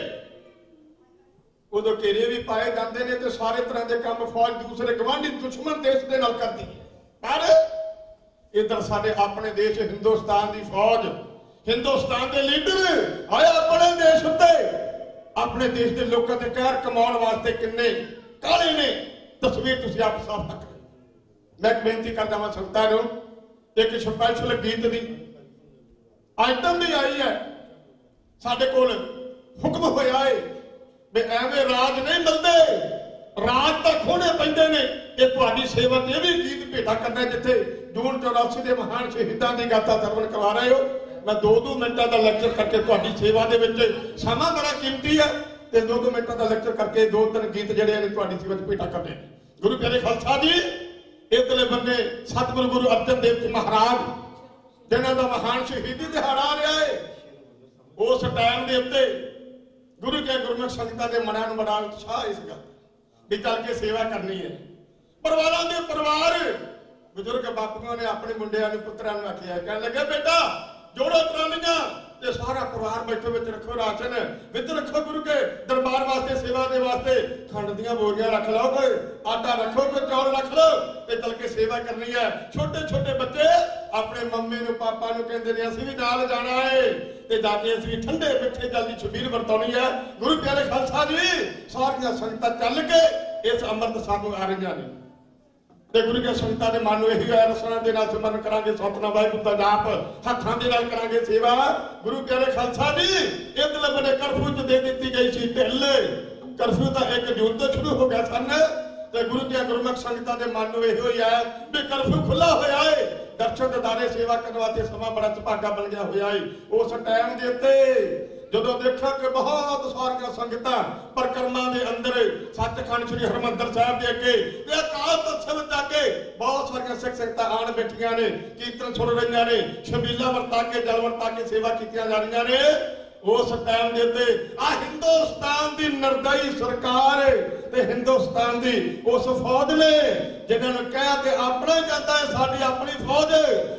Speaker 13: ਉਦੋਂ ਘੇਰੇ ਵੀ ਪਾਏ ਜਾਂਦੇ ਨੇ ਤੇ ਸਾਰੇ ਤਰ੍ਹਾਂ ਦੇ ਕੰਮ ਫੌਜ ਦੂਸਰੇ ਗਵਾਂਢੀ ਦੁਸ਼ਮਣ ਦੇਸ਼ ਦੇ ਨਾਲ ਕਰਦੀ ਹੈ। ਪਰ ਇਧਰ ਸਾਡੇ ਆਪਣੇ ਦੇਸ਼ ਹਿੰਦੁਸਤਾਨ ਦੀ ਫੌਜ, ਹਿੰਦੁਸਤਾਨ ਦੇ ਲੀਡਰ ਆਏ ਆਪਣੇ ਦੇਸ਼ ਉੱਤੇ, ਆਪਣੇ ਦੇਸ਼ ਦੇ ਲੋਕਾਂ ਤੇ ਕਹਿਰ ਕਮਾਉਣ ਵਾਸਤੇ ਕਿੰਨੇ ਕਾਲੇ ਨੇ। ਤਸਵੀਰ ਤੁਸੀਂ ਆਪ ਸਾਫ਼ ਤੱਕ। ਮੈਂ ਬੇਨਤੀ ਕਰਦਾ ਹਾਂ ਸੰਗਤਾਂ ਨੂੰ, ਇੱਕ ਸਪੈਸ਼ਲ ਗੀਤ ਦੀ ਆਈਟਮ ਵੀ ਆਈ ਹੈ। ਸਾਡੇ ਕੋਲ ਹੁਕਮ ਹੋਇਆ ਹੈ ਵੀ ਐਵੇਂ ਰਾਜ ਨਹੀਂ ਮਿਲਦੇ, ਰਾਜ ਤਾਂ ਖੋਣੇ ਪੈਂਦੇ ਨੇ। ਇਹ ਤੁਹਾਡੀ ਸੇਵਾ ਤੇ ਇਹ ਵੀ ਗੀਤ ਭੇਟਾ ਕਰਨਾ, ਜਿੱਥੇ ਜੂਨ 84 ਦੇ ਮਹਾਨ ਸ਼ਹੀਦਾਂ ਦੀ ਗਾਥਾ ਸਰਵਣ ਕਰਵਾ ਰਹੇ ਹੋ। ਮੈਂ 2-2 ਮਿੰਟਾਂ ਦਾ ਲੈਕਚਰ ਕਰਕੇ ਤੁਹਾਡੀ ਸੇਵਾ ਦੇ ਵਿੱਚ, ਸਮਾਂ ਬੜਾ ਕੀਮਤੀ ਹੈ, ਤੇ 2-2 ਮਿੰਟਾਂ ਦਾ ਲੈਕਚਰ ਕਰਕੇ 2-3 ਗੀਤ ਜਿਹੜੇ ਨੇ ਤੁਹਾਡੀ ਸੇਵਾ 'ਚ ਭੇਟਾ ਕਰਨੇ। ਗੁਰੂ ਪਿਆਰੇ ਖਾਲਸਾ ਜੀ, ਇਧਰਲੇ ਬੰਨੇ ਸਤਿਗੁਰੂ ਗੁਰੂ ਅਰਜਨ ਦੇਵ ਜੀ ਮਹਾਰਾਜ, ਜਿਨ੍ਹਾਂ ਦਾ ਮਹਾਨ ਸ਼ਹੀਦੀ ਦਿਹਾੜਾ ਆ ਰਿਹਾ ਹੈ, ਉਸ ਟਾਈਮ ਦੇ ਉੱਤੇ ਗੁਰੂ ਕੇ ਗੁਰਮੁਖ ਸੰਗਤਾਂ ਦੇ ਮਨਾਂ ਨੂੰ ਬੜਾ ਉਤਸ਼ਾਹ ਇਸ ਗੱਲ ਵੀ ਚੱਲ ਕੇ ਸੇਵਾ ਕਰਨੀ ਹੈ। ਪਰਿਵਾਰਾਂ ਦੇ ਪਰਿਵਾਰ ਬਜ਼ੁਰਗ ਬਾਪੂਆਂ ਨੇ ਆਪਣੇ ਮੁੰਡਿਆਂ ਨੂੰ, ਪੁੱਤਰਾਂ ਨੂੰ ਆਖਿਆ, ਕਹਿਣ ਲੱਗੇ ਬੇਟਾ ਜੋੜੋ ਟਰਾਲੀਆਂ ਤੇ ਸਾਰਾ ਪਰਿਵਾਰ ਬੈਠੋ, ਵਿੱਚ ਰੱਖੋ ਰਾਸ਼ਨ, ਵਿੱਚ ਰੱਖੋ ਗੁਰੂ ਕੇ ਦਰਬਾਰ ਵਾਸਤੇ, ਸੇਵਾ ਦੇ ਵਾਸਤੇ ਖੰਡ ਦੀਆਂ ਬੋਰੀਆਂ ਰੱਖ ਲਓ, ਕੋਈ ਆਟਾ ਰੱਖੋ, ਕੋਈ ਚੌਲ ਰੱਖ ਲਓ, ਤੇ ਚੱਲ ਕੇ ਸੇਵਾ ਕਰਨੀ ਹੈ। ਛੋਟੇ ਛੋਟੇ ਬੱਚੇ ਆਪਣੇ ਮੰਮੀ ਨੂੰ, ਪਾਪਾ ਨੂੰ ਕਹਿੰਦੇ ਨੇ ਅਸੀਂ ਵੀ ਨਾਲ ਜਾਣਾ ਹੈ, ਤੇ ਜਾ ਕੇ ਅਸੀਂ ਠੰਡੇ ਮਿੱਠੇ ਜਲ ਦੀ ਛਬੀਲ ਵਰਤਾਉਣੀ ਹੈ। ਗੁਰੂ ਪਿਆਰੇ ਖਾਲਸਾ ਜੀ, ਸਾਰੀਆਂ ਸੰਗਤਾਂ ਚੱਲ ਕੇ ਇਸ ਅੰਮ੍ਰਿਤ ਸਾਧੂ ਆ ਰਹੀਆਂ ਨੇ, ਤੇ ਗੁਰੂ ਕੇ ਸੰਗਤਾਂ ਦੇ ਮਨ ਨੂੰ ਇਹੀ ਹੋਇਆ, ਰਸਨਾ ਦੇ ਨਾਲ ਸਿਮਰਨ ਕਰਾਂਗੇ, ਸਤਿਨਾਮ ਵਾਹਿਗੁਰੂ ਦਾ ਜਾਪ ਹੱਥਾਂ ਦੇ ਨਾਲ ਕਰਾਂਗੇ ਸੇਵਾ। ਗੁਰੂ ਪਿਆਰੇ ਖਾਲਸਾ ਜੀ, ਇਧਰਲੇ ਬੰਨੇ ਕਰਫਿਊ 'ਚ ਦੇ ਦਿੱਤੀ ਗਈ ਸੀ ਢਿੱਲ। ਕਰਫਿਊ ਤਾਂ 1 ਜੂਨ ਤੋਂ ਸ਼ੁਰੂ ਹੋ ਗਿਆ ਸਨ, ਤੇ ਗੁਰੂ ਦੀਆਂ ਗੁਰਮੁਖ ਸੰਗਤਾਂ ਦੇ ਮਨ ਨੂੰ ਇਹੀ ਹੋਇਆ ਵੀ ਕਰਫਿਊ ਖੁੱਲਾ ਹੋਇਆ ਹੈ, ਦਰਸ਼ਨ ਦਿਦਾਰੇ ਸੇਵਾ ਕਰਨ ਵਾਸਤੇ ਸਮਾਂ ਬੜਾ ਸੁਭਾਗਾ ਬਣ ਗਿਆ ਹੋਇਆ ਹੈ। ਉਸ ਟਾਈਮ ਦੇ ਉੱਤੇ ਜਦੋਂ ਦੇਖਿਆ ਕਿ ਬਹੁਤ ਸਾਰੀਆਂ ਸੰਗਤਾਂ ਪਰਿਕਰਮਾ ਦੇ ਅੰਦਰ ਸੱਚਖੰਡ ਸ੍ਰੀ ਹਰਿਮੰਦਰ ਸਾਹਿਬ ਦੇ ਅੱਗੇ ਤੇ ਅਕਾਲ ਤਖ਼ਤ ਸਾਹਿਬ ਜਾ ਕੇ ਬਹੁਤ ਸਾਰੀਆਂ ਸਿੱਖ ਸੰਗਤਾਂ ਆਣ ਬੈਠੀਆਂ ਨੇ, ਕੀਰਤਨ ਸੁਣ ਰਹੀਆਂ ਨੇ, ਛਬੀਲਾ ਵਰਤਾ ਕੇ, ਜਲ ਵਰਤਾ ਕੇ ਸੇਵਾ ਕੀਤੀਆਂ ਜਾ ਰਹੀਆਂ ਨੇ। ਉਸ ਟਾਈਮ ਦੇ ਉੱਤੇ ਆ ਹਿੰਦੁਸਤਾਨ ਦੀ ਨਿਰਦਈ ਸਰਕਾਰ ਤੇ ਹਿੰਦੁਸਤਾਨ ਦੀ ਉਸ ਫੌਜ ਨੇ, ਜਿਹਨਾਂ ਨੂੰ ਕਹਿ ਕੇ ਆਪਣਾ ਜਾਂਦਾ ਹੈ ਸਾਡੀ ਆਪਣੀ ਫੌਜ,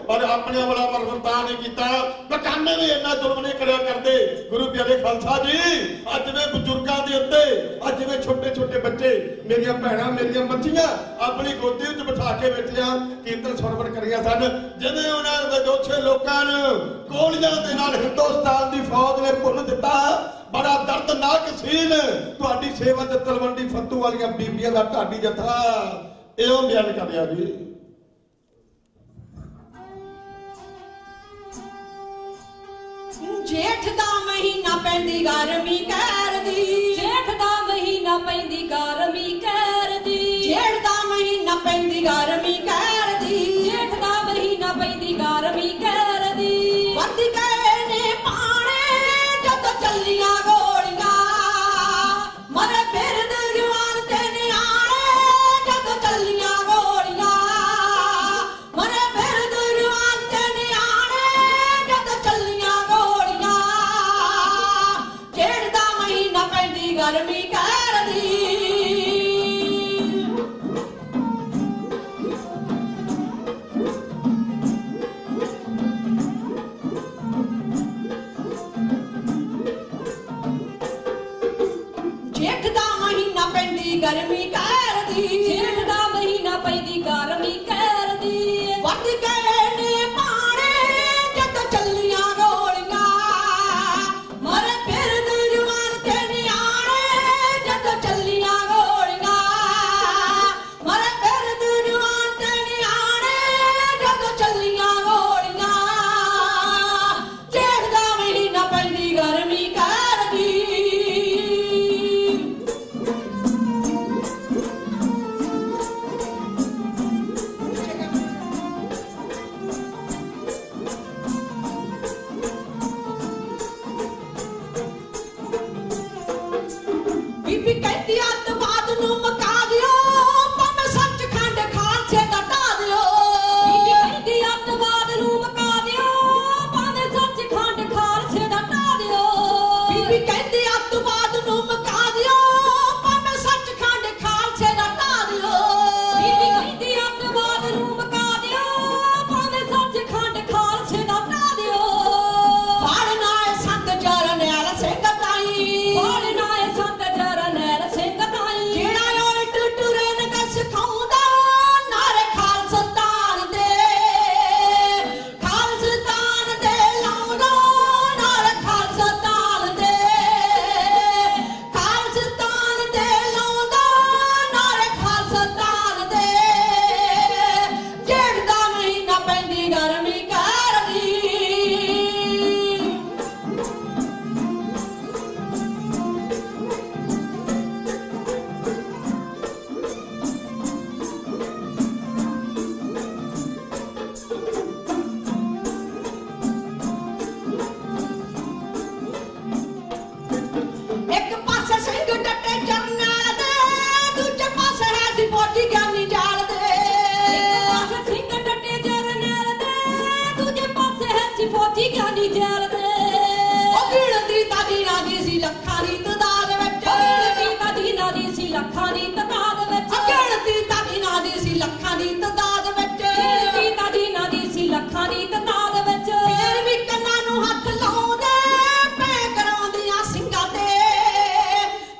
Speaker 13: ਪਰ ਆਪਣੇ ਵਾਲਾ ਵਰਤਾ ਨਹੀਂ ਕੀਤਾ। ਬਗਾਨੇ ਵੀ ਇੰਨਾ ਜ਼ੁਲਮ ਨਹੀਂ ਕਰਿਆ ਕਰਦੇ। ਗੁਰੂ ਪਿਆਰੇ ਖਾਲਸਾ ਜੀ, ਅੱਜ ਦੇ ਬਜ਼ੁਰਗਾਂ ਦੇ ਉੱਤੇ, ਅੱਜ ਜਿਵੇਂ ਛੋਟੇ ਛੋਟੇ ਬੱਚੇ, ਮੇਰੀਆਂ ਭੈਣਾਂ, ਮੇਰੀਆਂ ਬੱਚੀਆਂ ਆਪਣੀ ਗੋਦੀ ਵਿੱਚ ਬਿਠਾ ਕੇ ਬੈਠੀਆਂ ਕੀਰਤਨ ਸਰਵਣ ਕਰੀਆਂ ਸਨ, ਜਿਵੇਂ ਉਹਨਾਂ ਦੇ ਦੋਛੇ ਲੋਕਾਂ ਨੂੰ ਗੋਲੀਆਂ ਦੇ ਨਾਲ ਹਿੰਦੁਸਤਾਨ ਦੀ ਫੌਜ ਨੇ ਭੁੰਨ ਦਿੱਤਾ। ਬੜਾ ਦਰਦਨਾਕ ਸੀਨ। ਤੁਹਾਡੀ ਸੇਵਾ ਤੇ ਤਲਵੰਡੀ ਫੱਤੂ ਵਾਲੀਆਂ ਬੀਬੀਆਂ ਦਾ ਢਾਡੀ ਜਥਾ ਇਹੋ ਬਿਆਨ ਕਰ ਰਿਹਾ ਜੀ।
Speaker 14: ਜੇਠ ਦਾ ਮਹੀਨਾ ਪੈਂਦੀ ਗਰਮੀ ਕਰਦੀ, ਜੇਠ ਦਾ ਮਹੀਨਾ ਪੈਂਦੀ ਗਰਮੀ ਕਰਦੀ, ਜੇਠ ਦਾ ਮਹੀਨਾ ਪੈਂਦੀ ਗਰਮੀ ਕਰਦੀ, ਜੇਠ ਦਾ ਮਹੀਨਾ ਪੈਂਦੀ ਗਰਮੀ ਕਰਦੀ। ਵੱਧ ਗਏ ਨੇ ਪਾਣੇ ਜਦ ਚੱਲੀਆਂ ਗੋਲੀਆਂ, ਮਰੇ ਫਿਰਦ ਜਵਾਨ ਤੇ ਨਿਆਣੇ ਜਦ ਚੱਲੀਆਂ ਗੋਲੀਆਂ, ਮਰੇ ਫਿਰਦ ਜਵਾਨ ਤੇ ਨਿਆਣੇ ਜਦ ਚੱਲੀਆਂ ਗੋਲੀਆਂ। ਜੇਠ ਦਾ ਮਹੀਨਾ ਪੈਂਦੀ ਗਰਮੀ ਕਰਦੀ। ਜੇਠ ਦਾ ਮਹੀਨਾ ਪੈਂਦੀ ਗਰਮੀ ਕਰਦੀ, ਜੇਠ ਦਾ ਮਹੀਨਾ ਪੈਂਦੀ ਗਰਮੀ ਕਰਦੀ। ਵੱਧ ਗਏ ਨੇ ਪਾਣੇ ਜਦ ਚੱਲੀਆਂ ਗੋਲੀਆਂ, ਮਰੇ ਫਿਰਦ ਜਵਾਨ ਤੇ ਨਿਆਣੇ ਜਦ ਚੱਲੀਆਂ ਗੋਲੀਆਂ, ਮਰੇ ਫਿਰਦ ਜਵਾਨ ਤੇ ਨਿਆਣੇ ਜਦ ਚੱਲੀਆਂ ਗੋਲੀਆਂ। ਜੇਠ ਦਾ ਮਹੀਨਾ ਪੈਂਦੀ ਗਰਮੀ ਕਰਦੀ। ਗਰਮੀ ਕਰਦੀ ਇੱਕ ਪਾਸੇ ਸਿੰਘ ਡੱਟੇ ਜਰਨੈਲ ਦੇ ਦੂਜੇ ਪਾਸੇ ਹੈ ਸੀ ਫੌਜੀ ਗਿਆਨੀ ਜਾਲ ਦੇ ਇੱਕ ਪਾਸੇ ਸਿੰਘ ਡੱਟੇ ਜਰਨੈਲ ਦੇ ਦੂਜੇ ਪਾਸੇ ਹੈ ਸੀ ਫੌਜੀ ਗਿਆਨੀ ਜਾਲ ਦੇ ਉਹ ਗਿਣਤੀ ਤਾਂ ਦਿਨਾਂ ਦੀ ਸੀ ਲੱਖਾਂ ਦੀ ਤਦਾਦ ਵਿੱਚ ਗਿਣਤੀ ਤਾਂ ਦਿਨਾਂ ਦੀ ਸੀ ਲੱਖਾਂ ਦੀ ਤਦਾਦ ਵਿੱਚ ਗਿਣਤੀ ਤਾਂ ਦਿਨਾਂ ਦੀ ਸੀ ਲੱਖਾਂ ਦੀ ਤਦਾਦ ਵਿੱਚ ਗਿਣਤੀ ਤਾਂ ਦਿਨਾਂ ਦੀ ਸੀ ਲੱਖਾਂ ਦੀ ਤਦਾਦ ਵਿੱਚ ਫੇਰ ਵੀ ਕੰਨਾਂ ਨੂੰ ਹੱਥ ਲਾਉਂਦੇ ਪੈ ਕਰਾਉਂਦੀਆਂ ਸਿੰਘਾਂ ਤੇ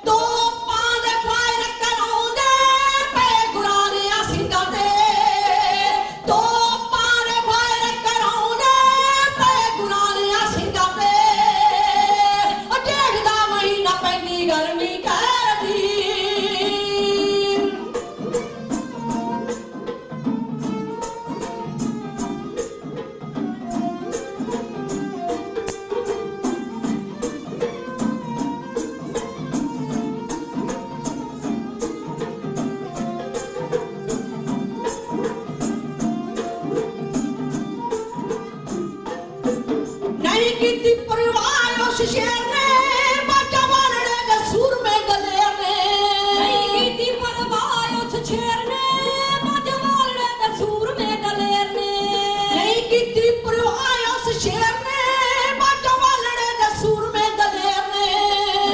Speaker 14: ਤੋਪਾਂ ਦੇ ਫਾਇਰ ਕਰਾਉਂਦੇ ਪੈ ਗੁਰਾਰਿਆਂ ਸਿੰਘਾਂ ਤੇ ਤੋਪਾਂ ਦੇ ਫਾਇਰ ਕਰਾਉਂਦੇ ਪੈ ਗੁਰਾਰਿਆਂ ਸਿੰਘਾਂ ਤੇ ਉਹ ਡੇਢ ਦਾ ਮਹੀਨਾ ਪੈਂਦੀ ਗਰਮੀ ਕਰਦੀ नहीं की परवाह उस शेर ने बाजा वालड़े दे सूरमे दलेर ने नहीं की परवाह उस शेर ने बाजा वालड़े दे सूरमे दलेर ने नहीं की परवाह उस शेर ने बाजा वालड़े दे सूरमे दलेर ने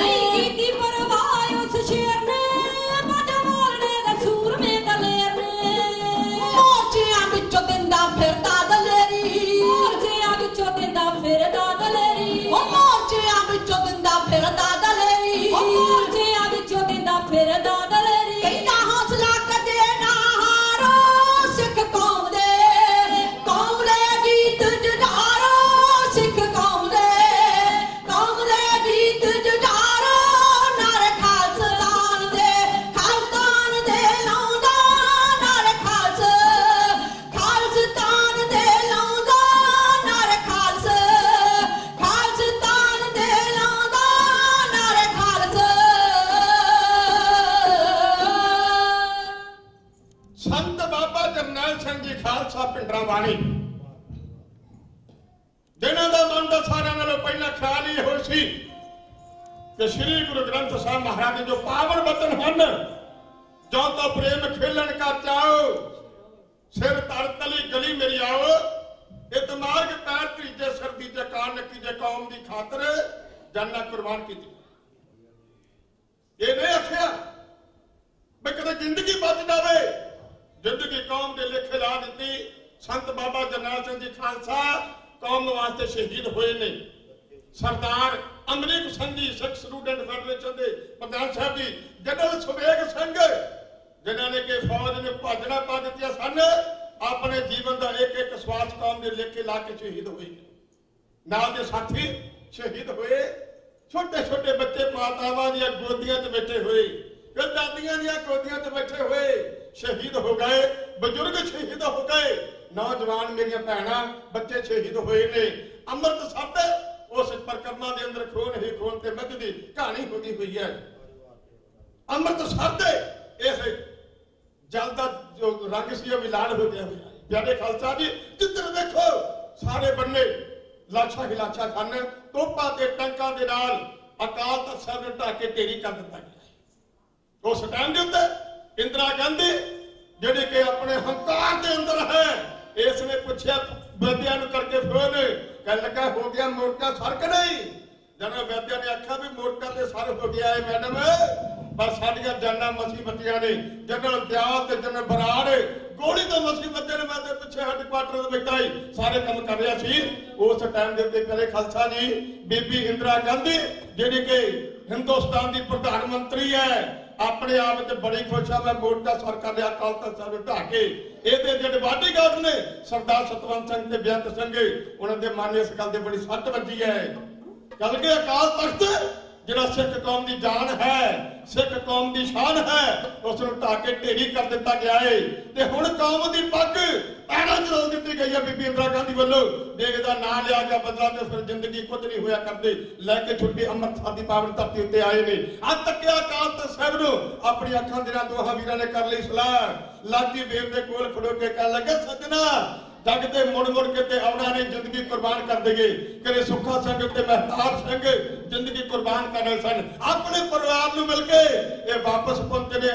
Speaker 14: नहीं की परवाह उस शेर ने बाजा वालड़े दे सूरमे दलेर ने मोर्चियां विचों दिंदा फिरदा दलेरी मोर्चियां विचों दिंदा फिरदा दलेरी ओ मोर्चियां विचों दिंदा फिरदा दलेरी ओ मोर्चियां विचों दिंदा फिरदा दलेरी कहंदा हौसला कदे ना हारो सिख कौम दे गीत जुझारो सिख कौम दे गीत जुझारो नारे खालस्तान दे लाउंदा नारे खालस्तान दे लाउंदा नारे खालस्तान दे लाउंदा नारे
Speaker 13: संत बाबा जरनैल सिंह जी खालसा पिंडरा वाणी जिन्हां दा मन दा सारिਆਂ ਨਾਲੋਂ ਪਹਿਲਾਂ ਖਿਆਲ ਹੀ ਇਹੋ ਸੀ ਕਿ ਸ੍ਰੀ ਗੁਰੂ ਗ੍ਰੰਥ ਸਾਹਿਬ ਮਹਾਰਾਜ ਦੇ ਜੋ ਪਾਵਨ ਬਚਨ ਹਨ ਜੋ ਤਾਂ ਪ੍ਰੇਮ ਖੇਲਣ ਕਰ ਜਾਓ ਸਿਰ ਤਲ ਤਲੀ ਗਲੀ ਮੇਰੀ ਆਓ ਇਹ ਦਿਮਾਗ ਪੈਰ ਤੀਜੇ ਸਰਦੀ ਤੇ ਕਾਨ ਨੱਕੀ ਜੇ ਕੌਮ ਦੀ ਖਾਤਰ ਜਾਨਾਂ ਕੁਰਬਾਨ ਕੀਤੀ ਇਹ ਨਹੀਂ ਆਖਿਆ ਵੀ ਕਦੇ ਜ਼ਿੰਦਗੀ ਬਚ ਜਾਵੇ ਜ਼ਿੰਦਗੀ ਕੌਮ ਦੇ ਲੇਖੇ ਲਾ ਦਿੱਤੀ ਸੰਤ ਬਾਬਾ ਜਰਨੈਲ ਸਿੰਘ ਜੀ ਖਾਲਸਾ ਕੌਮ ਵਾਸਤੇ ਸ਼ਹੀਦ ਹੋਏ ਨੇ ਸਰਦਾਰ ਅਮਰੀਕ ਸਿੰਘ ਜੀ ਸਿੱਖ ਸਟੂਡੈਂਟ ਫੈਡਰੇਸ਼ਨ ਦੇ ਪ੍ਰਧਾਨ ਸਾਹਿਬ ਜੀ ਜਨਰਲ ਸੁਬੇਗ ਸਿੰਘ ਜਿਨ੍ਹਾਂ ਨੇ ਕਿ ਫੌਜ ਨੂੰ ਭਾਜਣਾ ਪਾ ਦਿੱਤੀਆਂ ਸਨ ਆਪਣੇ ਜੀਵਨ ਦਾ ਇੱਕ ਇੱਕ ਸਵਾਸ ਕੌਮ ਦੇ ਲੇਖੇ ਲਾ ਕੇ ਸ਼ਹੀਦ ਹੋਏ ਨਾਲ ਦੇ ਸਾਥੀ ਸ਼ਹੀਦ ਹੋਏ ਛੋਟੇ ਛੋਟੇ ਬੱਚੇ ਮਾਤਾਵਾਂ ਦੀਆਂ ਗੋਦੀਆਂ 'ਚ ਬੈਠੇ ਹੋਏ ਦਾਦੀਆਂ ਦੀਆਂ ਗੋਦੀਆਂ 'ਚ ਬੈਠੇ ਹੋਏ ਸ਼ਹੀਦ ਹੋ ਗਏ ਬਜ਼ੁਰਗ ਸ਼ਹੀਦ ਹੋ ਗਏ ਨੌਜਵਾਨ ਮੇਰੀਆਂ ਭੈਣਾਂ ਬੱਚੇ ਸ਼ਹੀਦ ਹੋਏ ਨੇ ਅੰਮ੍ਰਿਤ ਸਾਧੇ ਉਸ ਪਰਕਰਮਾ ਦੇ ਅੰਦਰ ਖੂਨ ਹੀ ਖੂਨ ਤੇ ਮੱਝ ਦੀ ਕਹਾਣੀ ਹੁੰਦੀ ਹੋਈ ਹੈ ਅੰਮ੍ਰਿਤ ਸਾਧੇ ਇਸ ਜਲ ਦਾ ਜੋ ਰੰਗ ਸੀ ਉਹ ਵੀ ਲਾਲ ਹੋ ਗਿਆ ਹੋਇਆ ਪਿਆਰੇ ਖਾਲਸਾ ਜੀ ਜਿੱਧਰ ਦੇਖੋ ਸਾਰੇ ਬੰਨੇ ਲਾਸ਼ਾਂ ਹੀ ਲਾਸ਼ਾਂ ਹਨ ਤੋਪਾਂ ਤੇ ਟੰਕਾਂ ਦੇ ਨਾਲ ਅਕਾਲ ਤਖਤ ਸਾਹਿਬ ਨੂੰ ਢਾਹ ਕੇ ਢੇਰੀ ਕਰ ਦਿੱਤਾ ਗਿਆ ਉਸ ਟਾਈਮ ਦੇ ਉੱਤੇ ਇੰਦਰਾ ਗਾਂਧੀ ਜਿਹੜੀ ਕਿ ਆਪਣੇ ਹੰਕਾਰ ਦੇ ਅੰਦਰ ਹੈ ਇਸ ਨੇ ਪੁੱਛਿਆ ਵੈਦਿਆ ਨੂੰ ਕਰਕੇ ਫੋਨ ਕਹਿ ਲੱਗਾ ਹੋ ਗਿਆ ਮੋਰਚਾ ਸਰ ਕਿ ਨਹੀਂ ਜਨਰਲ ਵੈਦਿਆ ਨੇ ਆਖਿਆ ਵੀ ਮੋਰਚਾ ਤੇ ਸਰ ਹੋ ਗਿਆ ਹੈ ਮੈਡਮ ਪਰ ਸਾਡੀਆਂ ਜਾਨਾਂ ਮਸੀਂ ਬੱਚੀਆਂ ਨੇ ਜਨਰਲ ਦਿਆਲ ਤੇ ਜਨਰਲ ਬਰਾੜ ਗੋਲੀ ਤੋਂ ਮਸੀਂ ਬੱਚੇ ਨੇ ਮੈਂ ਤੇ ਪਿੱਛੇ ਹੈਡਕੁਆਟਰ ਦੇ ਵਿੱਚ ਆਈ ਸਾਰੇ ਕੰਮ ਕਰ ਰਿਹਾ ਸੀ ਉਸ ਟਾਈਮ ਦੇ ਉੱਤੇ ਕਰੇ ਖਾਲਸਾ ਜੀ ਬੀਬੀ ਇੰਦਰਾ ਗਾਂਧੀ ਜਿਹੜੀ ਕਿ ਹਿੰਦੁਸਤਾਨ ਦੀ ਪ੍ਰਧਾਨ ਮੰਤਰੀ ਹੈ ਆਪਣੇ ਆਪ ਤੇ ਬੜੀ ਖੁਸ਼ ਆ ਮੈਂ ਮੋਰਚਾ ਸਰ ਕਰ ਲਿਆ ਅਕਾਲ ਤਖਤ ਸਾਹਿਬ ਨੂੰ ਢਾਹ ਕੇ ਇਹਦੇ ਜਿਹੜੇ ਬਾਡੀਗਾਰਡ ਨੇ ਸਰਦਾਰ ਸਤਵੰਤ ਸਿੰਘ ਤੇ ਬੇਅੰਤ ਸਿੰਘ ਉਹਨਾਂ ਦੇ ਮਨ ਇਸ ਗੱਲ ਦੇ ਬੜੀ ਸੱਟ ਵੱਜੀ ਹੈ ਚੱਲ ਗਏ ਅਕਾਲ ਤਖਤ ਜਿਹੜਾ ਸਿੱਖ ਕੌਮ ਦੀ ਜਾਨ ਹੈ, ਸਿੱਖ ਕੌਮ ਦੀ ਸ਼ਾਨ ਹੈ, ਉਸ ਨੂੰ ਢਾਹ ਕੇ ਢੇਰੀ ਕਰ ਦਿੱਤਾ ਗਿਆ ਏ। ਤੇ ਹੁਣ ਕੌਮ ਦੀ ਪੱਗ ਪੈਰਾਂ 'ਚ ਰੋਲ ਦਿੱਤੀ ਗਈ ਹੈ ਬੀਬੀ ਇੰਦਰਾ ਗਾਂਧੀ ਵੱਲੋਂ। ਦੇਸ਼ ਦਾ ਨਾਂ ਲਿਆ ਗਿਆ ਬਦਲਾ ਤੇ ਫਿਰ ਜ਼ਿੰਦਗੀ ਕੁਝ ਨਹੀਂ ਹੋਇਆ ਕਰਦੇ। ਲੈ ਕੇ ਛੁੱਟੀ ਅੰਮ੍ਰਿਤਸਰ ਦੀ ਪਾਵਨ ਧਰਤੀ ਉੱਤੇ ਆਏ ਨੇ। ਆ ਤੱਕਿਆ ਅਕਾਲ ਤਖ਼ਤ ਸਾਹਿਬ ਨੂੰ ਆਪਣੀ ਅੱਖਾਂ ਦੇ ਨਾਲ ਦੋਹਾਂ ਵੀਰਾਂ ਨੇ ਕਰ ਲਈ ਸਲਾਹ। ਲਾਡੀ ਵੇਵ ਦੇ ਕੋਲ ਖੜੋ ਕੇ ਕਹਿਣ ਲੱਗੇ ਸੱਜਣਾ ਜੱਗ ਤੇ ਮੁੜ ਕੇ ਤੇ ਆਉਣਾ ਨੇ ਜ਼ਿੰਦਗੀ ਕੁਰਬਾਨ ਕਰ ਦੇਗੇ। ਕਦੇ ਸੁੱਖਾ ਸਿੰਘ ਤੇ ਮਹਿਤਾਬ ਸਿੰਘ ਜ਼ਿੰਦਗੀ ਕੁਰਬਾਨ ਕਰ ਰਹੇ ਸਨ। ਆਪਣੇ ਪਰਿਵਾਰ ਨੂੰ ਮਿਲ ਕੇ ਇਹ ਵਾਪਸ ਪਹੁੰਚੇ ਨੇ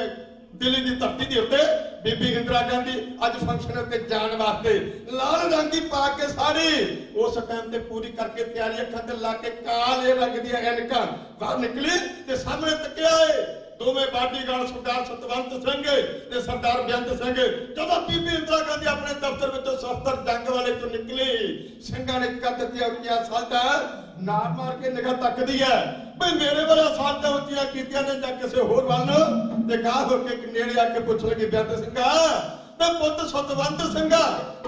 Speaker 13: ਦਿੱਲੀ ਦੀ ਧਰਤੀ ਦੇ ਉੱਤੇ। ਬੀਬੀ ਇੰਦਰਾ ਗਾਂਧੀ ਅੱਜ ਫੰਕਸ਼ਨ ਉੱਤੇ ਜਾਣ ਵਾਸਤੇ ਲਾਲ ਰੰਗੀ ਪਾ ਕੇ ਸਾਰੀ ਉਸ ਟਾਈਮ ਤੇ ਪੂਰੀ ਕਰਕੇ ਤਿਆਰੀ ਅੱਖਾਂ ਤੇ ਲਾ ਕੇ ਕਾਲੇ ਰੰਗ ਦੀਆਂ ਐਨਕਾਂ ਬਾਹਰ ਨਿਕਲੀ ਤੇ ਸਾਹਮਣੇ ਤੱਕਿਆ ਏ ਦੋਵੇਂ ਬਾਡੀਗਾਰਡ ਸਰਦਾਰ ਸਤਵੰਤ ਸਿੰਘ ਤੇ ਸਰਦਾਰ ਬੇਅੰਤ ਸਿੰਘ। ਜਦੋਂ ਬੀਬੀ ਇੰਦਰਾ ਗਾਂਧੀ ਆਪਣੇ ਦਫ਼ਤਰ ਵਿੱਚੋਂ ਸਫਤਰ ਜੰਗ ਵਾਲੇ ਚੋਂ ਨਿਕਲੀ, ਸਿੰਘਾਂ ਨੇ ਕੱਦ ਦੀਆਂ ਉੱਚੀਆਂ ਸਾਲਟਾਂ ਨਾਰ ਮਾਰ ਕੇ ਨਿਗਾਹ ਤੱਕਦੀ ਹੈ ਬਈ ਮੇਰੇ ਵਾਲਾ ਸਾਲਟਾਂ ਉੱਚੀਆਂ ਕੀਤੀਆਂ ਨੇ ਜਾਂ ਕਿਸੇ ਹੋਰ ਵੱਲ ਨੂੰ। ਤੇ ਗਾਹ ਹੋ ਕੇ ਨੇੜੇ ਆ ਕੇ ਪੁੱਛ ਲਗੀ ਬੇਅੰਤ ਸਿੰਘਾ ਤੇ ਪੁੱਤ ਸਤਵੰਤ ਸਿੰਘਾ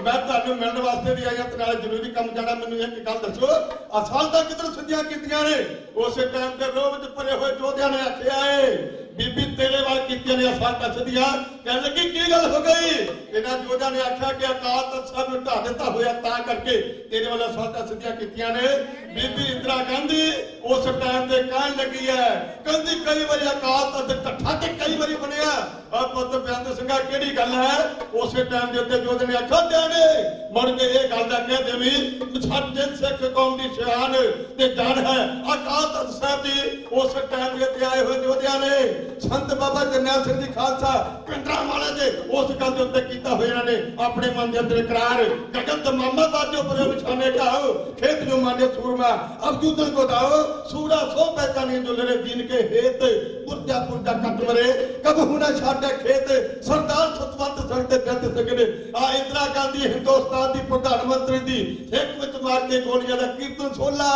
Speaker 13: ਮੈਂ ਤੁਹਾਨੂੰ ਮਿਲਣ ਵਾਸਤੇ ਵੀ ਆਇਆ ਤੇ ਨਾਲੇ ਜ਼ਰੂਰੀ ਕੰਮ ਜਾਣਾ। ਮੈਨੂੰ ਇੱਕ ਗੱਲ ਦੱਸੋ ਆ ਸਾਲਟਾਂ ਕਿੱਧਰ ਸਿੱਧੀਆਂ ਕੀਤੀਆਂ ਨੇ? ਉਸੇ ਟਾਈਮ ਤੇ ਰੋਹ ਵਿੱਚ ਭਰੇ ਹੋਏ ਯੋਧਿਆਂ ਨੇ ਆਖਿਆ ਏ ਬੀਬੀ ਤੇਰੇ ਵੱਲ ਕੀਤੀਆਂ ਨੇ ਸਾਲਟਾਂ ਸਿੱਧੀਆਂ। ਕਹਿਣ ਲੱਗੀ ਕੀ ਗੱਲ ਹੋ ਗਈ? ਇਹਨਾਂ ਯੋਧਿਆਂ ਨੇ ਆਖਿਆ ਕਿ ਅਕਾਲ ਤਖ਼ਤ ਸਾਹਿਬ ਨੂੰ ਢਾਹ ਦਿੱਤਾ ਹੋਇਆ ਤਾਂ ਕਰਕੇ ਤੇਰੇ ਵੱਲ ਸਾਲਟਾਂ ਸਿੱਧੀਆਂ ਕੀਤੀਆਂ ਨੇ। ਬੀਬੀ ਇੰਦਰਾ ਗਾਂਧੀ ਉਸ ਟਾਈਮ ਤੇ ਕਹਿਣ ਲੱਗੀ ਹੈ ਕਹਿੰਦੀ ਕਈ ਵਾਰੀ ਅਕਾਲ ਤਖ਼ਤ ਇਕੱਠਾ ਤੇ ਕਈ ਵਾਰੀ ਬਣਿਆ। ਆ ਪੁੱਤ ਬੇਅੰਤ ਸਿੰਘਾ ਕਿਹੜੀ ਗੱਲ ਹੈ? ਉਸੇ ਟਾਈਮ ਦੇ ਉੱਤੇ ਯੋਧੇ ਨੇ ਆਖਿਆ ਦਿਆਣੇ ਮੁੜ ਕੇ ਇਹ ਗੱਲ ਦਾ ਕਹਿ ਦੇਵੀਂ ਸਾਡੇ ਸਿੱਖ ਕੌਮ ਦੀ ਸ਼ਾਨ ਤੇ ਜਾਨ ਹੈ ਅਕਾਲ ਤਖ਼ਤ ਸਾਹਿਬ ਦੀ। ਉਸ ਟਾਈਮ ਦੇ ਉੱਤੇ ਆਏ ਹੋਏ ਯੋਧਿਆਂ ਨੇ ਸੰਤ ਬਾਬਾ ਜਰਨੈਲ ਸਿੰਘ ਜੀ ਖਾਲਸਾ ਪਿੰਡਰਾਂ ਵਾਲੇ ਦੇ ਉਸ ਗੱਲ ਦੇ ਉੱਤੇ ਕੀਤਾ ਹੋਇਆ ਇਹਨਾਂ ਨੇ ਆਪਣੇ ਮਨ ਦੇ ਅੰਦਰ ਇਕਰਾਰ। ਗਗਨ ਤਮਾਮਾ ਬਾਜੋ ਪਰੇ ਵਿਛਾਨੇ ਢਾਓ ਖੇਤ ਜੋ ਮਾਨੇ ਸੂरमा ਅਬਜੂਦਨ ਕੋ ਦਾਓ ਸੂਰਾ ਸੋ ਪਹਿਚਾਨੇ ਜੋ ਲੜੇ ਦੀਨ ਕੇ ਹੇਤ ਪੁਰਜਾ ਪੁਰਜਾ ਕੱਟ ਮਰੇ ਕਬ ਹੁਣਾ ਛਾੜੇ ਖੇਤ। ਸਰਦਾਰ ਸਤਵੰਤ ਸਿੰਘ ਤੇ ਬੇਅੰਤ ਸਿੰਘ ਨੇ ਆ ਇੰਦਰਾ ਗਾਂਧੀ ਹਿੰਦੁਸਤਾਨ ਦੀ ਪ੍ਰਧਾਨ ਮੰਤਰੀ ਦੀ ਇੱਕ ਵਿੱਚ ਮਾਰ ਕੇ ਗੋਲੀਆਂ ਦਾ ਕੀਰਤਨ ਸੋਲਾ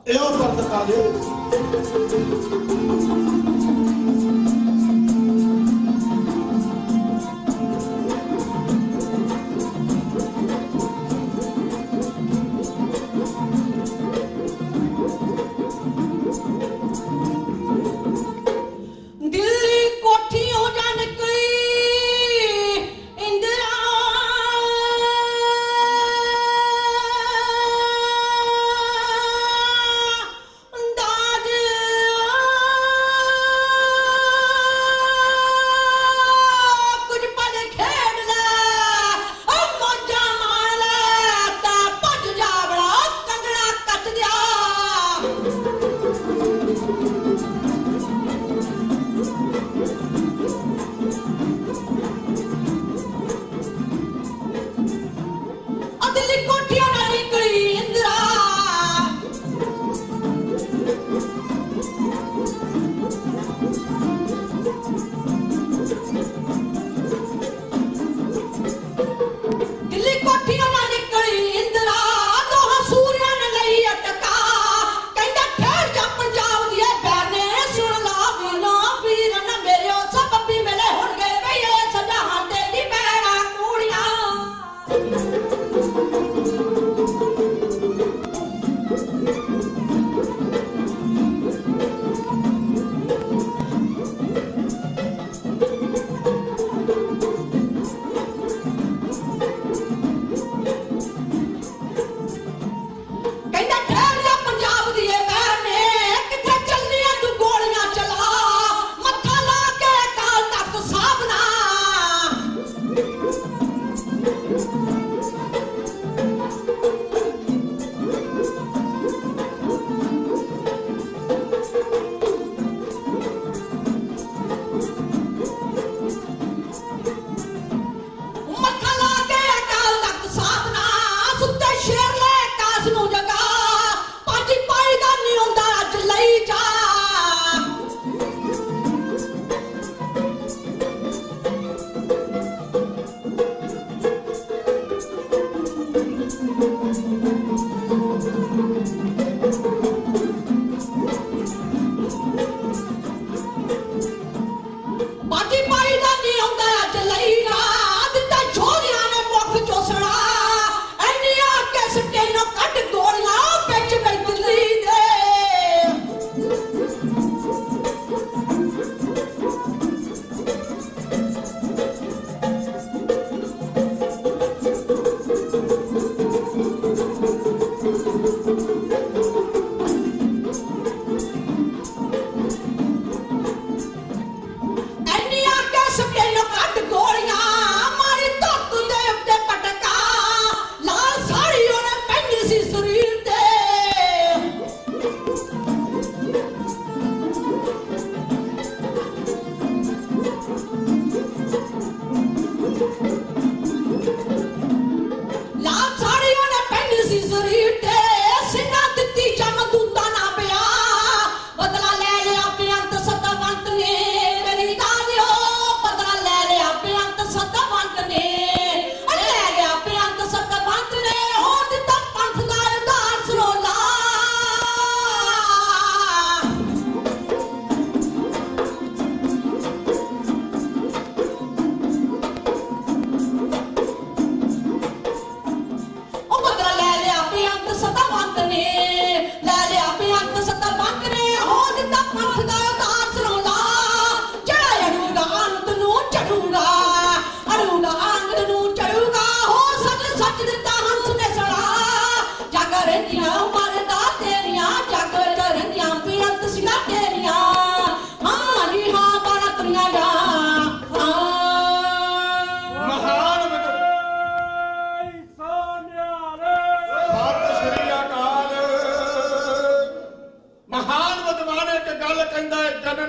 Speaker 13: ਇਹੋ ਕਰ ਦਿੱਤਾ ਜੀ।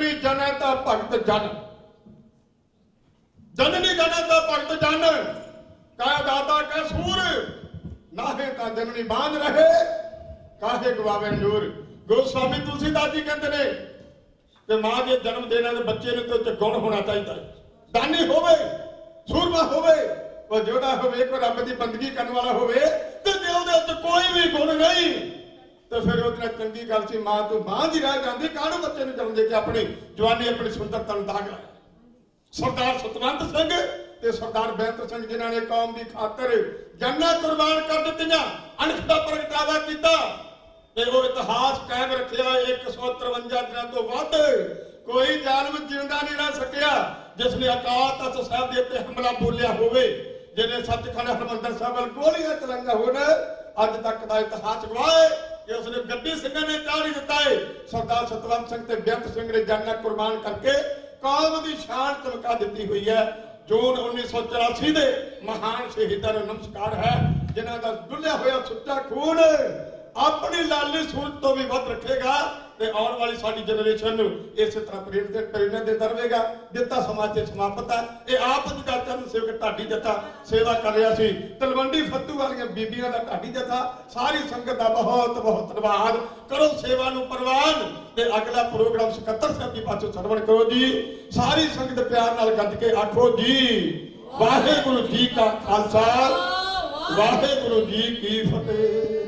Speaker 13: जननी जन ता भगत जन, जननी जन ता भगत जन, कह दाता कह सूर, नाहे ता जननी बांझ रहे, काहे गवावे अंजूर। गोस्वामी तुलसीदास जी कहते ने कि मां के जन्म देने के बच्चे ने तो गुण होना चाहिए, दानी होवे, सूरमा होवे, और जोड़ा होवे, कोई रब की बंदगी करने वाला होवे, ते जे ओदे च कोई भी गुण नहीं तो फिर ओदे चंगी गल सी मां तो मां ही रह जाती, काहनू बच्चे ने जन्म दे के अपनी जवानी अपनी सुंदरता नूं दाग लाया। सरदार सतवंत सिंह ते सरदार बेअंत सिंह जिन्हां ने कौम की खातर जानां कुर्बान कर दित्तियां, अणख दा प्रगटावा कीता ते वो इतिहास कायम रखिया। 153 दिनां तो वध कोई जालिम जिंदा नहीं रह सकिया जिसने अकाल तख्त साहिब दे उत्ते हमला बोलिया होवे, जिहने सचखंड हरमंदर साहिब वल गोलियां चलाईयां होण। अज तक दा इतिहास गवाह है कि उसने गद्दी सिंह ने चाढ़ी दिता है। सरदार सतवंत सिंह ते बेअंत सिंह ने जानां कुर्बान करके कौम की शान चमका दी हुई है। जून 1984 दे महान शहीदां नूं नमस्कार है, जिन्हां दा डुੱਲਿਆ होया सुच्चा खून अपनी लाली सूरत तो भी वध रखेगा ते आने वाली साडी जनरेशन इस तरह प्रेरणा देता रहेगा। जिता समाज से समाप्त है, ये आप जी का चरण सेवक ढाडी जथा सेवा कर रहा सी, तलवंडी फत्तू वाली बीबियां का ढाडी जथा, सारी संगत का बहुत बहुत धन्यवाद। करो सेवा नूं प्रवान ते अगला प्रोग्राम 77 साहब जी पासों सरवण करो जी। सारी संगत प्यार नाल गज के आखो जी वाहिगुरू जी का खालसा, वाहिगुरू जी की फतेह।